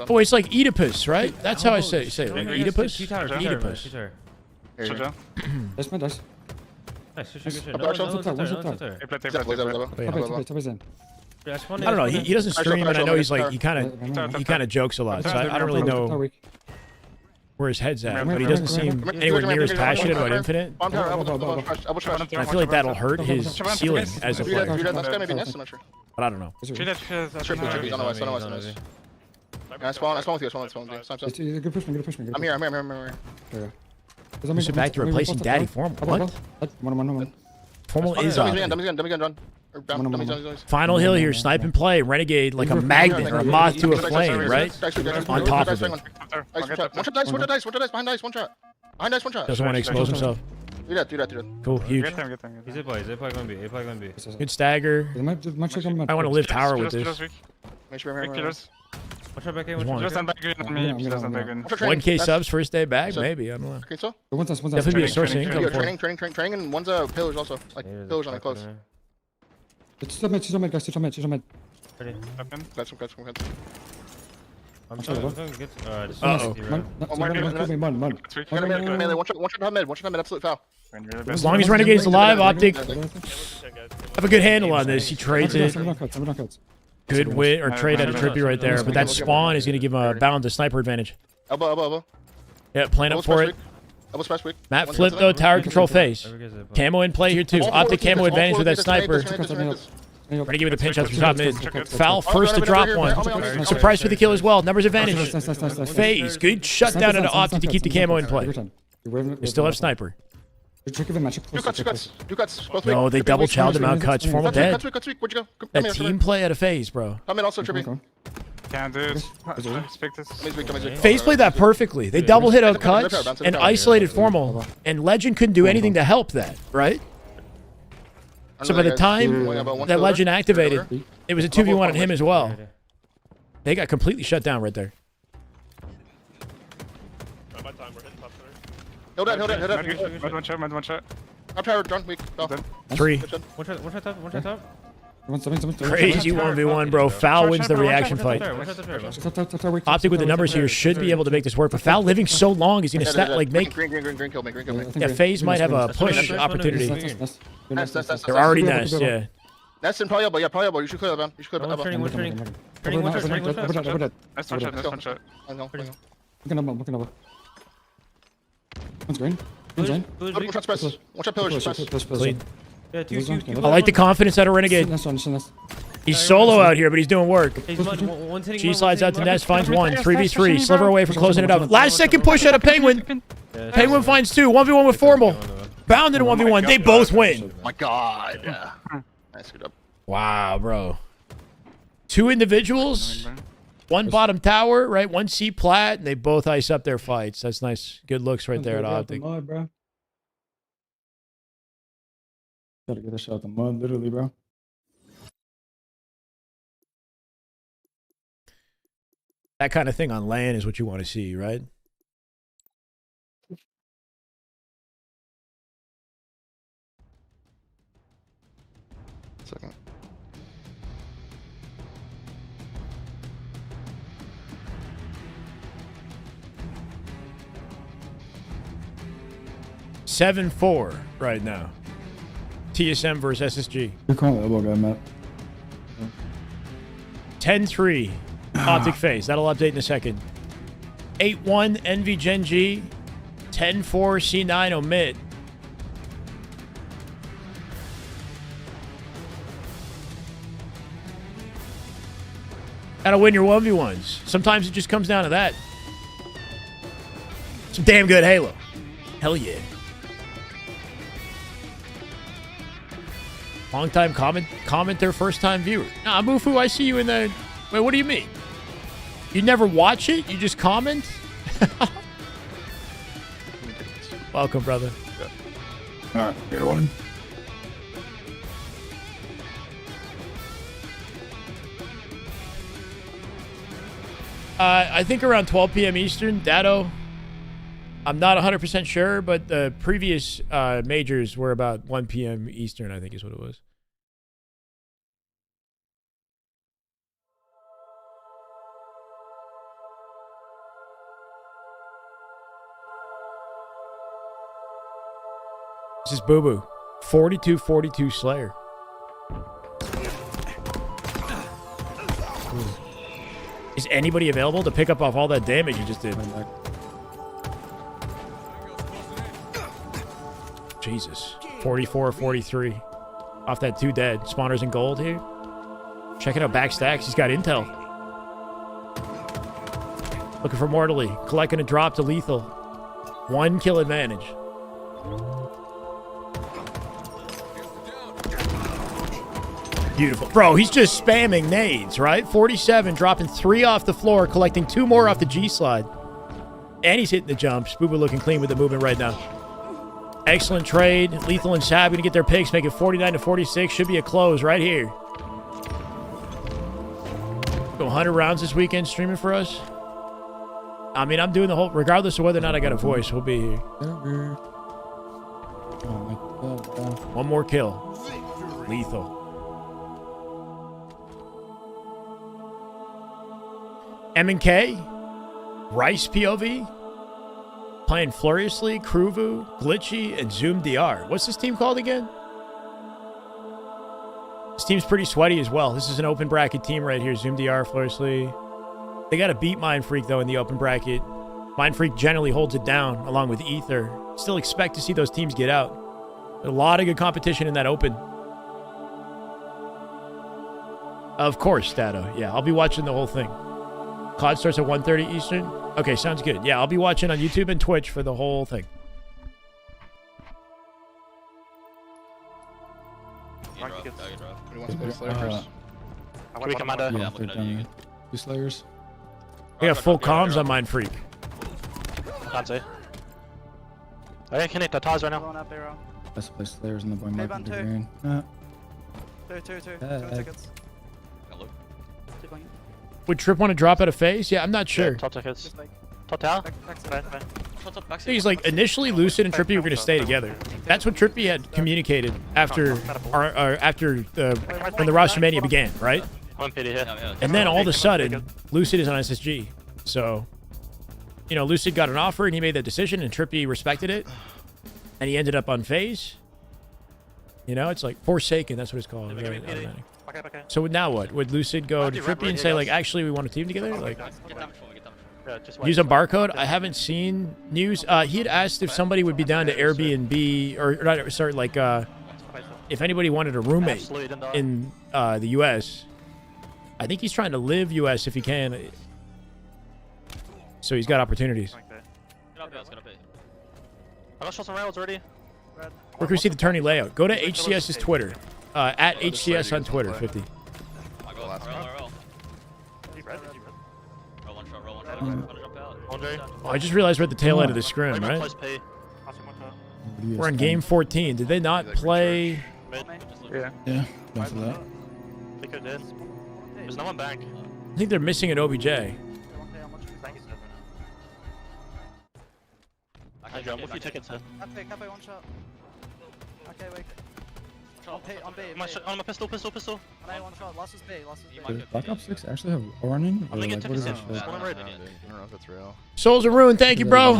A: Oh, it's like Oedipus, right? That's how I say it, right? Oedipus?
J: Two towers.
A: Oedipus.
C: Dice, man, dice.
J: Nice, good shit.
E: Up,
J: No,
E: up,
J: no,
C: up,
J: no,
C: up,
J: no,
C: up.
J: no,
C: Top eight, in.
J: Yeah, spawn
A: I don't know.
J: in.
A: He doesn't stream, and I know he's like he kind of jokes a lot. So I don't really know where his head's at, but he doesn't seem anywhere near as passionate about Infinite. And I feel like that'll hurt his ceiling as a player. But I don't know.
E: I spawn with you.
C: Good push me.
E: I'm here.
A: Push it back to replacing Daddy Formal. What?
C: One.
A: Formal is on.
E: Dummy gun.
A: Final hill here, snipe and play. Renegade like a magnet or a moth to a flame, right? On top of it.
E: One shot dice, behind dice, one shot.
A: Doesn't want to expose himself.
E: Do that.
A: Cool, huge.
H: Get them.
J: He's A play going B.
A: Good stagger. I want to live tower with this.
E: Make sure
H: Big killers.
J: One shot back A,
A: There's one.
H: Just on back green on me. Just on back green.
A: 1K subs first day back, maybe. I don't know.
E: Okay, so?
A: Definitely be a source of income for him.
E: Training, and one's pillars also. Like, pillars on it close.
C: She's on mid, guys. She's on mid.
E: Got some.
J: I'm trying to get.
A: Uh-oh.
C: Mud.
E: Melee, one shot mid, absolute foul.
A: As long as Renegade's alive, Optic have a good handle on this. He trades it. Good wit or trade out of Trippy right there, but that spawn is going to give him a bound to sniper advantage.
E: Elbow.
A: Yeah, plan up for it.
E: Elbow splash weak.
A: Matt flip though, tower control phase. Camo in play here too. Optic camo advantage with that sniper. Renegade with a pinch out through top mid. Foul first to drop one. Surprise for the kill as well. Numbers advantage. Faze, good shutdown into Optic to keep the camo in play. They still have sniper.
E: Two cuts. Both weak.
A: No, they double chowed him out cuts. Formal dead.
E: Cuts weak. Where'd you go?
A: That team play at a Faze, bro.
E: Come in also, Trippy.
H: Can't do it. Respect this.
A: Faze played that perfectly. They double hit out cuts and isolated Formal, and Legend couldn't do anything to help that, right? So by the time that Legend activated, it was a 2v1 on him as well. They got completely shut down right there.
E: Hold that.
H: Mid one shot.
E: Up tower, John, weak.
A: 3.
J: One shot top.
A: Crazy 1v1, bro. Foul wins the reaction fight. Optic with the numbers here should be able to make this work, but Foul living so long is going to like make.
E: Green kill, make green kill.
A: Yeah, Faze might have a push opportunity. They're already nest, yeah.
E: That's in probably elbow. Yeah, probably elbow. You should clear that, man. You should clear that.
J: Turning.
H: Nice one shot.
C: One's green.
E: One shot press. One shot pillars.
A: Clean.
J: Yeah, two.
A: I like the confidence out of Renegade. He's solo out here, but he's doing work. G slides out to nest, finds one. 3v3. Sliver away from closing it up. Last second push out of Penguin. Penguin finds 2. 1v1 with Formal. Bounded in 1v1. They both win.
E: My God. I screwed up.
A: Wow, bro. 2 individuals. 1 bottom tower, right? 1 C plat, and they both ice up their fights. That's nice. Good looks right there at Optic.
C: Gotta get a shot at the mud, literally, bro.
A: That kind of thing on land is what you want to see, right?
E: Second.
A: Seven 4 right now. TSM versus SSG.
C: You're calling the elbow guy, Matt.
A: 10-3 Optic Faze. That'll update in a second. 8-1 Envy Gen G. 10-4 C9 Omit. Gotta win your 1v1s. Sometimes it just comes down to that. Some damn good Halo. Hell yeah. Long time commenter, first time viewer. Nah, Mufu, I see you in the Wait, what do you mean? You never watch it? You just comment? Welcome, brother.
C: All right, good one.
A: I think around 12 p.m. Eastern, Datto. I'm not 100% sure, but the previous majors were about 1 p.m. Eastern, I think is what it was. This is Bubu. 42-42 Slayer. Is anybody available to pick up off all that damage you just did? Jesus. 44-43. Off that 2 dead. Spawners in gold here. Checking out back stacks. He's got intel. Looking for Mortally. Collecting a drop to lethal. 1 kill advantage. Beautiful. Bro, he's just spamming nades, right? 47, dropping 3 off the floor, collecting 2 more off the G-slide. And he's hitting the jumps. Bubu looking clean with the movement right now. Excellent trade. Lethal and Sab going to get their picks, make it 49-46. Should be a close right here. Go 100 rounds this weekend streaming for us. I mean, I'm doing the whole... Regardless of whether or not I got a voice, we'll be here. 1 more kill. Lethal. M&K, Rice POV, playing Furiously, Kruvu, Glitchy, and Zoom DR. What's this team called again? This team's pretty sweaty as well. This is an open bracket team right here. Zoom DR, Furiously. They got to beat Mind Freak, though, in the open bracket. Mind Freak generally holds it down, along with Ether. Still expect to see those teams get out. A lot of good competition in that open. Of course, Stato. Yeah, I'll be watching the whole thing. KOTH starts at 1:30 Eastern. Okay, sounds good. Yeah, I'll be watching on YouTube and Twitch for the whole thing.
E: Can we come out of?
C: Yeah, I'm looking at you. 2 Slayers.
A: We got full comms on Mind Freak.
E: Can't say. I can hit the ties right now.
C: Best play Slayers in the boy market.
D: Two. Two tickets.
A: Would Trip want to drop out of Faze? Yeah, I'm not sure.
E: Top tickets. Top tower.
A: I think he's like, initially Lucid and Trippy were going to stay together. That's what Trippy had communicated after when the roster mania began, right?
E: One pity here.
A: And then all of a sudden, Lucid is on SSG. So, you know, Lucid got an offer and he made that decision and Trippy respected it. And he ended up on Faze. You know, it's like Forsaken, that's what it's called. Right? So now what? Would Lucid go to Trippy and say, like, actually, we want a team together? Like, use a barcode? I haven't seen news. He had asked if somebody would be down to Airbnb, or not, sorry, like, if anybody wanted a roommate in the U.S. I think he's trying to live U.S. if he can. So he's got opportunities.
E: I got shots on rails already.
A: Where can we see the tourney layout? Go to HCS's Twitter. At HCS on Twitter, 50. Oh, I just realized we're at the tail end of the scrim, right? We're on game 14. Did they not play?
C: Yeah. Thanks for that.
E: There's no one back.
A: I think they're missing an OBJ.
E: I jump. What few tickets here?
D: Cafe, one shot. Okay, wait. On B.
E: On my pistol.
D: On A, one shot. Last is B.
C: Does Black Ops 6 actually have warning?
E: I'm gonna get
C: what is
E: tickets
C: that
E: in.
C: shit?
E: I don't
B: know if it's real.
A: Souls are ruined. Thank you, bro.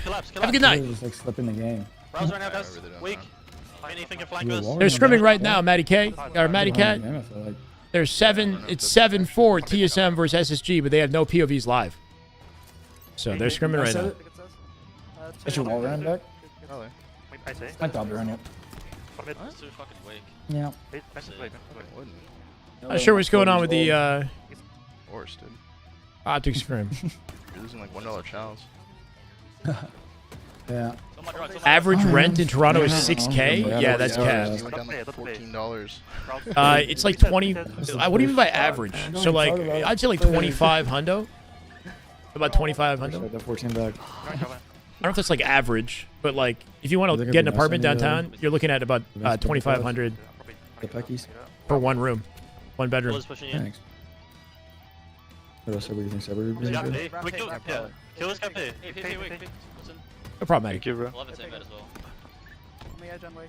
E: Collapse.
A: Have a good night.
C: Just like slipping the game.
E: Browse right now, guys. Weak. Anything can flank us.
A: They're scrimming right now, Matty K. Or Matty Cat.
C: I feel like.
A: There's 7. It's 7-4 TSM versus SSG, but they have no POVs live. So they're scrimming right now.
C: Is your wall ran back?
B: Probably.
C: I thought they ran it. Yeah.
A: Not sure what's going on with the
B: Worse, dude.
A: Optic scrim.
B: You're losing like $1 chows.
C: Yeah.
A: Average rent in Toronto is
C: Yeah.
A: 6K. Yeah, that's
C: Yeah.
A: cap.
E: You went down like $14.
A: It's like 20. What do you mean by average? So like, I'd say like 25 hundo. About 25 hundo.
C: That 14 back.
A: I don't know if that's like average, but like if you want to
C: They could
A: get an
C: be nice
A: apartment
C: on the,
A: downtown, you're looking at about 2,500
C: The Peckies.
A: for one room, one bedroom.
C: Thanks. What else do we think? We're being good?
A: No problem,
H: Thank
A: Matty.
H: you, bro.
D: On the edge, Enway.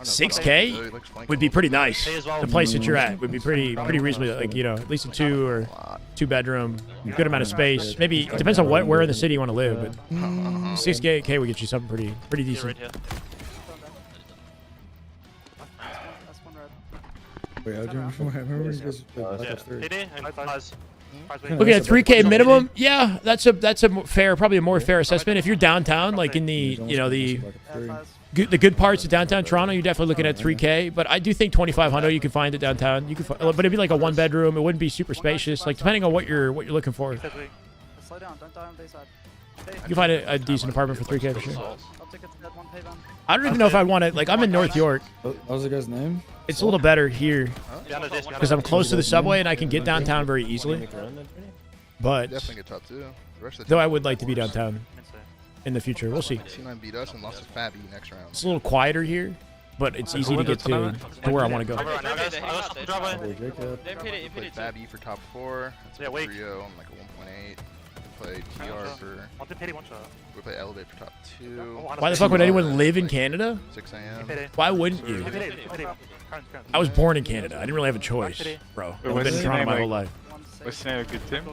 A: 6K would be pretty nice. The place that you're at would be pretty reasonably, like, you know, at least a 2 bedroom, good amount of space. Maybe it depends on where in the city you want to live, but 6K would get you something pretty decent.
D: That's one red.
C: Wait, I don't remember when you guys played Black Ops 3.
A: Looking at 3K minimum, yeah, that's a fair, probably a more fair assessment. If you're downtown, like in the, you know, the good parts of downtown Toronto, you're definitely looking at 3K. But I do think 2,500 you can find it downtown. You can, but it'd be like a 1 bedroom. It wouldn't be super spacious. Like depending on what you're looking for,
D: Slow down, don't die on base side.
A: you can find a decent apartment for 3K for sure.
D: Optic at the dead one, pay down.
A: I don't even know if I want to. Like I'm in North York.
C: What was the guy's name?
A: It's a little better here because I'm close to the subway and I can get downtown very easily. But
E: Definitely get top 2. The rest of the
A: though I would like to be downtown in the future. We'll see.
E: C9 beat us and lost to Fabby next round.
A: It's a little quieter here, but it's easy to get to where I want to go.
E: Played Fabby for top 4. That's a 3-0. I'm like a 1.8. We played TR for. We played Elevate for top 2.
A: Why the fuck would anyone live in Canada?
E: 6 a.m.
A: Why wouldn't you? I was born in Canada. I didn't really have a choice, bro. I've been in Toronto my whole life.
H: What's the name of a good team?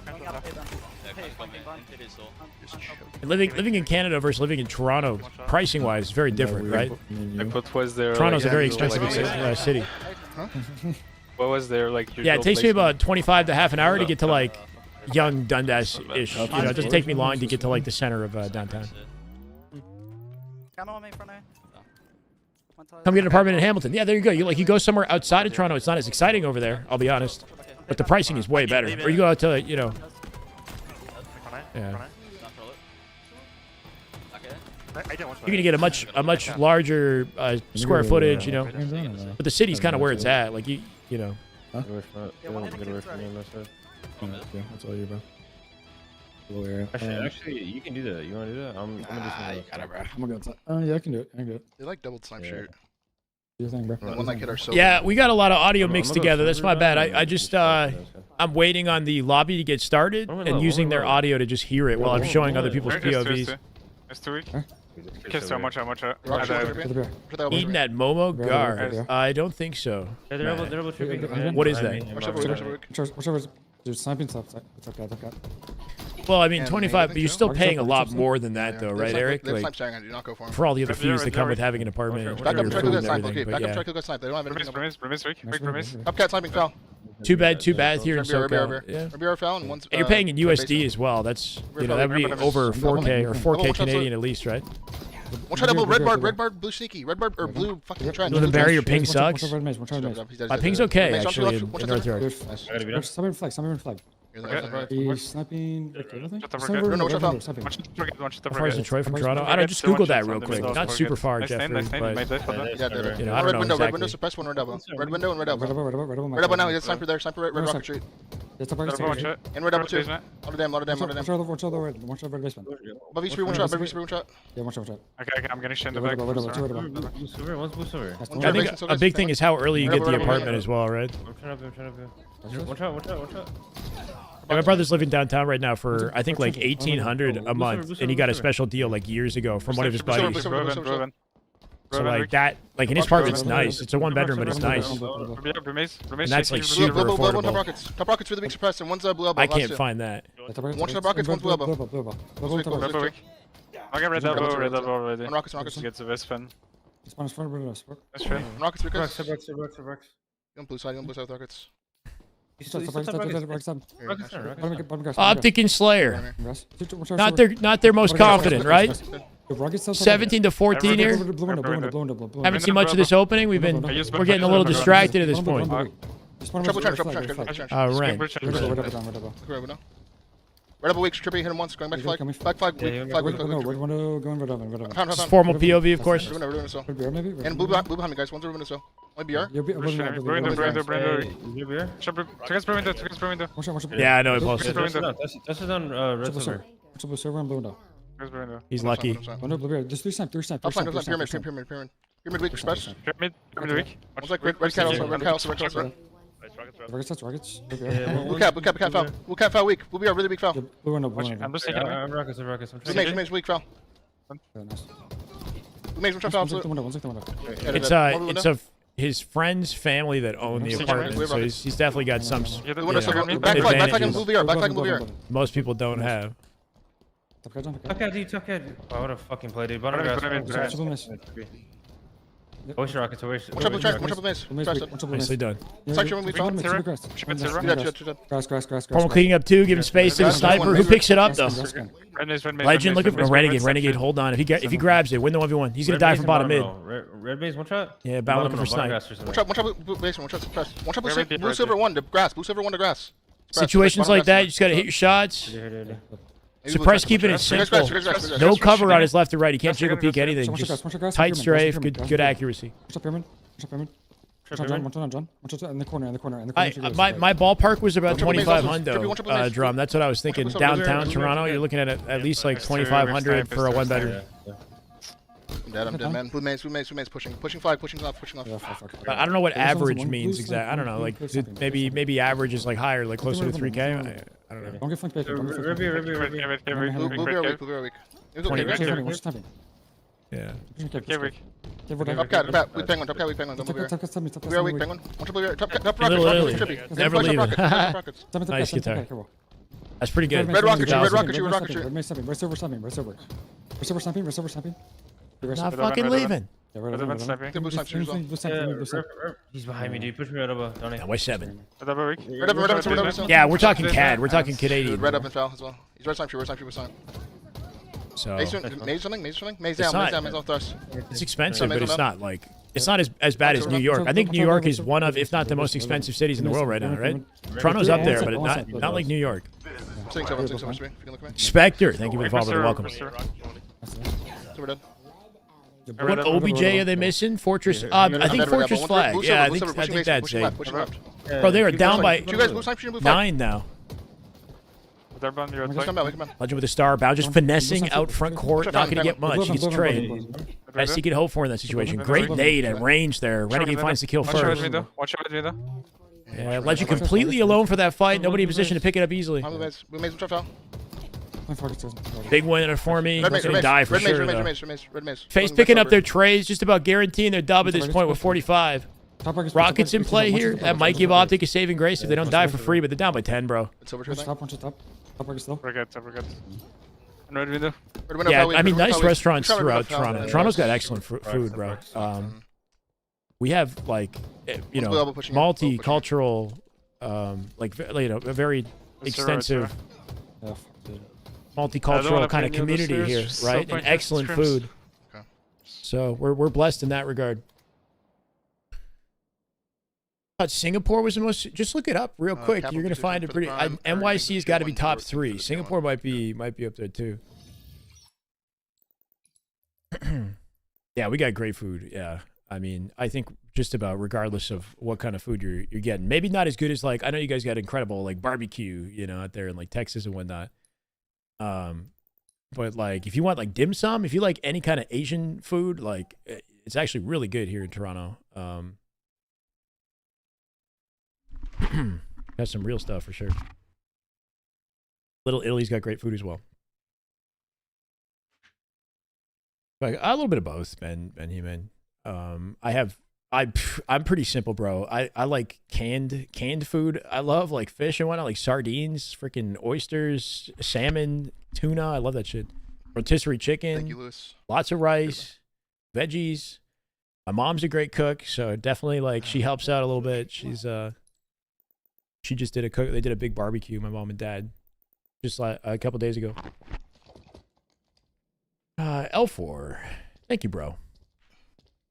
A: And living in Canada versus living in Toronto, pricing wise, is very different, right?
H: Like what was their?
A: Toronto's a
H: like,
A: very
H: usual,
A: expensive
H: like,
A: city.
H: What was their like?
A: Yeah, it
H: usual
A: takes me
H: placement?
A: about 25 to half an hour to get to like young Dundas-ish. You know, it doesn't take me long to get to like the center of downtown.
D: Camera on me, front A.
A: Come get an apartment in Hamilton. Yeah, there you go. You go somewhere outside of Toronto. It's not as exciting over there, I'll be honest. But the pricing is way better. Or you go out to, you know. Yeah. You're gonna get a much larger square footage, you know. But the city's kind of where it's at. Like you know.
C: Huh? That's all you, bro. Low area.
J: Actually, you can do that. You want to do that? I'm gonna do something.
C: I'm gonna go outside. Yeah, I can do it. I can do it.
E: They like double snipe shirt.
C: Do your thing, bro.
E: The one that hit our solo.
A: Yeah, we got a lot of audio mixed together. That's my bad. I just I'm waiting on the lobby to get started and using their audio to just hear it while I'm showing other people's POVs.
H: It's 2 weeks.
C: Huh?
H: Okay, so much.
A: Eating at Momo Gar? I don't think so. What is that?
C: Whichever. Dude, sniping top side. It's okay.
A: Well, I mean, 25, but you're still paying a lot more than that, though, right, Eric?
E: They have
A: Like,
E: snipe sharing. Do not go for him.
A: for all the other fees that come with having an apartment,
E: Back up,
A: your
E: try to
A: food
E: go
A: and
E: snipe.
A: everything.
E: Okay,
A: But
E: back up,
A: yeah,
E: try to go snipe. They don't have anything. Upcat sniping fell.
A: too bad here in SoCal. Yeah.
E: RBR fell and one's.
A: And you're paying in USD as well. That's, you know, that'd be over 4K or 4K Canadian at least, right?
E: One shot double, red bar, blue sneaky, red bar or blue fucking trench.
A: With the barrier ping sucks.
E: My
A: My ping's okay, actually, in North York.
C: Somebody flag. He's sniping.
E: No, watch out.
A: How far is Detroit from Toronto? I don't know, just Google that real quick. Not super far, Jeffrey, but, you know, I don't know
E: Red window
A: exactly.
E: suppress one, red double. Red window and red double. Red double now, he has sniper there, sniper red rocket retreat. And red double too. Lot of damn.
C: Watch out red basement.
E: Above each one shot,
C: Yeah, watch out.
H: Okay, I'm getting shit in the
C: Red
H: back.
J: Blue silver.
A: I think a big thing is how early you get the apartment as well, right?
J: I'm trying to Watch out.
A: My brother's living downtown right now for, I think, like $1,800 a month, and he got a special deal like years ago from one of his buddies. So like that, like in his apartment's nice. It's a 1 bedroom, but it's nice. And that's like super affordable.
E: Top rockets with a big suppress and one's blue elbow.
A: I can't find that.
E: One shot rockets, one's blue elbow.
H: I got red elbow already.
E: One rockets.
H: Gets a Vespen.
C: Spawn front of us.
H: That's true.
E: One rockets, Lucas.
J: Rox.
E: You on blue side with rockets.
A: Optic and Slayer. Not their most confident, right? 17 to 14 here. Haven't seen much of this opening. We're getting a little distracted at this point.
E: Triple trench.
A: Right.
E: Red up a week. Trippy hit him once. Going back flag. Back flag.
J: Yeah,
E: Flag.
C: Wait, no, we're going red oven.
E: Found.
A: This is formal POV, of course.
E: We're doing so.
C: Red beer, maybe?
E: And blue behind me, guys. One's over so. Only BR.
A: Yeah, I know. It
J: This is on red server.
C: Triple server and blue window.
A: He's lucky.
C: Window, blue beer. Just 3 snap.
E: Top line. Pyramid weak. Express.
H: Pyramid weak.
E: One's like red cat also. Red cat also.
C: Rockets.
E: Blue cap foul. Blue cap foul weak. Blue BR really weak foul.
C: Blue window.
H: I'm just taking
J: I'm rockets. I'm
E: Blue mage weak foul.
C: Nice.
E: Blue mage foul.
C: One's like the window.
A: It's of his friend's family that own the apartment, so he's definitely got some
E: Back flag and blue BR. Back flag and blue BR.
A: most people don't have.
C: Top guy, John.
J: Tuck out, dude. Tuck out. Oh, what a fucking play, dude. Bottom grass. Ocean rockets.
E: Watch out blue track. Watch out blue maze.
A: Nicely done.
E: Section we found.
C: Grass.
A: Formal cleaning up too, giving space to the sniper. Who picks it up though?
H: Red
A: Legend looking for Renegade. Renegade, hold on. If he grabs it, win the 1v1. He's gonna die from bottom mid.
J: Red base, one shot.
A: Yeah, bound looking for sniper.
E: Watch out blue basement. Watch out blue silver 1 to grass. Blue silver 1 to grass.
A: Situations like that, you just gotta hit your shots. Suppress, keeping it simple. No cover on his left or right. He can't jiggle peek anything. Just tight strafe, good accuracy.
C: John. In the corner.
A: My ballpark was about 2,500 drum. That's what I was thinking. Downtown Toronto, you're looking at least like 2,500 for a 1-bedroom.
E: I'm dead, man. Blue maze pushing flag, pushing off.
A: I don't know what average means exactly. I don't know. Like maybe average is like higher, like closer to 3K. I don't know.
C: Don't get flanked bait.
E: Blue BR weak.
A: Yeah.
E: Top cat, weak penguin. Don't move here. We are weak penguin. Watch out blue BR. Top rocket.
A: Never leave it. Nice guitar. That's pretty good.
E: Red rocket shoot.
C: Red silver sniping.
A: Not fucking leaving.
J: He's behind me, dude. Push me right over. Don't he?
A: Why 7?
E: Red
A: Yeah, we're talking CAD. We're talking Canadian.
E: Red up and foul as well. He's red sniper.
A: So
E: Maze something. Maze down off thrust.
A: it's expensive, but it's not like it's not as bad as New York. I think New York is one of, if not the most expensive cities in the world right now, right? Toronto's up there, but not like New York. Spectre, thank you for the follow. Welcome. What OBJ are they missing? Fortress. I think Fortress Flag. Yeah, I think that's it. Bro, they are down by 9 now. Legend with a star, bound just finessing out front court, not going to get much. He gets trade. Best he could hope for in that situation. Great nade at range there. Renegade finds the kill first.
H: Watch out with me.
A: Yeah, Legend completely alone for that fight. Nobody in position to pick it up easily. Big winner for me. He's going to die for sure, though. Faze picking up their trays, just about guaranteeing their dub at this point with 45. Rockets in play here. That might give Optic a saving grace if they don't die for free, but they're down by 10, bro. Yeah, I mean, nice restaurants throughout Toronto. Toronto's got excellent food, bro. We have, like, you know, multicultural, like, you know, a very extensive multicultural kind of community here, right? And excellent food. So we're blessed in that regard. I thought Singapore was the most. Just look it up real quick. You're gonna find it pretty. NYC's got to be top 3. Singapore might be up there too. Yeah, we got great food. Yeah, I mean, I think just about regardless of what kind of food you're getting, maybe not as good as, like, I know you guys got incredible like barbecue, you know, out there in like Texas and whatnot. But like if you want like dim sum, if you like any kind of Asian food, like it's actually really good here in Toronto. Got some real stuff for sure. Little Italy's got great food as well. Like a little bit of both, Ben. I'm pretty simple, bro. I like canned food. I love like fish and whatnot, like sardines, freaking oysters, salmon, tuna. I love that shit. Rotisserie chicken, lots of rice, veggies. My mom's a great cook, so definitely like she helps out a little bit. She just did they did a big barbecue, my mom and dad, just like a couple days ago. L4, thank you, bro.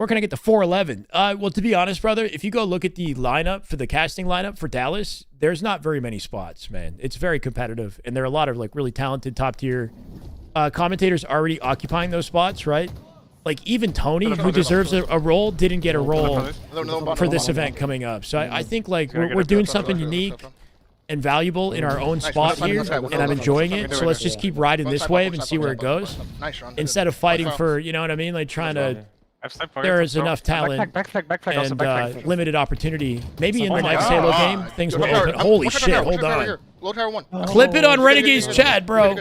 A: Where can I get the 411? Well, to be honest, brother, if you go look at the lineup for the casting lineup for Dallas, there's not very many spots, man. It's very competitive, and there are a lot of like really talented top tier commentators already occupying those spots, right? Like even Tony, who deserves a role, didn't get a role for this event coming up. So I think like we're doing something unique and valuable in our own spot here, and I'm enjoying it. So let's just keep riding this wave and see where it goes, instead of fighting for, you know what I mean, like trying to. There is enough talent and limited opportunity. Maybe in the next Halo game, things will open. Holy shit, hold on. Clip it on Renegade's chat, bro.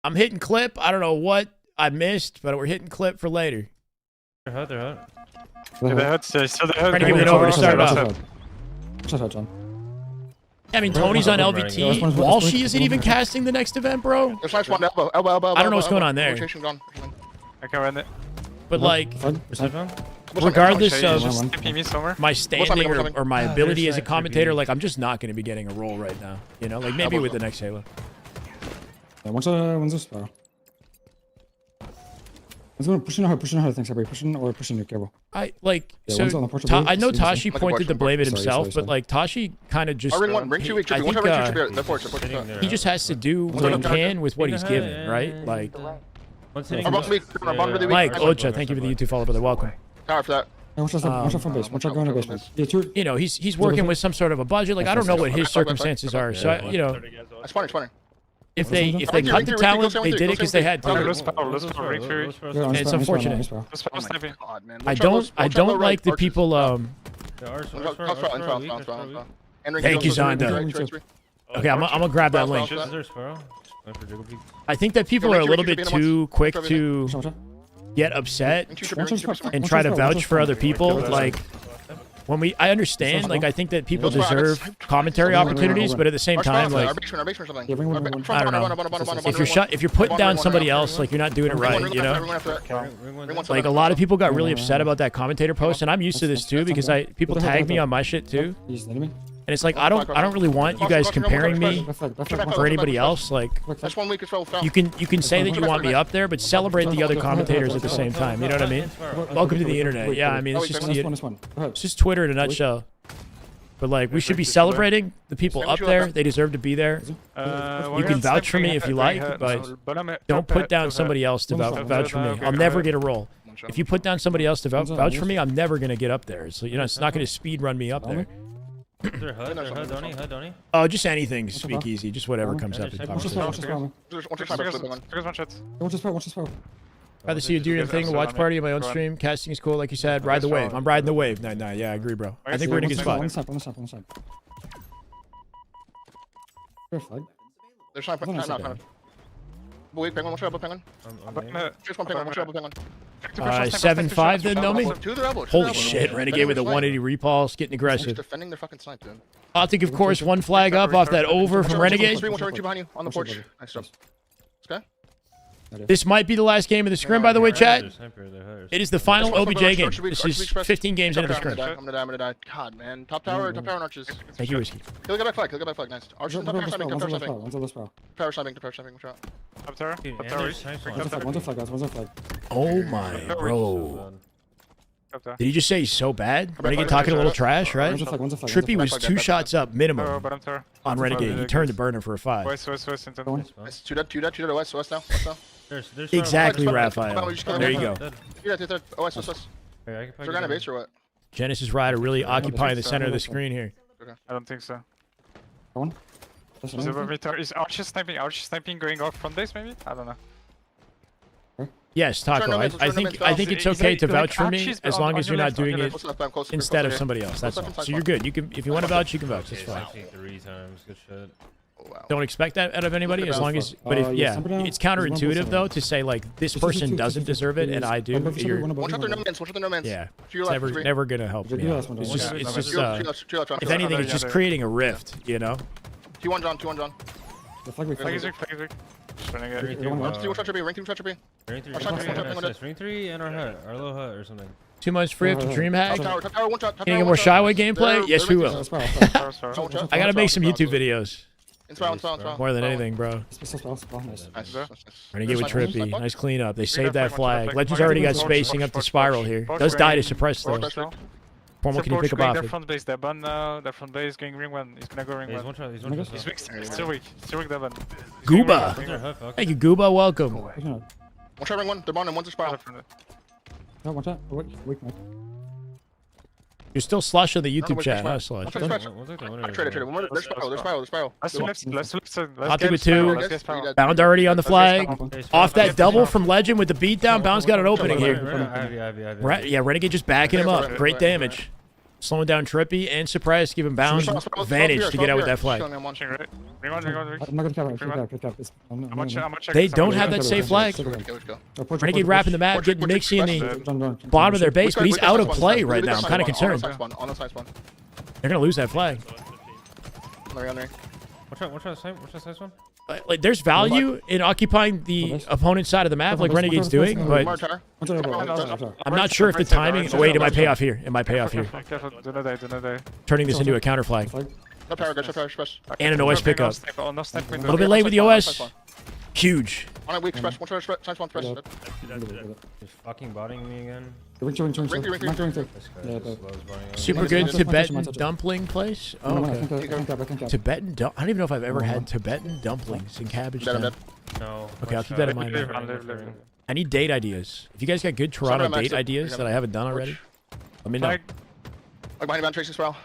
A: I'm hitting clip. I don't know what I missed, but we're hitting clip for later.
F: They're hot, they're hot.
A: Trying to give it over to start off. I mean, Tony's on LVT. Walshy isn't even casting the next event, bro. I don't know what's going on there.
H: I can run it.
A: But like, regardless of my standing or my ability as a commentator, like I'm just not going to be getting a role right now. You know, like maybe with the next Halo.
C: One's a sparrow. Pushing hard, thanks, everybody. Pushing your cable.
A: I like,
C: yeah,
A: so I know Tashi pointed the blame at himself, but like Tashi kind of just, he just has to do what he can with what he's given, right? Like, Mike Ocha, thank you for the YouTube follow, brother. Welcome.
E: Power for that.
C: Watch out from base. Watch out going to basement.
A: You know, he's working with some sort of a budget. Like I don't know what his circumstances are, so you know.
E: It's funny.
A: If they cut the talent, they did it because they had to. And it's unfortunate. I don't like the people. Thank you, Zonda. Okay, I'm gonna grab that link. I think that people are a little bit too quick to get upset and try to vouch for other people. Like, when I understand, like, I think that people deserve commentary opportunities, but at the same time, like, I don't know. If you're putting down somebody else, like, you're not doing it right, you know? Like, a lot of people got really upset about that commentator post, and I'm used to this too, because people tag me on my shit too. And it's like I don't really want you guys comparing me for anybody else. Like, you can say that you want me up there, but celebrate the other commentators at the same time. You know what I mean? Welcome to the internet. Yeah, I mean it's just Twitter in a nutshell. But like, we should be celebrating the people up there. They deserve to be there. You can vouch for me if you like, but don't put down somebody else to vouch for me. I'll never get a role. If you put down somebody else to vouch for me, I'm never gonna get up there. So you know, it's not gonna speed run me up there. Oh, just anything, speakeasy, just whatever comes up. Rather see you do your thing, a watch party on my own stream. Casting is cool, like you said. Ride the wave. I'm riding the wave. Nah, yeah, I agree, bro. I think we're in a good spot.
C: On the side.
E: There's no. Wait, penguin, watch out, penguin. Just one penguin, watch out, penguin.
A: 7-5 then, Nomi? Holy shit, Renegade with a 180 repulse, getting aggressive.
E: Defending their fucking snipe, dude.
A: Optic, of course, one flag up off that over from Renegade.
E: Behind you, on the porch. Nice job. Okay.
A: This might be the last game of the scrim, by the way, chat. It is the final OBJ game. This is 15 games into the scrim.
E: I'm gonna die. God, man. Top tower and arches.
A: Thank you, Whiskey.
E: He'll get back flag, nice. Arch, top tower sniping. Power sniping, watch out.
H: Up tower.
C: One's a flag.
A: Oh my, bro. Did he just say he's so bad? Renegade talking a little trash, right? Trippy was 2 shots up minimum on Renegade. He turned the burner for a 5.
H: West.
E: Two dead, west now.
A: Exactly, Raphael. There you go.
E: West. Is there a guy in a base or what?
A: Genesis Rider really occupying the center of the screen here.
H: I don't think so.
C: One.
H: Is Arch sniping going off front base maybe? I don't know.
A: Yes, Taco. I think it's okay to vouch for me as long as you're not doing it instead of somebody else. That's all. So you're good. You can, if you want to vouch, you can vouch. That's fine.
F: 3 times, good shit.
A: Don't expect that out of anybody as long as. But if it's counterintuitive though to say like this person doesn't deserve it and I do.
E: Watch out their no mans.
A: Yeah, it's never gonna help me out. It's just if anything, it's just creating a rift. You know.
E: 2-1 John.
C: The flag.
F: Ring 3 and our low hut or something.
A: 2 months free after DreamHack. Can you get more Shyway gameplay? Yes, we will. I gotta make some YouTube videos.
E: Inspire.
A: More than anything, bro.
E: Nice.
A: Renegade with
E: Nice.
A: Trippy. Nice cleanup. They saved
H: got
A: that
H: flag,
A: flag.
H: flag,
A: Legends
H: flag.
A: already got
H: Forge,
A: spacing
H: forge,
A: up to
H: forge,
A: spiral
H: forge.
A: here.
H: Forge,
A: Does die to
H: Renegade.
A: suppress though.
E: Forge,
A: Formal, can you pick up
H: Going
A: off
H: their
A: it?
H: front base, they're banned now. Their front base going ring one. He's gonna go ring
J: He's
H: one.
J: one shot. He's
H: He's weak. He's still weak. Still weak, that one.
A: Gooba. Thank you, Gooba. Welcome.
E: One shot ring one. They're bonding. One's a spiral.
C: Watch out. Weak, man.
A: You're still slush on the YouTube
E: wait,
A: chat, huh,
E: there's
A: slush?
E: Trade. One more. They're spiral.
H: Let's do left. Let's
A: Optic
H: get
A: with
H: spiral,
A: two.
H: let's get spiral.
A: Bound already on the flag.
C: Spawn.
A: Off that double from Legend with the beatdown. Bound's got an opening here.
J: Right.
A: Yeah, Renegade just backing him up. Great damage. Slowing down Trippy and Surprise, giving Bound advantage to get out with that flag.
H: Ring one.
C: I'm not gonna cap.
H: I'm on check.
A: They don't have that safe flag. Renegade wrapping the map, getting Mixie in the bottom of their base, but he's out of play right now. I'm kind of concerned.
E: On the side spawn.
A: They're going to lose that flag.
E: On there.
J: What's that one?
A: Like, there's value in occupying the opponent's side of the map like Renegade's doing, but I'm not sure if the timing... Oh, wait, it might pay off here. It might pay off here.
H: Do not die.
A: Turning this into a counter flag.
E: No power, express.
A: And an OS pickup.
H: A
A: A little bit late with the OS. Huge.
E: On a weak express. One shot express.
J: He's fucking botting me again.
A: Super good Tibetan dumpling place. Oh, okay. Tibetan I don't even know if I've ever had Tibetan dumplings in Cabbage Town.
J: No.
A: Okay, I'll keep that in mind. I need date ideas. If you guys got good Toronto date ideas that I haven't done already, let me know.
E: Like behind you, tracing spiral.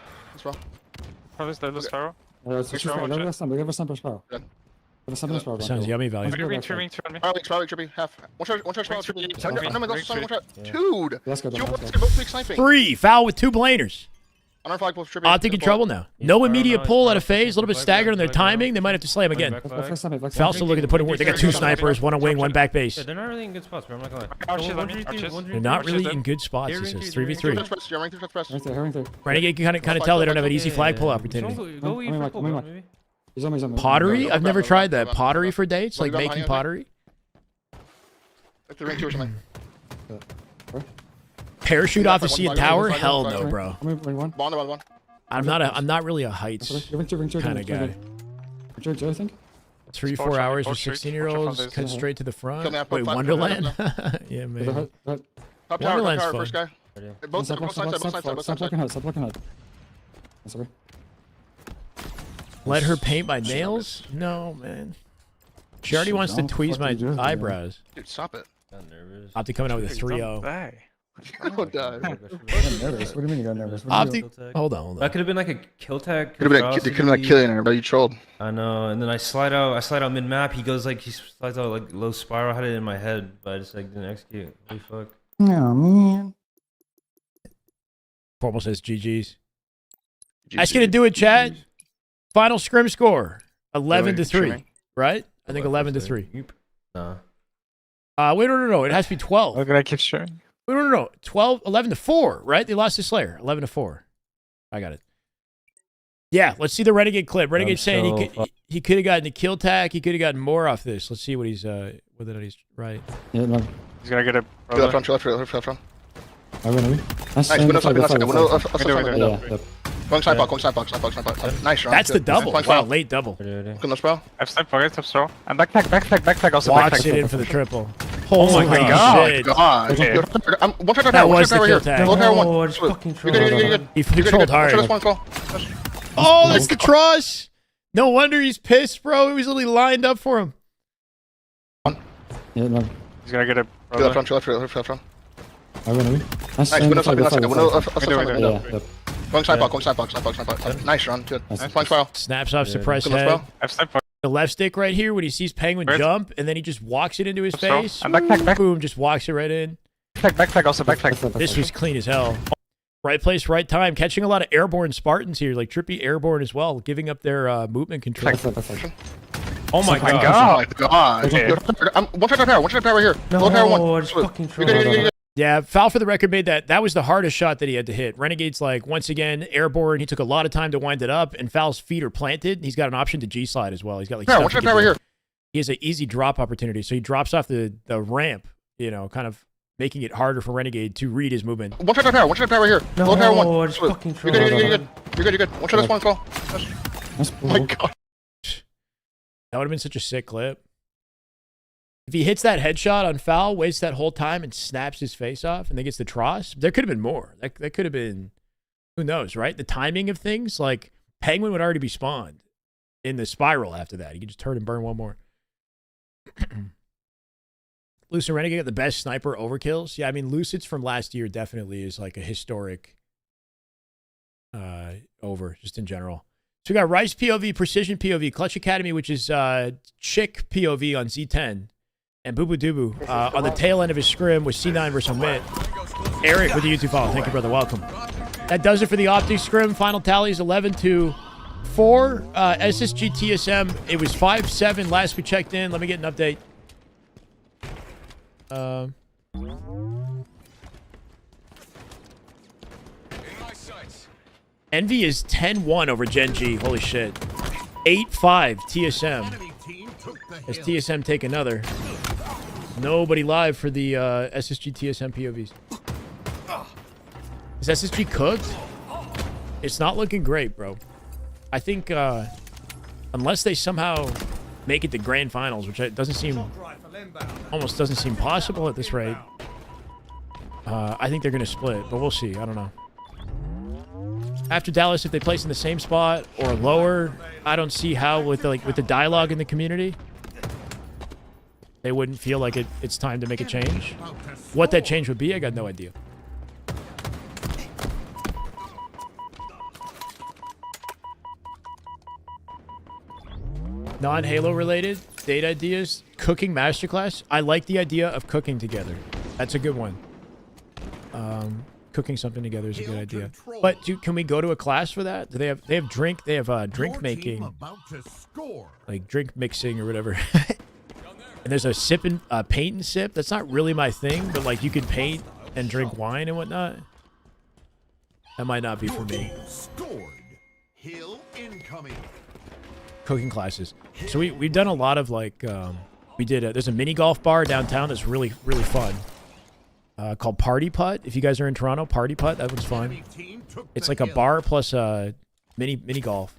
A: Sounds yummy value.
E: Trippy. Half. One shot spiral. Dude.
C: Let's go.
E: Both big sniping.
A: 3. Foul with 2 blaners.
E: On our flag, both Trippy.
A: Optic in trouble now. No immediate pull out of Phase. A little bit staggered on their timing. They might have to slay him again. Foul still looking to put in work. They got 2 snipers. One on wing, one back base.
J: Yeah, they're not really in good spots, bro. I'm not gonna lie.
A: They're not really in good spots, he says. 3v3. Renegade can kind of tell they don't have an easy flag pull opportunity.
J: Go eat purple, bro, maybe.
A: Pottery? I've never tried that. Pottery for dates? Like making pottery? Parachute off the CN Tower? Hell no, bro. I'm not really a heights kind of guy. 3-4 hours with 16-year-olds, cut straight to the front. Wait, Wonderland? Yeah, man. Wonderland's fun.
C: Stop looking at. Sorry.
A: Let her paint my nails? No, man. She already wants to tweeze my eyebrows.
E: Dude, stop it.
J: I'm nervous.
A: Optic coming out with a 3-0.
E: Don't die.
C: Nervous. What do you mean you got nervous?
A: Optic, hold on.
J: That could have been like a kill tag.
E: Could have been like killing her, but you trolled.
J: I know, and then I slide out mid map. He slides out like low spiral. I had it in my head, but I just like didn't execute. Holy fuck.
C: Oh man.
A: Formal says GG's. That's gonna do it, Chad. Final scrim score 11-3, right? I think 11-3.
J: Nah.
A: Wait, no. It has to be 12.
H: Look at I keep sharing.
A: Wait, no. 11-4, right? They lost to Slayer. 11-4. I got it. Yeah, let's see the Renegade clip. Renegade saying he could have gotten a kill tag. He could have gotten more off this. Let's see what he's whether he's right.
C: Yeah, no.
H: He's gonna get a.
E: Left front.
C: I'm gonna be.
E: Nice. Going side box. Nice run.
A: That's the double. Wow, late double.
E: Good spell.
H: I've stepped for it, top throw. And backpack also.
A: Walks it in for the triple. Oh my
H: God.
A: God. That was the kill tag.
J: Oh, I just fucking trolled.
A: He trolled hard. Oh, that's the truss. No wonder he's pissed, bro. He was literally lined up for him.
C: Yeah, no.
H: He's gonna get a.
E: Left front.
C: I'm gonna be.
E: Nice. Going side box. Nice run. Good. Flank spiral.
A: Snaps off suppressed head.
H: I've stepped for
A: The left stick right here when he sees Penguin jump and then he just walks it into his face.
H: And backpack.
A: Boom, just walks it right in.
H: Backpack also.
A: This was clean as hell. Right place, right time. Catching a lot of airborne Spartans here, like Trippy airborne as well, giving up their movement control.
J: Oh my god.
E: Oh my god. One shot power right here.
J: No,
E: power one.
J: I just fucking trolled.
A: Yeah, Foul for the record made that was the hardest shot that he had to hit. Renegade's like, once again, airborne. He took a lot of time to wind it up, and Foul's feet are planted. He's got an option to G-slide as well. He's got like
E: one shot power right here.
A: He has an easy drop opportunity, so he drops off the ramp, you know, kind of making it harder for Renegade to read his movement.
E: One shot power right here.
J: No,
E: power one.
J: I just fucking trolled.
E: You're good. One shot this one, call.
C: That's
E: Oh my god.
A: That would have been such a sick clip. If he hits that headshot on foul, waits that whole time, and snaps his face off, and then gets the Tross, there could have been more. That could have been, who knows, right? The timing of things, like Penguin would already be spawned in the spiral after that. He could just turn and burn one more. Lucid Renegade got the best sniper overkills. Yeah, I mean, Lucid's from last year definitely is like a historic over, just in general. So we got Rice POV, Precision POV, Clutch Academy, which is Chick POV on Z10, and Bubu Dubu on the tail end of his scrim with C9 versus Omit. Eric with the YouTube follow. Thank you, brother. Welcome. That does it for the Optic scrim. Final tally is 11-4. SSG TSM, it was 5-7 last we checked in. Let me get an update. Envy is 10-1 over Gen G. Holy shit. 8-5 TSM. As TSM take another. Nobody live for the SSG TSM POVs. Is SSG cooked? It's not looking great, bro. I think unless they somehow make it to grand finals, which doesn't seem, almost doesn't seem possible at this rate. I think they're going to split, but we'll see. I don't know. After Dallas, if they place in the same spot or lower, I don't see how with the dialogue in the community, they wouldn't feel like it's time to make a change. What that change would be, I got no idea. Non-Halo related date ideas, cooking masterclass. I like the idea of cooking together. That's a good one. Cooking something together is a good idea. But can we go to a class for that? Do they have drink drink making, like drink mixing or whatever. And there's a sip and paint and sip. That's not really my thing, but like you could paint and drink wine and whatnot. That might not be for me. Cooking classes. So we've done a lot of like there's a mini golf bar downtown that's really fun. Called Party Putt. If you guys are in Toronto, Party Putt, that one's fun. It's like a bar plus a mini golf.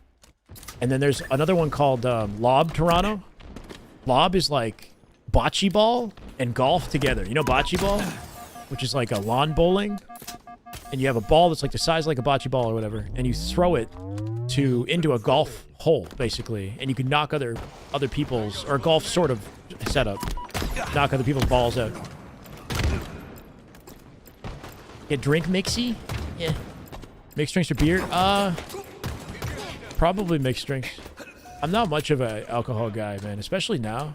A: And then there's another one called Lob Toronto. Lob is like bocce ball and golf together. You know bocce ball? Which is like a lawn bowling. And you have a ball that's like the size like a bocce ball or whatever. And you throw it into a golf hole, basically. And you can knock other people's, or golf sort of setup. Knock other people's balls out. Get drink mixy? Yeah. Mixed drinks or beer? Probably mixed drinks. I'm not much of an alcohol guy, man. Especially now.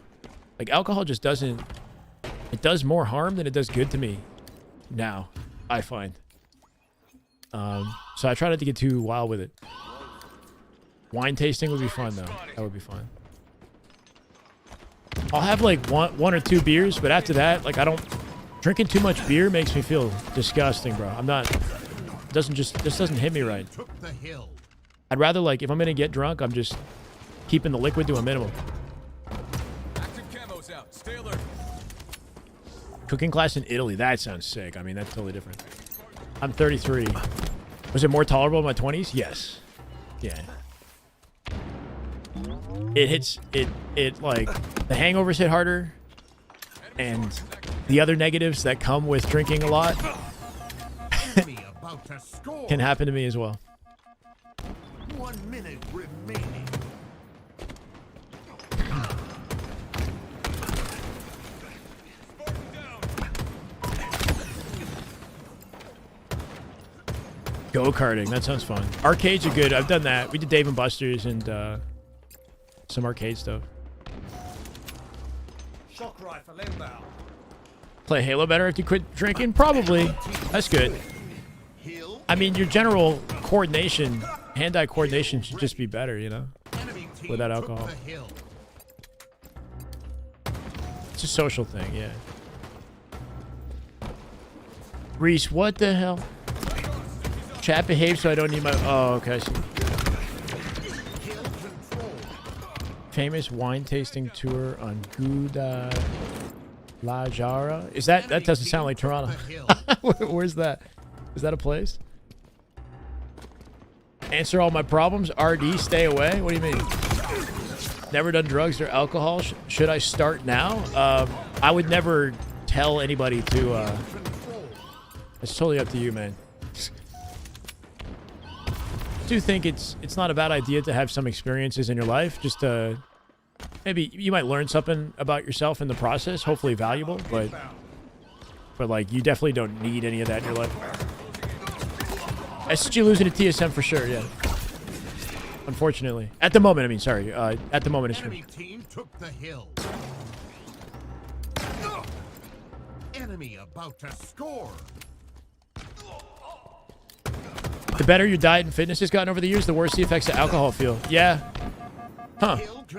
A: Like, alcohol just doesn't... It does more harm than it does good to me. Now, I find. So I try not to get too wild with it. Wine tasting would be fun, though. That would be fun. I'll have, like, one or two beers, but after that, like, I don't... Drinking too much beer makes me feel disgusting, bro. I'm not... This doesn't hit me right. I'd rather, like, if I'm gonna get drunk, I'm just keeping the liquid to a minimum. Cooking class in Italy. That sounds sick. I mean, that's totally different. I'm 33. Was it more tolerable in my 20s? Yes. Yeah. It hits... It like... The hangovers hit harder. And the other negatives that come with drinking a lot can happen to me as well.
K: 1 minute remaining.
A: Go-karting, that sounds fun. Arcades are good. I've done that. We did Dave & Buster's and some arcade stuff.
K: Shock rifle inbound.
A: Play Halo better if you quit drinking? Probably. That's good. I mean, your general coordination, hand-eye coordination should just be better, you know? Without alcohol. It's a social thing, yeah. Reese, what the hell? Chat behaves so I don't need my... Oh, okay, I see. Famous wine tasting tour on Guadalajara. Is that doesn't sound like Toronto? Where's that? Is that a place? Answer all my problems. RD, stay away. What do you mean? Never done drugs or alcohol. Should I start now? I would never tell anybody to. It's totally up to you, man. I do think it's not a bad idea to have some experiences in your life. Just maybe you might learn something about yourself in the process. Hopefully valuable, but like you definitely don't need any of that in your life. SG losing to TSM for sure. Yeah. Unfortunately, at the moment. I mean, sorry. At the moment, it's true.
K: Enemy team took the hill. Enemy about to score.
A: The better your diet and fitness has gotten over the years, the worse the effects of alcohol feel. Yeah. Huh. What's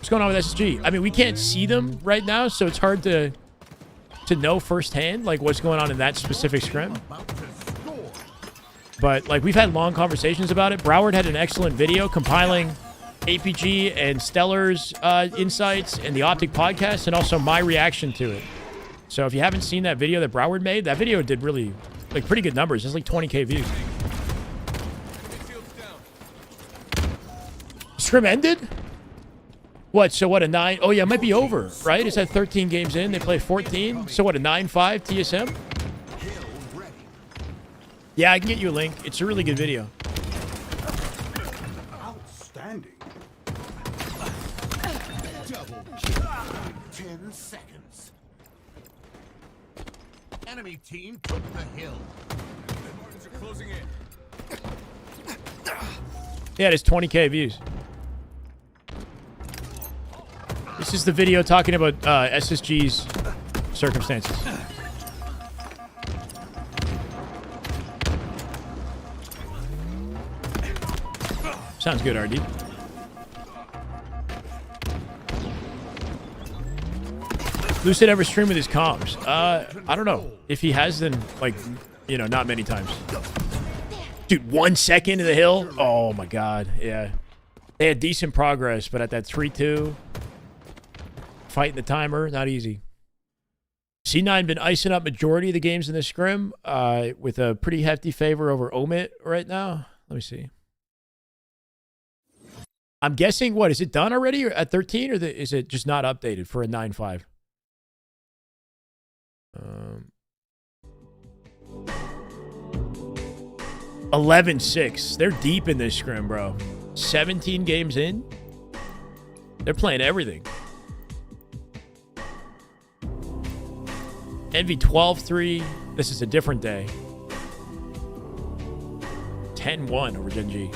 A: going on with SSG? I mean, we can't see them right now, so it's hard to know firsthand like what's going on in that specific scrim. But like we've had long conversations about it. Broward had an excellent video compiling APG and Stellar's insights and the Optic podcast, and also my reaction to it. So if you haven't seen that video that Broward made, that video did really like pretty good numbers. It's like 20K views. Scrim ended? What? So what, a 9? Oh yeah, it might be over, right? It's at 13 games in. They play 14. So what, a 9-5 TSM? Yeah, I can get you a link. It's a really good video.
K: Outstanding. Double 10 seconds. Enemy team took the hill. The Martins are closing in.
A: Yeah, it's 20K views. This is the video talking about SSG's circumstances. Sounds good, RD. Lucid ever stream with his comms? I don't know. If he has, then, like, you know, not many times. Dude, 1 second to the hill? Oh, my God. Yeah. They had decent progress, but at that 3-2, fighting the timer, not easy. C9 been icing up majority of the games in the scrim with a pretty hefty favor over Omit right now. Let me see. I'm guessing, what, is it done already or at 13, or is it just not updated for a 9-5? 11-6. They're deep in this scrim, bro. 17 games in. They're playing everything. Envy 12-3. This is a different day. 10-1 over Gen G.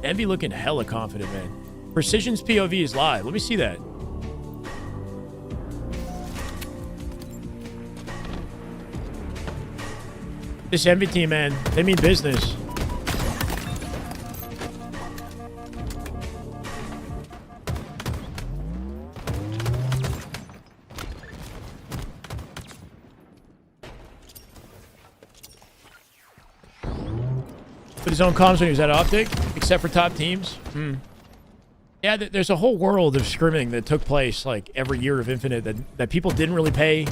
A: Envy looking hella confident, man. Precision's POV is live. Let me see that. This Envy team, man, they mean business. Put his own comms when he was at Optic, except for top teams. Yeah, there's a whole world of scrimming that took place like every year of Infinite that people didn't really pay.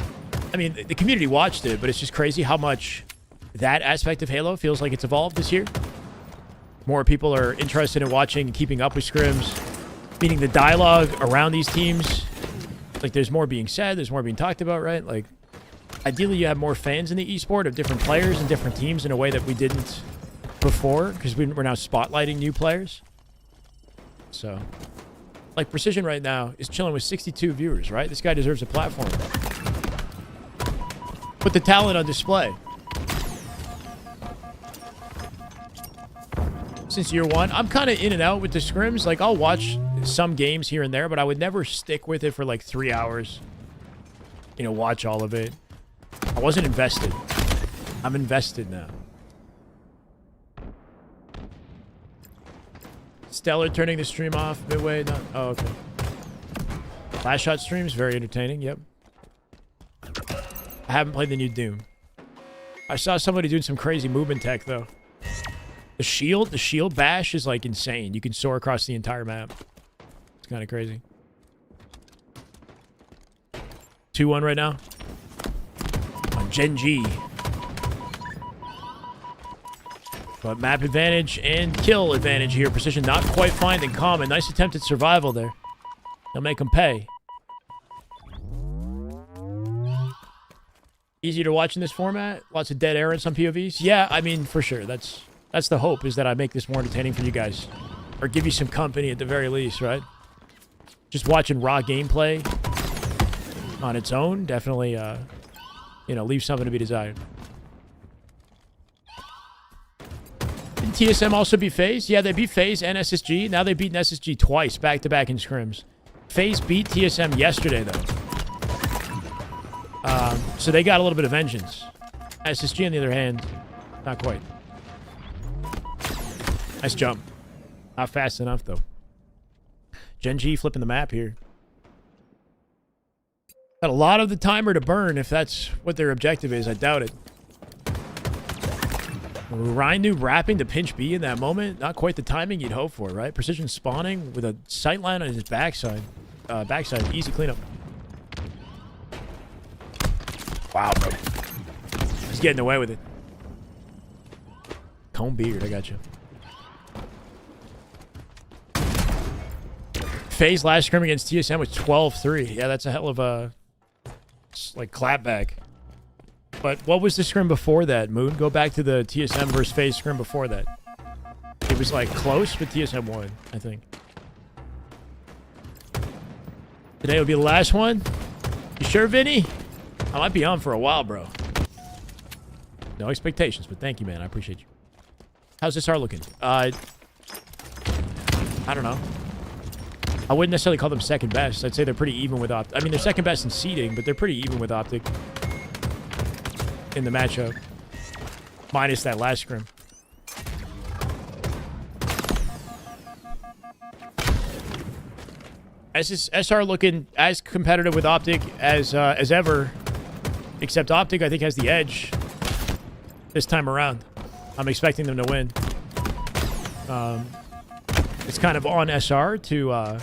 A: I mean, the community watched it, but it's just crazy how much that aspect of Halo feels like it's evolved this year. More people are interested in watching and keeping up with scrims, meaning the dialogue around these teams. Like, there's more being said, there's more being talked about, right? Like, ideally, you have more fans in the esport of different players and different teams in a way that we didn't before, because we're now spotlighting new players. So, like, Precision right now is chilling with 62 viewers, right? This guy deserves a platform. Put the talent on display. Since year one, I'm kind of in and out with the scrims. Like, I'll watch some games here and there, but I would never stick with it for like 3 hours. You know, watch all of it. I wasn't invested. I'm invested now. Stellar turning the stream off midway. Not, oh, okay. Last shot streams, very entertaining. Yep. I haven't played the new Doom. I saw somebody doing some crazy movement tech though. The shield bash is like insane. You can soar across the entire map. It's kind of crazy. 2-1 right now. On Gen G. But map advantage and kill advantage here. Precision not quite finding Common. Nice attempt at survival there. They'll make him pay. Easier to watch in this format. Lots of dead air in some POVs. Yeah, I mean, for sure. That's the hope, is that I make this more entertaining for you guys. Or give you some company at the very least, right? Just watching raw gameplay on its own definitely, you know, leaves something to be desired. Didn't TSM also beat Faze? Yeah, they beat Faze and SSG. Now they've beaten SSG twice, back-to-back in scrims. Faze beat TSM yesterday, though. So they got a little bit of vengeance. SSG, on the other hand, not quite. Nice jump. Not fast enough, though. Gen G flipping the map here. Got a lot of the timer to burn if that's what their objective is. I doubt it. Rhino wrapping to pinch B in that moment. Not quite the timing you'd hope for, right? Precision spawning with a sightline on his backside. Easy cleanup. Wow, bro. He's getting away with it. Comb beard, I got you. Faze last scrim against TSM was 12-3. Yeah, that's a hell of a, like, clapback. But what was the scrim before that, Moon? Go back to the TSM versus Faze scrim before that. It was, like, close, but TSM won, I think. Today will be the last one? You sure, Vinny? I might be on for a while, bro. No expectations, but thank you, man. I appreciate you. How's this R looking? I don't know. I wouldn't necessarily call them second best. I'd say they're pretty even with Optic. I mean, they're second best in seeding, but they're pretty even with Optic in the matchup. Minus that last scrim. SR looking as competitive with Optic as ever. Except Optic, I think, has the edge this time around. I'm expecting them to win. It's kind of on SR to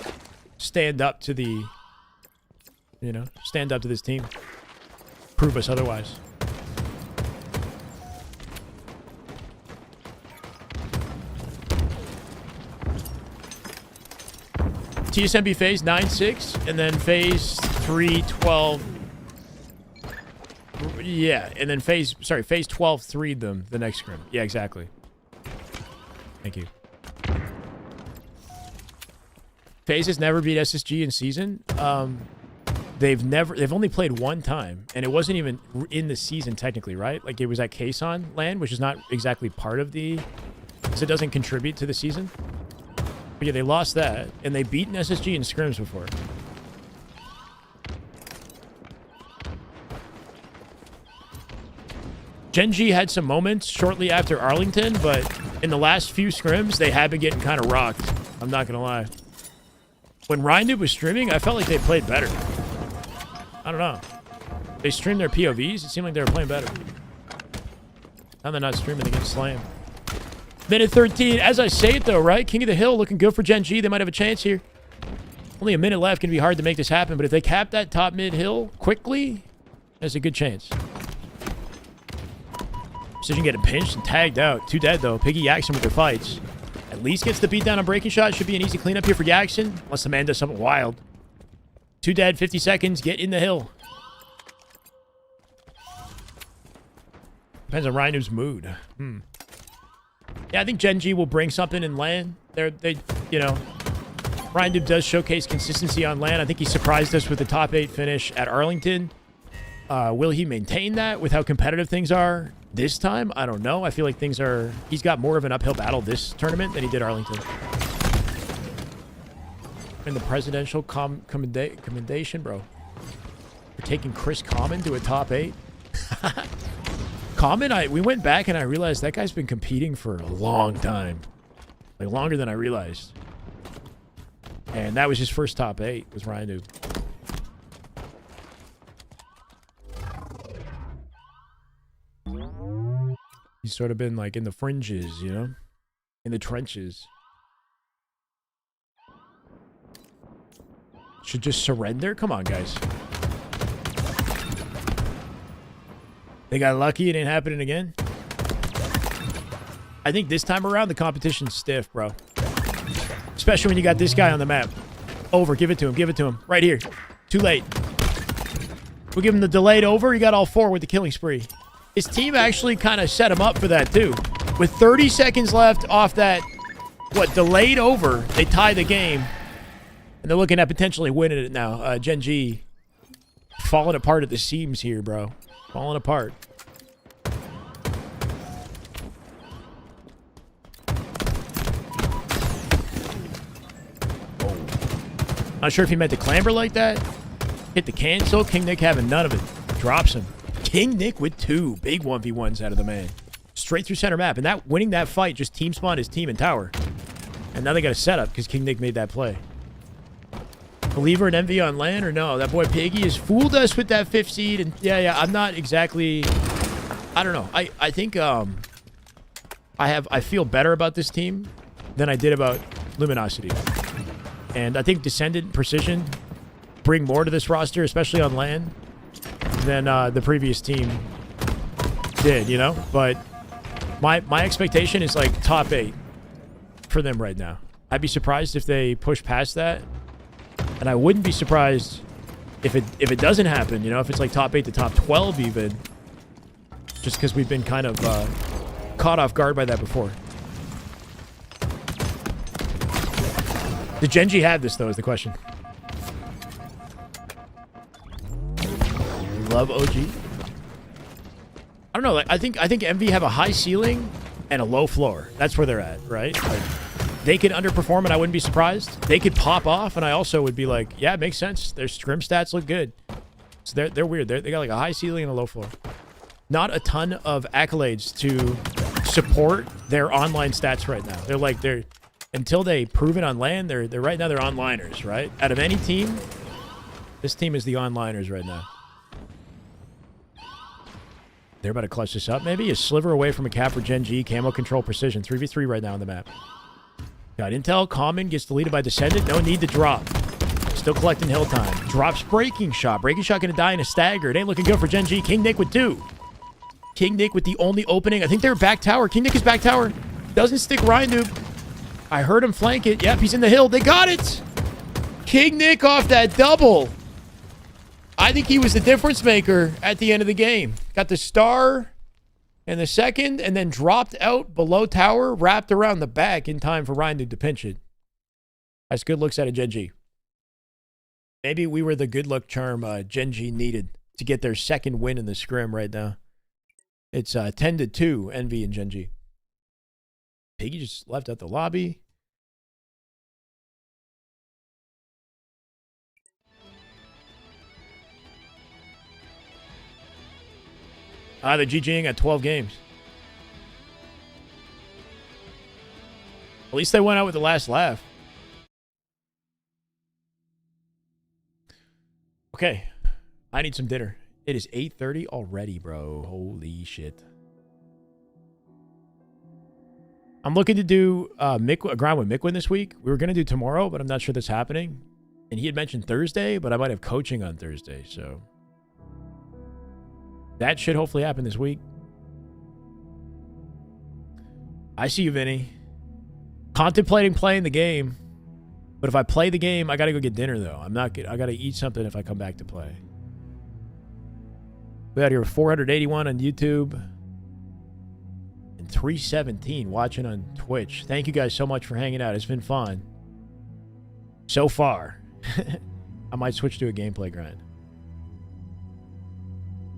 A: stand up to the, you know, stand up to this team. Prove us otherwise. TSMB Faze 9-6, and then Faze 3-12. Yeah, and then Faze 12-3'd them the next scrim. Yeah, exactly. Thank you. Faze has never beat SSG in season. They've only played one time, and it wasn't even in the season technically, right? Like, it was at Kason land, which is not exactly part of the, so it doesn't contribute to the season. But yeah, they lost that, and they beaten SSG in scrims before. Gen G had some moments shortly after Arlington, but in the last few scrims, they have been getting kind of rocked. I'm not going to lie. When Rhino was streaming, I felt like they played better. I don't know. They streamed their POVs. It seemed like they were playing better. Now they're not streaming, they get slammed. Minute 13. As I say it, though, right? King of the Hill looking good for Gen G. They might have a chance here. Only a minute left. Going to be hard to make this happen, but if they cap that top mid hill quickly, there's a good chance. Precision getting pinched and tagged out. 2 dead, though. Piggy Yaxon with their fights. At least gets the beat down on breaking shot. Should be an easy cleanup here for Yaxon, unless the man does something wild. 2 dead, 50 seconds. Get in the hill. Depends on Rhino's mood. Yeah, I think Gen G will bring something in LAN. You know, Rhino does showcase consistency on LAN. I think he surprised us with the top 8 finish at Arlington. Will he maintain that with how competitive things are this time? I don't know. I feel like things are... He's got more of an uphill battle this tournament than he did Arlington. And the presidential commendation, bro. For taking Chris Common to a top 8. Common, we went back and I realized that guy's been competing for a long time. Like, longer than I realized. And that was his first top 8, was Rhino. He's sort of been, like, in the fringes, you know? In the trenches. Should just surrender? Come on, guys. They got lucky. It ain't happening again. I think this time around, the competition's stiff, bro. Especially when you got this guy on the map. Over. Give it to him. Give it to him. Right here. Too late. We'll give him the delayed over. He got all 4 with the killing spree. His team actually kind of set him up for that, too. With 30 seconds left off that, delayed over, they tie the game. And they're looking at potentially winning it now. Gen G falling apart at the seams here, bro. Falling apart. Not sure if he meant to clamber like that. Hit the cancel. King Nick having none of it. Drops him. King Nick with 2 big 1v1s out of the man. Straight through center map. And that winning that fight just team spawned his team in tower. And now they got a setup because King Nick made that play. Believer in MV on LAN or no? That boy Piggy has fooled us with that 5th seed. And yeah, I'm not exactly... I don't know. I think I feel better about this team than I did about Luminosity. And I think Descendant and Precision bring more to this roster, especially on LAN, than the previous team did, you know? But my expectation is like top 8 for them right now. I'd be surprised if they push past that. And I wouldn't be surprised if it doesn't happen, you know, if it's like top 8 to top 12 even. Just because we've been kind of caught off guard by that before. Did Gen G have this, though, is the question. Love OG. I don't know. Like, I think MV have a high ceiling and a low floor. That's where they're at, right? Like, they could underperform, and I wouldn't be surprised. They could pop off, and I also would be like, yeah, it makes sense. Their scrim stats look good. So they're weird. They got like a high ceiling and a low floor. Not a ton of accolades to support their online stats right now. They're until they prove it on LAN, they're right now they're onliners, right? Out of any team, this team is the onliners right now. They're about to clutch this up, maybe? A sliver away from a cap for Gen G. Camo control precision. 3v3 right now on the map. Got intel. Common gets deleted by Descendant. No need to drop. Still collecting hill time. Drops breaking shot. Breaking shot gonna die in a stagger. It ain't looking good for Gen G. King Nick with 2. King Nick with the only opening. I think they're back tower. King Nick is back tower. Doesn't stick Ryan. I heard him flank it. Yep, he's in the hill. They got it. King Nick off that double. I think he was the difference maker at the end of the game. Got the star in the second and then dropped out below tower, wrapped around the back in time for Ryan to pinch it. That's good looks out of Gen G. Maybe we were the good luck charm Gen G needed to get their second win in the scrim right now. It's 10-2, Envy and Gen G. Piggy just left out the lobby. They're GGing at 12 games. At least they went out with the last laugh. Okay. I need some dinner. It is 8:30 already, bro. Holy shit. I'm looking to do a grind with Mikwin this week. We were going to do tomorrow, but I'm not sure that's happening. And he had mentioned Thursday, but I might have coaching on Thursday, so that should hopefully happen this week. I see you, Vinny. Contemplating playing the game, but if I play the game, I got to go get dinner, though. I'm not good. I got to eat something if I come back to play. We out here with 481 on YouTube. 317 watching on Twitch. Thank you guys so much for hanging out. It's been fun so far. I might switch to a gameplay grind.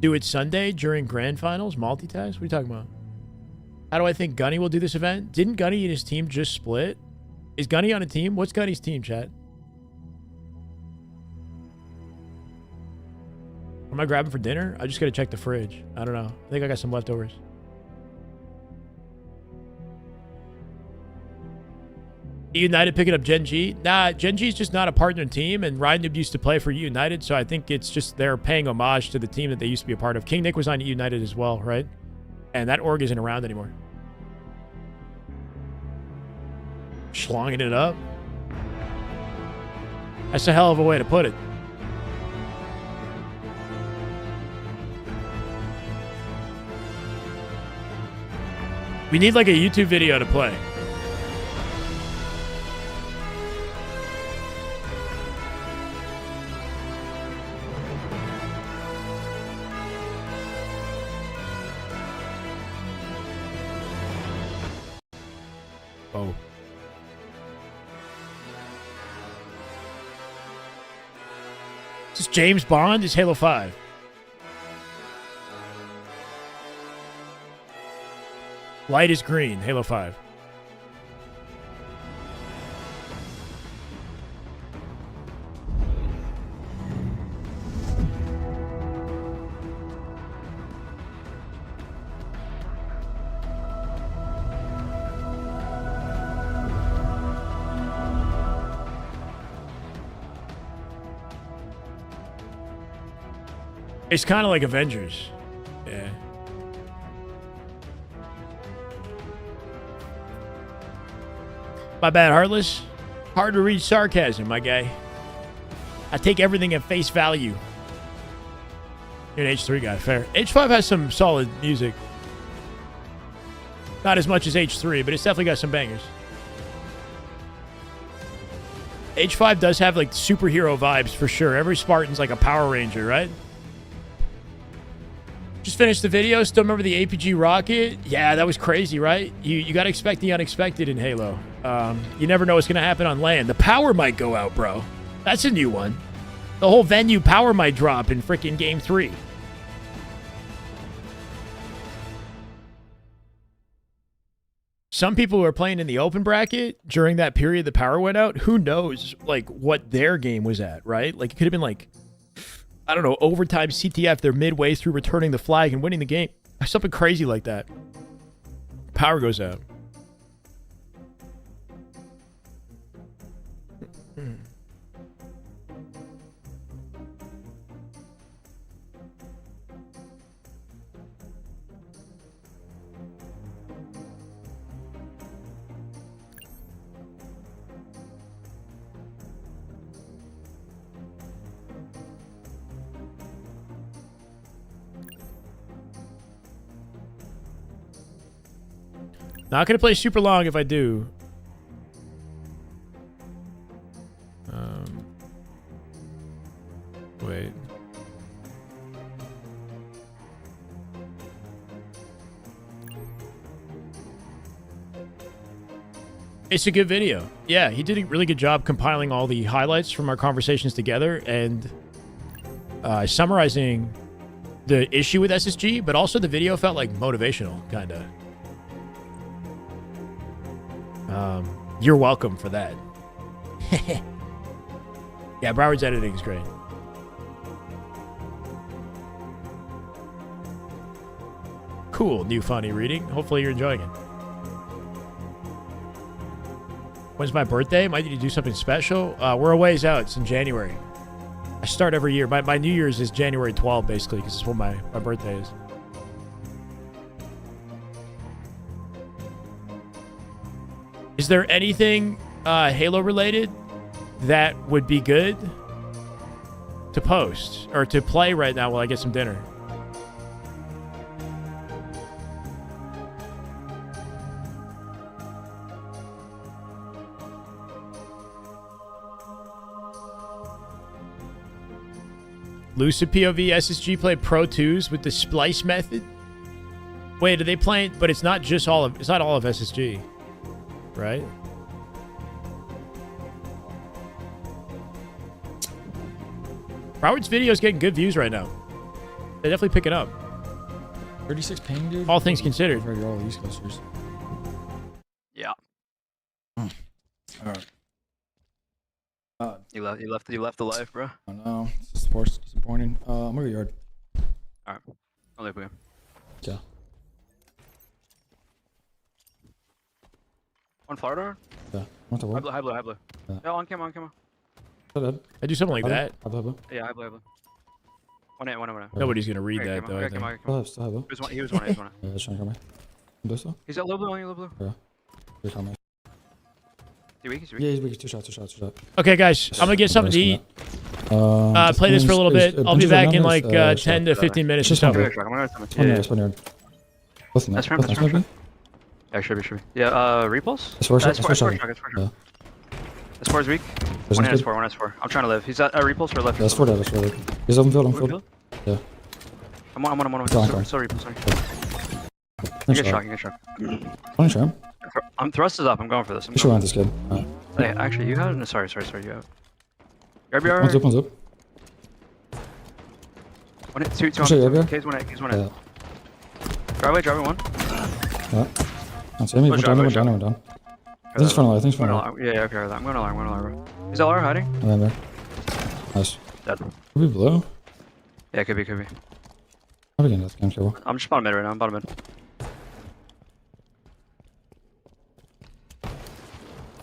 A: Do it Sunday during grand finals. Multitask. What are you talking about? How do I think Gunny will do this event? Didn't Gunny and his team just split? Is Gunny on a team? What's Gunny's team, chat? What am I grabbing for dinner? I just gotta check the fridge. I don't know. I think I got some leftovers. United picking up Gen G? Nah, Gen G is just not a partner team, and Ryan Noob used to play for United, so I think it's just they're paying homage to the team that they used to be a part of. King Nick was on United as well, right? And that org isn't around anymore. Schlonging it up. That's a hell of a way to put it. We need like a YouTube video to play. Oh. Is this James Bond? Is Halo 5? Light is green, Halo 5. It's kind of like Avengers. Yeah. My bad, Heartless. Hard to read sarcasm, my guy. I take everything at face value. You're an H3 guy, fair. H5 has some solid music. Not as much as H3, but it's definitely got some bangers. H5 does have like superhero vibes for sure. Every Spartan's like a Power Ranger, right? Just finished the video. Still remember the APG rocket? Yeah, that was crazy, right? You got to expect the unexpected in Halo. You never know what's going to happen on land. The power might go out, bro. That's a new one. The whole venue power might drop in freaking Game 3. Some people who are playing in the open bracket during that period the power went out, who knows, like, what their game was at, right? Like, it could have been, like, I don't know, overtime CTF. They're midway through returning the flag and winning the game. Something crazy like that. Power goes out. Not gonna play super long if I do. Wait. It's a good video. Yeah, he did a really good job compiling all the highlights from our conversations together and summarizing the issue with SSG, but also the video felt like motivational, kind of. You're welcome for that. Yeah, Broward's editing is great. Cool, new funny reading. Hopefully you're enjoying it. When's my birthday? Might need to do something special. We're a ways out. It's in January. I start every year. My New Year's is January 12th, basically, because it's when my birthday is. Is there anything Halo related that would be good to post or to play right now while I get some dinner? Lucid POV SSG play Pro 2s with the splice method? Wait, are they playing? But it's not just all of, it's not all of SSG, right? Broward's video's getting good views right now. They're definitely picking up.
C: 36 ping, dude.
A: All things considered.
C: For all the East Coasters.
D: Yeah.
C: All right.
D: You left the life, bro.
C: I know. It's just disappointing. I'm gonna go yard.
D: Alright. I'll leave with you.
C: Yeah.
D: On Florida?
C: Yeah. What's the word?
D: High blue. Yeah, on camera.
A: I do something like that.
D: Yeah, high blue. One.
A: Nobody's gonna read that though. I think.
D: He was one.
C: Yeah, that's trying to come back.
D: He's got low blue on you, low blue.
C: Yeah. You're coming.
D: He's weak.
C: Yeah, he's weak. Two shots.
A: Okay, guys, I'm gonna get something to eat. Play this for a little bit. I'll be back in like 10 to 15 minutes or so.
C: That's fine.
L: Yeah, should be. Yeah, repulse?
G: That's four
L: That's
G: shot.
L: four shock. That's four is weak. One has four. I'm trying to live. He's at repulse or left.
G: Yeah, that's four dead. He's on field. Yeah.
L: I'm on. Still repulse, sorry. You get shock.
G: Only charm.
L: I'm thrust is up. I'm going for this.
G: You should run this kid.
L: Hey, actually, you have it? No, sorry, you have it. Grab your
G: One's up.
L: Two
G: Sure,
L: K's one A. Driveway, one.
G: Yeah. Don't see me. We're done. I think it's front line.
L: Yeah, okay, I'm going alarm. Is LR hiding?
G: I'm in there. Nice.
L: Dead.
G: Could be below.
L: Yeah, could be.
G: Probably getting that game careful.
L: I'm just bottom mid right now. I'm bottom mid.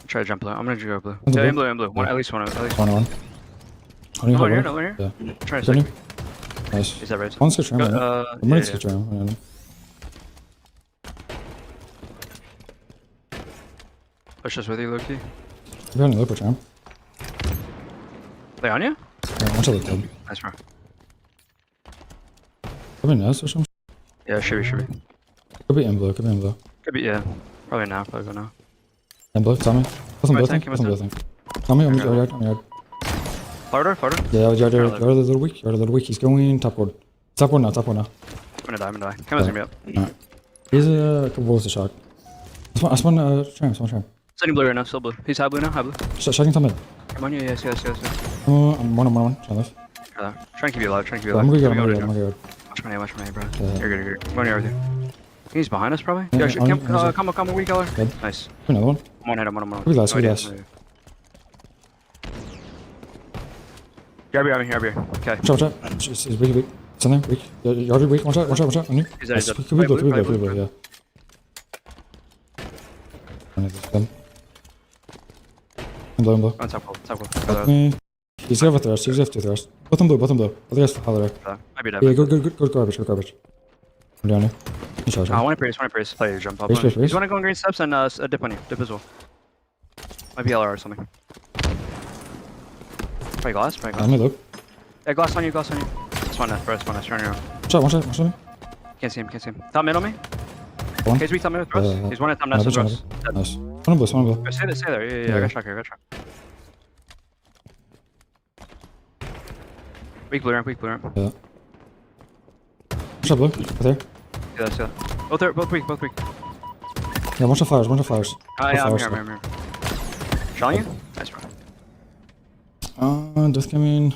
L: Try to jump blue. I'm gonna go blue. Yeah, in blue. One, at least one.
G: One.
L: One here.
G: Yeah.
L: Try to see.
G: Nice.
L: Is that right?
G: One's good charm. I'm gonna get charm.
L: Push this with you, Loki.
G: You're on the loop charm.
L: They on you?
G: Yeah, one shot look dead.
L: Nice, bro.
G: Could be nest or something.
L: Yeah, should be.
G: Could be in blue.
L: Could be, yeah. Probably now.
G: In blue, Tommy. Nothing blue thing. Tommy, I'm yard.
L: Farther?
G: Yeah, yard a little weak. He's going top board. Top board now.
L: I'm gonna die. Come on, zoom me up.
G: Alright. He's a couple balls to shock. I spawn charm.
L: Sending blue right now, still blue. He's high blue now,
G: Shocking top mid.
L: Come on, yes.
G: I'm one. Try left.
L: Try and keep you alive.
G: I'm gonna go.
L: Watch my name, bro. You're good. I'm going here with you. He's behind us, probably.
G: Yeah,
L: come on, weak color. Nice.
G: Another one.
L: I'm on.
G: We last.
L: Grab here. Okay.
G: Watch out. It's weak. It's in there, weak. Yard weak. Watch out. On you.
L: He's dead.
G: Could be blue, yeah. I'm blue.
L: On top.
G: He's over thrust. Bottom blue. Other guys for Holler.
L: Might be dead.
G: Yeah, good garbage. I'm down here.
L: I want to praise. Play your jump up.
G: Praise.
L: He's want to go in green steps and a dip on you. Dip as well. Might be LR or something. Probably glass.
G: I'm gonna look.
L: Yeah, glass on you. It's one nest, bro. Turn around.
G: Watch out.
L: Can't see him. Top mid on me.
G: One.
L: Case weak top mid with thrust. He's one at top nest with thrust.
G: Nice. One blue.
L: Stay there. Yeah. I got shock here. Weak blue ramp.
G: Yeah. Watch out blue. Right there.
L: Yeah, that's it. Both weak.
G: Yeah, watch the flowers.
L: Yeah, I'm here. Showing you? Nice, bro.
G: Death coming.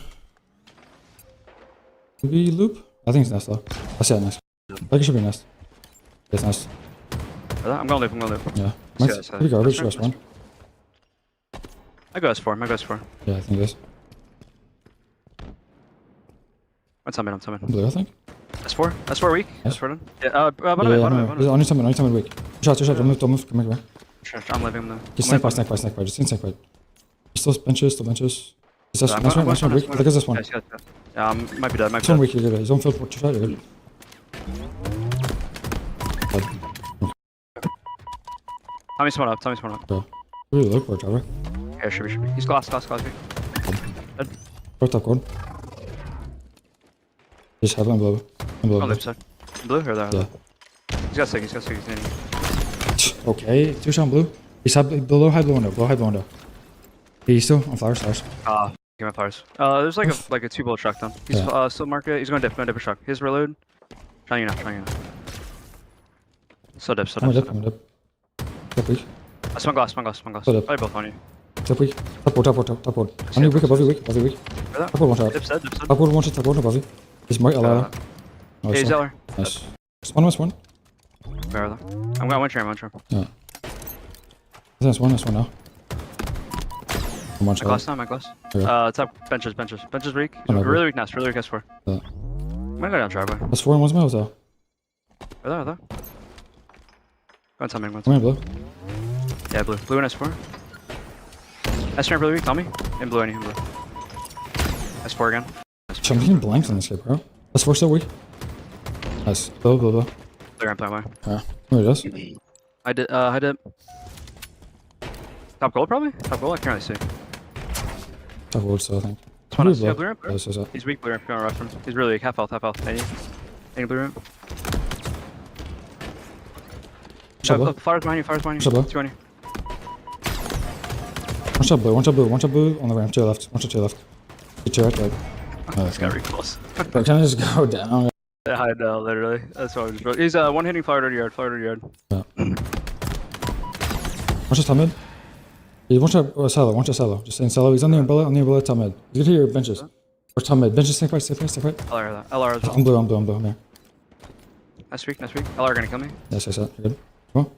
G: Maybe loop? I think it's nest though. I see it nest. I think it should be nest. It's nest.
L: I'm going loop.
G: Yeah. Pretty garbage. Just one.
L: I go S4.
G: Yeah, I think it is.
L: What's I'm in?
G: Blue, I think.
L: S4 weak.
G: Yes.
L: S4 done. Yeah, bottom mid.
G: Only something weak. Shot. Don't move. Come here.
L: I'm living though.
G: Just snake by. Just in snake by. Still benches. Is this one weak? I think it's this one.
L: Yeah, might be dead.
G: This one weak, you're good. He's on field. Shot, you're good.
L: Tommy spawn up.
G: Yeah. Really look for it, Trevor.
L: Yeah, should be. He's glass weak.
G: Go top corner. Just have him blue.
L: Left side. Blue or there?
G: Yeah.
L: He's got six. He's needing.
G: Okay, 2 shot blue. He's below high blue window. He's still on flowers.
L: Give my flowers. There's like a 2 bullet shock down. He's still market. He's going dip a shock. His reload. Trying you now. So dip.
G: I'm dip. Top weak.
L: One glass. Probably both on you.
G: Top weak. Top board. On you, weak above you. Top board one shot.
L: Dip set.
G: Top board one shot. Top board above you. He's Mark LR.
L: Yeah, he's LR.
G: Nice. One.
L: Where I'm going one charm.
G: Yeah. I think that's one now. One shot.
L: My glass.
G: Yeah.
L: Top benches weak. Really weak nest. S4.
G: Yeah.
L: I'm gonna go down driveway.
G: That's 4 and 1's miles though.
L: Where there? Go on, tell me.
G: I'm in blue.
L: Yeah, blue. Blue and S4. S4 really weak, tell me. In blue, in blue. S4 again.
G: I'm getting blanked on this guy, bro. That's 4 still weak. Nice. Blue.
L: They're gonna play away.
G: Yeah. There it is.
L: I did. Top gold, probably? Top gold, I can't really see.
G: Top gold still, I think.
L: Yeah, blue ramp. He's weak blue ramp, going reference. He's really weak, half health. Any blue ramp? Flowers behind you, flowers behind
G: Shut
L: you.
G: up.
L: Two on you.
G: One shot blue, one shot blue, one shot blue on the ramp to your left. One shot to your left. To your right.
L: This got really close.
G: Bro, can I just go down?
L: I know, literally. That's why I just wrote. He's one hitting flower to yard, flower to yard.
G: Yeah. One shot top mid. Yeah, one shot silo, one shot silo. Just saying silo. He's on the umbrella top mid. You can hear your benches. Or top mid. Benches, stay right, stay right, stay right.
L: LR as well.
G: I'm blue, I'm here.
L: Nice week. LR gonna kill me.
G: Yes, you're good. Come on.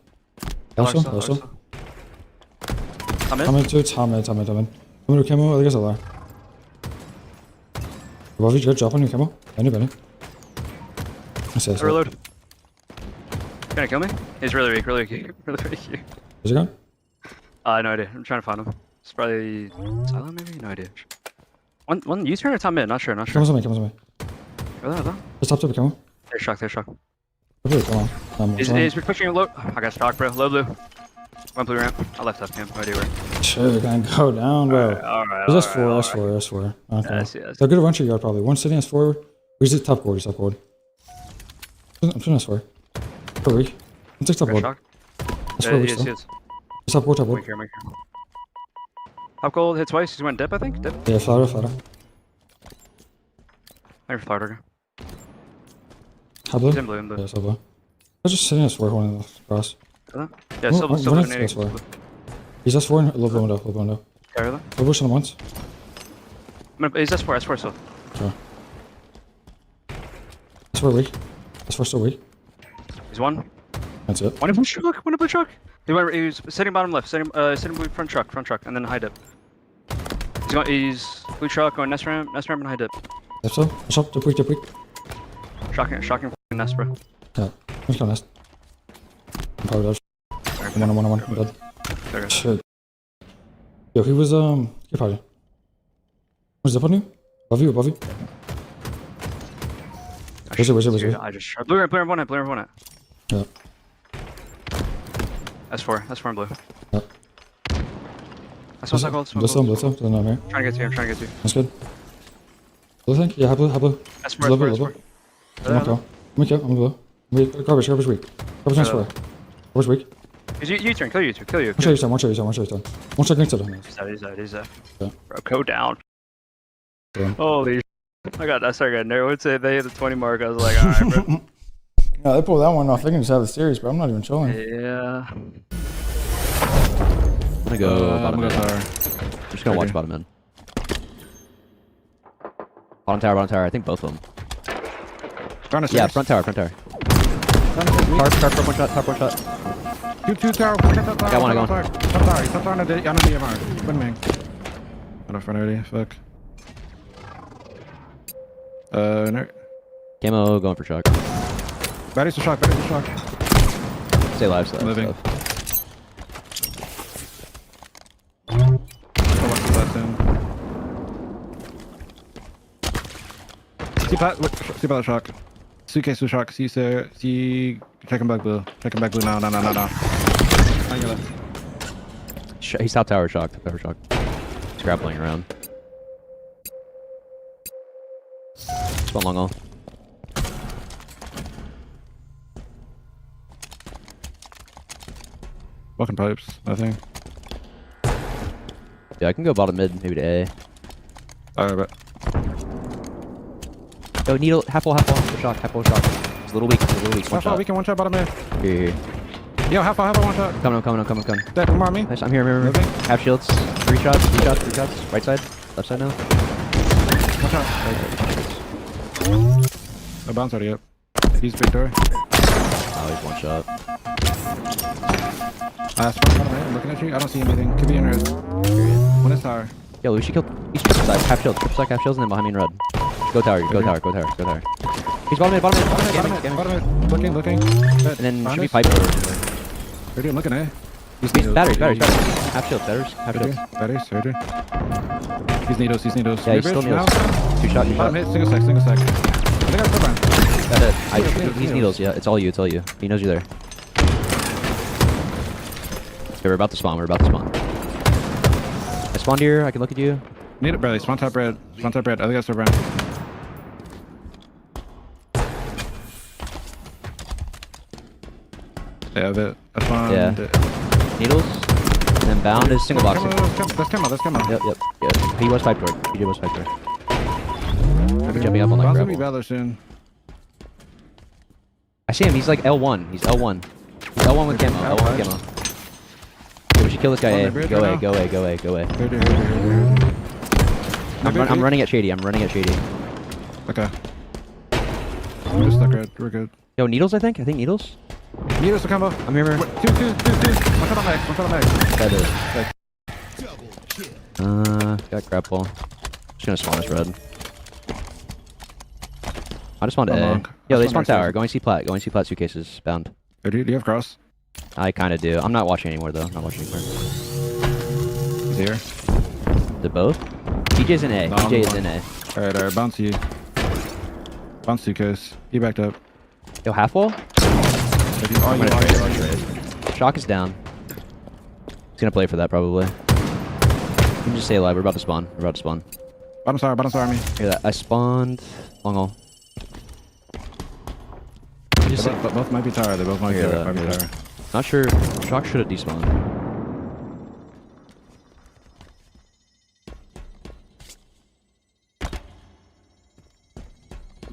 L: LR
G: Also.
L: still. I'm in.
G: Top mid too, top mid. Come to camo, I guess LR. Above you, good drop on your camo. Benny. I see,
L: Reload. Gonna kill me? He's really weak, really weak.
G: Is he gone?
L: No idea. I'm trying to find him. It's probably silent maybe? No idea. One U-turn or top mid? Not sure.
G: Comes on me.
L: Go there.
G: Just top to camo.
L: They're shocked.
G: Okay, come on.
L: He's pushing low. I got stock, bro. Low blue. One blue ramp. I left up him. No idea where.
G: Sure, gonna go down, bro.
L: Alright.
G: There's S4. Okay.
L: Yes.
G: They're good to run to your yard probably. One sitting S4. Where's the top board? I'm shooting S4. Hurry. I'm take top board. S4 weak still. Top board.
L: Make here. Top gold hit twice. He's went dip, I think. Dip.
G: Yeah, flatter.
L: Thank you for flatter.
G: How blue?
L: He's in blue.
G: Yeah, so blue. I was just sitting S4 holding across.
L: Yeah, still donating.
G: S4. He's S4 in low window.
L: Carry
G: Low bush on the once.
L: He's S4 still.
G: Sure. S4 weak. S4 still weak.
L: He's one.
G: That's it.
L: One in blue truck. He was sitting bottom left, sitting blue front truck, and then high dip. He's blue truck going nest ramp and high dip.
G: That's so. Shop, dip weak.
L: Shocking nest, bro.
G: Yeah, let's go nest. I'm probably dodge. I'm one. I'm dead.
L: Okay.
G: Shit. Yo, he was, good party. Was zip on you? Above you. Where's it?
L: I just shot. Blue ramp one hit.
G: Yeah.
L: S4 in blue.
G: Yeah.
L: That's what's called.
G: Blitz him, doesn't know here.
L: Trying to get to you.
G: That's good. Blue thing? Yeah, high blue.
L: S4.
G: Low blue. I'm blue. Garbage weak. Garbage S4. Garbage weak.
L: You turn, kill you.
G: One shot you done. One shot green to the
L: He's dead.
G: Yeah.
L: Bro, go down.
G: Damn.
L: Holy I started getting nervous. I would say they hit the 20 mark. I was like, alright, bro.
G: Yeah, they pulled that one off. They can just have the series, bro. I'm not even trolling.
L: Yeah.
M: I'm gonna go bottom end. Just gonna watch bottom end. Bottom tower. I think both of them. Yeah, front tower. Tarp, one shot.
C: Two tower, one shot top tower.
M: I got one.
C: Top tower, he's top tower on the DMR. One man. Out of front already, fuck. No.
M: Camo going for shock.
C: Batteries to shock.
M: Stay alive,
C: Living. See pat shock. Suitcase with shock. See check him back blue. No. On your left.
M: He's top tower shock. He's grappling around. Spawn long all.
C: Walking pipes, nothing.
M: Yeah, I can go bottom mid, maybe to A.
C: Alright, bet.
M: Oh, needle, half wall shock. It's a little weak, one shot.
C: We can one shot bottom mid.
M: Here.
C: Yo, half wall, one shot.
M: I'm coming.
C: Dead, come on me.
M: Nice, I'm here. Half shields, three shots. Right side, left side now.
C: One shot. No bounce already up. He's big door.
M: Oh, he's one shot.
C: I'm looking at you. I don't see anything. Could be in red. One is tower.
M: Yo, we should kill each triple side. Half shields, and then behind me in red. Go tower. He's bottom mid.
C: Looking.
M: And then should be pipe.
C: I'm looking at it. He's
M: batteries. Half shields.
C: Batteries, surgery. He's needles.
M: Yeah, he's still needles. Two shot.
C: Single sec. I think I'm clear.
M: Got it. He's needles, yeah. It's all you. He knows you're there. Okay, we're about to spawn. I spawned here. I can look at you.
C: Need it, barely. Spawn top red. I think that's the brand. They have it. That's fine.
M: Yeah. Needles. And then bound is single boxing.
C: Let's come on.
M: Yep. He was pipe door. PJ was pipe door. Jumping up on like
C: Bound's gonna be
M: gravel.
C: better soon.
M: I see him. He's like L1. He's L1. He's L1 with camo. L1 with camo. Okay, we should kill this guy. A. Go away. I'm running at Shady.
C: Okay. We're just stuck red. We're good.
M: Yo, needles. I think needles.
C: Needles to combo.
M: I'm here.
C: Two. One cut on max.
M: That is. Got grapple. Just gonna spawn this red. I just spawned A. Yo, they spawn tower. Going C plat suitcases. Bound.
C: Do you have cross?
M: I kind of do. I'm not watching anymore though. I'm not watching anymore.
C: He's here.
M: The both? PJ's in A.
C: No,
M: PJ is in A.
C: Alright, bounce you. Bounce suitcase. He backed up.
M: Yo, half wall?
C: Are you?
M: Shock is down. He's gonna play for that probably. You can just stay alive. We're about to spawn.
C: Bottom star me.
M: Hear that? I spawned long hall.
C: Both might be tower. They both might be tower.
M: Not sure. Shock should have despawned.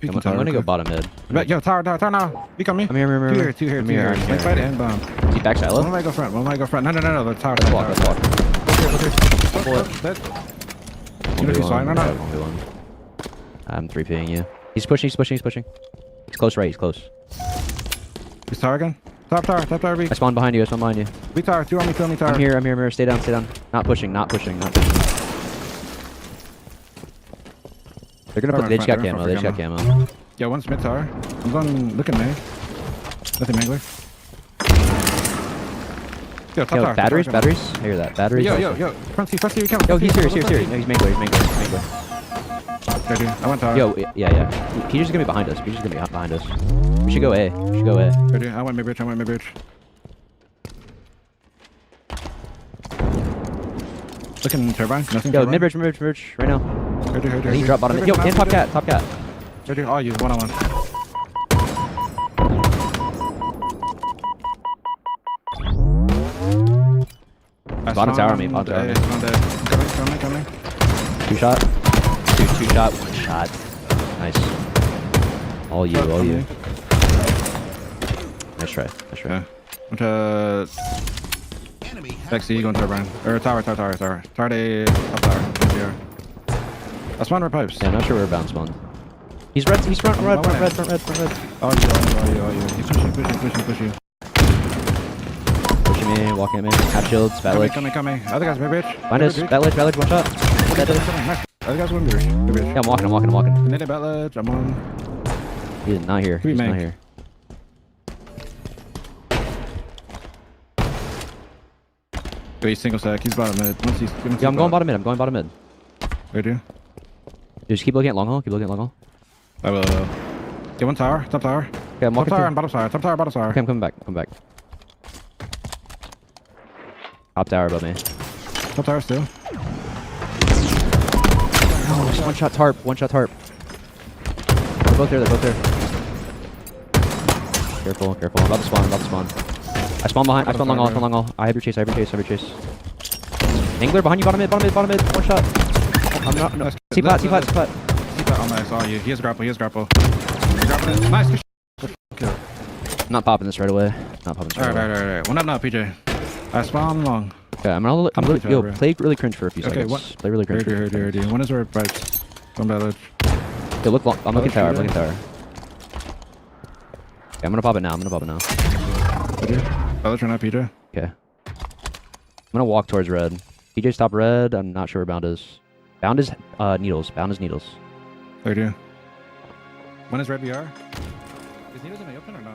M: I'm gonna go bottom mid.
C: Yo, tower now. Become me.
M: I'm here.
C: Two here. Fight and bomb.
M: Is he back silo?
C: One might go front. No. The tower.
M: Let's walk.
C: You know if he's flying or not?
M: I'm 3Ping you. He's pushing. He's close right. He's close.
C: He's tower again. Top tower.
M: I spawned behind you.
C: We tower. Two on me. Kill me tower.
M: I'm here. Stay down. Not pushing. They're gonna put. They just got camo.
C: Yo, one's mid tower. I'm going. Look at me. Nothing mangler. Yo, top tower.
M: Batteries. I hear that. Batteries.
C: Yo. Front C, we come.
M: Yo, he's here. No, he's mangler.
C: Okay, dude. I went tower.
M: Yo, yeah. Peter's gonna be behind us. We should go A.
C: Okay, dude. I went mid bridge. Looking turbine. Nothing.
M: Yo, mid bridge right now. He dropped bottom mid. Yo, in top cat.
C: Dude, all you, one-on-one.
M: Bottom tower me.
C: Coming.
M: Two shot. One shot. Nice. All you. Nice try.
C: Yeah. Sexy, going turbine. Or tower. Tower A, top tower. I spawned red pipes.
M: Yeah, not sure where bound spawned. He's front red.
C: All you. He's pushing.
M: Pushing me, walking at me. Half shields, bat ledge.
C: Coming. Other guys, mid bridge.
M: Find us, bat ledge, one shot.
C: Other guys, one bridge.
M: Yeah, I'm walking.
C: Native bat ledge, I'm on.
M: He's not here. He's not here.
C: He's single stack. He's bottom mid.
M: Yeah, I'm going bottom mid.
C: Where do you?
M: Just keep looking at long hall.
C: I will. Get one tower. Top tower.
M: Okay, I'm walking
C: top tower
M: through.
C: and bottom tower. Top tower, bottom tower.
M: Okay, I'm coming back. Top tower above me.
C: Top tower still.
M: Oh, just one shot tarp. They're both there. Careful. I'm about to spawn. I spawn long hall. I have your chase. Angler behind you, bottom mid. One shot. I'm not. No. C plat.
C: Oh, nice. All you. He has grapple. He's grappling. Nice.
M: I'm not popping this right away.
C: Alright. One up now, PJ. I spawn long.
M: Okay, I'm play really cringe for a few seconds. Play really cringe.
C: Ready. One is red pipes. One bad.
M: Okay, look long. I'm looking tower. Okay, I'm gonna pop it now.
C: Ready? Bad right now, PJ.
M: Okay. I'm gonna walk towards red. PJ's top red. I'm not sure where bound is. Bound is needles.
C: Ready. One is red VR. Is needles in the open or no?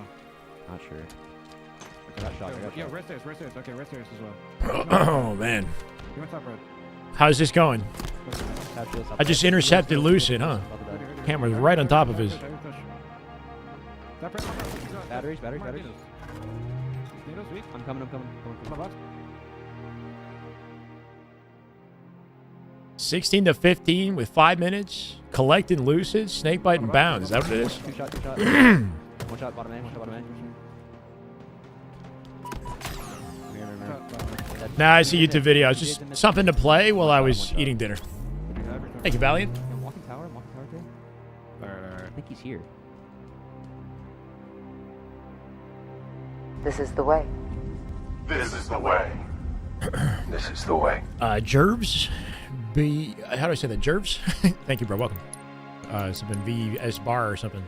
M: Not sure.
C: Yeah, red stairs. Okay, red stairs as well.
A: Oh, man.
C: You went top red.
A: How's this going? I just intercepted Lucid, huh? Camera's right on top of his.
M: Batteries. I'm coming.
A: 16 to 15 with 5 minutes. Collecting Lucid, Snakebite, and Bound. Is that what it is?
M: Two shot. One shot bottom A.
A: Nah, I see YouTube video. It's just something to play while I was eating dinner. Thank you, Valiant.
M: Walking tower, too.
C: Alright.
M: I think he's here.
N: This is the way.
K: This is the way. This is the way.
A: Jervs. How do I say that? Jervs? Thank you, bro. Welcome. Something VS bar or something.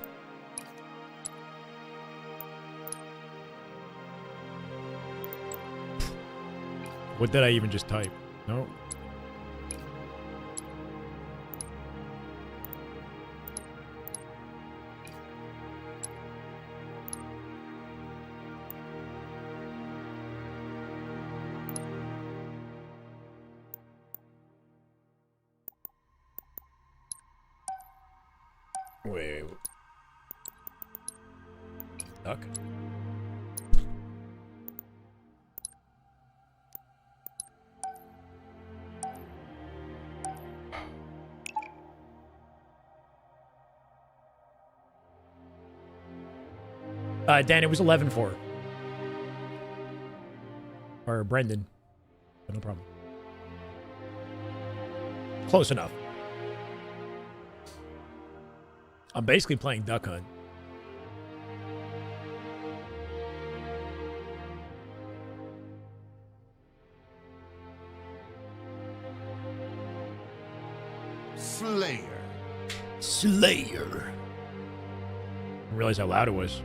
A: What did I even just type? No. Wait. Duck. Dan, it was 11-4. Or Brendan. No problem. Close enough. I'm basically playing Duck Hunt.
K: Slayer.
A: Slayer. I realized how loud it was.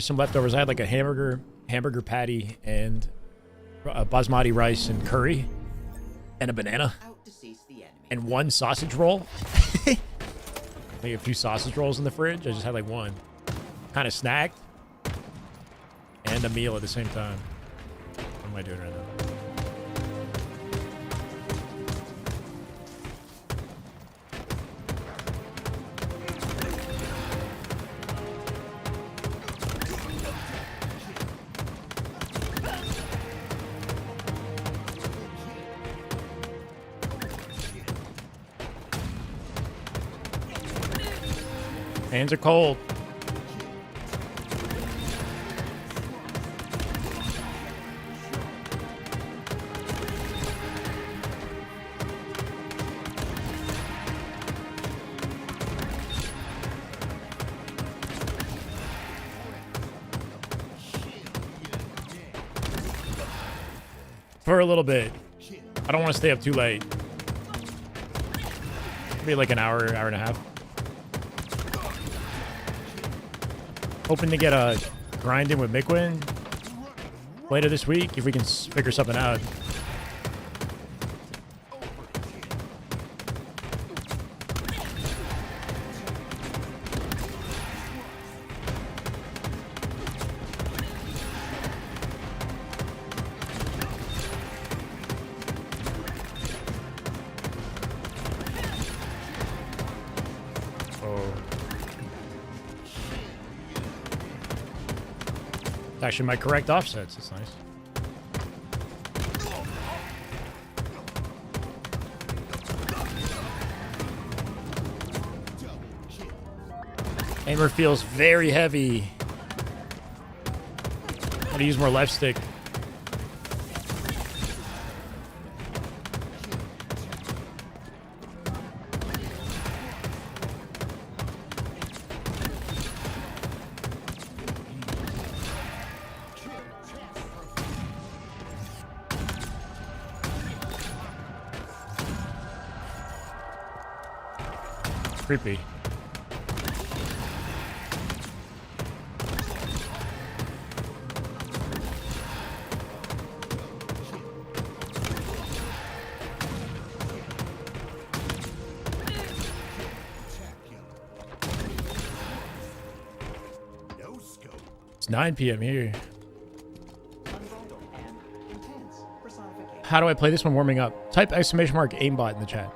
A: Some leftovers. I had like a hamburger patty and basmati rice and curry and a banana and one sausage roll. Like a few sausage rolls in the fridge. I just had like one. Kind of snacked and a meal at the same time. What am I doing right now? Hands are cold. For a little bit. I don't want to stay up too late. Maybe like an hour, hour and a half. Hoping to get a grind in with Miquin later this week if we can figure something out. Actually, my correct offsets. That's nice. Aimer feels very heavy. I'm gonna use more left stick. Creepy. It's 9 p.m. here. How do I play this one warming up? Type ! aimbot in the chat.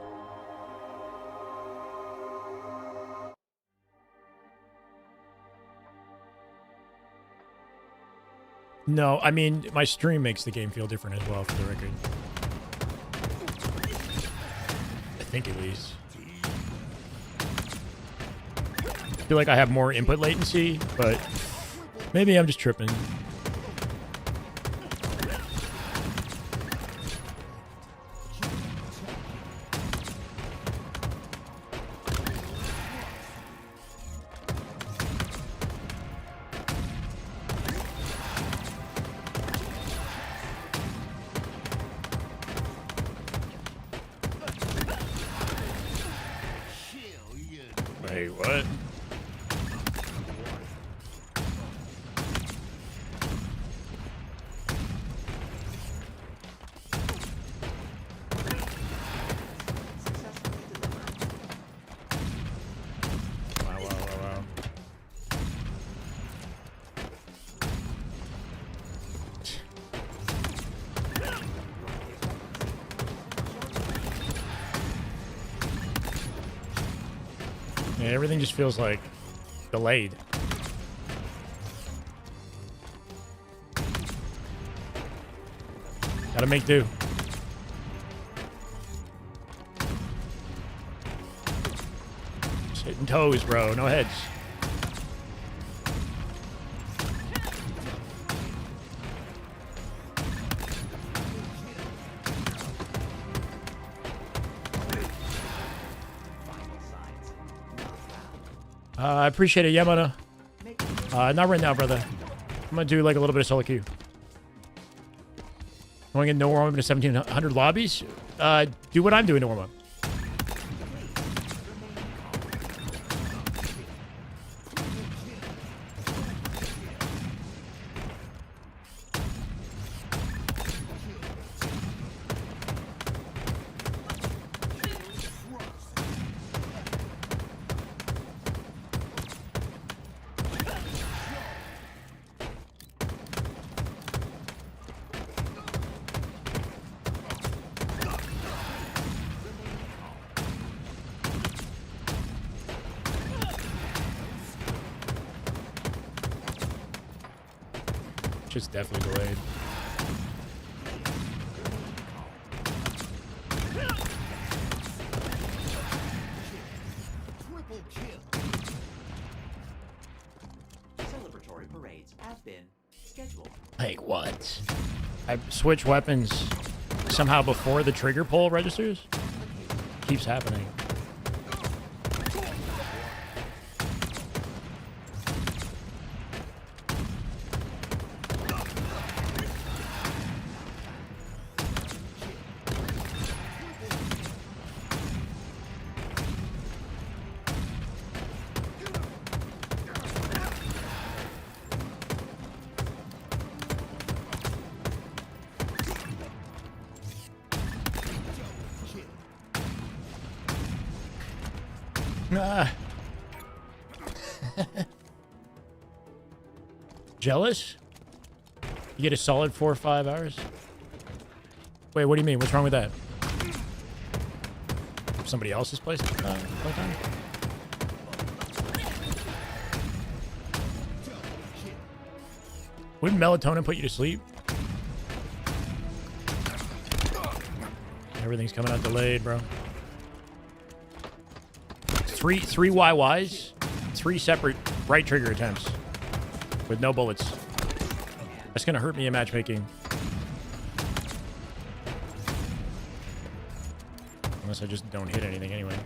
A: No, I mean, my stream makes the game feel different as well, for the record. I think at least. I feel like I have more input latency, but maybe I'm just tripping. Wait, what? Wow, wow, wow, wow. Yeah, everything just feels like delayed. Gotta make do. Just hitting toes, bro. No heads. I appreciate it, Yamana. Not right now, brother. I'm gonna do like a little bit of solo queue. Going in no warm up into 1700 lobbies. Do what I'm doing to warm up. Just definitely delayed.
K: Triple kill.
N: Celebratory parades have been scheduled.
A: Like what? I switch weapons somehow before the trigger pull registers? Keeps happening. Jealous? You get a solid 4 or 5 hours? Wait, what do you mean? What's wrong with that? Somebody else's place? Playtime? Wouldn't melatonin put you to sleep? Everything's coming out delayed, bro. Three YYs, 3 separate right trigger attempts with no bullets. That's gonna hurt me in matchmaking. Unless I just don't hit anything anyway.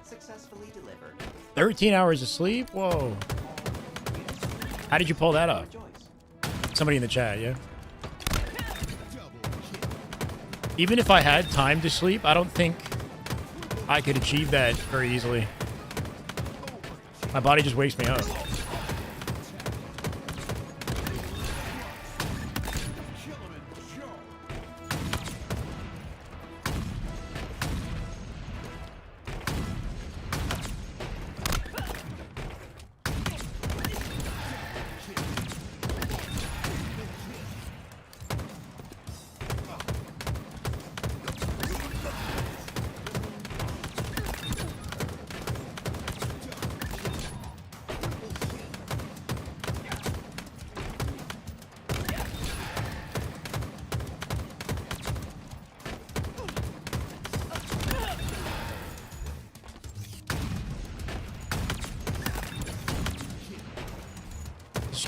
N: Successfully delivered.
A: 13 hours of sleep? Whoa. How did you pull that off? Somebody in the chat, yeah? Even if I had time to sleep, I don't think I could achieve that very easily. My body just wakes me up.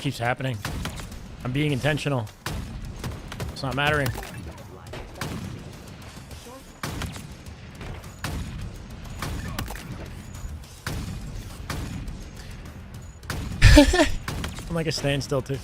A: keeps happening. I'm being intentional. It's not mattering. I'm like a standstill too.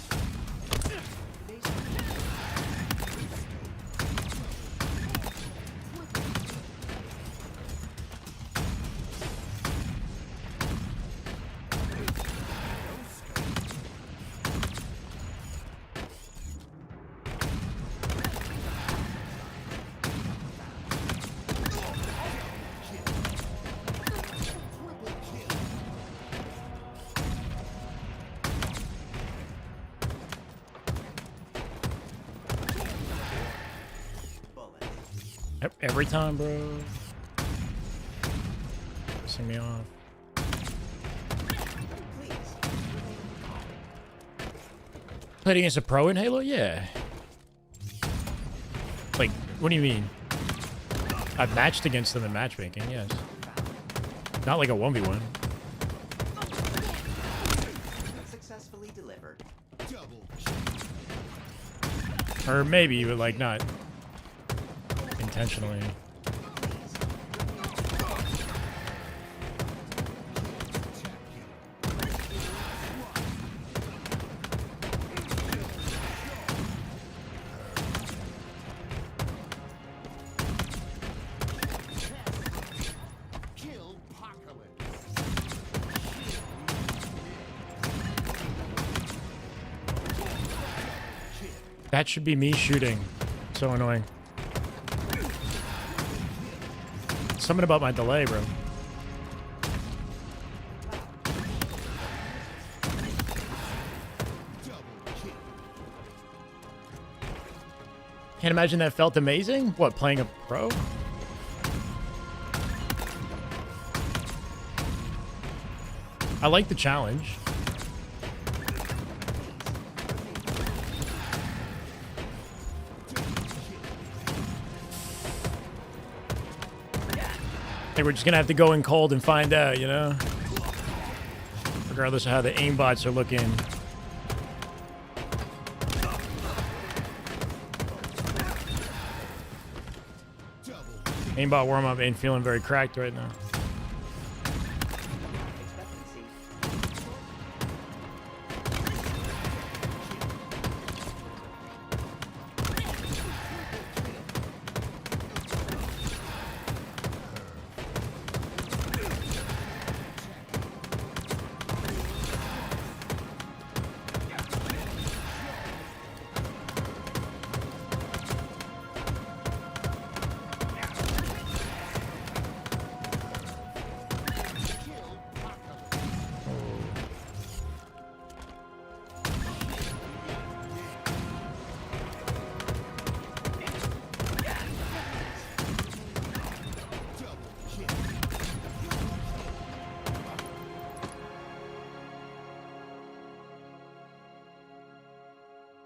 A: Every time, bro. Pissing me off. Played against a pro in Halo? Yeah. Like, what do you mean? I've matched against them in matchmaking, yes. Not like a 1v1.
N: Successfully delivered.
A: Or maybe, but like not intentionally. That should be me shooting. So annoying. Something about my delay, bro. Can't imagine that felt amazing. What, playing a pro? I like the challenge. I think we're just gonna have to go in cold and find out, you know? Regardless of how the aimbots are looking. Aimbot warm-up ain't feeling very cracked right now.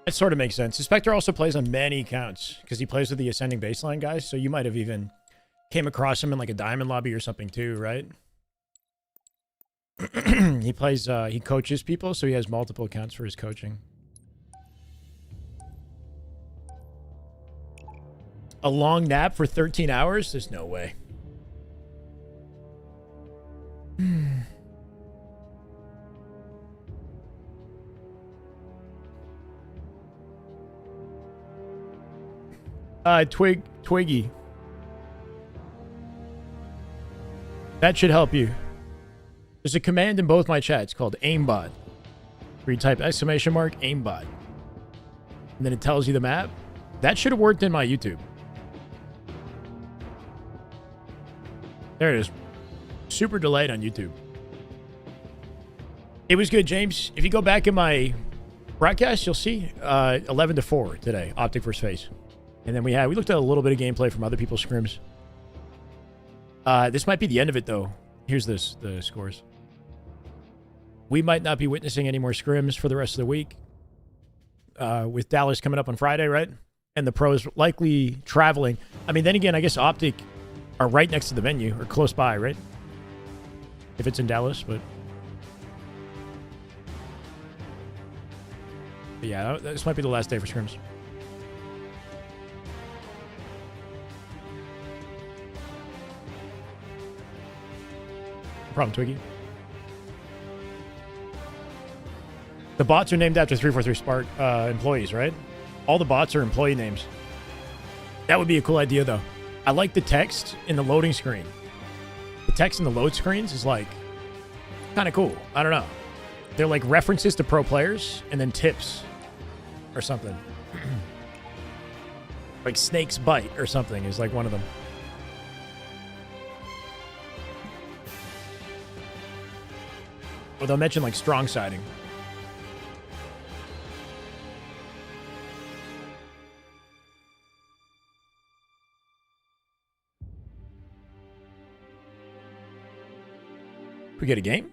A: That sort of makes sense. The Spectre also plays on many accounts because he plays with the ascending baseline guys. So you might have even came across him in like a diamond lobby or something too, right? He plays, he coaches people, so he has multiple accounts for his coaching. A long nap for 13 hours? There's no way. Twiggy. That should help you. There's a command in both my chats called aimbot. Where you type exclamation mark aimbot. And then it tells you the map. That should have worked in my YouTube. There it is. Super delayed on YouTube. It was good, James. If you go back in my broadcast, you'll see 11-4 today. Optic versus Faze. And then we looked at a little bit of gameplay from other people's scrims. This might be the end of it, though. Here's the scores. We might not be witnessing any more scrims for the rest of the week. With Dallas coming up on Friday, right? And the pros likely traveling. I mean, then again, I guess Optic are right next to the venue, or close by, right? If it's in Dallas, but... But yeah, this might be the last day for scrims. No problem, Twiggy. The bots are named after 343 Spark employees, right? All the bots are employee names. That would be a cool idea, though. I like the text in the loading screen. The text in the load screens is like kind of cool. I don't know. They're like references to pro players and then tips or something. Like Snake's Bite or something is like one of them. Or they'll mention like strong siding. We get a game?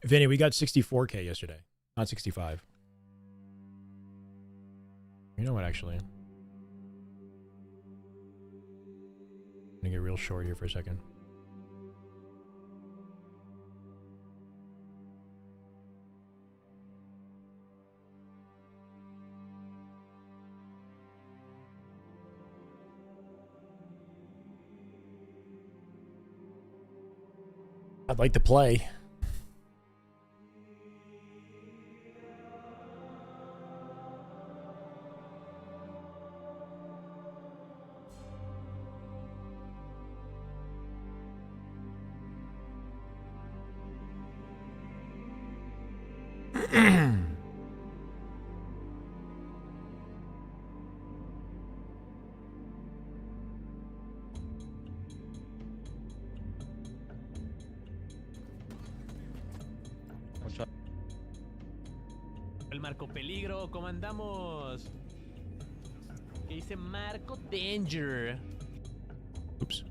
A: Vinny, we got 64K yesterday, not 65. You know what, actually? I'm gonna get real short here for a second. I'd like to play.
O: El Marco Peligro, ¿cómo andamos? ¿Qué dice Marco Danger?
A: Oops.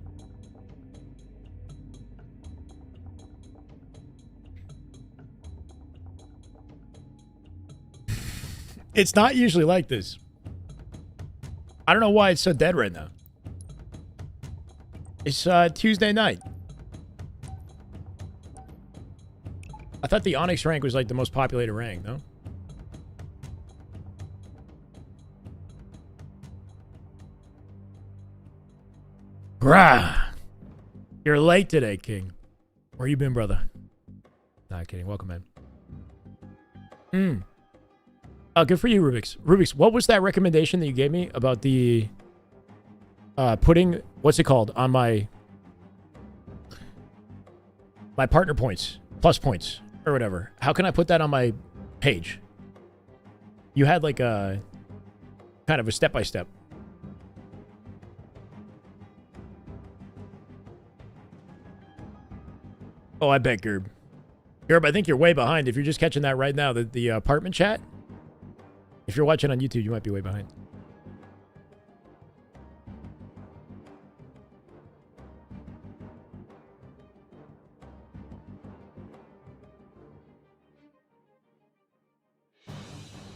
A: It's not usually like this. I don't know why it's so dead right now. It's Tuesday night. I thought the Onyx rank was like the most populated rank, no? Grah! You're late today, King. Where you been, brother? Not kidding. Welcome, man. Oh, good for you, Rubik's. Rubik's, what was that recommendation that you gave me about the putting, what's it called, on my partner points, plus points, or whatever? How can I put that on my page? You had like a kind of a step-by-step. Oh, I bet, Gerb. Gerb, I think you're way behind. If you're just catching that right now, the apartment chat, if you're watching on YouTube, you might be way behind.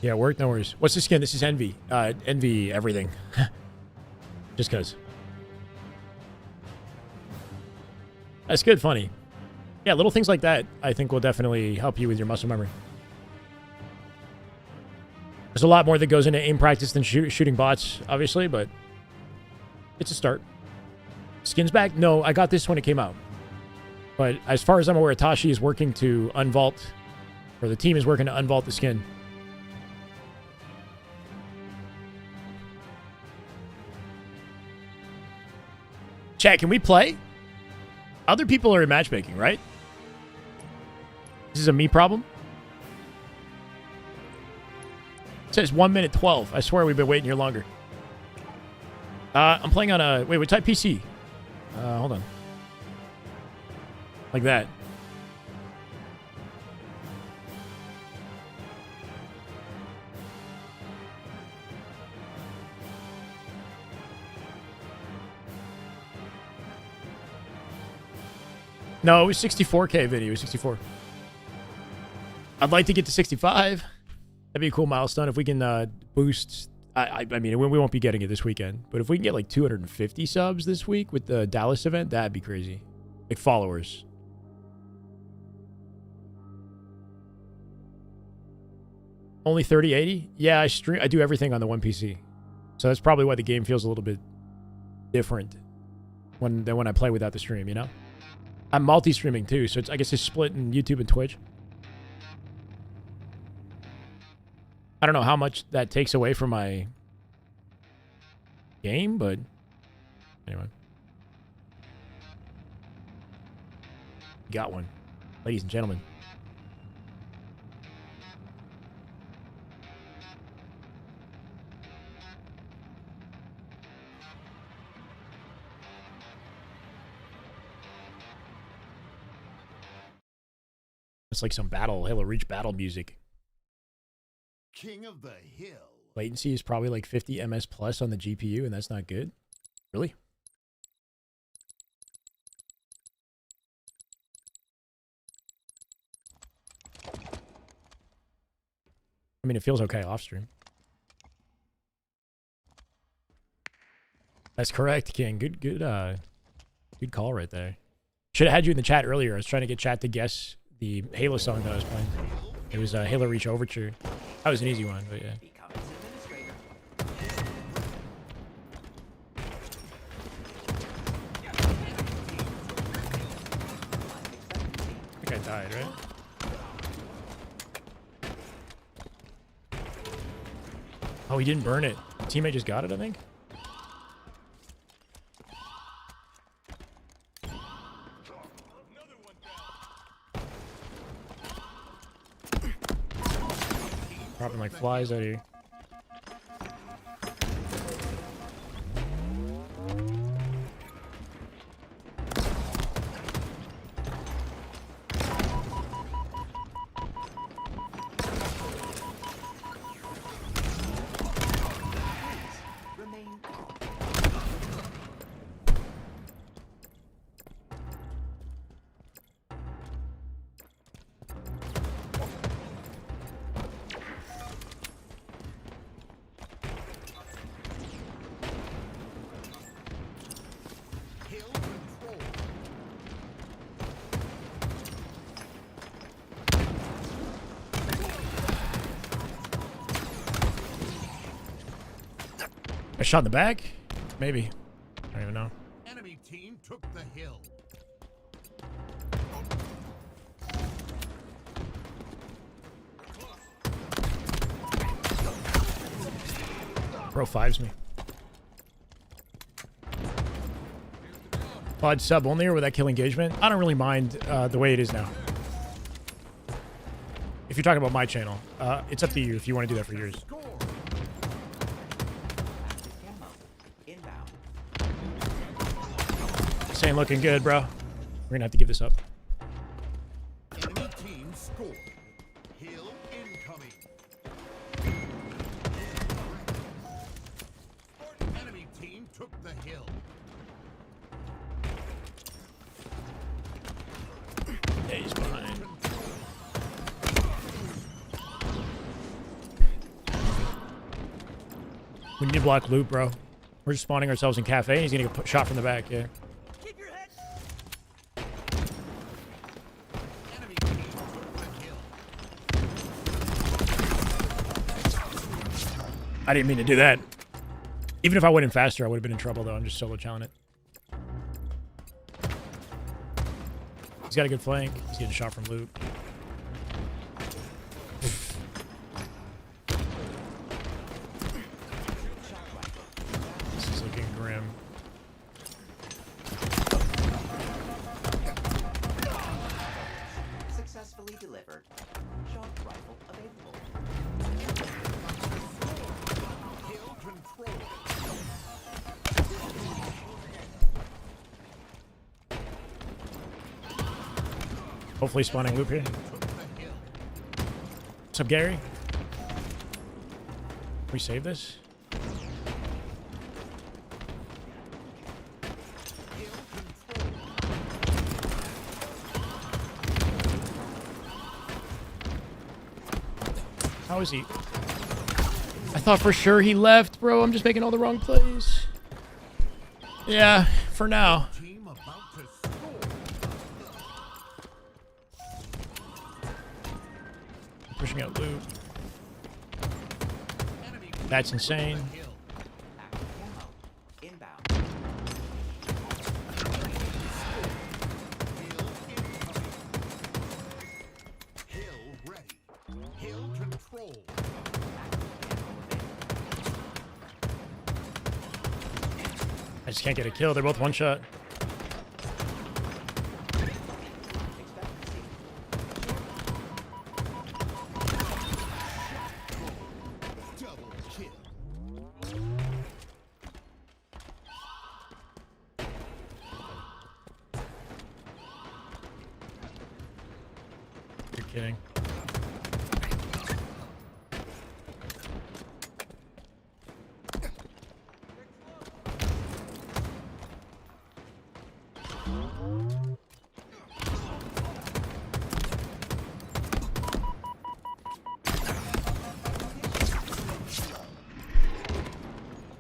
A: Yeah, work, no worries. What's the skin? This is Envy. Envy everything. Just because. That's good, funny. Yeah, little things like that, I think, will definitely help you with your muscle memory. There's a lot more that goes into aim practice than shooting bots, obviously, but it's a start. Skins back? No, I got this when it came out. But as far as I'm aware, Tashi is working to unvault, or the team is working to unvault the skin. Chat, can we play? Other people are in matchmaking, right? This is a me problem? It says 1 minute 12. I swear we've been waiting here longer. I'm playing on a... Wait, what type PC? Hold on. Like that. No, it was 64K video. It was 64. I'd like to get to 65. That'd be a cool milestone if we can boost. I mean, we won't be getting it this weekend, but if we can get like 250 subs this week with the Dallas event, that'd be crazy. Like followers. Only 3080? Yeah, I do everything on the one PC. So that's probably why the game feels a little bit different than when I play without the stream, you know? I'm multi-streaming too, so I guess it's split in YouTube and Twitch. I don't know how much that takes away from my game, but anyway. Got one. Ladies and gentlemen. It's like some Halo Reach battle music.
K: King of the Hill.
A: Latency is probably like 50 ms plus on the GPU, and that's not good. Really? I mean, it feels okay off stream. That's correct, King. Good call right there. Should have had you in the chat earlier. I was trying to get chat to guess the Halo song that I was playing. It was Halo Reach Overture. That was an easy one, but yeah. I think I died, right? Oh, he didn't burn it. Teammate just got it, I think. Dropping like flies out here. A shot in the back? Maybe. I don't even know.
K: Enemy team took the hill.
A: Bro fives me. Pod sub only or with that kill engagement? I don't really mind the way it is now. If you're talking about my channel, it's up to you if you want to do that for yours. This ain't looking good, bro. We're gonna have to give this up.
K: Enemy team scored. Hill incoming. Enemy team took the hill.
A: Yeah, he's behind. We need to block loot, bro. We're just spawning ourselves in cafe, and he's gonna get shot from the back, yeah. I didn't mean to do that. Even if I went in faster, I would have been in trouble, though. I'm just solo challenging it. He's got a good flank. He's getting shot from loot. This is looking grim.
N: Successfully delivered. Shock rifle available.
A: Hopefully spawning loop here. What's up, Gary? Can we save this? How is he? I thought for sure he left, bro. I'm just making all the wrong plays. Yeah, for now. Pushing out loot. That's insane.
N: Active camo. Inbound.
K: Hill ready. Hill control.
A: I just can't get a kill. They're both one shot.
K: Double kill.
A: You're kidding.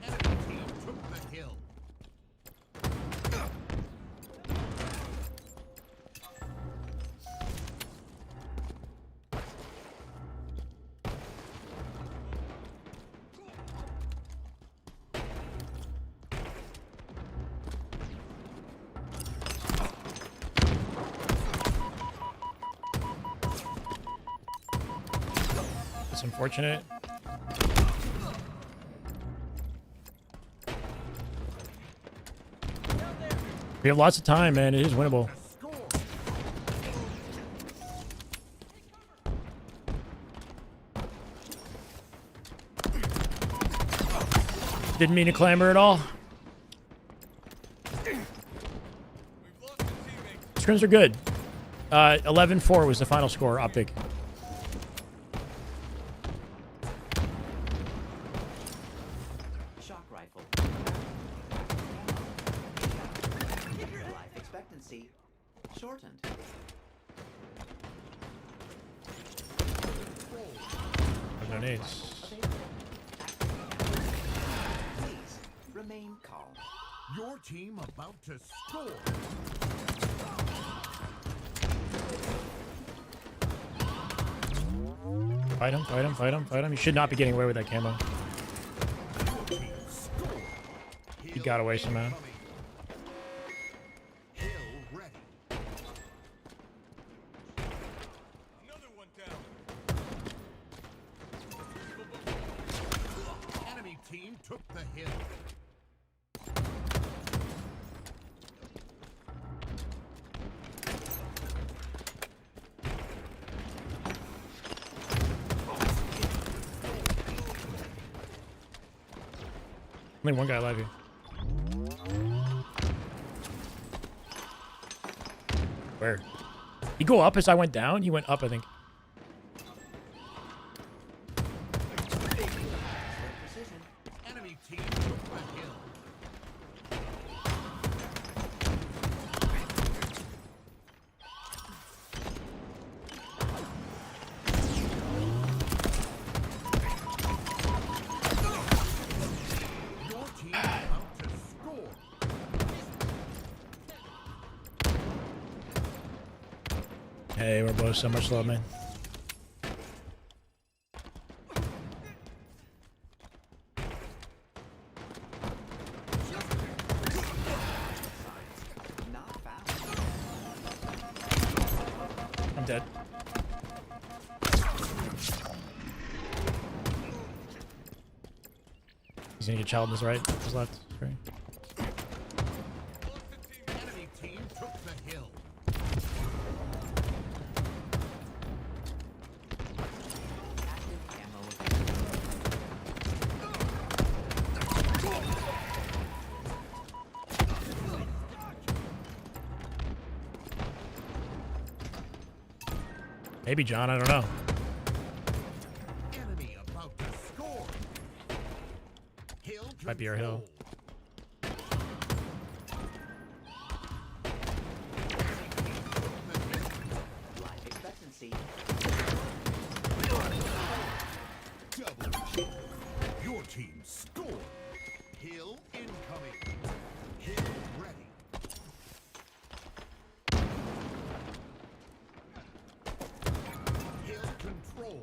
K: Enemy team took the hill.
A: It's unfortunate. We have lots of time, man. It is winnable. Didn't mean to clamor at all. Scrims are good. 11-4 was the final score, Optic.
N: Shock rifle. Life expectancy shortened.
A: No nades.
N: Please remain calm.
K: Your team about to score.
A: Fight him, fight him, fight him, fight him. You should not be getting away with that camo. He got away somehow.
K: Hill ready. Another one down. Enemy team took the hill.
A: Only one guy alive here. Where? He go up as I went down? He went up, I think.
K: Precision. Enemy team took the hill. Your team about to score.
A: Hey, we're both so much love, man.
N: Not found.
A: I'm dead. He's gonna get child on his right, his left. Great.
K: Enemy team took the hill.
N: Active camo available.
A: Maybe John, I don't know.
K: Enemy about to score. Hill
A: Might be our hill.
N: Life expectancy.
K: Double kill. Your team scored. Hill incoming. Hill ready. Hill control.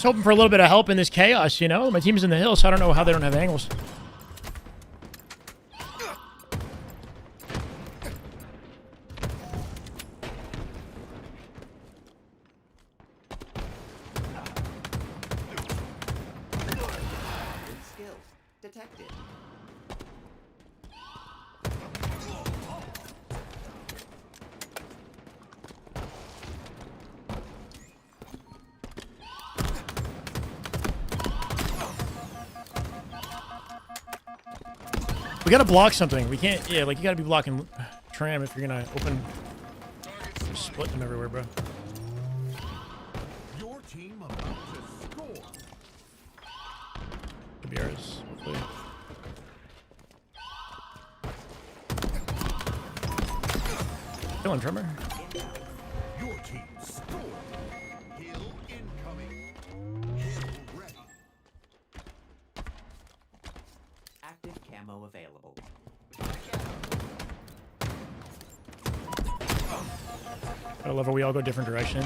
A: hoping for a little bit of help in this chaos, you know? My team's in the hill, so I don't know how they don't have angles.
N: Skills detected.
A: We gotta block something. We can't, yeah, like you gotta be blocking tram if you're gonna open. You're splitting them everywhere, bro.
K: Your team about to score.
A: Could be ours, hopefully. Killing drummer.
K: Your team scored. Hill incoming. Hill ready.
N: Active camo available.
A: I love how we all go different directions.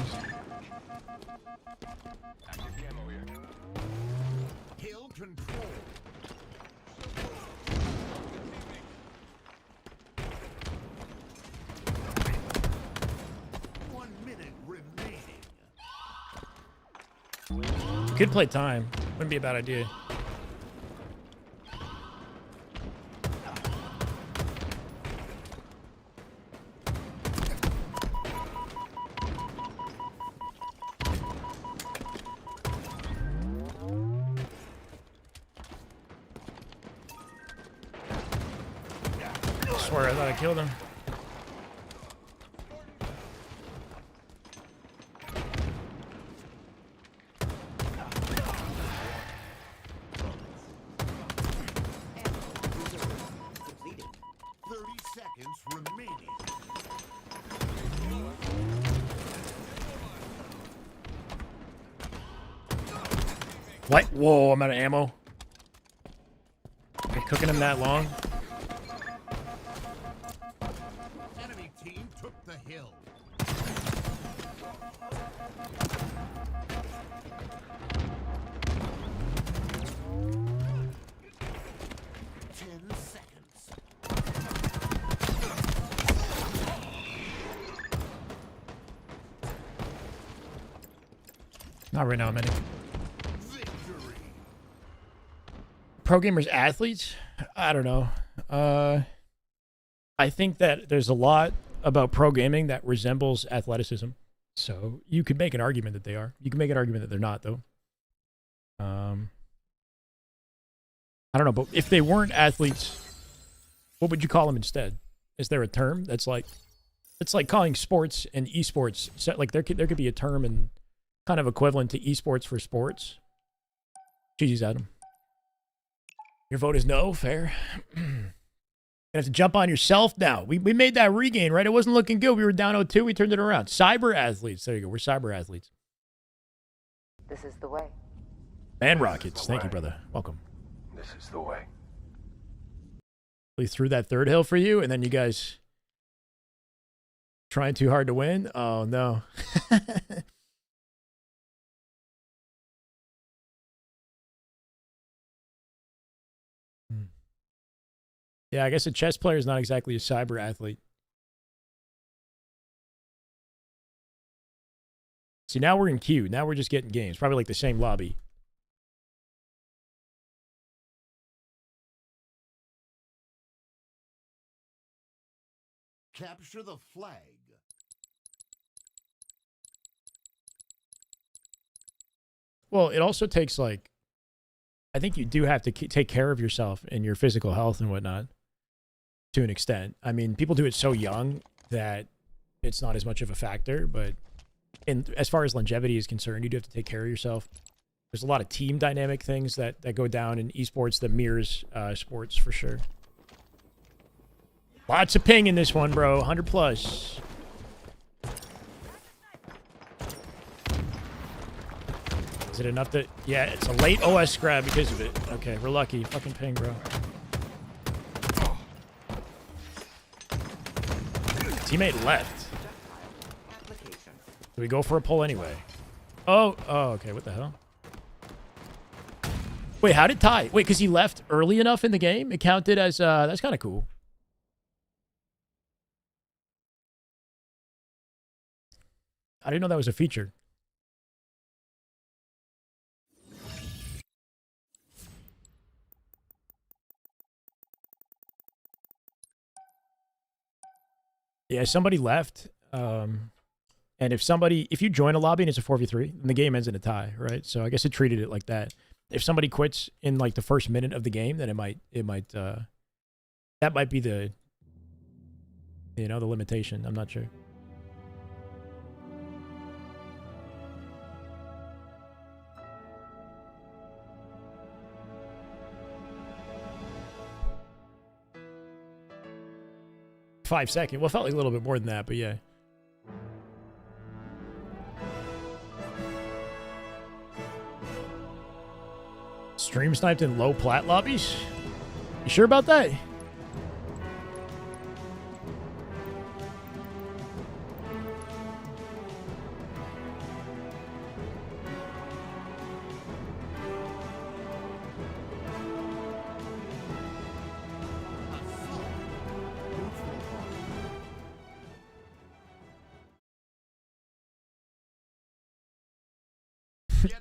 K: Hill control.
A: Could play time. Wouldn't be a bad idea. I swear I thought I killed him. What? Whoa, I'm out of ammo. Been cooking him that long.
K: Enemy team took the hill.
A: Not right now, many. Pro gamers athletes? I don't know. I think that there's a lot about pro gaming that resembles athleticism. So you could make an argument that they are. You can make an argument that they're not, though. I don't know, but if they weren't athletes, what would you call them instead? Is there a term that's like, it's like calling sports and esports. So like there could be a term and kind of equivalent to esports for sports. GG's Adam. Your vote is no, fair. You have to jump on yourself now. We made that regain, right? It wasn't looking good. We were down 0-2. We turned it around. Cyber athletes. There you go. We're cyber athletes.
P: This is the way.
A: Man Rockets. Thank you, brother. Welcome.
K: This is the way.
A: We threw that third hill for you, and then you guys trying too hard to win? Oh, no. Yeah, I guess a chess player is not exactly a cyber athlete. See, now we're in queue. Now we're just getting games. Probably like the same lobby.
K: Capture the flag.
A: Well, it also takes like, I think you do have to take care of yourself and your physical health and whatnot to an extent. I mean, people do it so young that it's not as much of a factor, but as far as longevity is concerned, you do have to take care of yourself. There's a lot of team dynamic things that go down in esports that mirrors sports for sure. Lots of ping in this one, bro. 100 plus. Is it enough that... Yeah, it's a late OS grab because of it. Okay, we're lucky. Fucking ping, bro. Teammate left. Do we go for a pull anyway? Oh, okay. What the hell? Wait, how did Ty? Wait, because he left early enough in the game? It counted as, that's kind of cool. I didn't know that was a feature. Yeah, somebody left. And if you join a lobby and it's a 4v3, then the game ends in a tie, right? So I guess it treated it like that. If somebody quits in like the first minute of the game, then that might be the, the limitation. I'm not sure. $5 seconds. Well, it felt like a little bit more than that, but yeah. Stream sniped in low plat lobbies? You sure about that?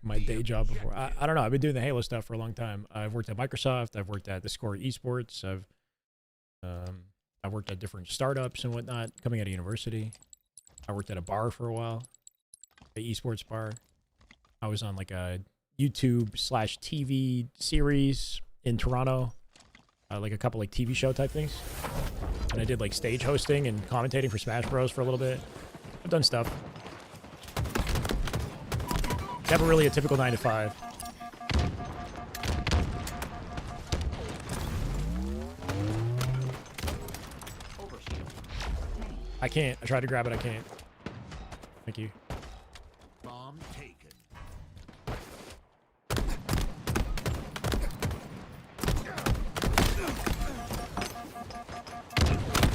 A: My day job before. I don't know. I've been doing the Halo stuff for a long time. I've worked at Microsoft. I've worked at the Score Esports. I've worked at different startups and whatnot coming out of university. I worked at a bar for a while, the esports bar. I was on like a YouTube/TV series in Toronto, like a couple like TV show type things. And I did like stage hosting and commentating for Smash Bros for a little bit. I've done stuff. Never really a typical 9 to 5. I can't. I tried to grab it. I can't. Thank you.
K: Bomb taken.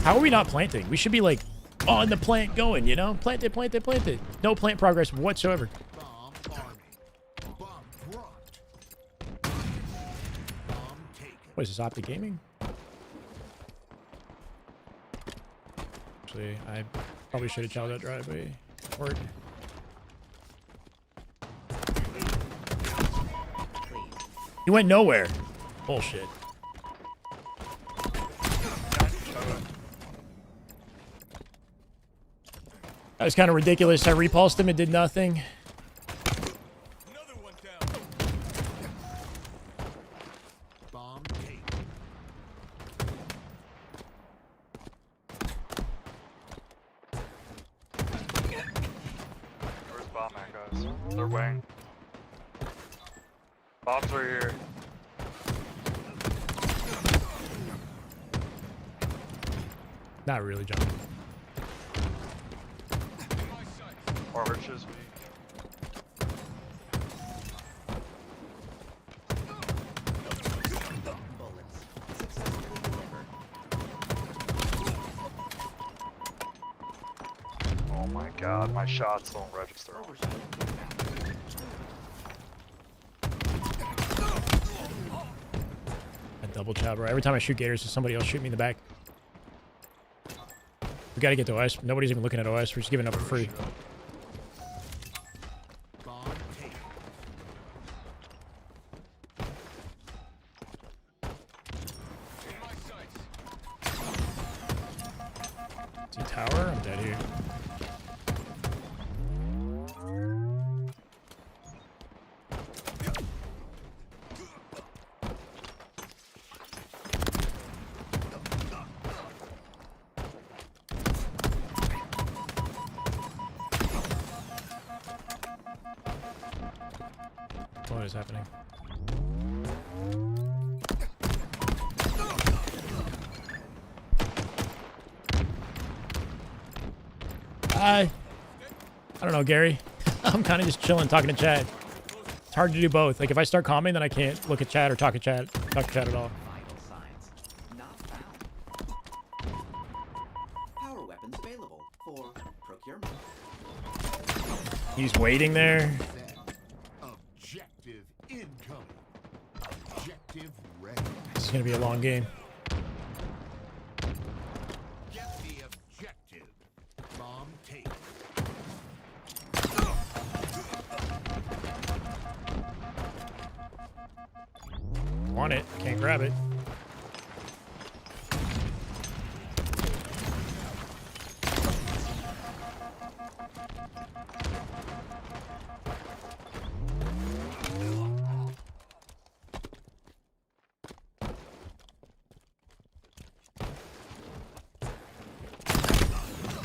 A: How are we not planting? We should be like on the plant going, you know? Plant it, plant it, plant it. No plant progress whatsoever. What is this, Optic Gaming? Actually, I probably should have challenged that driveway. Word. He went nowhere. Bullshit. That was kind of ridiculous. I repulsed him and did nothing.
H: Bombs are here.
A: Not really, John.
H: Arches. Oh my god, my shots don't register.
A: Double chop, bro. Every time I shoot gators, there's somebody else shooting me in the back. We gotta get to OS. Nobody's even looking at OS. We're just giving up for free. Is he tower? I'm dead here. What is happening? I don't know, Gary. I'm kind of just chilling, talking to chat. It's hard to do both. Like if I start commenting, then I can't look at chat or talk to chat at all.
N: Vital signs not found. Power weapons available for procurement.
A: He's waiting there.
K: Objective incoming.
A: gonna be a long game.
K: Get the objective. Bomb taken.
A: Want it? Can't grab it.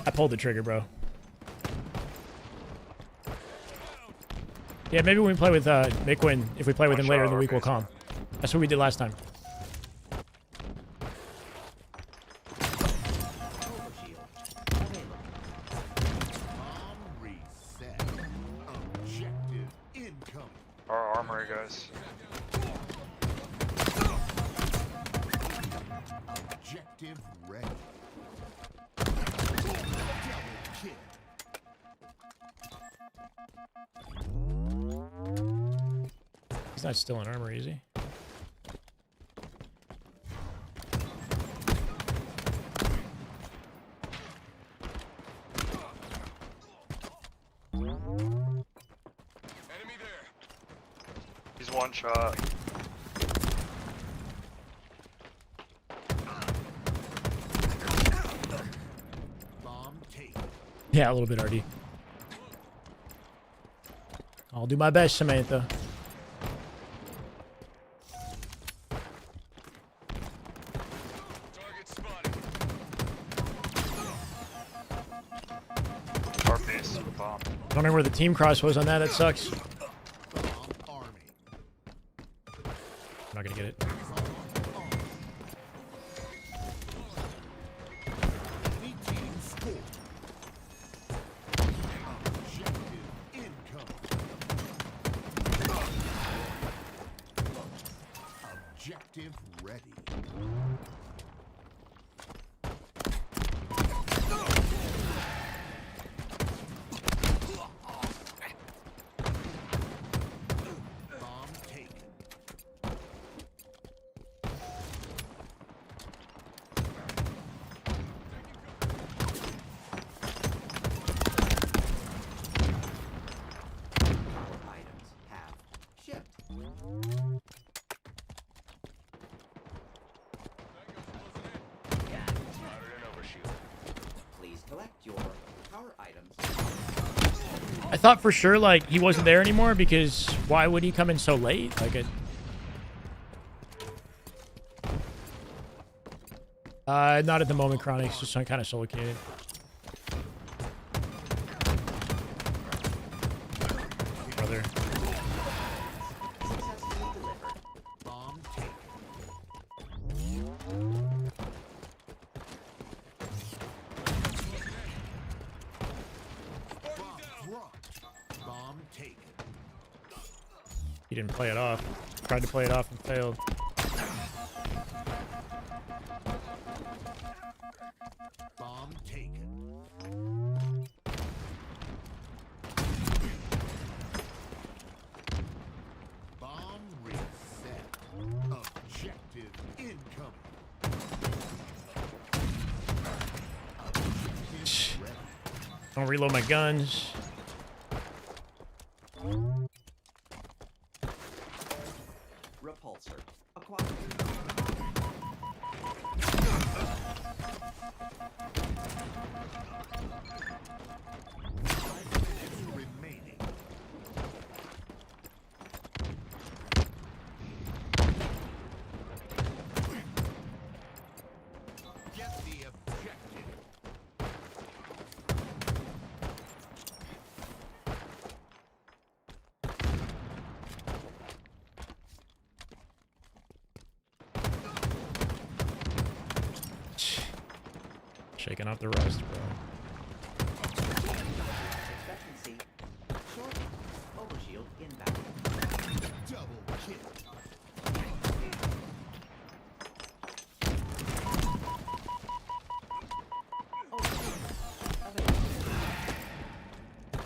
A: I pulled the trigger, bro. Yeah, maybe when we play with Miquin, if we play with him later in the week, we'll calm. That's what we did last time.
K: Bomb reset. Objective incoming.
B: Our armory, guys.
K: Objective ready. Double kill.
A: He's not still in armor, is he?
B: Enemy there. He's one shot.
K: Bomb taken.
A: Yeah, a little bit, RD. I'll do my best, Samantha.
B: Target spotted. Our base with a bomb.
A: I don't know where the team cross was on that. That sucks.
K: Bomb army.
A: I'm not gonna get it.
K: Enemy team score. Objective incoming. Objective ready. Bomb taken.
N: Items have shipped. Please collect your power items.
A: I thought for sure like he wasn't there anymore because why would he come in so late? Like it. Not at the moment, Chronix. Just kind of solocated. Brother.
N: Successfully delivered.
K: Bomb taken. Bomb dropped. Bomb taken.
A: He didn't play it off. Tried to play it off and failed.
K: Bomb taken. Bomb reset. Objective incoming. Objective ready.
A: Don't reload my guns.
N: Repulsor acquired.
K: Remaining. Get the objective.
A: Shaking off the rust, bro.
N: Expectancy. Short. Overshield inbound.
K: Double kill.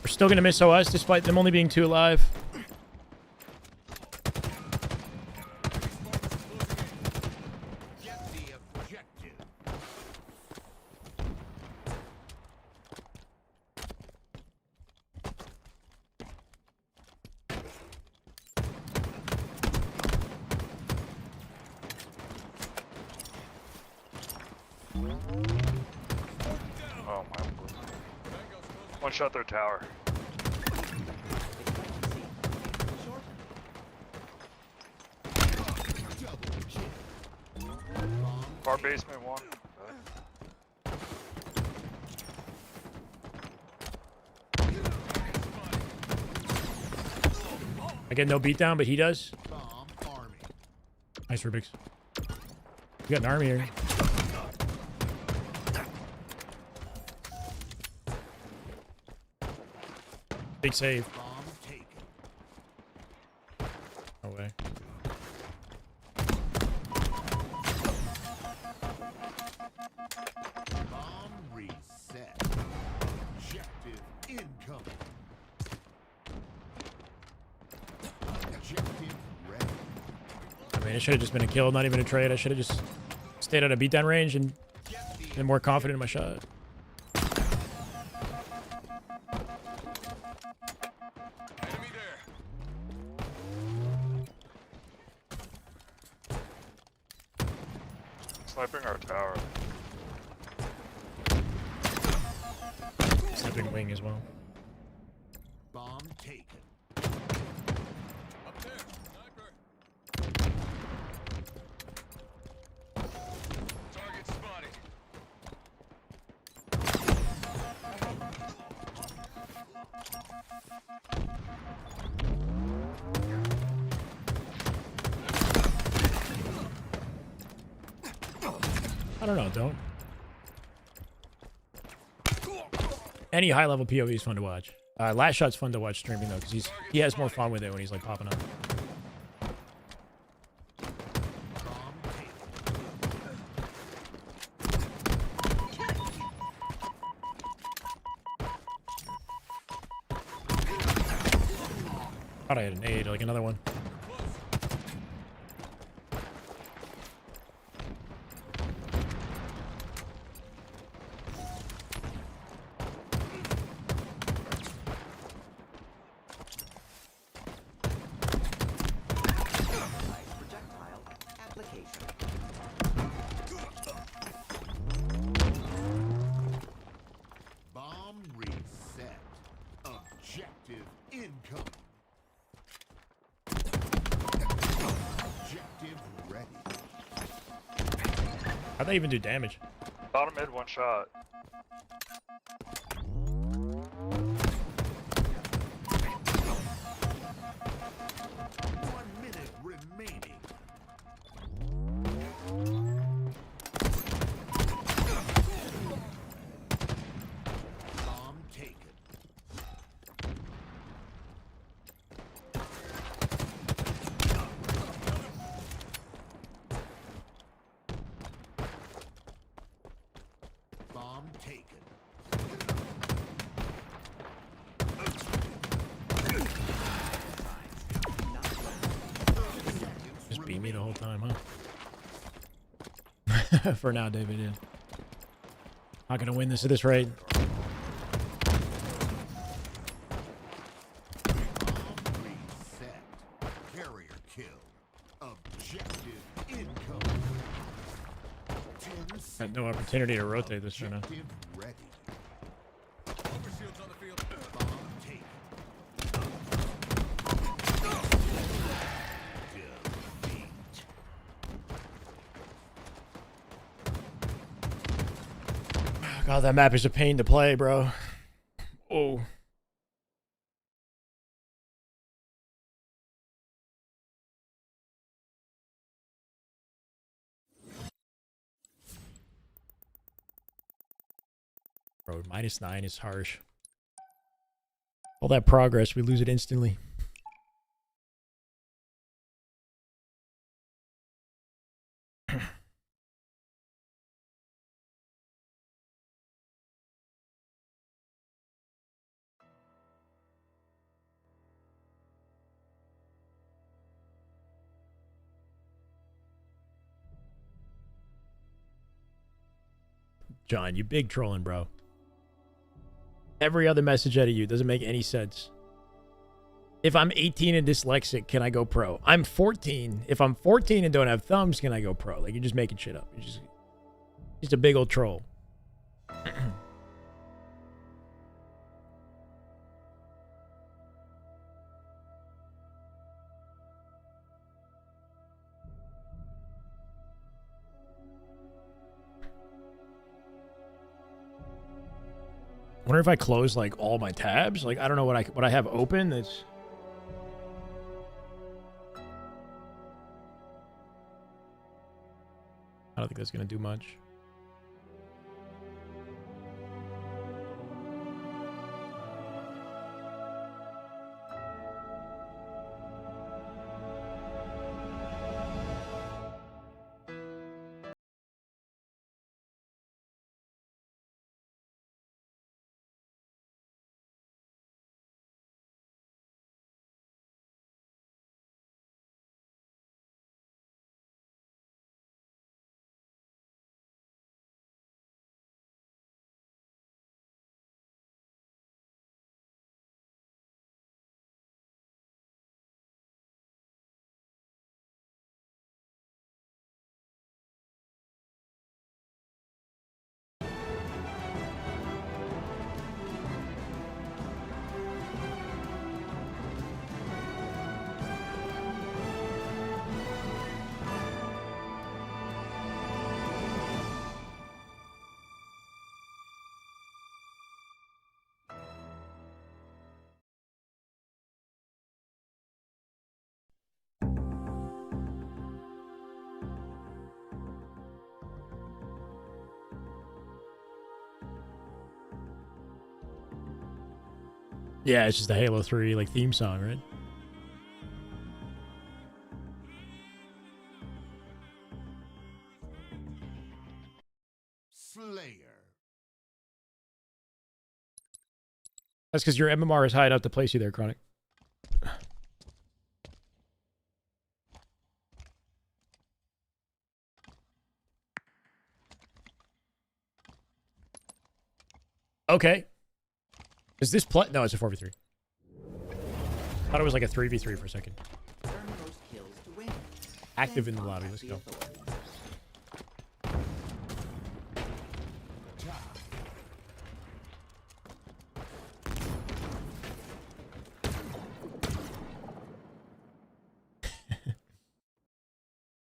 A: We're still gonna miss OS despite them only being 2 alive.
B: Oh my lord. One shot their tower. Bar basement one.
A: I get no beatdown, but he does. Nice, Rubik's. You got an army here. Big save. No way.
K: Bomb reset. Objective incoming. Objective ready.
A: I mean, it should have just been a kill, not even a trade. I should have just stayed at a beatdown range and been more confident in my shot.
B: Sniping our tower.
A: Sniping wing as well.
K: Bomb taken. Up there, sniper. Target spotted.
A: I don't know, don't. Any high level POV is fun to watch. Last shot's fun to watch streaming though, because he has more fun with it when he's like popping up. Thought I had an aid, like another one.
K: Bomb reset. Objective incoming. Objective ready.
A: How'd they even do damage?
B: Bottom mid, one shot.
K: Remaining. Bomb taken. Bomb taken.
A: Just beat me the whole time, huh? For now, David, yeah. Not gonna win this at this rate.
K: Reset. Carrier kill. Objective incoming. 10
A: Had no opportunity to rotate this right now.
K: Objective ready. Overshields on the field. Bomb taken. Defeat.
A: God, that map is a pain to play, bro. Oh. Bro, -9 is harsh. All that progress, we lose it instantly. John, you big trolling, bro. Every other message out of you doesn't make any sense. If I'm 18 and dyslexic, can I go pro? I'm 14. If I'm 14 and don't have thumbs, can I go pro? Like, you're just making shit up. You're just a big old troll. wonder if I close like all my tabs. Like I don't know what I have open. That's I don't think that's gonna do much. Yeah, it's just a Halo 3 like theme song, right?
K: Slayer.
A: That's because your MMR is high enough to place you there, Chronic. Okay. Is this play? No, it's a 4v3. Thought it was like a 3v3 for a second. Active in the lobby. Let's go.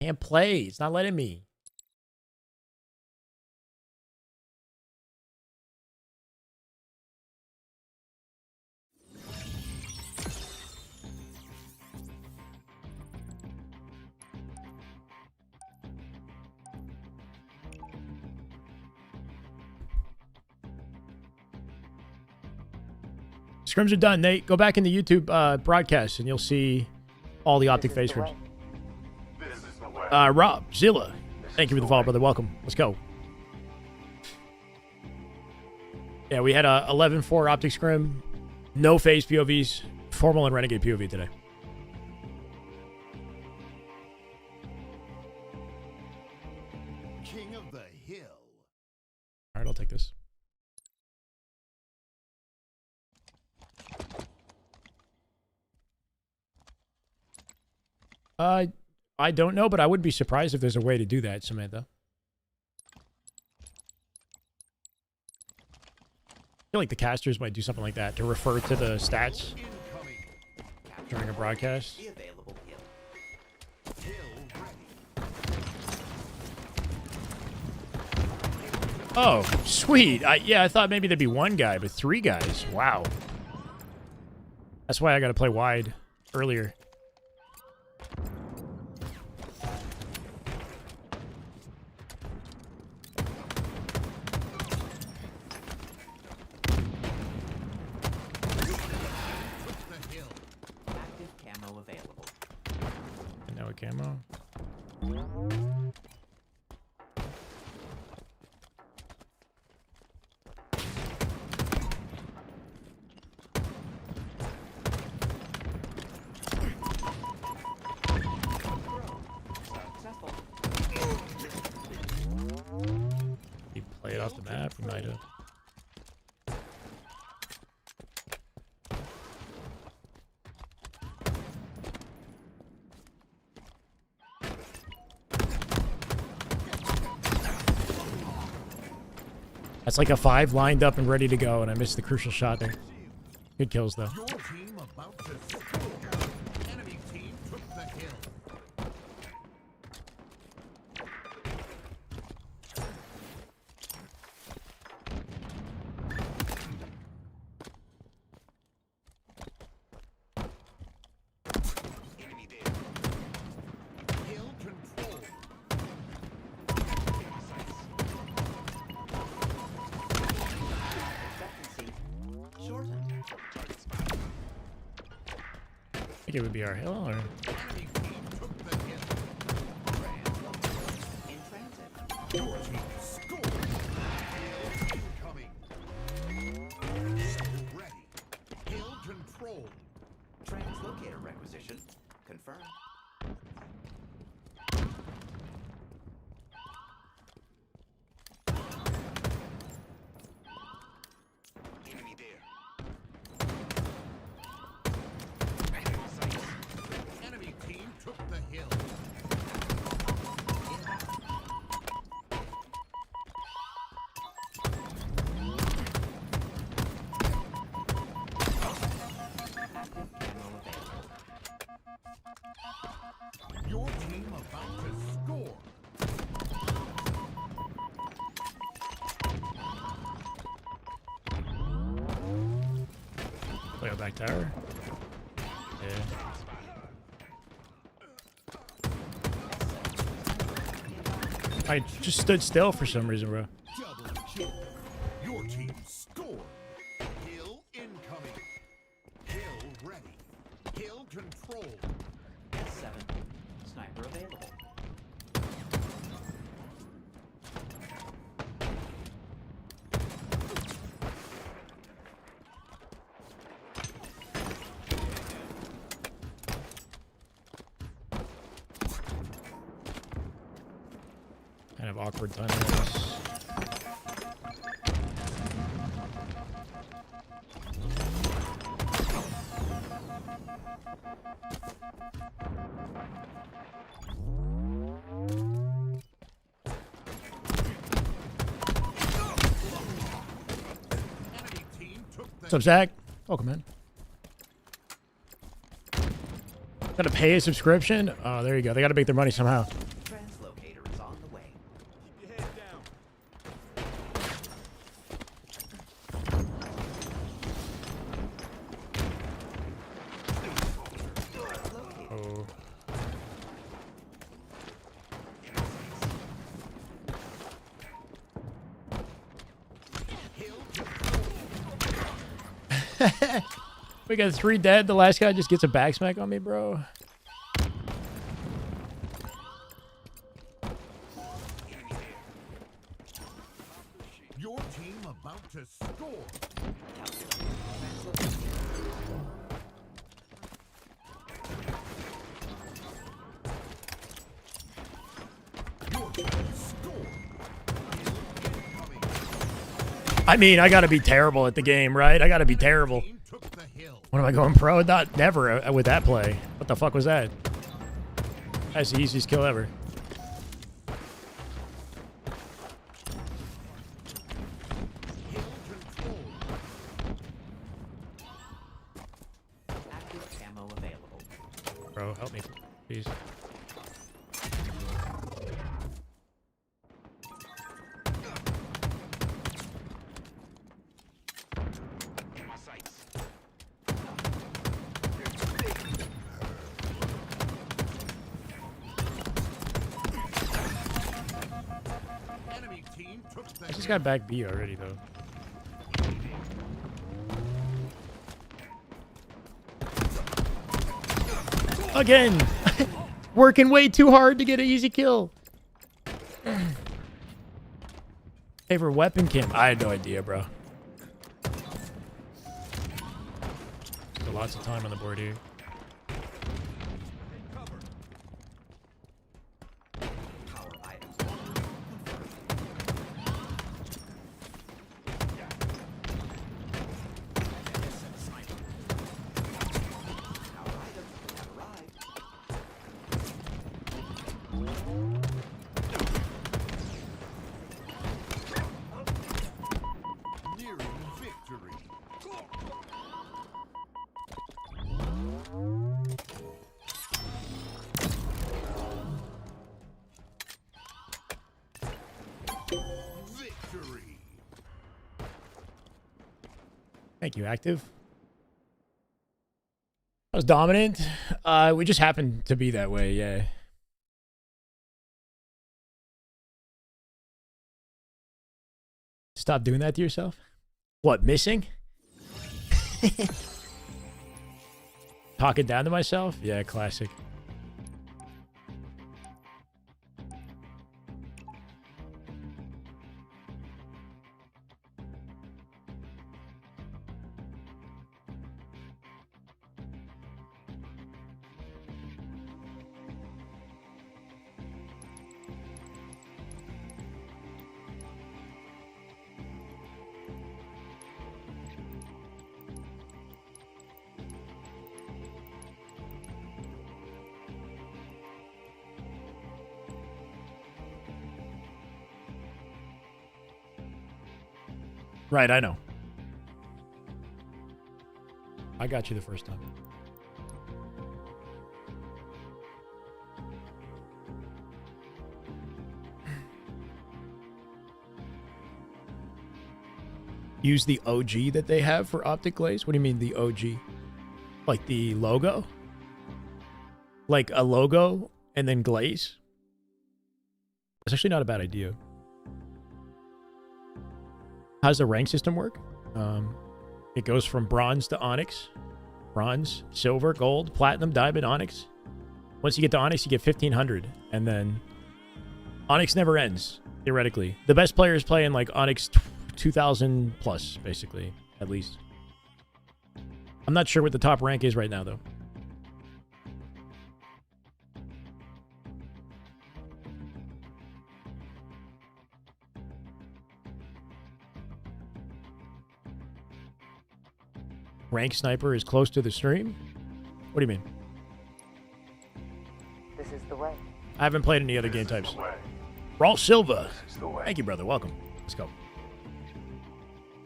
A: Can't play. It's not letting me. Scrims are done, Nate. Go back in the YouTube broadcast and you'll see all the Optic Faze scrims. Rob, Zilla, thank you for the follow, brother. Welcome. Let's go. Yeah, we had a 11-4 Optic Scrim. No Faze POVs. Formal and Renegade POV today.
K: King of the Hill.
A: All right, I'll take this. I don't know, but I wouldn't be surprised if there's a way to do that, Samantha. I feel like the casters might do something like that to refer to the stats during a broadcast. Oh, sweet. Yeah, I thought maybe there'd be one guy, but 3 guys. Wow. That's why I got to play wide earlier. Camo. He played off the map, he might have. That's like a 5 lined up and ready to go, and I missed the crucial shot there. Good kills, though.
K: Your team about to score. Enemy team took the hill.
A: think it would be our hill or.
K: Your team scored. Incoming. Ready. Hill control.
N: Translocator requisition confirmed.
K: Enemy there. Enemy team took the hill. Your team about to score.
A: Play a back tower. Yeah. I just stood still for some reason, bro.
K: Double kill. Your team scored. Hill incoming. Hill ready. Hill control.
N: S7. Sniper available.
A: Kind of awkward timing on this.
K: Enemy team took the
A: What's up, Zach? Welcome in. Gotta pay a subscription? Oh, there you go. They gotta make their money somehow.
N: Translocator is on the way.
K: Keep your head down.
A: Oh. We got 3 dead. The last guy just gets a back smack on me, bro.
K: Your team about to score. Your team scored.
A: I mean, I gotta be terrible at the game, right? I gotta be terrible.
K: Team took the hill.
A: When am I going pro? Not never with that play. What the fuck was that? That's the easiest kill ever.
K: Hill control.
N: Active ammo available.
A: Bro, help me, please.
K: My sights. Enemy team took the
A: I just got back B already, though. Again! Working way too hard to get an easy kill. Favorite weapon, Kim? I had no idea, bro. There's lots of time on the board here.
N: Power items. Power items have arrived.
K: nearing victory. Victory.
A: Thank you, Active. I was dominant. We just happened to be that way, yeah. Stop doing that to yourself. What, missing? Talking down to myself? Yeah, classic. Right, I know. I got you the first time. Use the OG that they have for Optic Glaze? What do you mean the OG? Like the logo? Like a logo and then glaze? It's actually not a bad idea. How does the rank system work? It goes from bronze to onyx. Bronze, silver, gold, platinum, diamond, onyx. Once you get to onyx, you get 1500. And then onyx never ends, theoretically. The best players play in like onyx 2000 plus, basically, at least. I'm not sure what the top rank is right now, though. Rank sniper is close to the stream? What do you mean?
P: This is the way.
A: I haven't played any other game types. Raul Silva. Thank you, brother. Welcome. Let's go.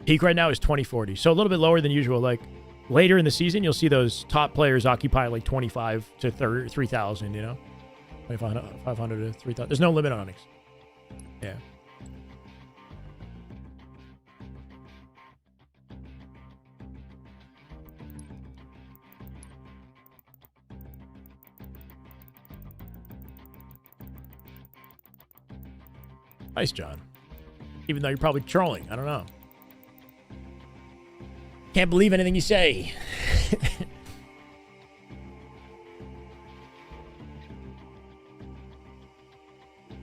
A: Peak right now is 2040. So a little bit lower than usual. Like later in the season, you'll see those top players occupy like 25 to 3,000, you know? 2,500 to 3,000. There's no limit on Onyx. Yeah. Nice, John. Even though you're probably trolling. I don't know. Can't believe anything you say.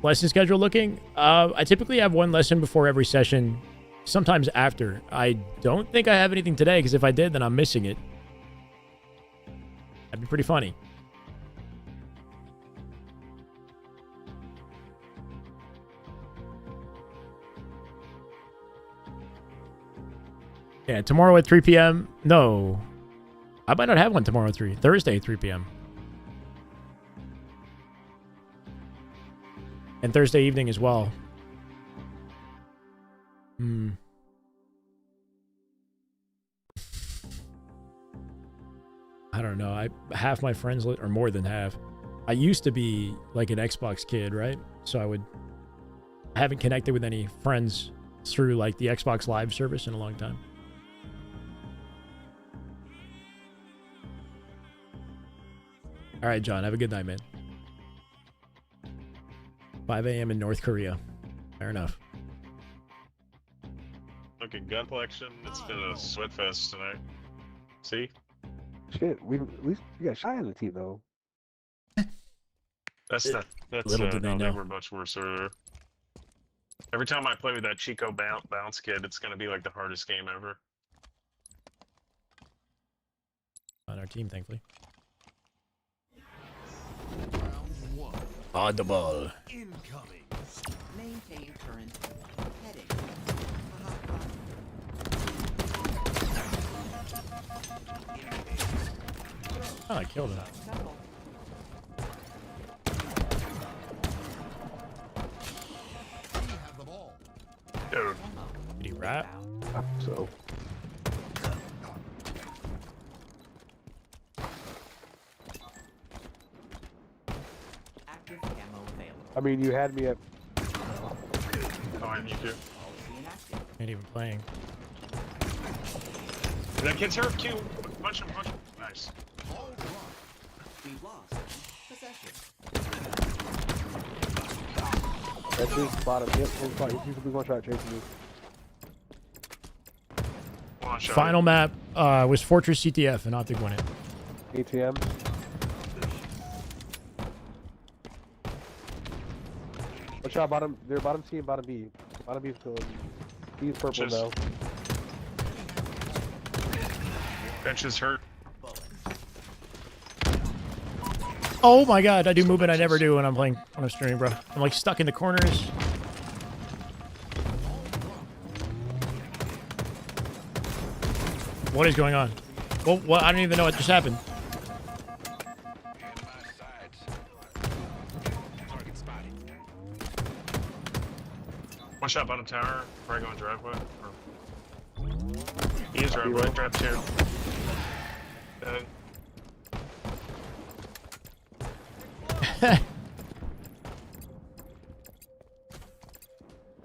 A: Lesson schedule looking? I typically have one lesson before every session, sometimes after. I don't think I have anything today, because if I did, then I'm missing it. That'd be pretty funny. Yeah, tomorrow at 3 p.m. No. I might not have one tomorrow at 3. Thursday at 3 p.m. And Thursday evening as well. I don't know. Half my friends, or more than half. I used to be like an Xbox kid, right? So I haven't connected with any friends through like the Xbox Live service in a long time. All right, John, have a good night, man. 5 a.m. in North Korea. Fair enough.
Q: Okay, gun collection. It's been a sweat fest tonight. See?
R: Shit, at least we got Shy on the team, though.
Q: That's
A: little did they know.
Q: They were much worse earlier. Every time I play with that Chico bounce kid, it's going to be like the hardest game ever.
A: On our team, thankfully.
K: On
A: the ball.
K: Incoming.
N: Maintain current heading.
A: Oh, I killed him.
Q: Dude.
A: Did he rap?
R: So. I mean, you had me at.
Q: Oh, I need to.
A: Ain't even playing.
Q: That kid's hurt too. Punch him. Nice.
N: We lost possession.
R: That's his bottom. Yep, he's one shot chasing me.
A: Final map was Fortress CTF, and Optic won it.
R: ATM. Watch out, bottom. They're bottom C and bottom B. Bottom B is going. B's purple now.
Q: Bench is hurt.
A: Oh my god, I do movement I never do when I'm playing on a stream, bro. I'm like stuck in the corners. What is going on? Well, what? I don't even know what just happened.
Q: One shot bottom tower. Probably going driveway. He is driveway. Trap's here.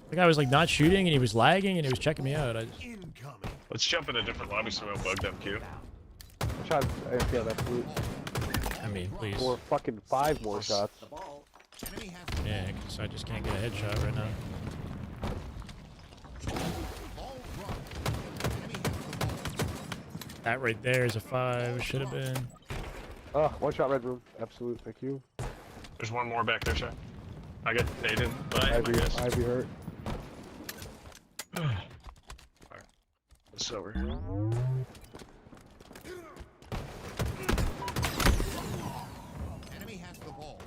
A: The guy was like not shooting and he was lagging and he was checking me out.
Q: Let's jump in a different lobby so we don't bug them, Q.
R: Shots. Yeah, that's blue.
A: I mean, please.
R: Or fucking 5 more shots.
A: Yeah, because I just can't get a headshot right now. That right there is a 5. Should have been.
R: Oh, 1 shot red room. Absolute. Thank you.
Q: There's one more back there, Shy. I get naded.
R: Ivy hurt.
Q: Alright. It's over here.
K: Enemy has the ball.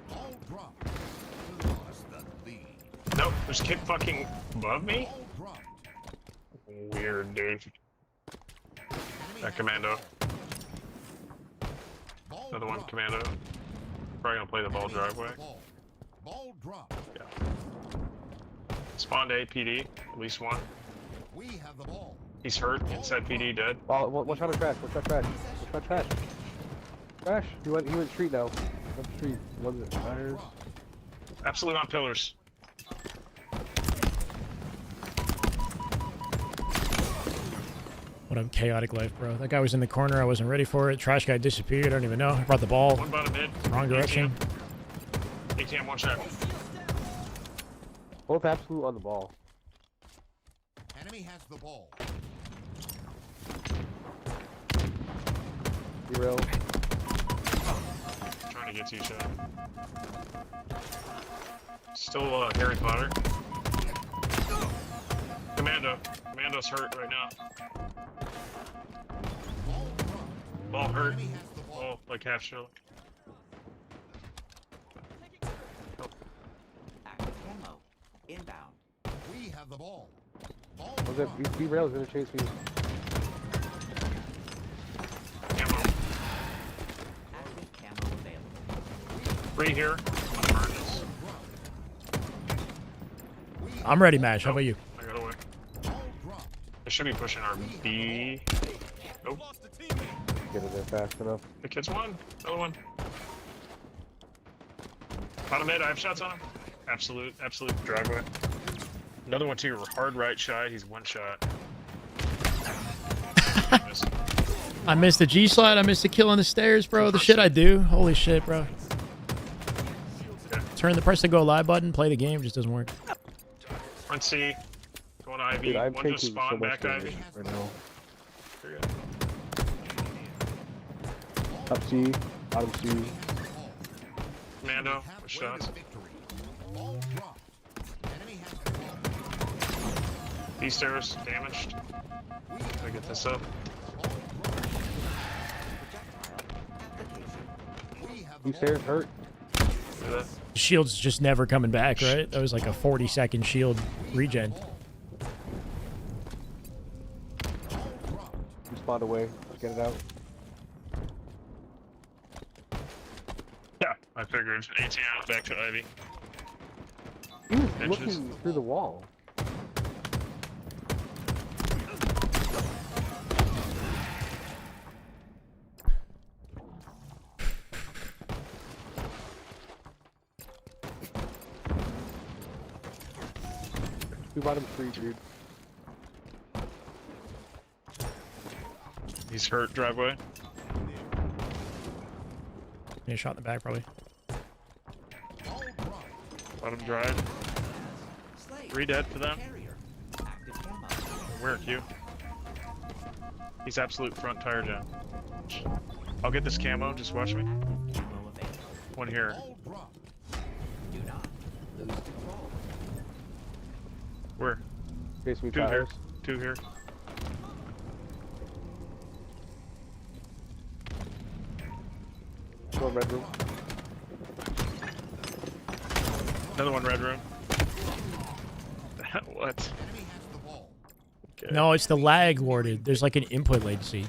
K: Ball dropped. Lost the lead.
Q: Nope, there's a kid fucking above me? Weird, dude. That commando. Another one commando. Probably gonna play the ball driveway.
K: Ball drop.
Q: Yeah. Spawned APD, at least one.
K: We have the ball.
Q: He's hurt, inside PD, dead.
R: Oh, one shot of trash. One shot trash. One shot trash. Trash. He went street now. Went street. One's at tires.
Q: Absolute on pillars.
A: What a chaotic life, bro. That guy was in the corner. I wasn't ready for it. Trash guy disappeared. I don't even know. I brought the ball.
Q: One bottom mid.
A: Wrong direction.
Q: ATM, one shot.
R: Both absolute on the ball.
K: Enemy has the ball.
R: Zero.
Q: Trying to get to you, Shot. Still Harry Potter. Commando. Commando's hurt right now. Ball hurt. Ball like half shield.
N: Active camo. Inbound.
K: We have the ball.
R: Was that B rails gonna chase me?
N: Active camo available.
Q: 3 here.
A: I'm ready, Mash. How about you?
Q: I got away. They should be pushing our B. Nope.
R: Get in there fast enough.
Q: The kid's one. Another one. Bottom mid, I have shots on him. Absolute driveway. Another one to your hard right Shy. He's 1 shot.
A: I missed the G slide. I missed the kill on the stairs, bro. The shit I do. Holy shit, bro. Turn the press to go live button. Play the game. Just doesn't work.
Q: Front C. Going Ivy.
R: Dude, I'm
Q: one just
R: taking
Q: spawned
R: so much
Q: back Ivy.
R: right now.
Q: Very good.
R: Top C, bottom C.
Q: Commando, with shots. These stairs damaged. Gotta get this up.
R: These stairs hurt.
A: Shield's just never coming back, right? That was like a 40-second shield regen.
R: You spawned away. Let's get it out.
Q: Yeah, I figured. ATM back to Ivy.
R: He was looking through the wall. Two bottom 3, dude.
Q: He's hurt, driveway.
A: Yeah, shot in the back, probably.
Q: Bottom drive. 3 dead for them. Where, Q? He's absolute front tire down. I'll get this camo, just watch me. One here. Where?
R: Chase me
Q: Two here.
R: tires.
Q: Two here.
R: One red room.
Q: Another one red room. What? Okay.
A: No, it's the lag, Warded. There's like an input latency.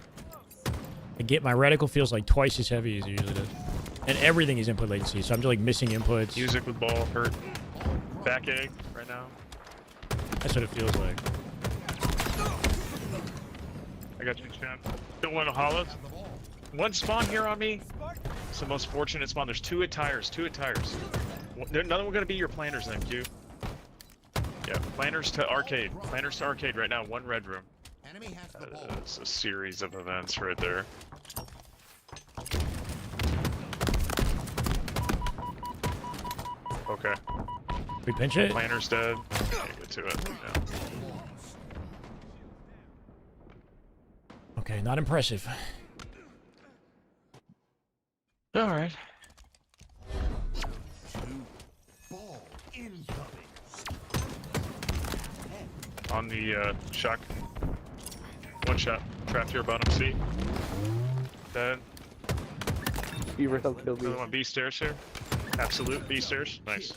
A: My reticle feels like twice as heavy as it usually does. And everything is input latency, so I'm just like missing inputs.
Q: Music with ball hurt. Back egg right now.
A: That's what it feels like.
Q: I got you, Chan. Don't want to hollow. One spawn here on me. It's the most fortunate spawn. There's two at tires. Two at tires. Another one gonna be your planters then, Q. Yeah, planters to arcade. Planters to arcade right now. One red room. It's a series of events right there. Okay.
A: We pinch it?
Q: Planter's dead. Can't get to it. Yeah.
A: Okay, not impressive.
Q: Alright. On the shock. One shot. Trapped here, bottom C. Dead.
R: Beaver don't kill me.
Q: Another one B stairs here. Absolute B stairs. Nice.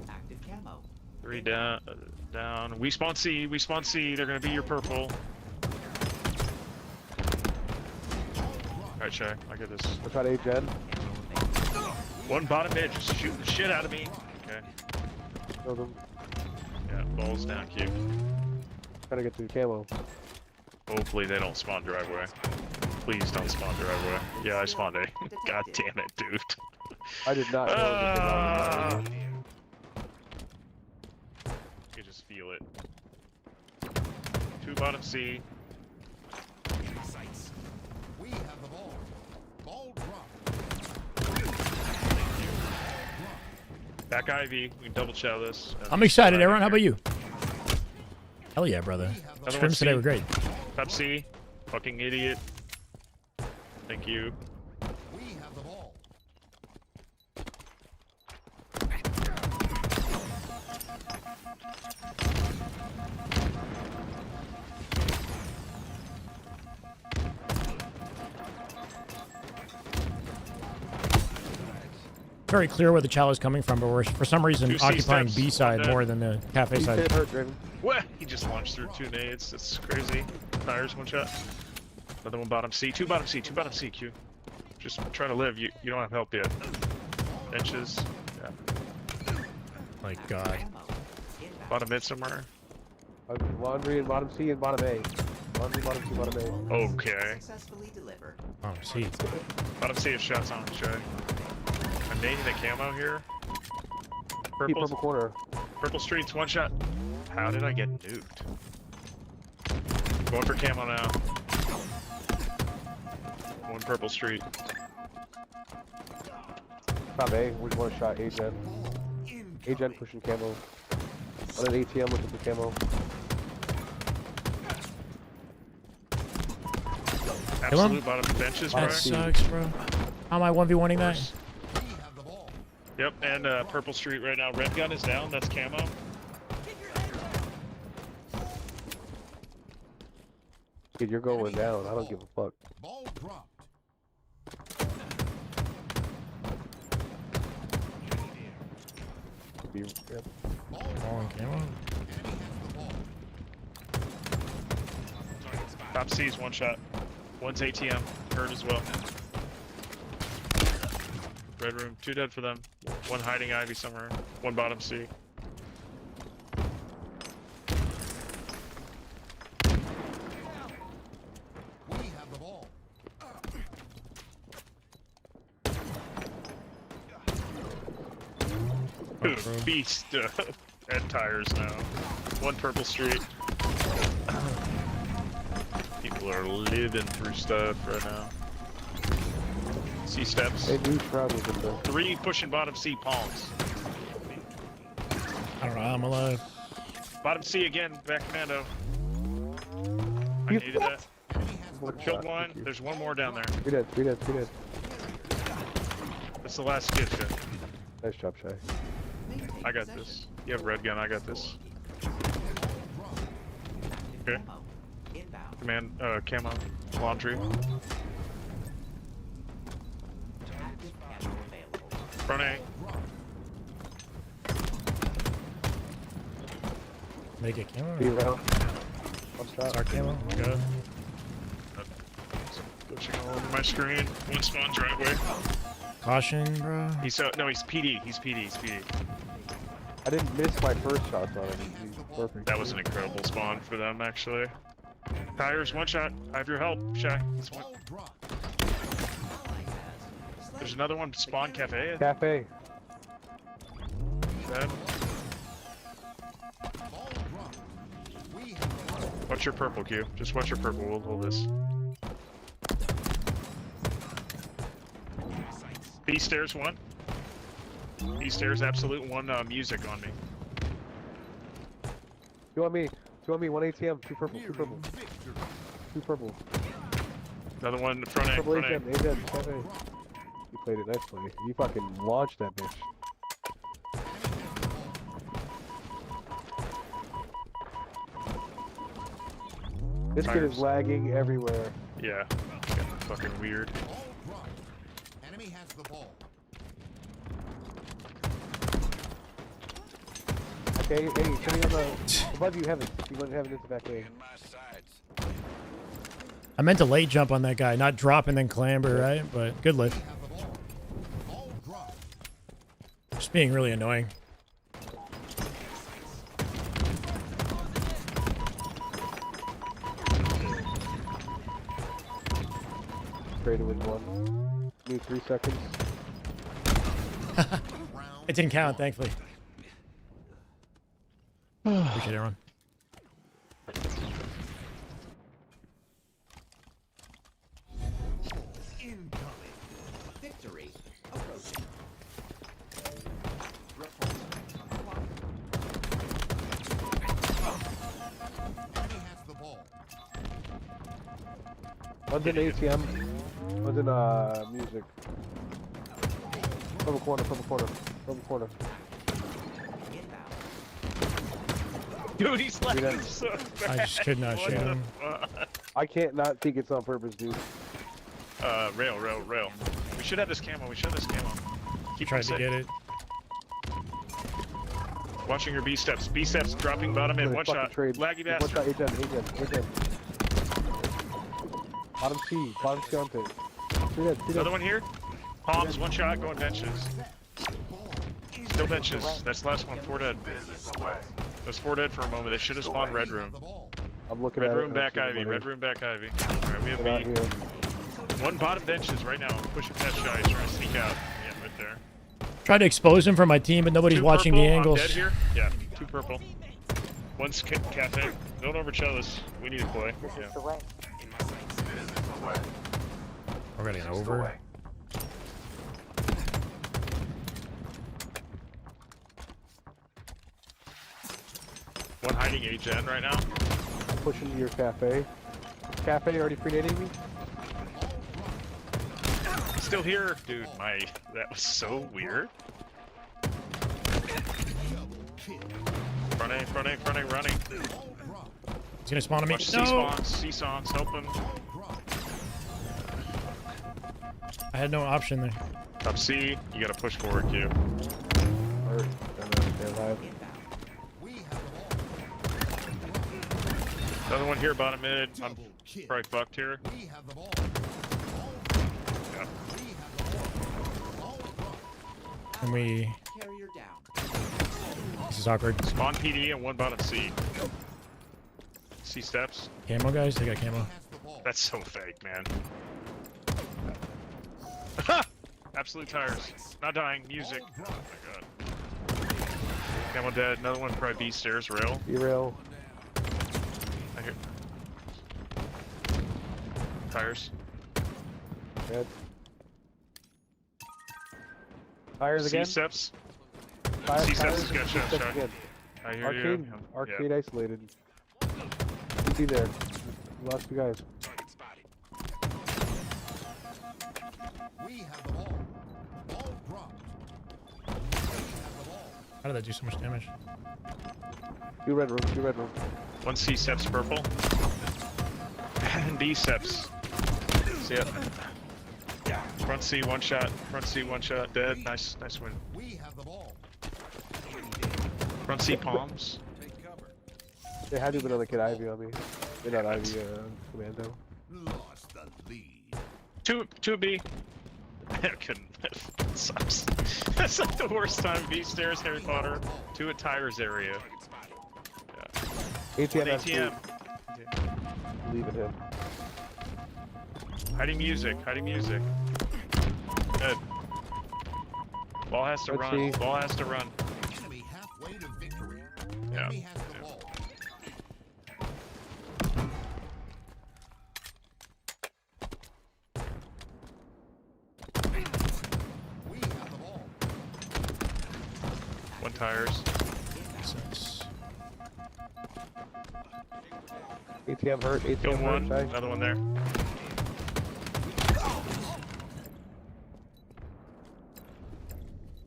N: Active camo.
Q: Three down. Down. We spawn C. We spawn C. They're gonna be your purple. Alright, Shy. I'll get this.
R: I'll try to A-gen.
Q: One bottom mid. Just shooting the shit out of me. Okay.
R: Killed him.
Q: Yeah, balls down, Q.
R: Trying to get to the camo.
Q: Hopefully they don't spawn driveway. Please don't spawn driveway. Yeah, I spawned A. God damn it, dude.
R: I did not know.
Q: You just feel it. Two bottom C.
K: We have the ball. Ball drop.
Q: Back Ivy. We can double chow this.
A: I'm excited, everyone. How about you? Hell yeah, brother. Scrims today were great.
Q: Top C. Fucking idiot. Thank you.
K: We have the ball.
A: Very clear where the chow is coming from, but we're for some reason
Q: Two C
A: occupying
Q: steps.
A: B side
Q: Dead.
A: more than the cafe
R: He's
A: side.
R: hit hurt, Draven.
Q: What? He just launched through two nades. That's crazy. Tires, one shot. Another one bottom C. Two bottom C. Two bottom C, Q. Just try to live. You don't have help yet. Benches. Yeah.
A: My God.
Q: Bottom mid somewhere.
R: Laundry and bottom C and bottom A. Laundry, bottom C, bottom A.
Q: Okay.
N: Successfully delivered.
A: Oh, see.
Q: Bottom C has shots on Shay. I'm nading the camo here.
R: Keep purple corner.
Q: Purple streets, one shot. How did I get nuked? Going for camo now. One purple street.
R: Top A, we one shot A-gen. A-gen pushing camo. On an ATM looking for camo.
Q: Absolute bottom benches,
A: That
Q: right?
A: sucks, bro. How am I 1v1ing that?
Q: Yep, and purple street right now. Red gun is down, that's camo.
R: Kid, you're going down. I don't give a fuck.
K: Ball dropped.
R: Yep.
A: On camera.
Q: Top C is one shot. One's ATM, hurt as well. Red room, two dead for them. One hiding Ivy somewhere. One bottom C.
K: We have the ball.
Q: Beast and tires now. One purple street. People are living through stuff right now. C steps.
R: Hey, new shroud was in there.
Q: Three pushing bottom C palms.
A: I don't know. I'm alive.
Q: Bottom C again, back commando. I needed that. Killed one. There's one more down there.
R: We did.
Q: That's the last skid shot.
R: Nice job, Shy.
Q: I got this. You have red gun, I got this. Okay. Command, camo, laundry. Front A.
A: Make it camo.
R: Be around. One shot.
A: Our camo. Go.
Q: Switching all over my screen. One spawn driveway.
A: Caution, bro.
Q: He's no, he's PD. He's PD.
R: I didn't miss my first shots on him. He's perfect.
Q: That was an incredible spawn for them, actually. Tires, one shot. I have your help, Shy. There's another one, spawn cafe.
R: Cafe.
Q: Dead. Watch your purple, Q. Just watch your purple. We'll hold this. B stairs one. B stairs absolute one. Music on me.
R: You want me? One ATM. Two purple. Two purple.
Q: Another one. Front A.
R: Purple
Q: Front A.
R: ATM. Cafe. You played it nicely. You fucking launched that bitch. This kid is lagging everywhere.
Q: Yeah. Fucking weird.
K: Enemy has the ball.
R: Okay, hey, coming on the above you heaven. You went heaven into back A.
A: I meant to late jump on that guy, not drop and then clamber, right? But good lift. Just being really annoying.
R: Traded with one. Need 3 seconds.
A: It didn't count, thankfully. Appreciate it, everyone.
N: Incoming. Victory approaching.
K: Enemy has the ball.
R: One's in ATM. One's in music. Purple corner.
Q: Dude, he's lagging so fast.
A: I just could not shoot him.
R: I can't not think it's on purpose, dude.
Q: Rail. We should have this camo. Keep
A: Tried to get it.
Q: Watching your B steps. B steps dropping bottom in. One shot. Laggy bastard.
R: One shot, ATM. Bottom C on pit.
Q: Another one here. Palms, one shot, going benches. Still benches. That's the last one. 4 dead. There's 4 dead for a moment. They should have spawned red room.
R: I'm looking
Q: red
R: at
Q: room,
R: it.
Q: back Ivy. Red room, back Ivy. Alright, we have B. One bottom benches right now. Pushing past Shy. He's trying to sneak out. Yeah, right there.
A: Tried to expose him for my team, but nobody's watching the angles.
Q: Dead here? Yeah, 2 purple. One's cafe. Don't overchill us. We need to play. Yeah.
A: We're getting over.
Q: One hiding A-gen right now.
R: I'm pushing to your cafe. Cafe already predating me?
Q: Still here? Dude, that was so weird. Front A, running.
A: He's gonna spawn on me.
Q: No! C-spawns, help him.
A: I had no option there.
Q: Top C, you gotta push forward, Q. Another one here, bottom mid. I'm probably fucked here. Yeah.
A: And we... This is awkward.
Q: Spawn PD and one bottom C. C steps.
A: Camo, guys? They got camo.
Q: That's so fake, man. Absolute tires. Not dying. Music. Oh my god. Camo dead. Another one probably B stairs. Rail.
R: B-rail.
Q: I hear. Tires.
R: Dead. Tires again?
Q: C steps.
R: Tires,
Q: C steps
R: tires,
Q: is good.
R: C steps again.
Q: I hear
R: Arcade,
Q: you.
R: arcade isolated. Be there. Last two guys.
K: We have the ball. Ball dropped.
A: How did that do so much damage?
R: Two red room. Two red room.
Q: One C steps purple. And D steps. See ya. Front C, one shot. Front C, one shot. Dead. Nice win.
K: We have the ball.
Q: Front C palms.
R: There had to have been another kid Ivy on me. They're not Ivy, Commando.
K: Lost the lead.
Q: Two B. I couldn't live. It sucks. That's like the worst time. B stairs, Harry Potter. Two at Tires area. Yeah.
R: ATM.
Q: ATM.
R: Leave it him.
Q: Hiding music. Hiding music. Good. Ball has to
R: Let's
Q: run.
R: see.
Q: Ball has to run.
K: Enemy halfway to victory.
Q: Yeah.
K: Enemy has the ball. We have the ball.
Q: One Tires.
R: ATM hurt. ATM
Q: Kill
R: hurt.
Q: one.
R: Shy.
Q: Another one there.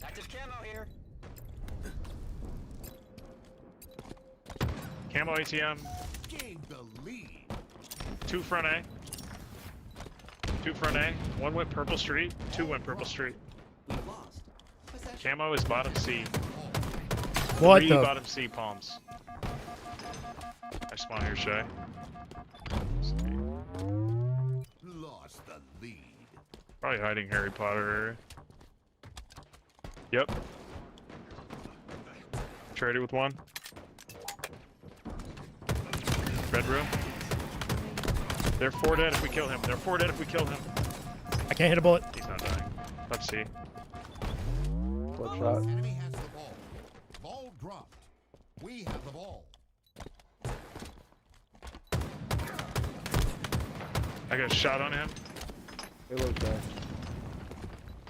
N: Active camo here.
Q: Camo ATM.
K: Gained the lead.
Q: Two front A. Two front A. One went purple street. Two went purple street.
N: We lost. Possession.
Q: Camo is bottom C.
A: What
Q: Three
A: the?
Q: bottom C palms. I spawn here, Shy.
K: Lost the lead.
Q: Probably hiding Harry Potter. Yep. Traded with one. Red room. They're 4 dead if we kill him. They're 4 dead if we kill him.
A: I can't hit a bullet.
Q: He's not dying. Let's see.
R: One shot.
K: Enemy has the ball. Ball dropped. We have the ball.
Q: I got a shot on him.
R: It was Shy.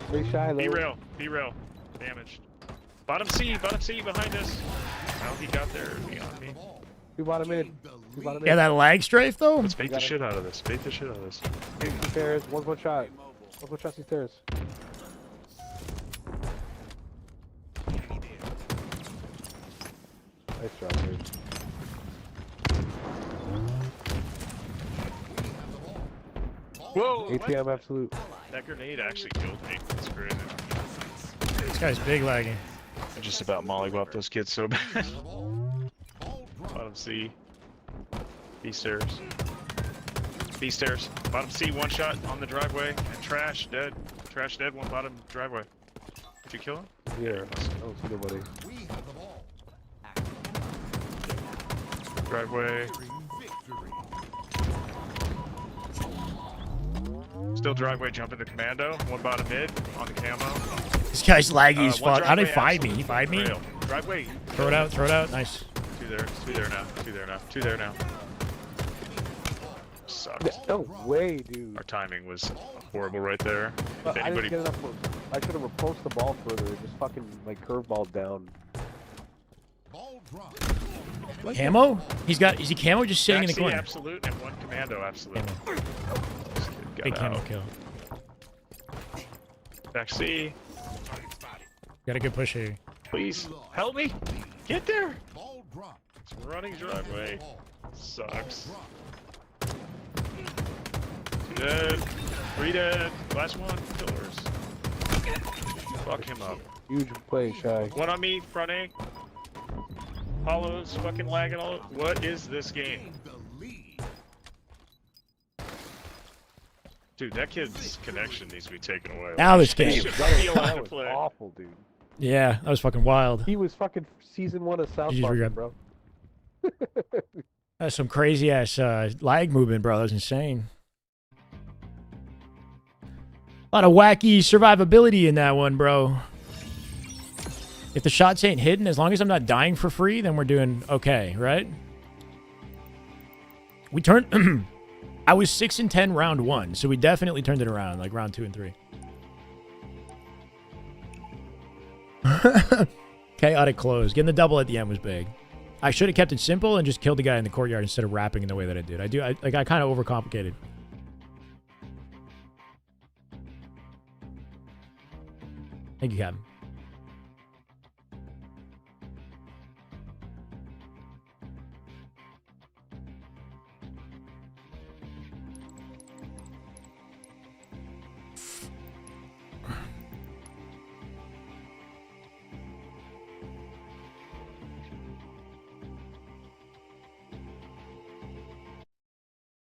R: Pretty Shy,
Q: B
R: though.
Q: rail. B rail. Damaged. Bottom C behind us. How he got there beyond me.
R: Two bottom mid. Two bottom mid.
A: Yeah, that lag strafe though.
Q: Let's bait the shit out of this. Bait the shit out of this.
R: Two stairs. One's one shot. One's one shot. Two stairs. Nice job, dude.
Q: Whoa!
R: ATM absolute.
Q: That grenade actually killed me. That's crazy.
A: This guy's big lagging.
Q: I just about mollywopped those kids so bad. Bottom C. B stairs. B stairs. Bottom C, one shot on the driveway. And trash, dead. Trash dead, one bottom driveway. Did you kill him?
R: Yeah, I don't see nobody.
K: We have the ball.
Q: Driveway.
K: Victory.
Q: Still driveway jumping the commando. One bottom mid on the camo.
A: This guy's laggy as
Q: One
A: fuck. How'd they
Q: driveway,
A: find me? He find me?
Q: rail. Driveway.
A: Throw it out. Throw it out. Nice.
Q: Two there. Two there now. Two there now. Two there now. Sucked.
R: No way, dude.
Q: Our timing was horrible right there.
R: But
Q: If
R: I
Q: anybody
R: didn't get enough. I should have approached the ball further. Just fucking like curveball down.
K: Ball dropped.
A: Camo? He's got. Is he camo just sitting in the
Q: Backseat
A: corner?
Q: absolute and one commando absolute.
A: Camo.
Q: This kid got
A: Big camo
Q: out.
A: kill.
Q: Back C.
A: Got a good push here.
Q: Please help me. Get there.
K: Ball dropped.
Q: It's running driveway. Sucks. Two dead. 3 dead. Last one. Killers. Fuck him up.
R: Huge play, Shy.
Q: One on me. Front A. Hollows. Fucking lagging all. What is this game?
K: Gained the lead.
Q: Dude, that kid's connection needs to be taken away.
A: Now this game.
Q: Should be allowed
R: That
Q: to
R: was
Q: play.
R: awful, dude.
A: Yeah, that was fucking wild.
R: He was fucking season 1 of South
A: GG's
R: Park,
A: regret.
R: bro.
A: That's some crazy ass lag movement, bro. That was insane. A lot of wacky survivability in that one, bro. If the shots ain't hidden, as long as I'm not dying for free, then we're doing okay, right? We turned... I was 6 and 10 round 1, so we definitely turned it around, like round 2 and 3. chaotic close. Getting the double at the end was big. I should have kept it simple and just killed the guy in the courtyard instead of rapping in the way that I did. I kind of overcomplicated. Thank you, Captain.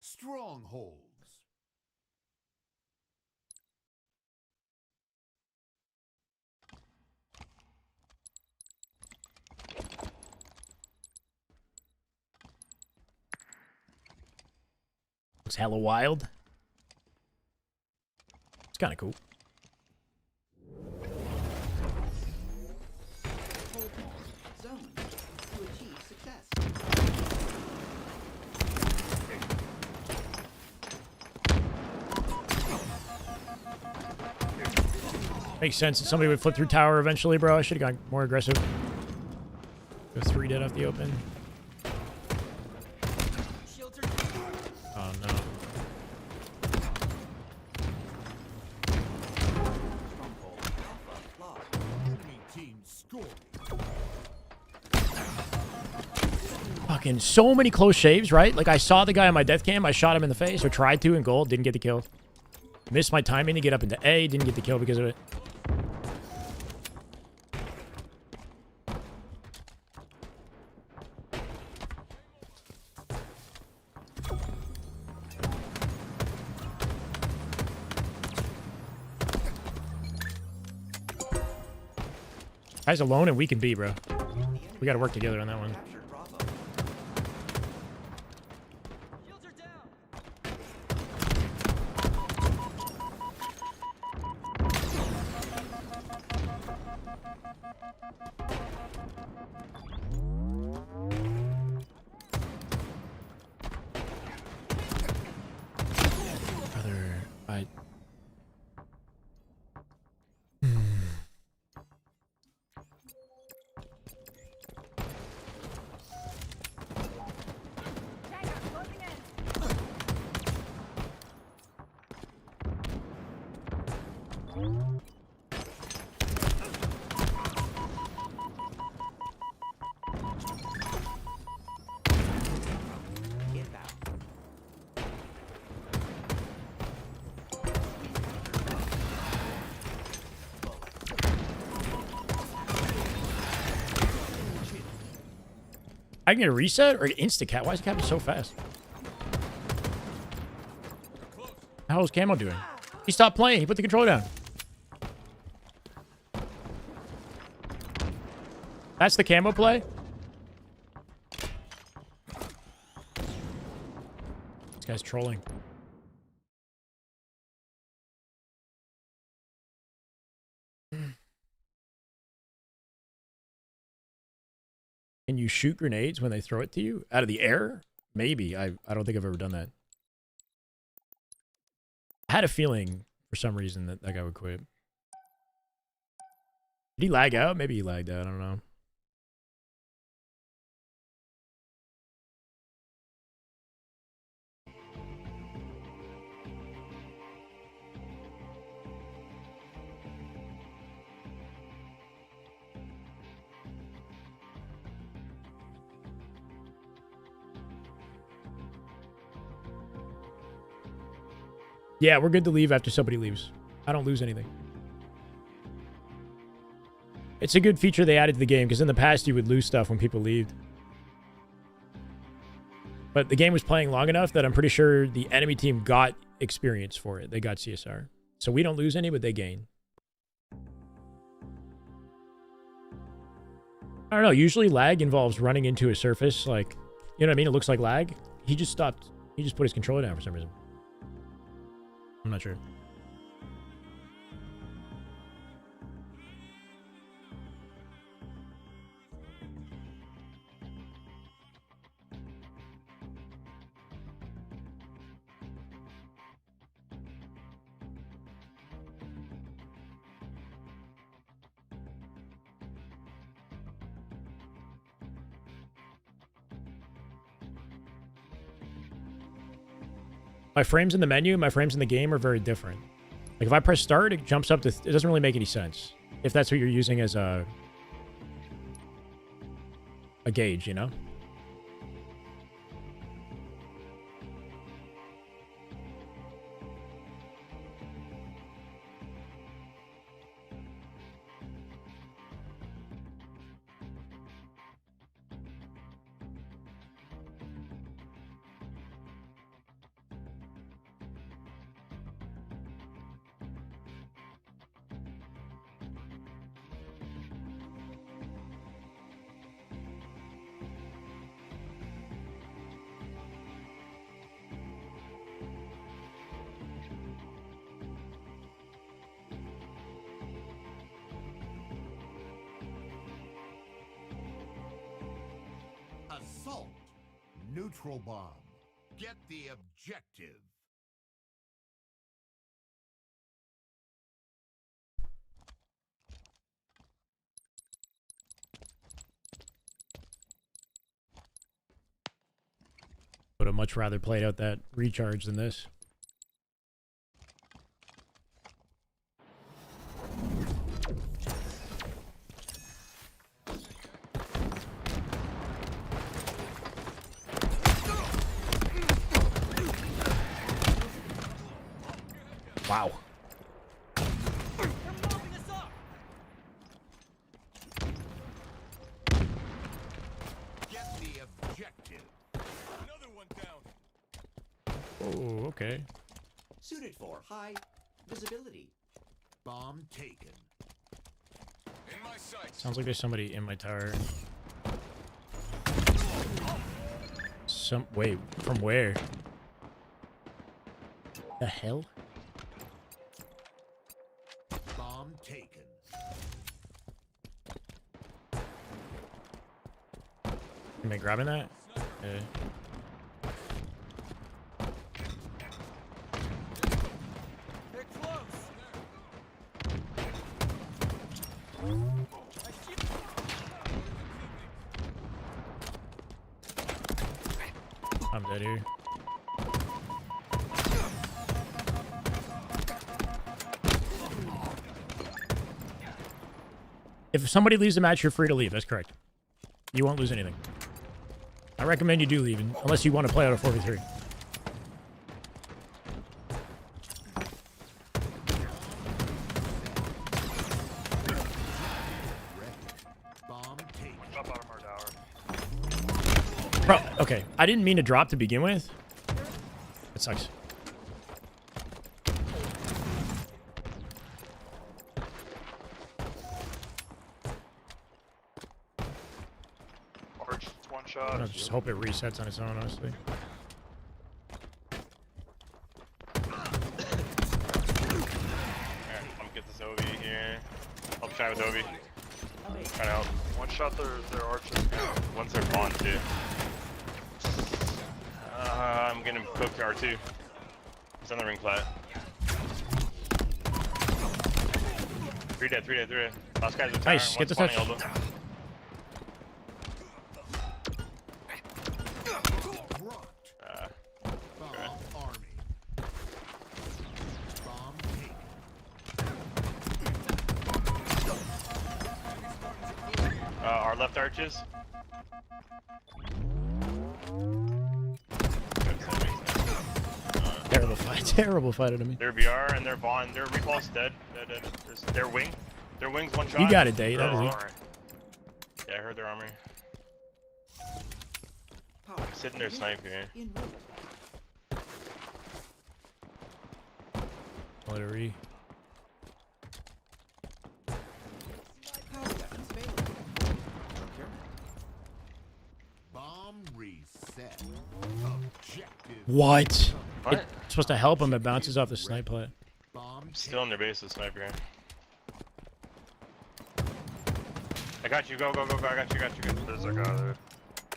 K: Strongholds.
A: Looks hella wild. It's kind of cool.
N: Zone to achieve success.
A: Makes sense that somebody would flip through tower eventually, bro. I should have gone more aggressive. Go 3 dead off the open. Oh no.
K: Enemy team scored.
A: Fucking so many close shaves, right? Like I saw the guy on my death cam, I shot him in the face, or tried to in gold, didn't get the kill. Missed my timing to get up into A, didn't get the kill because of it. Guy's alone and we can B, bro. We gotta work together on that one. I can get a reset or insta-cat. Why is the cat so fast? How is Camo doing? He stopped playing. He put the controller down. That's the Camo play? This guy's trolling. Can you shoot grenades when they throw it to you? Out of the air? Maybe. I don't think I've ever done that. I had a feeling, for some reason, that that guy would quit. Did he lag out? Maybe he lagged out. I don't know. Yeah, we're good to leave after somebody leaves. I don't lose anything. It's a good feature they added to the game, because in the past you would lose stuff when people leave. But the game was playing long enough that I'm pretty sure the enemy team got experience for it. They got CSR. So we don't lose any, but they gain. I don't know. Usually lag involves running into a surface. Like, you know what I mean? It looks like lag. He just stopped. He just put his controller down for some reason. I'm not sure. My frames in the menu, my frames in the game are very different. Like if I press start, it jumps up to... it doesn't really make any sense. If that's what you're using as a gauge, you know?
K: Assault. Neutral bomb. Get the objective.
A: Would have much rather played out that recharge than this. Wow.
K: Get the objective. Another one down.
A: Oh, okay.
N: Suited for high visibility.
K: Bomb taken. In my sights.
A: Sounds like there's somebody in my tower. Wait, from where? The hell?
K: Bomb taken.
A: Am I grabbing that? Okay.
D: They're close.
A: I'm dead here. If somebody leaves the match, you're free to leave. That's correct. You won't lose anything. I recommend you do leave, unless you want to play out a 4v3.
K: Bomb taken.
B: Up bottom our tower.
A: Bro, okay. I didn't mean to drop to begin with. That sucks.
B: Arch, one
A: I
B: shot.
A: just hope it resets on its own, honestly.
F: I'm get this OV here. I'll try with OV. Try to help.
B: One shot their arches.
F: Once they're spawned too. I'm gonna cook to R2. It's on the ring flat. 3 dead, 3 dead, 3 dead. Last guy's a tower.
A: Nice, get the touch.
F: Elbow.
K: Bomb army. Bomb taken.
F: Our left arches.
A: Terrible fight. Terrible fight out of me.
F: Their BR and their Vaughn. Their repulse dead. Dead. Their wing. Their wing's one shot.
A: You got it, Dave. That was
F: Oh,
A: it.
F: alright. Yeah, I heard their armor. I'm sitting there snipe here.
A: Let it re.
K: Bomb reset. Objective.
A: What?
F: What?
A: It's supposed to help him. It bounces off the snipe plate.
K: Bomb
F: Still in their base, the sniper. I got you. Go, go, go, go. I got you. Got you. Got you.
B: There's a guy there.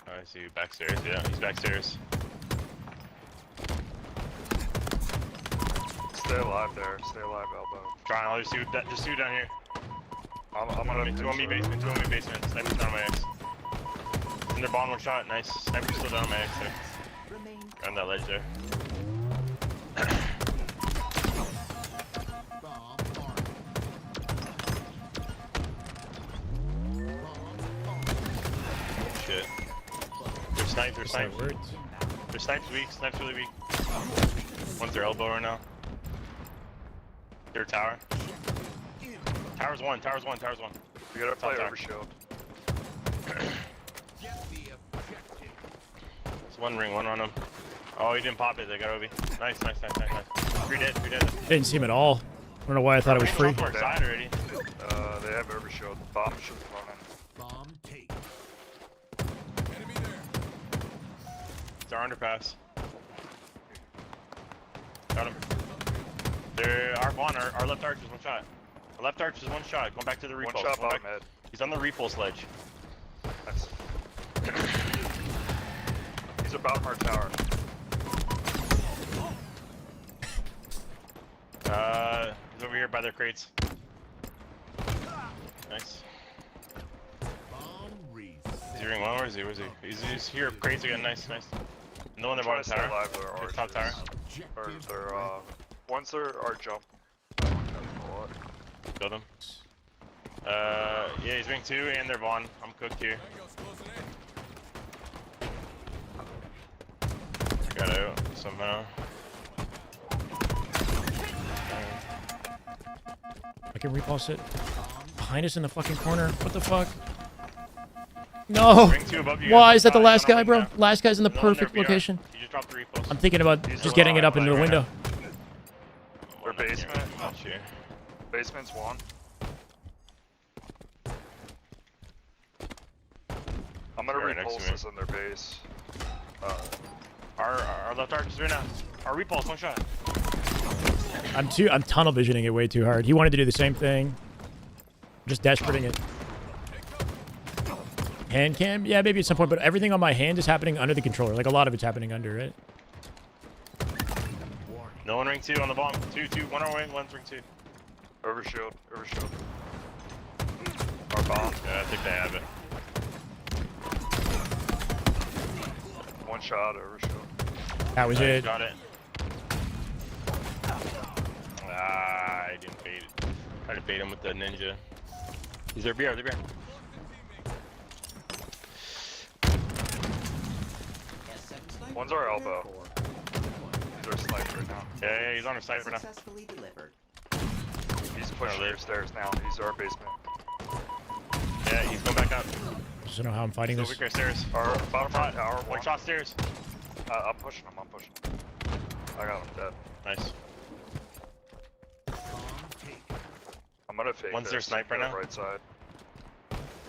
F: Oh, I see you backstairs. Yeah, he's backstairs.
B: Stay alive there. Stay alive, elbow.
F: Trying. I'll just do down here.
B: I'm gonna
F: Two on me basement. Two on me basement. Sniper's down my X. And their bomb one shot. Nice. Sniper's still down my X there. On that ledge there.
Q: shit. They're sniped, they're
A: That
Q: sniped.
A: worked.
Q: Their snipe's weak, snipe's really weak. One's their elbow right now. Their tower. Tower's one, tower's one, tower's one.
B: We gotta play
Q: tower.
B: overshield.
Q: It's one ring, one on him. Oh, he didn't pop it, they got OB. Nice, nice, nice, nice, nice. 3 dead, 3 dead.
A: Didn't see him at all. I don't know why I thought it was free.
Q: We're side already.
B: They have overshield. Bomb should have gone in.
K: Bomb take.
Q: It's our underpass. Got him. They're our one, our left arch is one shot. Our left arch is one shot. Going back to the repulse.
B: One shot
Q: Going
B: bottom
Q: back-
B: head.
Q: He's on the repulse ledge.
B: Nice. He's about our tower.
Q: He's over here by their crates. Nice. Is he ring one? Where is he? Where is he? He's here. Crates again. Nice, nice. No one there bottom tower.
B: Alive, their
Q: Okay,
B: arches.
Q: top tower.
B: Or their once they're our jump.
Q: Killed him. Yeah, he's ring 2 and they're Vaughn. I'm cooked here. Got out somehow.
A: I can repulse it. Behind us in the fucking corner. What the fuck? No!
Q: Ring 2 above you
A: Why
Q: guys.
A: is that the last
Q: He's on
A: guy, bro?
Q: now.
A: Last guy's in the
Q: No one there,
A: perfect
Q: VR.
A: location.
Q: He just dropped the repulse.
A: I'm thinking about just getting it up into the window.
B: Their basement.
Q: Not you.
B: Basement's one. I'm gonna
Q: Right next to
B: repulse
Q: me.
B: this in their base.
Q: Our left arch is right now. Our repulse, one shot.
A: I'm tunnel visioning it way too hard. He wanted to do the same thing. Just desperating it. Hand cam? Yeah, maybe at some point, but everything on my hand is happening under the controller. Like a lot of it's happening under it.
Q: No one ring 2 on the bomb. 2, 2, one our way, one's ring 2.
B: Overshield, overshield. Our bomb.
Q: Yeah, I think they have it.
B: One shot, overshield.
A: That was it.
Q: Got it. Ah, I didn't bait it. I tried to bait him with the ninja. He's their BR, their BR.
B: One's our elbow. He's our sniper right now.
Q: Yeah, he's on our side for now.
N: Successfully delivered.
B: He's pushing your stairs now. He's our basement.
Q: Yeah, he's going back up.
A: Just don't know how I'm fighting
Q: He's
A: this.
Q: over here stairs.
B: Our bottom front tower.
Q: One shot stairs.
B: I'm pushing him. I'm pushing him. I got him dead.
Q: Nice.
B: I'm gonna fake
Q: One's their
B: this.
Q: sniper
B: Go
Q: now.
B: Right side.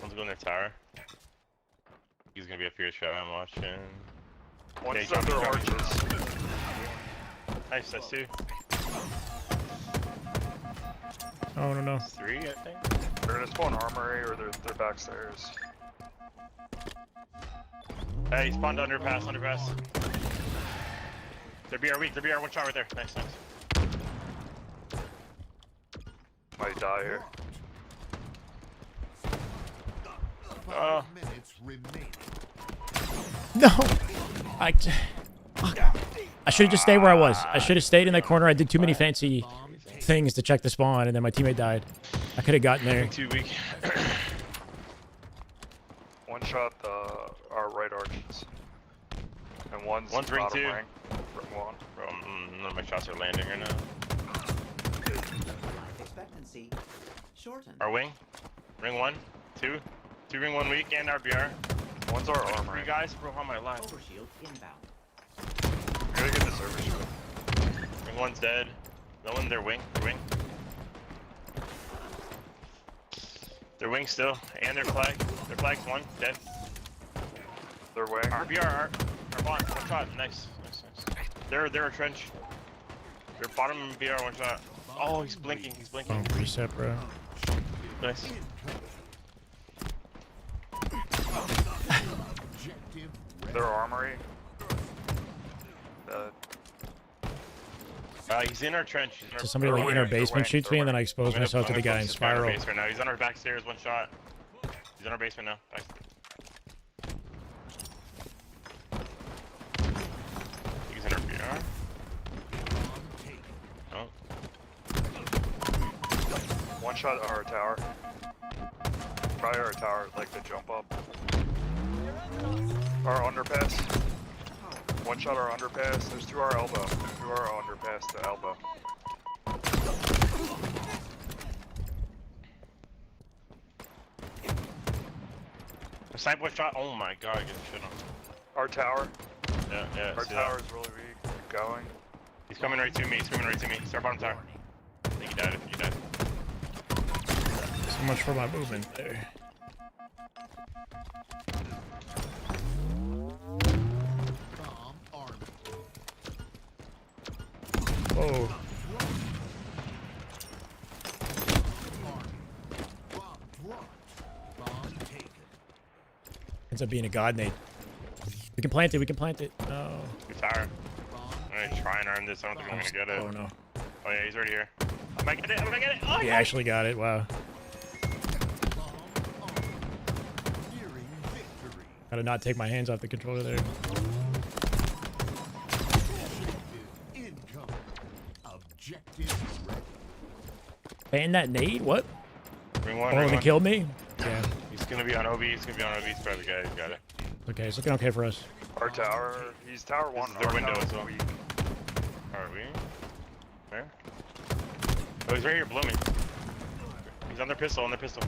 Q: One's going their tower. He's gonna be up here shot. I'm watching.
B: One's
Q: he's
B: at their
Q: jumping.
B: arches.
Q: Nice, that's 2.
A: Oh, no.
Q: 3, I think.
B: They're gonna spawn armory or they're backstairs.
Q: Hey, he spawned underpass, underpass. They're BR weak, they're BR one shot right there. Nice, nice.
B: Might die here.
Q: Oh.
A: No! I should have just stayed where I was. I should have stayed in that corner. I did too many fancy things to check the spawn, and then my teammate died. I could have gotten there.
Q: Too weak.
B: One shot our right arches. And one's
Q: ring
B: bottom
Q: 2.
B: ring. Ring 1.
Q: Bro, none of my shots are landing right now.
N: Expectancy shortened.
Q: Our wing. Ring 1, 2. 2 ring 1 weak and our BR.
B: One's our armory.
Q: 3 guys, bro, how am I alive?
N: Overshield inbound.
B: We gotta get this overshield.
Q: Ring 1's dead. No one, their wing, their wing. Their wing still, and their flag. Their flag's 1, dead.
B: Their wing.
Q: Our BR, our bottom, one shot, nice, nice, nice. They're a trench. Their bottom BR, one shot. Oh, he's blinking, he's blinking.
A: Oh, reset, bro.
Q: Nice.
B: Their armory.
Q: He's in our trench. He's in our,
A: So somebody like in our basement shoots me, and then I expose
Q: I'm gonna-
A: myself to
Q: I'm
A: the
Q: gonna
A: guy in
Q: focus this guy on our
A: spiral.
Q: base right now. He's on our back stairs, one shot. He's in our basement now. Back. He's in our BR. Oh.
B: One shot at our tower. Probably our tower, like the jump up. Our underpass. One shot our underpass. There's two our elbow. Two our underpass to elbow.
Q: The sniper shot. Oh my god, I get shit on.
B: Our tower.
Q: Yeah.
B: Our tower is really weak. Keep going.
Q: He's coming right to me. He's coming right to me. He's our bottom tower. I think he died. I think he died.
A: So much for my movement there. Whoa. Ends up being a god nade. We can plant it, we can plant it. No.
Q: He's tired. I'm gonna try and earn this. I don't think I'm gonna get it.
A: Oh no.
Q: Oh yeah, he's right here. I might get it. I'm gonna get it. Oh,
A: He actually got it, wow. Gotta not take my hands off the controller there. Ban that nade? What?
Q: Ring one,
A: Oh,
Q: ring
A: they
Q: one.
A: killed me? Yeah.
Q: He's gonna be on OB. He's gonna be on OB. He's probably the guy. He's got it.
A: Okay, it's looking okay for us.
B: Our tower. He's tower one.
Q: This is their
B: Our
Q: window
B: tower's
Q: as well.
B: weak.
Q: Are we? Where? Oh, he's right here below me. He's on their pistol. On their pistol.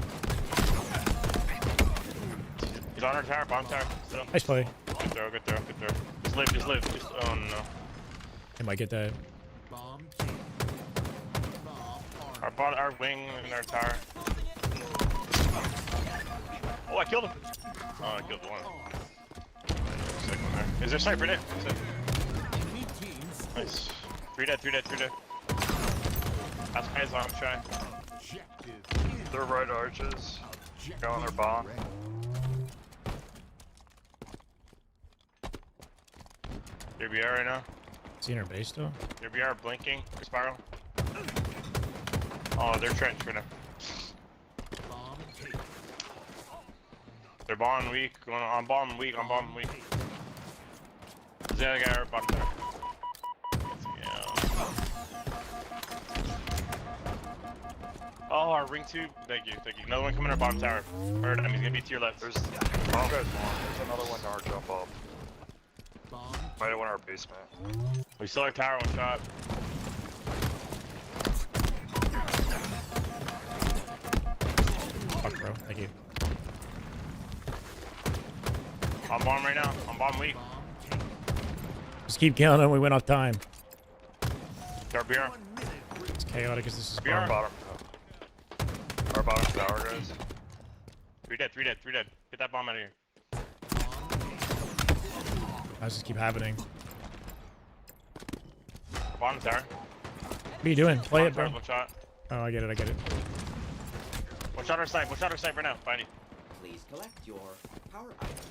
Q: He's on our tower. Bottom tower. Still.
A: Nice play.
Q: Good throw. Good throw. Good throw. Just live. Just live. Just. Oh no.
A: I might get that.
Q: Our wing and our tower. Oh, I killed him. Oh, I killed one. Second one there. Is there sniper in it? Nice. 3 dead, 3 dead, 3 dead. That's guys on try.
B: Their right arches. Go on their bomb.
Q: Here we are right now.
A: Seeing our base though?
Q: Here we are blinking. Spiral. Oh, they're trench right now. They're bomb weak. Going on bomb weak. On bomb weak. Is the other guy right bottom there? Yeah. Oh, our ring tube. Thank you. Thank you. Another one coming in our bottom tower. Heard him. He's gonna be to your left.
B: There's another one to our jump up. Might have went our basement.
Q: We still have tower one shot.
A: Fuck, bro. Thank you.
Q: On bomb right now. On bomb weak.
A: Just keep killing them. We went off time.
Q: Our BR.
A: It's chaotic as this is
Q: BR.
A: going.
B: Our bottom tower, guys.
Q: 3 dead, 3 dead, 3 dead. Get that bomb out of here.
A: How's this keep happening?
Q: Bottom tower.
A: What are you doing? Play it, bro.
Q: One shot.
A: Oh, I get it. I get it.
Q: One shot our snipe. One shot our snipe right now. Find it.
N: Please collect your power items.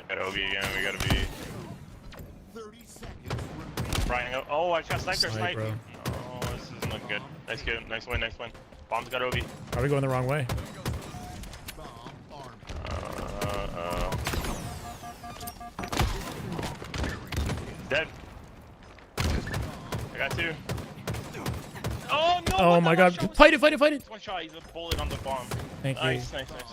Q: Got OB again. We gotta be.
K: 30 seconds.
Q: Brian, oh, I just got sniped.
A: Snipe, bro.
Q: Oh, this isn't looking good. Nice kill. Nice win. Nice win. Bomb's got OB.
A: Are we going the wrong way?
Q: Dead. I got 2. Oh no!
A: Oh my god. Fight it, fight it, fight it.
Q: One shot. He's a bullet on the bomb.
A: Thank you.
Q: Nice, nice, nice.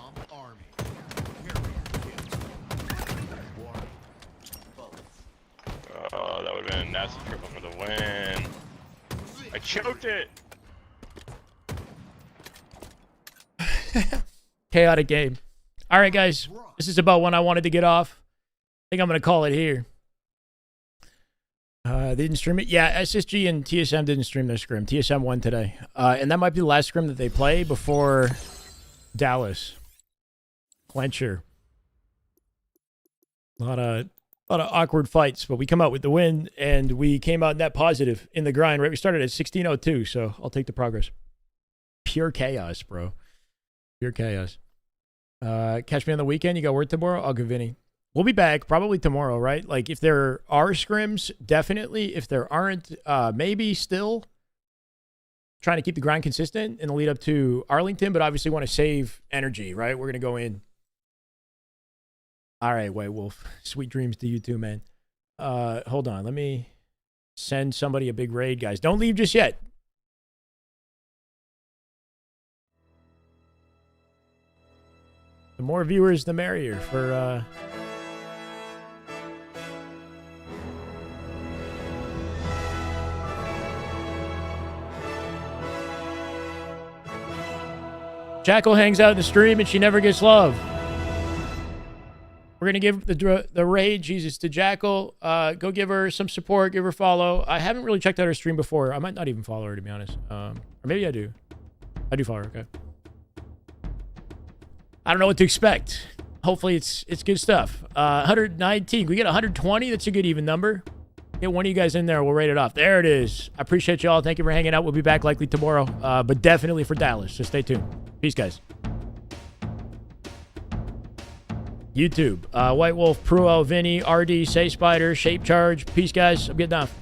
Q: Oh, that would have been a nasty triple for the win. I choked it.
A: Chaotic game. All right, guys. This is about when I wanted to get off. I think I'm going to call it here. They didn't stream it. Yeah, SSG and TSM didn't stream their scrim. TSM won today. And that might be the last scrim that they play before Dallas. Clencher. A lot of awkward fights, but we come out with the win, and we came out net positive in the grind, right? We started at 16:02, so I'll take the progress. Pure chaos, bro. Pure chaos. Catch me on the weekend. You got work tomorrow? I'll go Vinny. We'll be back probably tomorrow, right? Like, if there are scrims, definitely. If there aren't, maybe still trying to keep the grind consistent in the lead up to Arlington, but obviously want to save energy, right? We're going to go in. All right, White Wolf. Sweet dreams to you too, man. Hold on. Let me send somebody a big raid, guys. Don't leave just yet. more viewers, the merrier for Jackal hangs out in the stream and she never gets love. We're gonna give the raid Jesus to Jackal. Go give her some support, give her a follow. I haven't really checked out her stream before. I might not even follow her, to be honest. Or maybe I do. I do follow her. Okay. I don't know what to expect. Hopefully it's good stuff. 119. We get 120. That's a good even number. Get one of you guys in there. We'll rate it off. There it is. I appreciate y'all. Thank you for hanging out. We'll be back likely tomorrow, but definitely for Dallas. So stay tuned. Peace, guys. YouTube. White Wolf, Pruo, Vinny, RD, Say Spider, Shape Charge. Peace, guys. I'm getting off.